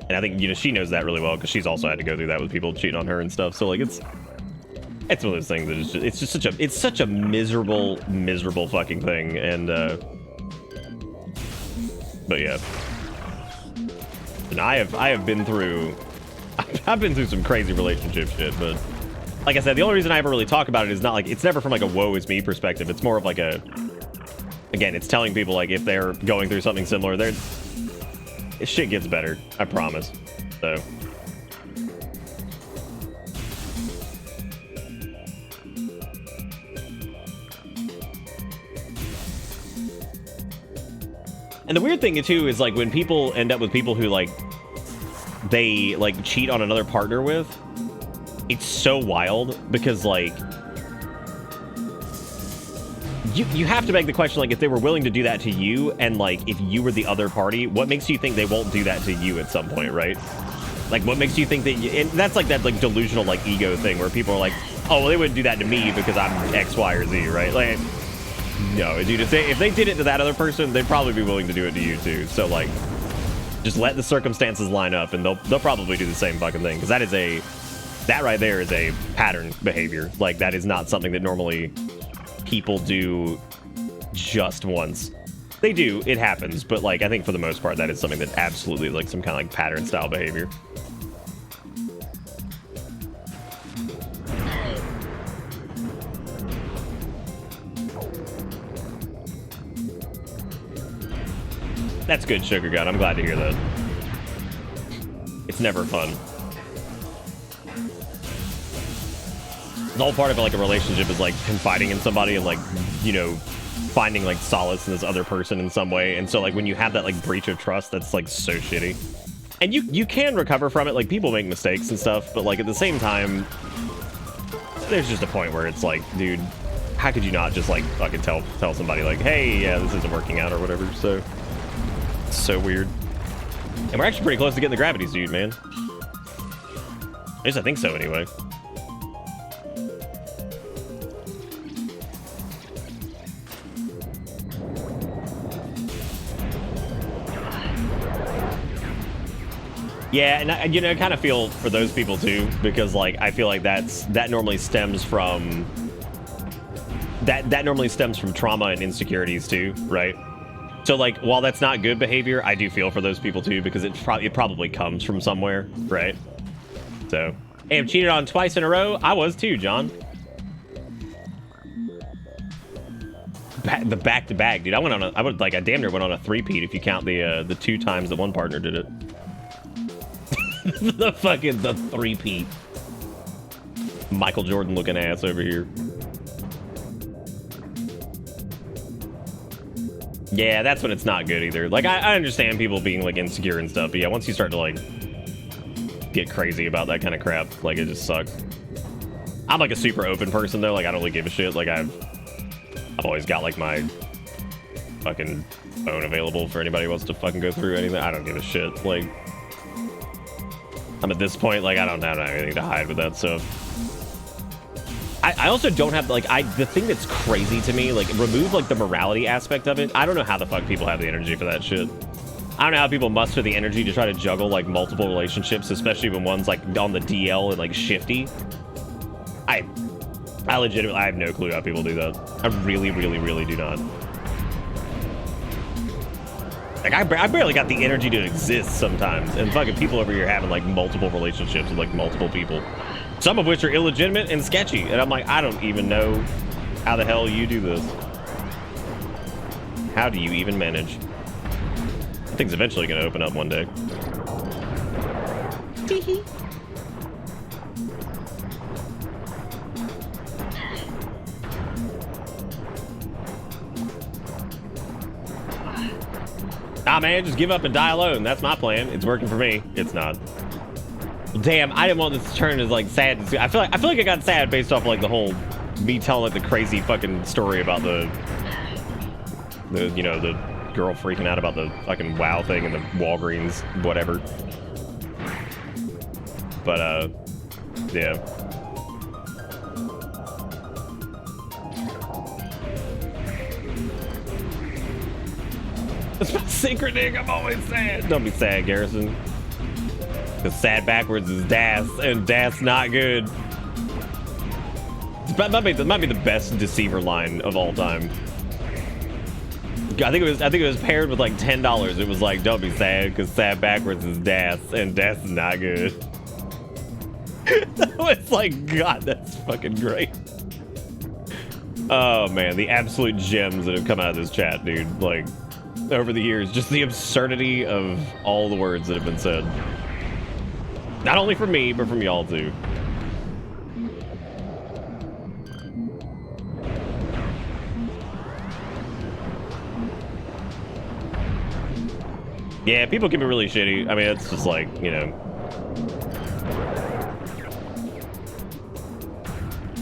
and I think, you know, she knows that really well, because she's also had to go through that with people cheating on her and stuff. So like, it's one of those things that is just, it's such a miserable fucking thing. And but yeah, and I have been through some crazy relationship shit, but like I said, the only reason I ever really talk about it is not like, it's never from like a woe is me perspective. It's more of like a, again, it's telling people like if they're going through something similar, shit gets better, I promise. So and the weird thing too is like when people end up with people who like they like cheat on another partner with, it's so wild, because like you have to beg the question, like if they were willing to do that to you, and like if you were the other party, what makes you think they won't do that to you at some point, right? Like what makes you think that and that's like that like delusional like ego thing where people are like, oh well, they wouldn't do that to me because I'm X, Y, or Z, right? Like, no, dude, if they did it to that other person, they'd probably be willing to do it to you too. So like, just let the circumstances line up, and they'll probably do the same fucking thing, because that right there is a pattern behavior. Like, that is not something that normally people do just once. They do, it happens, but like, I think for the most part, that is something that absolutely like some kind of like pattern style behavior. That's good, Sugar Gun. I'm glad to hear that. it's never fun. The whole part of like a relationship is like confiding in somebody and like, you know, finding like solace in this other person in some way. And so like when you have that like breach of trust, that's like so shitty. And you can recover from it. Like people make mistakes and stuff, but like at the same time, there's just a point where it's like, dude, how could you not just like fucking tell somebody like, hey, yeah, this isn't working out or whatever. So weird. And we're actually pretty close to getting the gravity suit, man. At least I think so anyway. Yeah, and I, you know, I kind of feel for those people too, because like I feel like that normally stems from trauma and insecurities too, right? So like while that's not good behavior, I do feel for those people too, because it probably comes from somewhere, right? So, hey, I'm cheated on twice in a row. I was too, John. The back to back, dude. I damn near went on a three-peat if you count the 2 times that one partner did it. the three-peat. Michael Jordan looking ass over here. Yeah, that's when it's not good either. Like I understand people being like insecure and stuff, but yeah, once you start to like get crazy about that kind of crap, like it just sucks. I'm like a super open person though, like I don't really give a shit. Like I've always got like my fucking phone available for anybody who wants to fucking go through anything. I don't give a shit. Like I'm at this point, like I don't have anything to hide with that stuff. I also don't have like the thing that's crazy to me, like remove like the morality aspect of it. I don't know how the fuck people have the energy for that shit. I don't know how people muster the energy to try to juggle like multiple relationships, especially when one's like on the DL and like shifty. I legitimately, I have no clue how people do that. I really, really, really do not. Like I barely got the energy to exist sometimes, and fucking people over here having like multiple relationships with like multiple people, some of which are illegitimate and sketchy, and I'm like, I don't even know how the hell you do this. How do you even manage? That thing's eventually gonna open up one day. Tee-hee. Nah, man, just give up and die alone. That's my plan. It's working for me. It's not. Damn, I didn't want this to turn as like sad. I feel like I got sad based off like the whole me telling like the crazy fucking story about the you know, the girl freaking out about the fucking WoW thing and the Walgreens whatever. But yeah. It's my secret thing. I'm always sad. Don't be sad, Garrison. Because sad backwards is das, and das not good. That might be the best deceiver line of all time. I think it was paired with like $10. It was like, don't be sad, because sad backwards is das, and das is not good. It's like, God, that's fucking great. Oh man, the absolute gems that have come out of this chat, dude. Like, over the years, just the absurdity of all the words that have been said. Not only from me, but from y'all too. Yeah, people can be really shitty. I mean, it's just like, you know.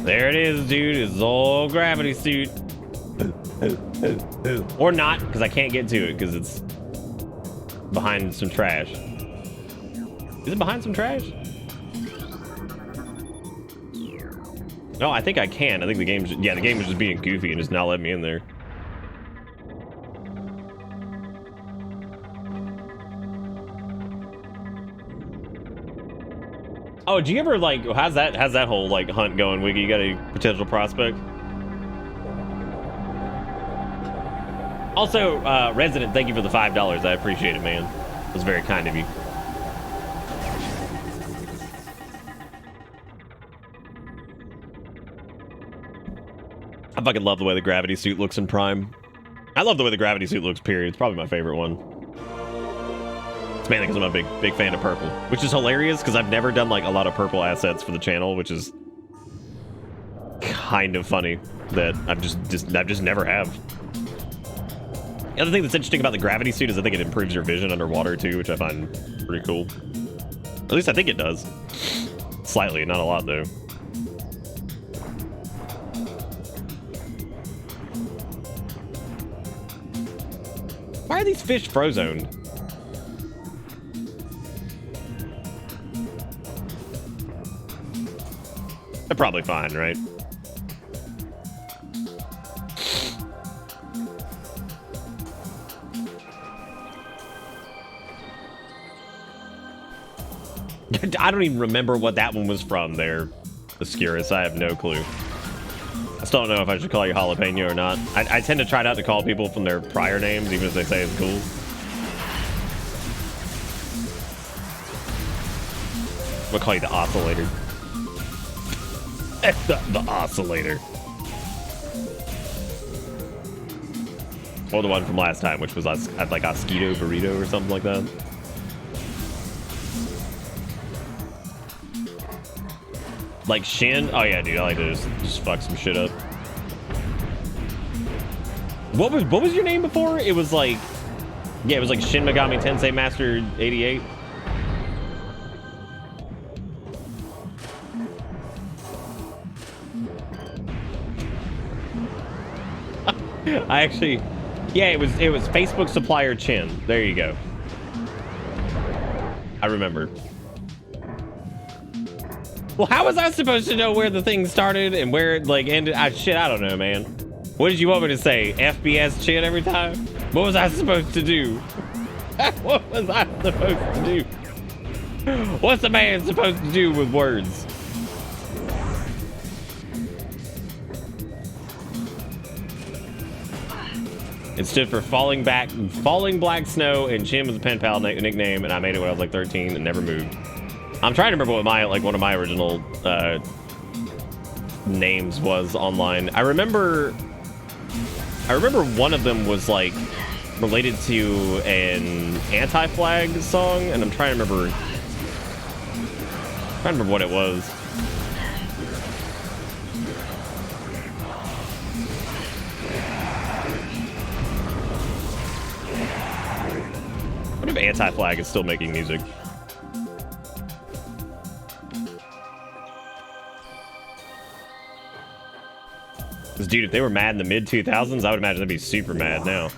There it is, dude. It's all gravity suit. Or not, because I can't get to it because it's behind some trash. Is it behind some trash? No, I think I can. I think the game's... Yeah, the game is just being goofy and just not letting me in there. Oh, do you ever, like... How's that whole, like, hunt going, Wiggy? You got a potential prospect? Also, Resident, thank you for the $5. I appreciate it, man. It was very kind of you. I fucking love the way the gravity suit looks in Prime. I love the way the gravity suit looks, period. It's probably my favorite one. It's mainly because I'm a big fan of purple, which is hilarious because I've never done like a lot of purple assets for the channel, which is kind of funny that I've just never have. The other thing that's interesting about the gravity suit is I think it improves your vision underwater too, which I find pretty cool. At least I think it does. Slightly, not a lot though. Why are these fish frozoned? They're probably fine, right? I don't even remember what that one was from there, Oscurus. I have no clue. I still don't know if I should call you Jalapeno or not. I tend to try not to call people from their prior names, even if they say it's cool. I'm gonna call you the Oscillator. the Oscillator. Or the one from last time, which was like Osquito Burrito or something like that. Like Shin? Oh yeah, dude, I like to just fuck some shit up. What was your name before? It was like, yeah, it was like Shin Megami Tensei Master 88. I actually, yeah, it was Facebook supplier Chin. There you go. I remember. Well, how was I supposed to know where the thing started and where it like ended? Shit, I don't know, man. What did you want me to say? FBS Chin every time? What was I supposed to do? What was I supposed to do? What's a man supposed to do with words? It stood for Falling Black Snow, and Chin was a pen pal nickname, and I made it when I was like 13 and never moved. I'm trying to remember what one of my original names was online. I remember one of them was like related to an Anti-Flag song, and I'm trying to remember what it was. What if Anti-Flag is still making music? Because, dude, if they were mad in the mid-2000s, I would imagine they'd be super mad now.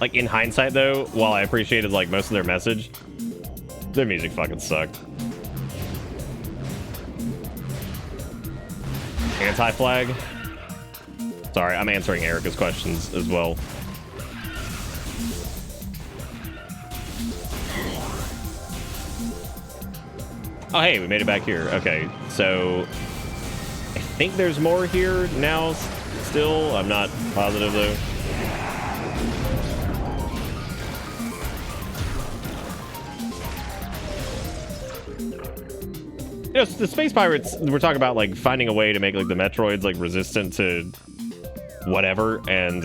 Like, in hindsight, though, while I appreciated, like, most of their message, their music fucking sucked. Anti-Flag? Sorry, I'm answering Erica's questions as well. Oh, hey, we made it back here. Okay, so I think there's more here now still. I'm not positive, though. You know, the Space Pirates, we're talking about, like, finding a way to make, like, the Metroids, like, resistant to whatever, and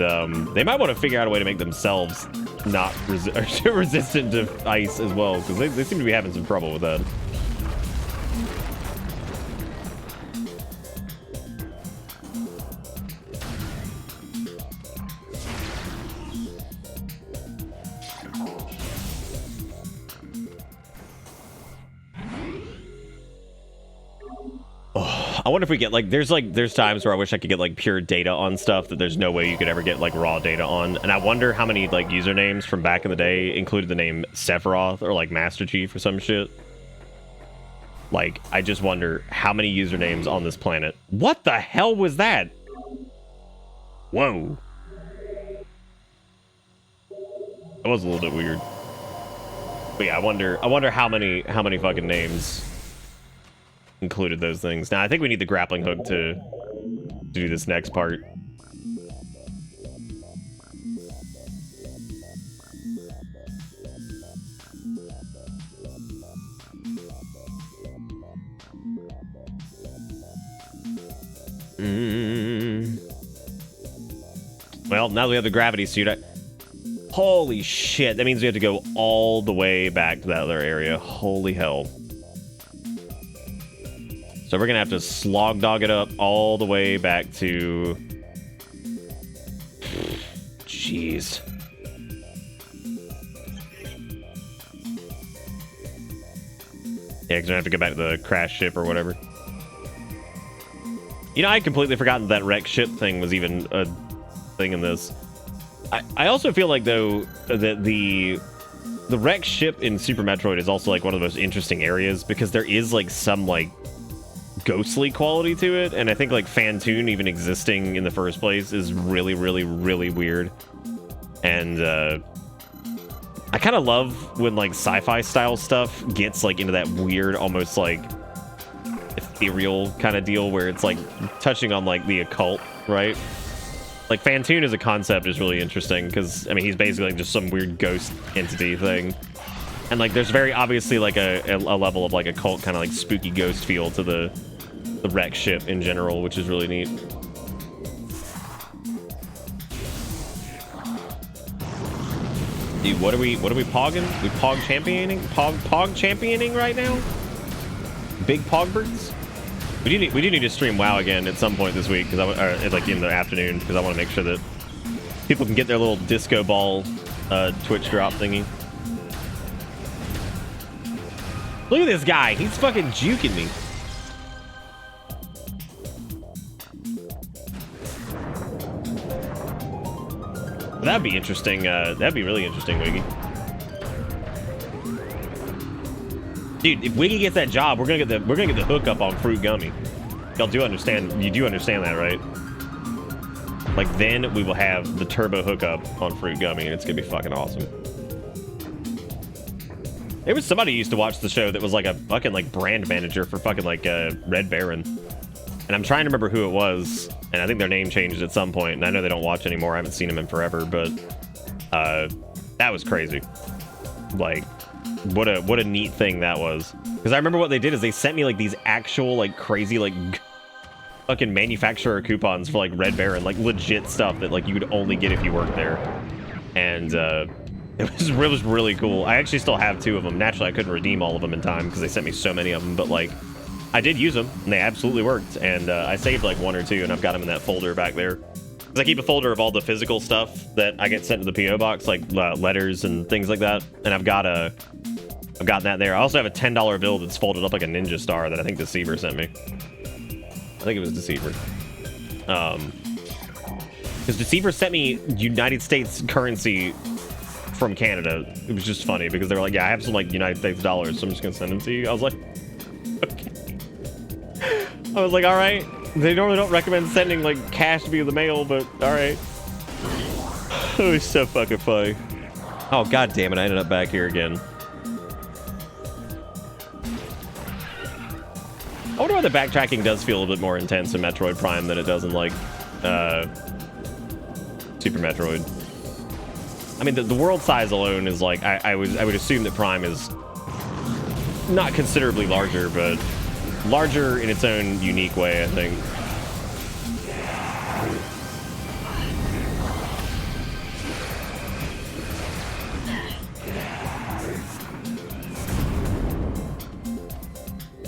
they might want to figure out a way to make themselves not resistant to ice as well, because they seem to be having some trouble with that. I wonder if we get like there's times where I wish I could get like pure data on stuff that there's no way you could ever get like raw data on, and I wonder how many like usernames from back in the day included the name Sephiroth or like Master Chief or some shit. Like, I just wonder how many usernames on this planet. What the hell was that? Whoa. That was a little bit weird. But yeah, I wonder how many fucking names included those things. Now I think we need the grappling hook to do this next part. Well, now we have the gravity suit. Holy shit, that means we have to go all the way back to that other area. Holy hell. So we're gonna have to slog dog it up all the way back to... Jeez. Yeah, because I have to go back to the crash ship or whatever. You know, I had completely forgotten that wreck ship thing was even a thing in this. I also feel like, though, that the wreck ship in Super Metroid is also, like, one of the most interesting areas because there is, like, some, like, ghostly quality to it. And I think, like, Fantoon even existing in the first place is really, really, really weird. And, I kind of love when, like, sci-fi style stuff gets, like, into that weird, almost, like, ethereal kind of deal where it's, like, touching on, like, the occult, right? Like, Fantoon as a concept is really interesting because, I mean, he's basically like, just some weird ghost entity thing. And, like, there's very obviously, like, a level of, like, occult kind of, like, spooky ghost feel to the wreck ship in general, which is really neat. Dude, what are we pogging? We pog championing? Pog championing right now? Big pogbirds? We do need to stream WoW again at some point this week, because like in the afternoon, because I want to make sure that people can get their little disco ball Twitch drop thingy. Look at this guy. He's fucking juking me. That'd be interesting. That'd be really interesting, Wiggy. Dude, if Wiggy gets that job, we're gonna get the hookup on Fruit Gummy. Y'all do understand? You do understand that, right? Like, then we will have the turbo hookup on Fruit Gummy, and it's gonna be fucking awesome. There was somebody who used to watch the show that was like a fucking like brand manager for fucking like Red Baron, and I'm trying to remember who it was, and I think their name changed at some point, and I know they don't watch anymore. I haven't seen them in forever, but that was crazy. Like, what a neat thing that was. Because I remember what they did is they sent me like these actual like crazy like fucking manufacturer coupons for like Red Baron, like legit stuff that like you would only get if you worked there. And it was really cool. I actually still have 2 of them. Naturally, I couldn't redeem all of them in time because they sent me so many of them, but like I did use them and they absolutely worked. And I saved like 1 or 2 and I've got them in that folder back there. Because I keep a folder of all the physical stuff that I get sent to the P.O. box, like letters and things like that. And I've got that there. I also have a $10 bill that's folded up like a ninja star that I think Deceiver sent me. I think it was Deceiver. Because Deceiver sent me United States currency from Canada. It was just funny because they were like, yeah, I have some like United States dollars, so I'm just gonna send them to you. I was like, okay. I was like, all right. They normally don't recommend sending like cash via the mail, but all right. It was so fucking funny. Oh, god damn it, I ended up back here again. I wonder why the backtracking does feel a bit more intense in Metroid Prime than it does in like Super Metroid. I mean, the world size alone is like, I would assume that Prime is not considerably larger, but larger in its own unique way, I think.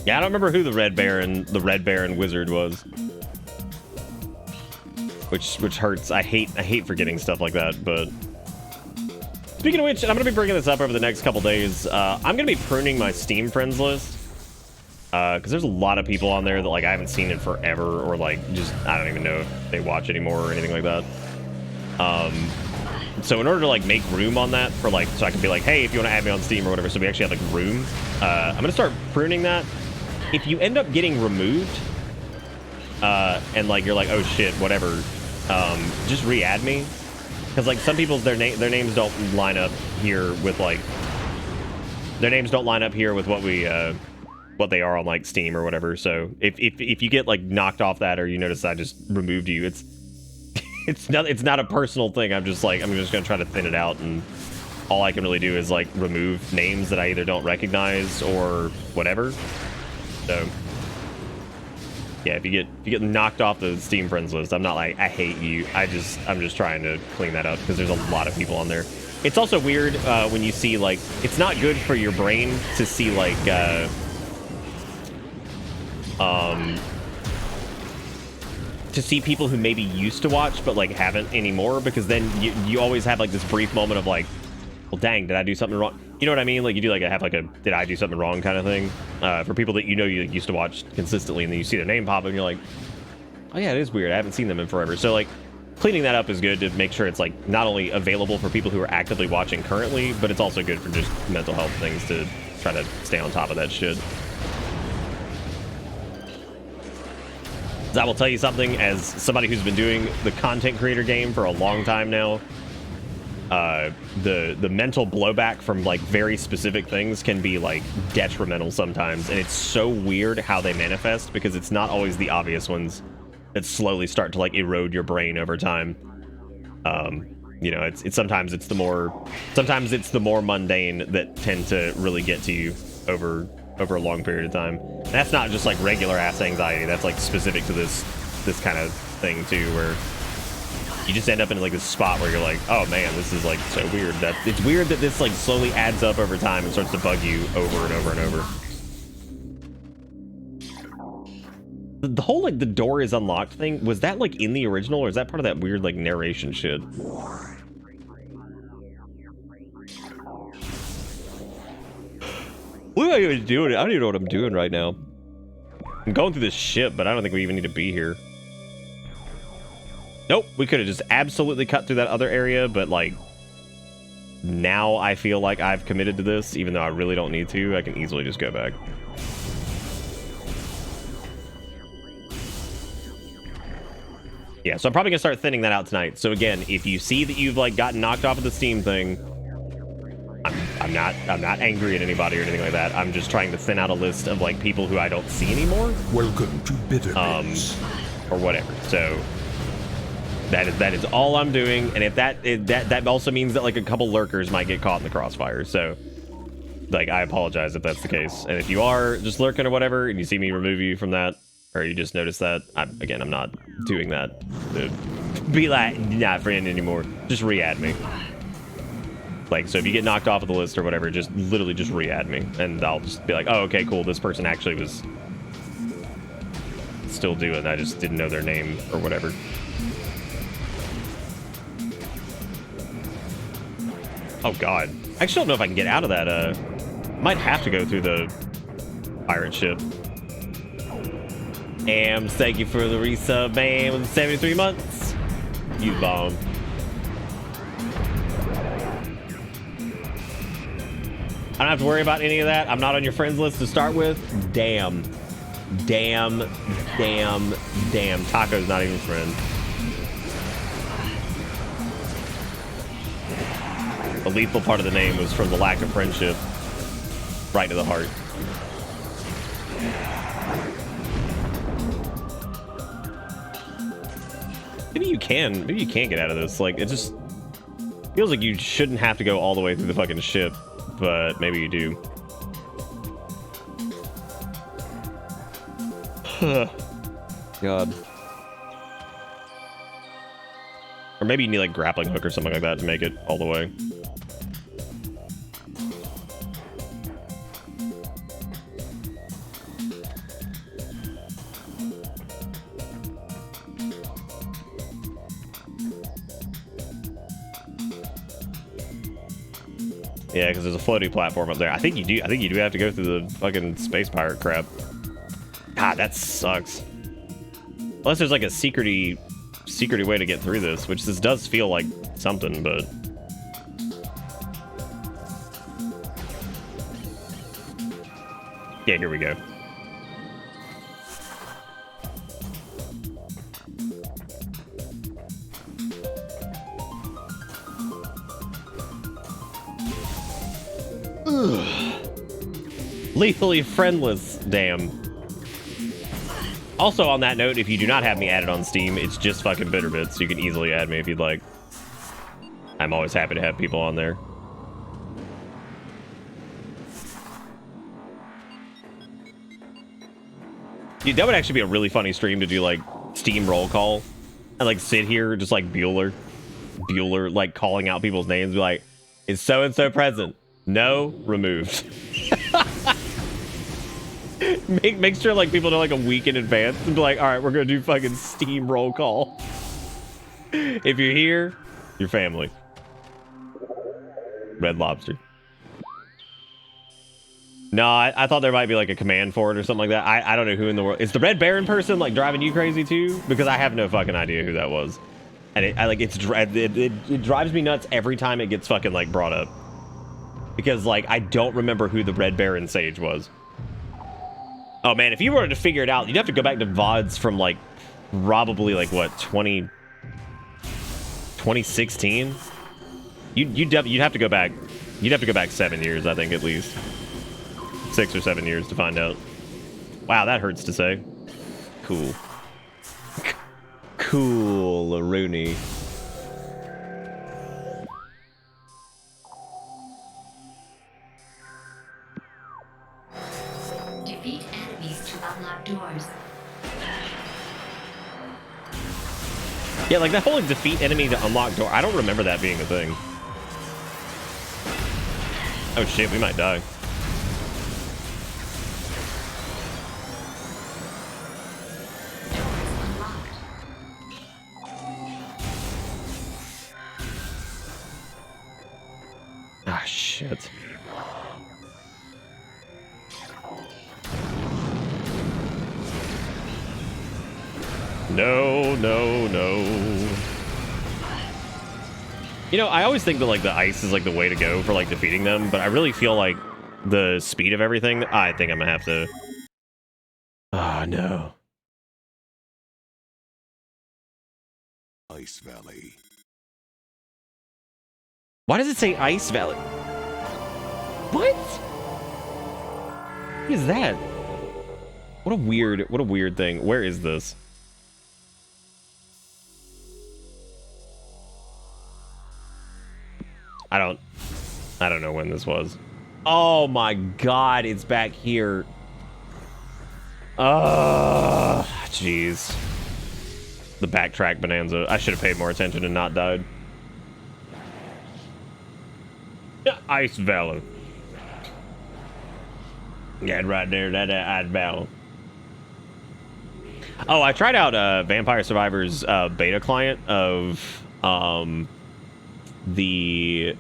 Yeah, I don't remember who the Red Baron wizard was. Which hurts. I hate forgetting stuff like that, but speaking of which, and I'm gonna be bringing this up over the next couple days, I'm gonna be pruning my Steam friends list. Because there's a lot of people on there that like I haven't seen in forever, or like just I don't even know if they watch anymore or anything like that. So in order to like make room on that for like, so I can be like, hey, if you want to add me on Steam or whatever, so we actually have like room, I'm gonna start pruning that. If you end up getting removed, and like you're like, oh shit, whatever, just re-add me, because like some people's their names don't line up here with like what we what they are on like Steam or whatever. So if you get like knocked off that, or you notice I just removed you, it's not a personal thing. I'm just gonna try to thin it out, and all I can really do is like remove names that I either don't recognize or whatever. So Yeah, if you get knocked off the Steam friends list, I'm not like I hate you. I'm just trying to clean that up because there's a lot of people on there. It's also weird when you see like it's not good for your brain to see like to see people who maybe used to watch but like haven't anymore, because then you always have like this brief moment of like, well, dang, did I do something wrong? You know what I mean? Like you do like have like a did I do something wrong kind of thing for people that you used to watch consistently, and then you see their name pop up and you're like, oh yeah, it is weird. I haven't seen them in forever. So like cleaning that up is good to make sure it's like not only available for people who are actively watching currently, but it's also good for just mental health things to try to stay on top of that shit. I will tell you something, as somebody who's been doing the content creator game for a long time now, the mental blowback from like very specific things can be like detrimental sometimes, and it's so weird how they manifest because it's not always the obvious ones that slowly start to like erode your brain over time. You know, it's sometimes it's the more mundane that tend to really get to you over a long period of time. And that's not just like regular ass anxiety, that's like specific to this kind of thing too, where you just end up in like this spot where you're like, oh man, this is like so weird. That it's weird that this like slowly adds up over time and starts to bug you over and over and over. The whole like the door is unlocked thing, was that like in the original, or is that part of that weird like narration shit? What am I even doing? I don't even know what I'm doing right now. I'm going through this ship, but I don't think we even need to be here. Nope, we could have just absolutely cut through that other area, but like now I feel like I've committed to this, even though I really don't need to. I can easily just go back. Yeah, so I'm probably gonna start thinning that out tonight. So again, if you see that you've like gotten knocked off of the Steam thing, I'm not angry at anybody or anything like that. I'm just trying to thin out a list of like people who I don't see anymore. Welcome to Bitterness. Or whatever. So that is all I'm doing. And if that also means that like a couple lurkers might get caught in the crossfire. So like I apologize if that's the case. And if you are just lurking or whatever, and you see me remove you from that, or you just notice that, I'm not doing that to be like not friend anymore. Just re-add me. Like, so if you get knocked off of the list or whatever, just literally just re-add me, and I'll just be like, oh, okay, cool, this person actually was still doing, I just didn't know their name or whatever. Oh god, I actually don't know if I can get out of that. Might have to go through the pirate ship. Ams, thank you for the resub, man, with 73 months. You bomb. I don't have to worry about any of that. I'm not on your friends list to start with. Damn. Taco's not even a friend. The lethal part of the name was from the lack of friendship. Right to the heart. Maybe you can get out of this. Like, it just feels like you shouldn't have to go all the way through the fucking ship. But maybe you do. God. Or maybe you need like grappling hook or something like that to make it all the way. Yeah, because there's a floating platform up there. I think you do have to go through the fucking space pirate crap. God, that sucks. Unless there's like a secrety way to get through this, which this does feel like something, but yeah, here we go. Lethally friendless, damn. Also, on that note, if you do not have me added on Steam, it's just fucking Bitterbits. You can easily add me if you'd like. I'm always happy to have people on there. Dude, that would actually be a really funny stream to do like Steam roll call and like sit here just like Bueller like calling out people's names, be like, is so and so present? No, removed. make sure like people know like a week in advance and be like, all right, we're gonna do fucking Steam roll call. If you're here, your family. Red Lobster. No, I thought there might be like a command for it or something like that. I don't know who in the world. Is the Red Baron person like driving you crazy too? Because I have no fucking idea who that was. And it drives me nuts every time it gets fucking like brought up. Because like I don't remember who the Red Baron Sage was. Oh man, if you wanted to figure it out, you'd have to go back to VoDs from like probably like what 2016. You'd have to go back. You'd have to go back 7 years, I think, at least 6 or 7 years to find out. Wow, that hurts to say. Cool. Cool, Rooney. Defeat enemies to unlock doors. Yeah, like that whole like, defeat enemy to unlock door. I don't remember that being a thing. Oh shit, we might die. Ah, shit. No, no, no. You know, I always think that like the ice is like the way to go for like defeating them, but I really feel like the speed of everything, I think I'm gonna have to. Ah, no. Ice Valley. Why does it say Ice Valley? What? What is that? What a weird thing. Where is this? I don't know when this was. Oh my god, it's back here. Jeez. The backtrack bonanza. I should have paid more attention and not died. Ice Valley. Yeah, right there, that Ice Valley. Oh, I tried out Vampire Survivors beta client of the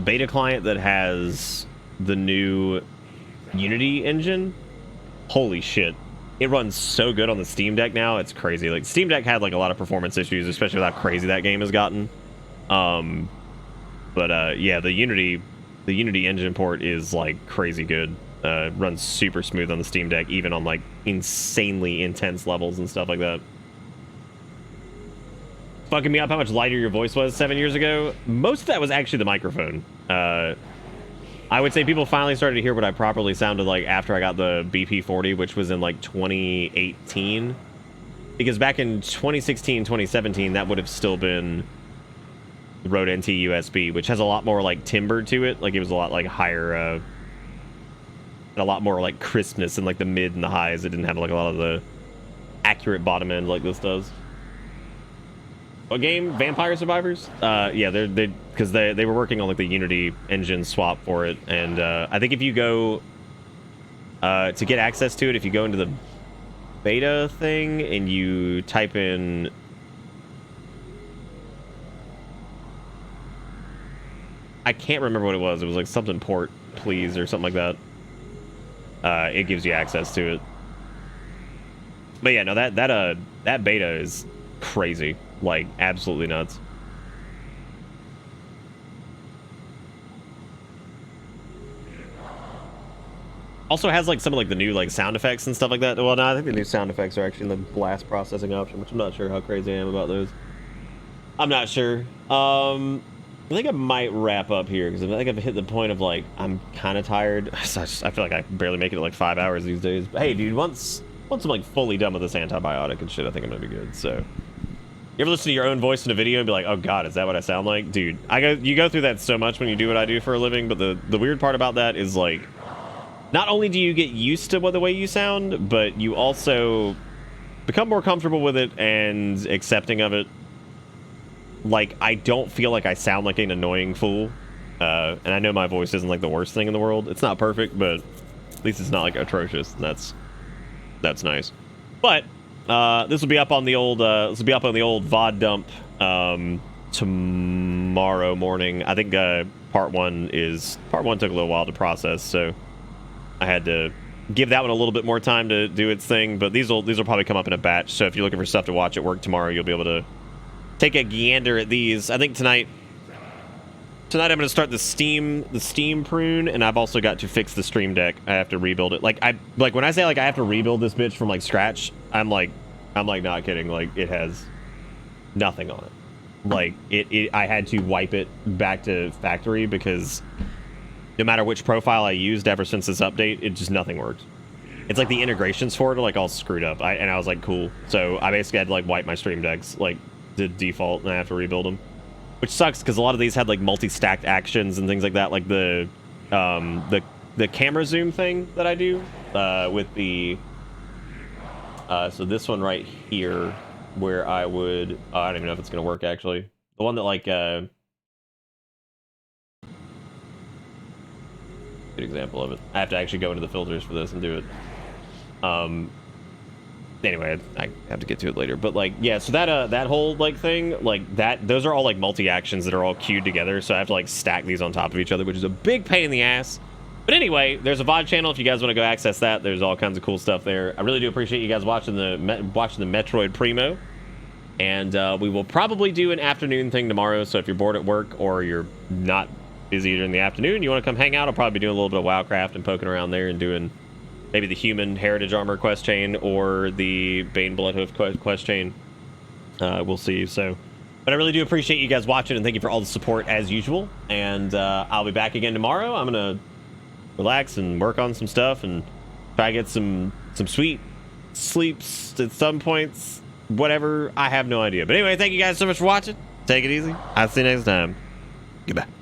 beta client that has the new Unity engine. Holy shit. It runs so good on the Steam Deck now, it's crazy. Like Steam Deck had like a lot of performance issues, especially with how crazy that game has gotten. Yeah, the Unity engine port is like crazy good. Runs super smooth on the Steam Deck, even on like insanely intense levels and stuff like that. Fucking me up how much lighter your voice was 7 years ago. Most of that was actually the microphone. I would say people finally started to hear what I properly sounded like after I got the BP40, which was in like 2018. Because back in 2016, 2017, that would have still been the Rode NT USB, which has a lot more like timbre to it. Like it was a lot like higher, and a lot more like crispness in like the mid and the highs. It didn't have like a lot of the accurate bottom end like this does. What game? Vampire Survivors? Yeah, because they were working on like the Unity engine swap for it, and I think if you go to get access to it, if you go into the beta thing and you type in I can't remember what it was. It was like something port please or something like that. It gives you access to it. But yeah, no, that beta is crazy. Like, absolutely nuts. Also has like some of like the new like sound effects and stuff like that. Well, no, I think the new sound effects are actually in the blast processing option, which I'm not sure how crazy I am about those. I'm not sure. I think I might wrap up here because I think I've hit the point of like I'm kind of tired. I feel like I barely make it like 5 hours these days. But hey, dude, once I'm like fully done with this antibiotic and shit, I think I'm gonna be good. So. You ever listen to your own voice in a video and be like, oh god, is that what I sound like? Dude, you go through that so much when you do what I do for a living, but the weird part about that is like not only do you get used to the way you sound, but you also become more comfortable with it and accepting of it. Like, I don't feel like I sound like an annoying fool. And I know my voice isn't like the worst thing in the world. It's not perfect, but at least it's not like atrocious. And that's nice. But this will be up on the old VOD dump tomorrow morning. I think part one took a little while to process, so I had to give that one a little bit more time to do its thing. But these will probably come up in a batch. So if you're looking for stuff to watch at work tomorrow, you'll be able to take a gander at these. I think tonight I'm going to start the Steam prune, and I've also got to fix the Stream Deck. I have to rebuild it. Like when I say like I have to rebuild this bitch from like scratch, I'm like not kidding. Like, it has nothing on it. Like I had to wipe it back to factory because no matter which profile I used ever since this update, it just nothing worked. It's like the integrations for it are like all screwed up. And I was like, cool. So I basically had to like wipe my Stream Decks like the default, and I have to rebuild them. Which sucks because a lot of these had like multi-stacked actions and things like that, like the camera zoom thing that I do with the so this one right here, where I would I don't even know if it's gonna work actually. The one that like good example of it. I have to actually go into the filters for this and do it. Anyway, I have to get to it later, but like, yeah, so that whole like thing, like those are all like multi-actions that are all queued together, so I have to like stack these on top of each other, which is a big pain in the ass. But anyway, there's a VOD channel if you guys want to go access that. There's all kinds of cool stuff there. I really do appreciate you guys watching the Metroid Primo, and we will probably do an afternoon thing tomorrow, so if you're bored at work or you're not busy during the afternoon, you want to come hang out, I'll probably be doing a little bit of WoWcraft and poking around there and doing maybe the human heritage armor quest chain or the Bane Bloodhoof quest chain. We'll see. So, but I really do appreciate you guys watching, and thank you for all the support as usual. And I'll be back again tomorrow. I'm gonna relax and work on some stuff and try to get some sweet sleeps at some points. Whatever, I have no idea. But anyway, thank you guys so much for watching. Take it easy. I'll see you next time. Goodbye.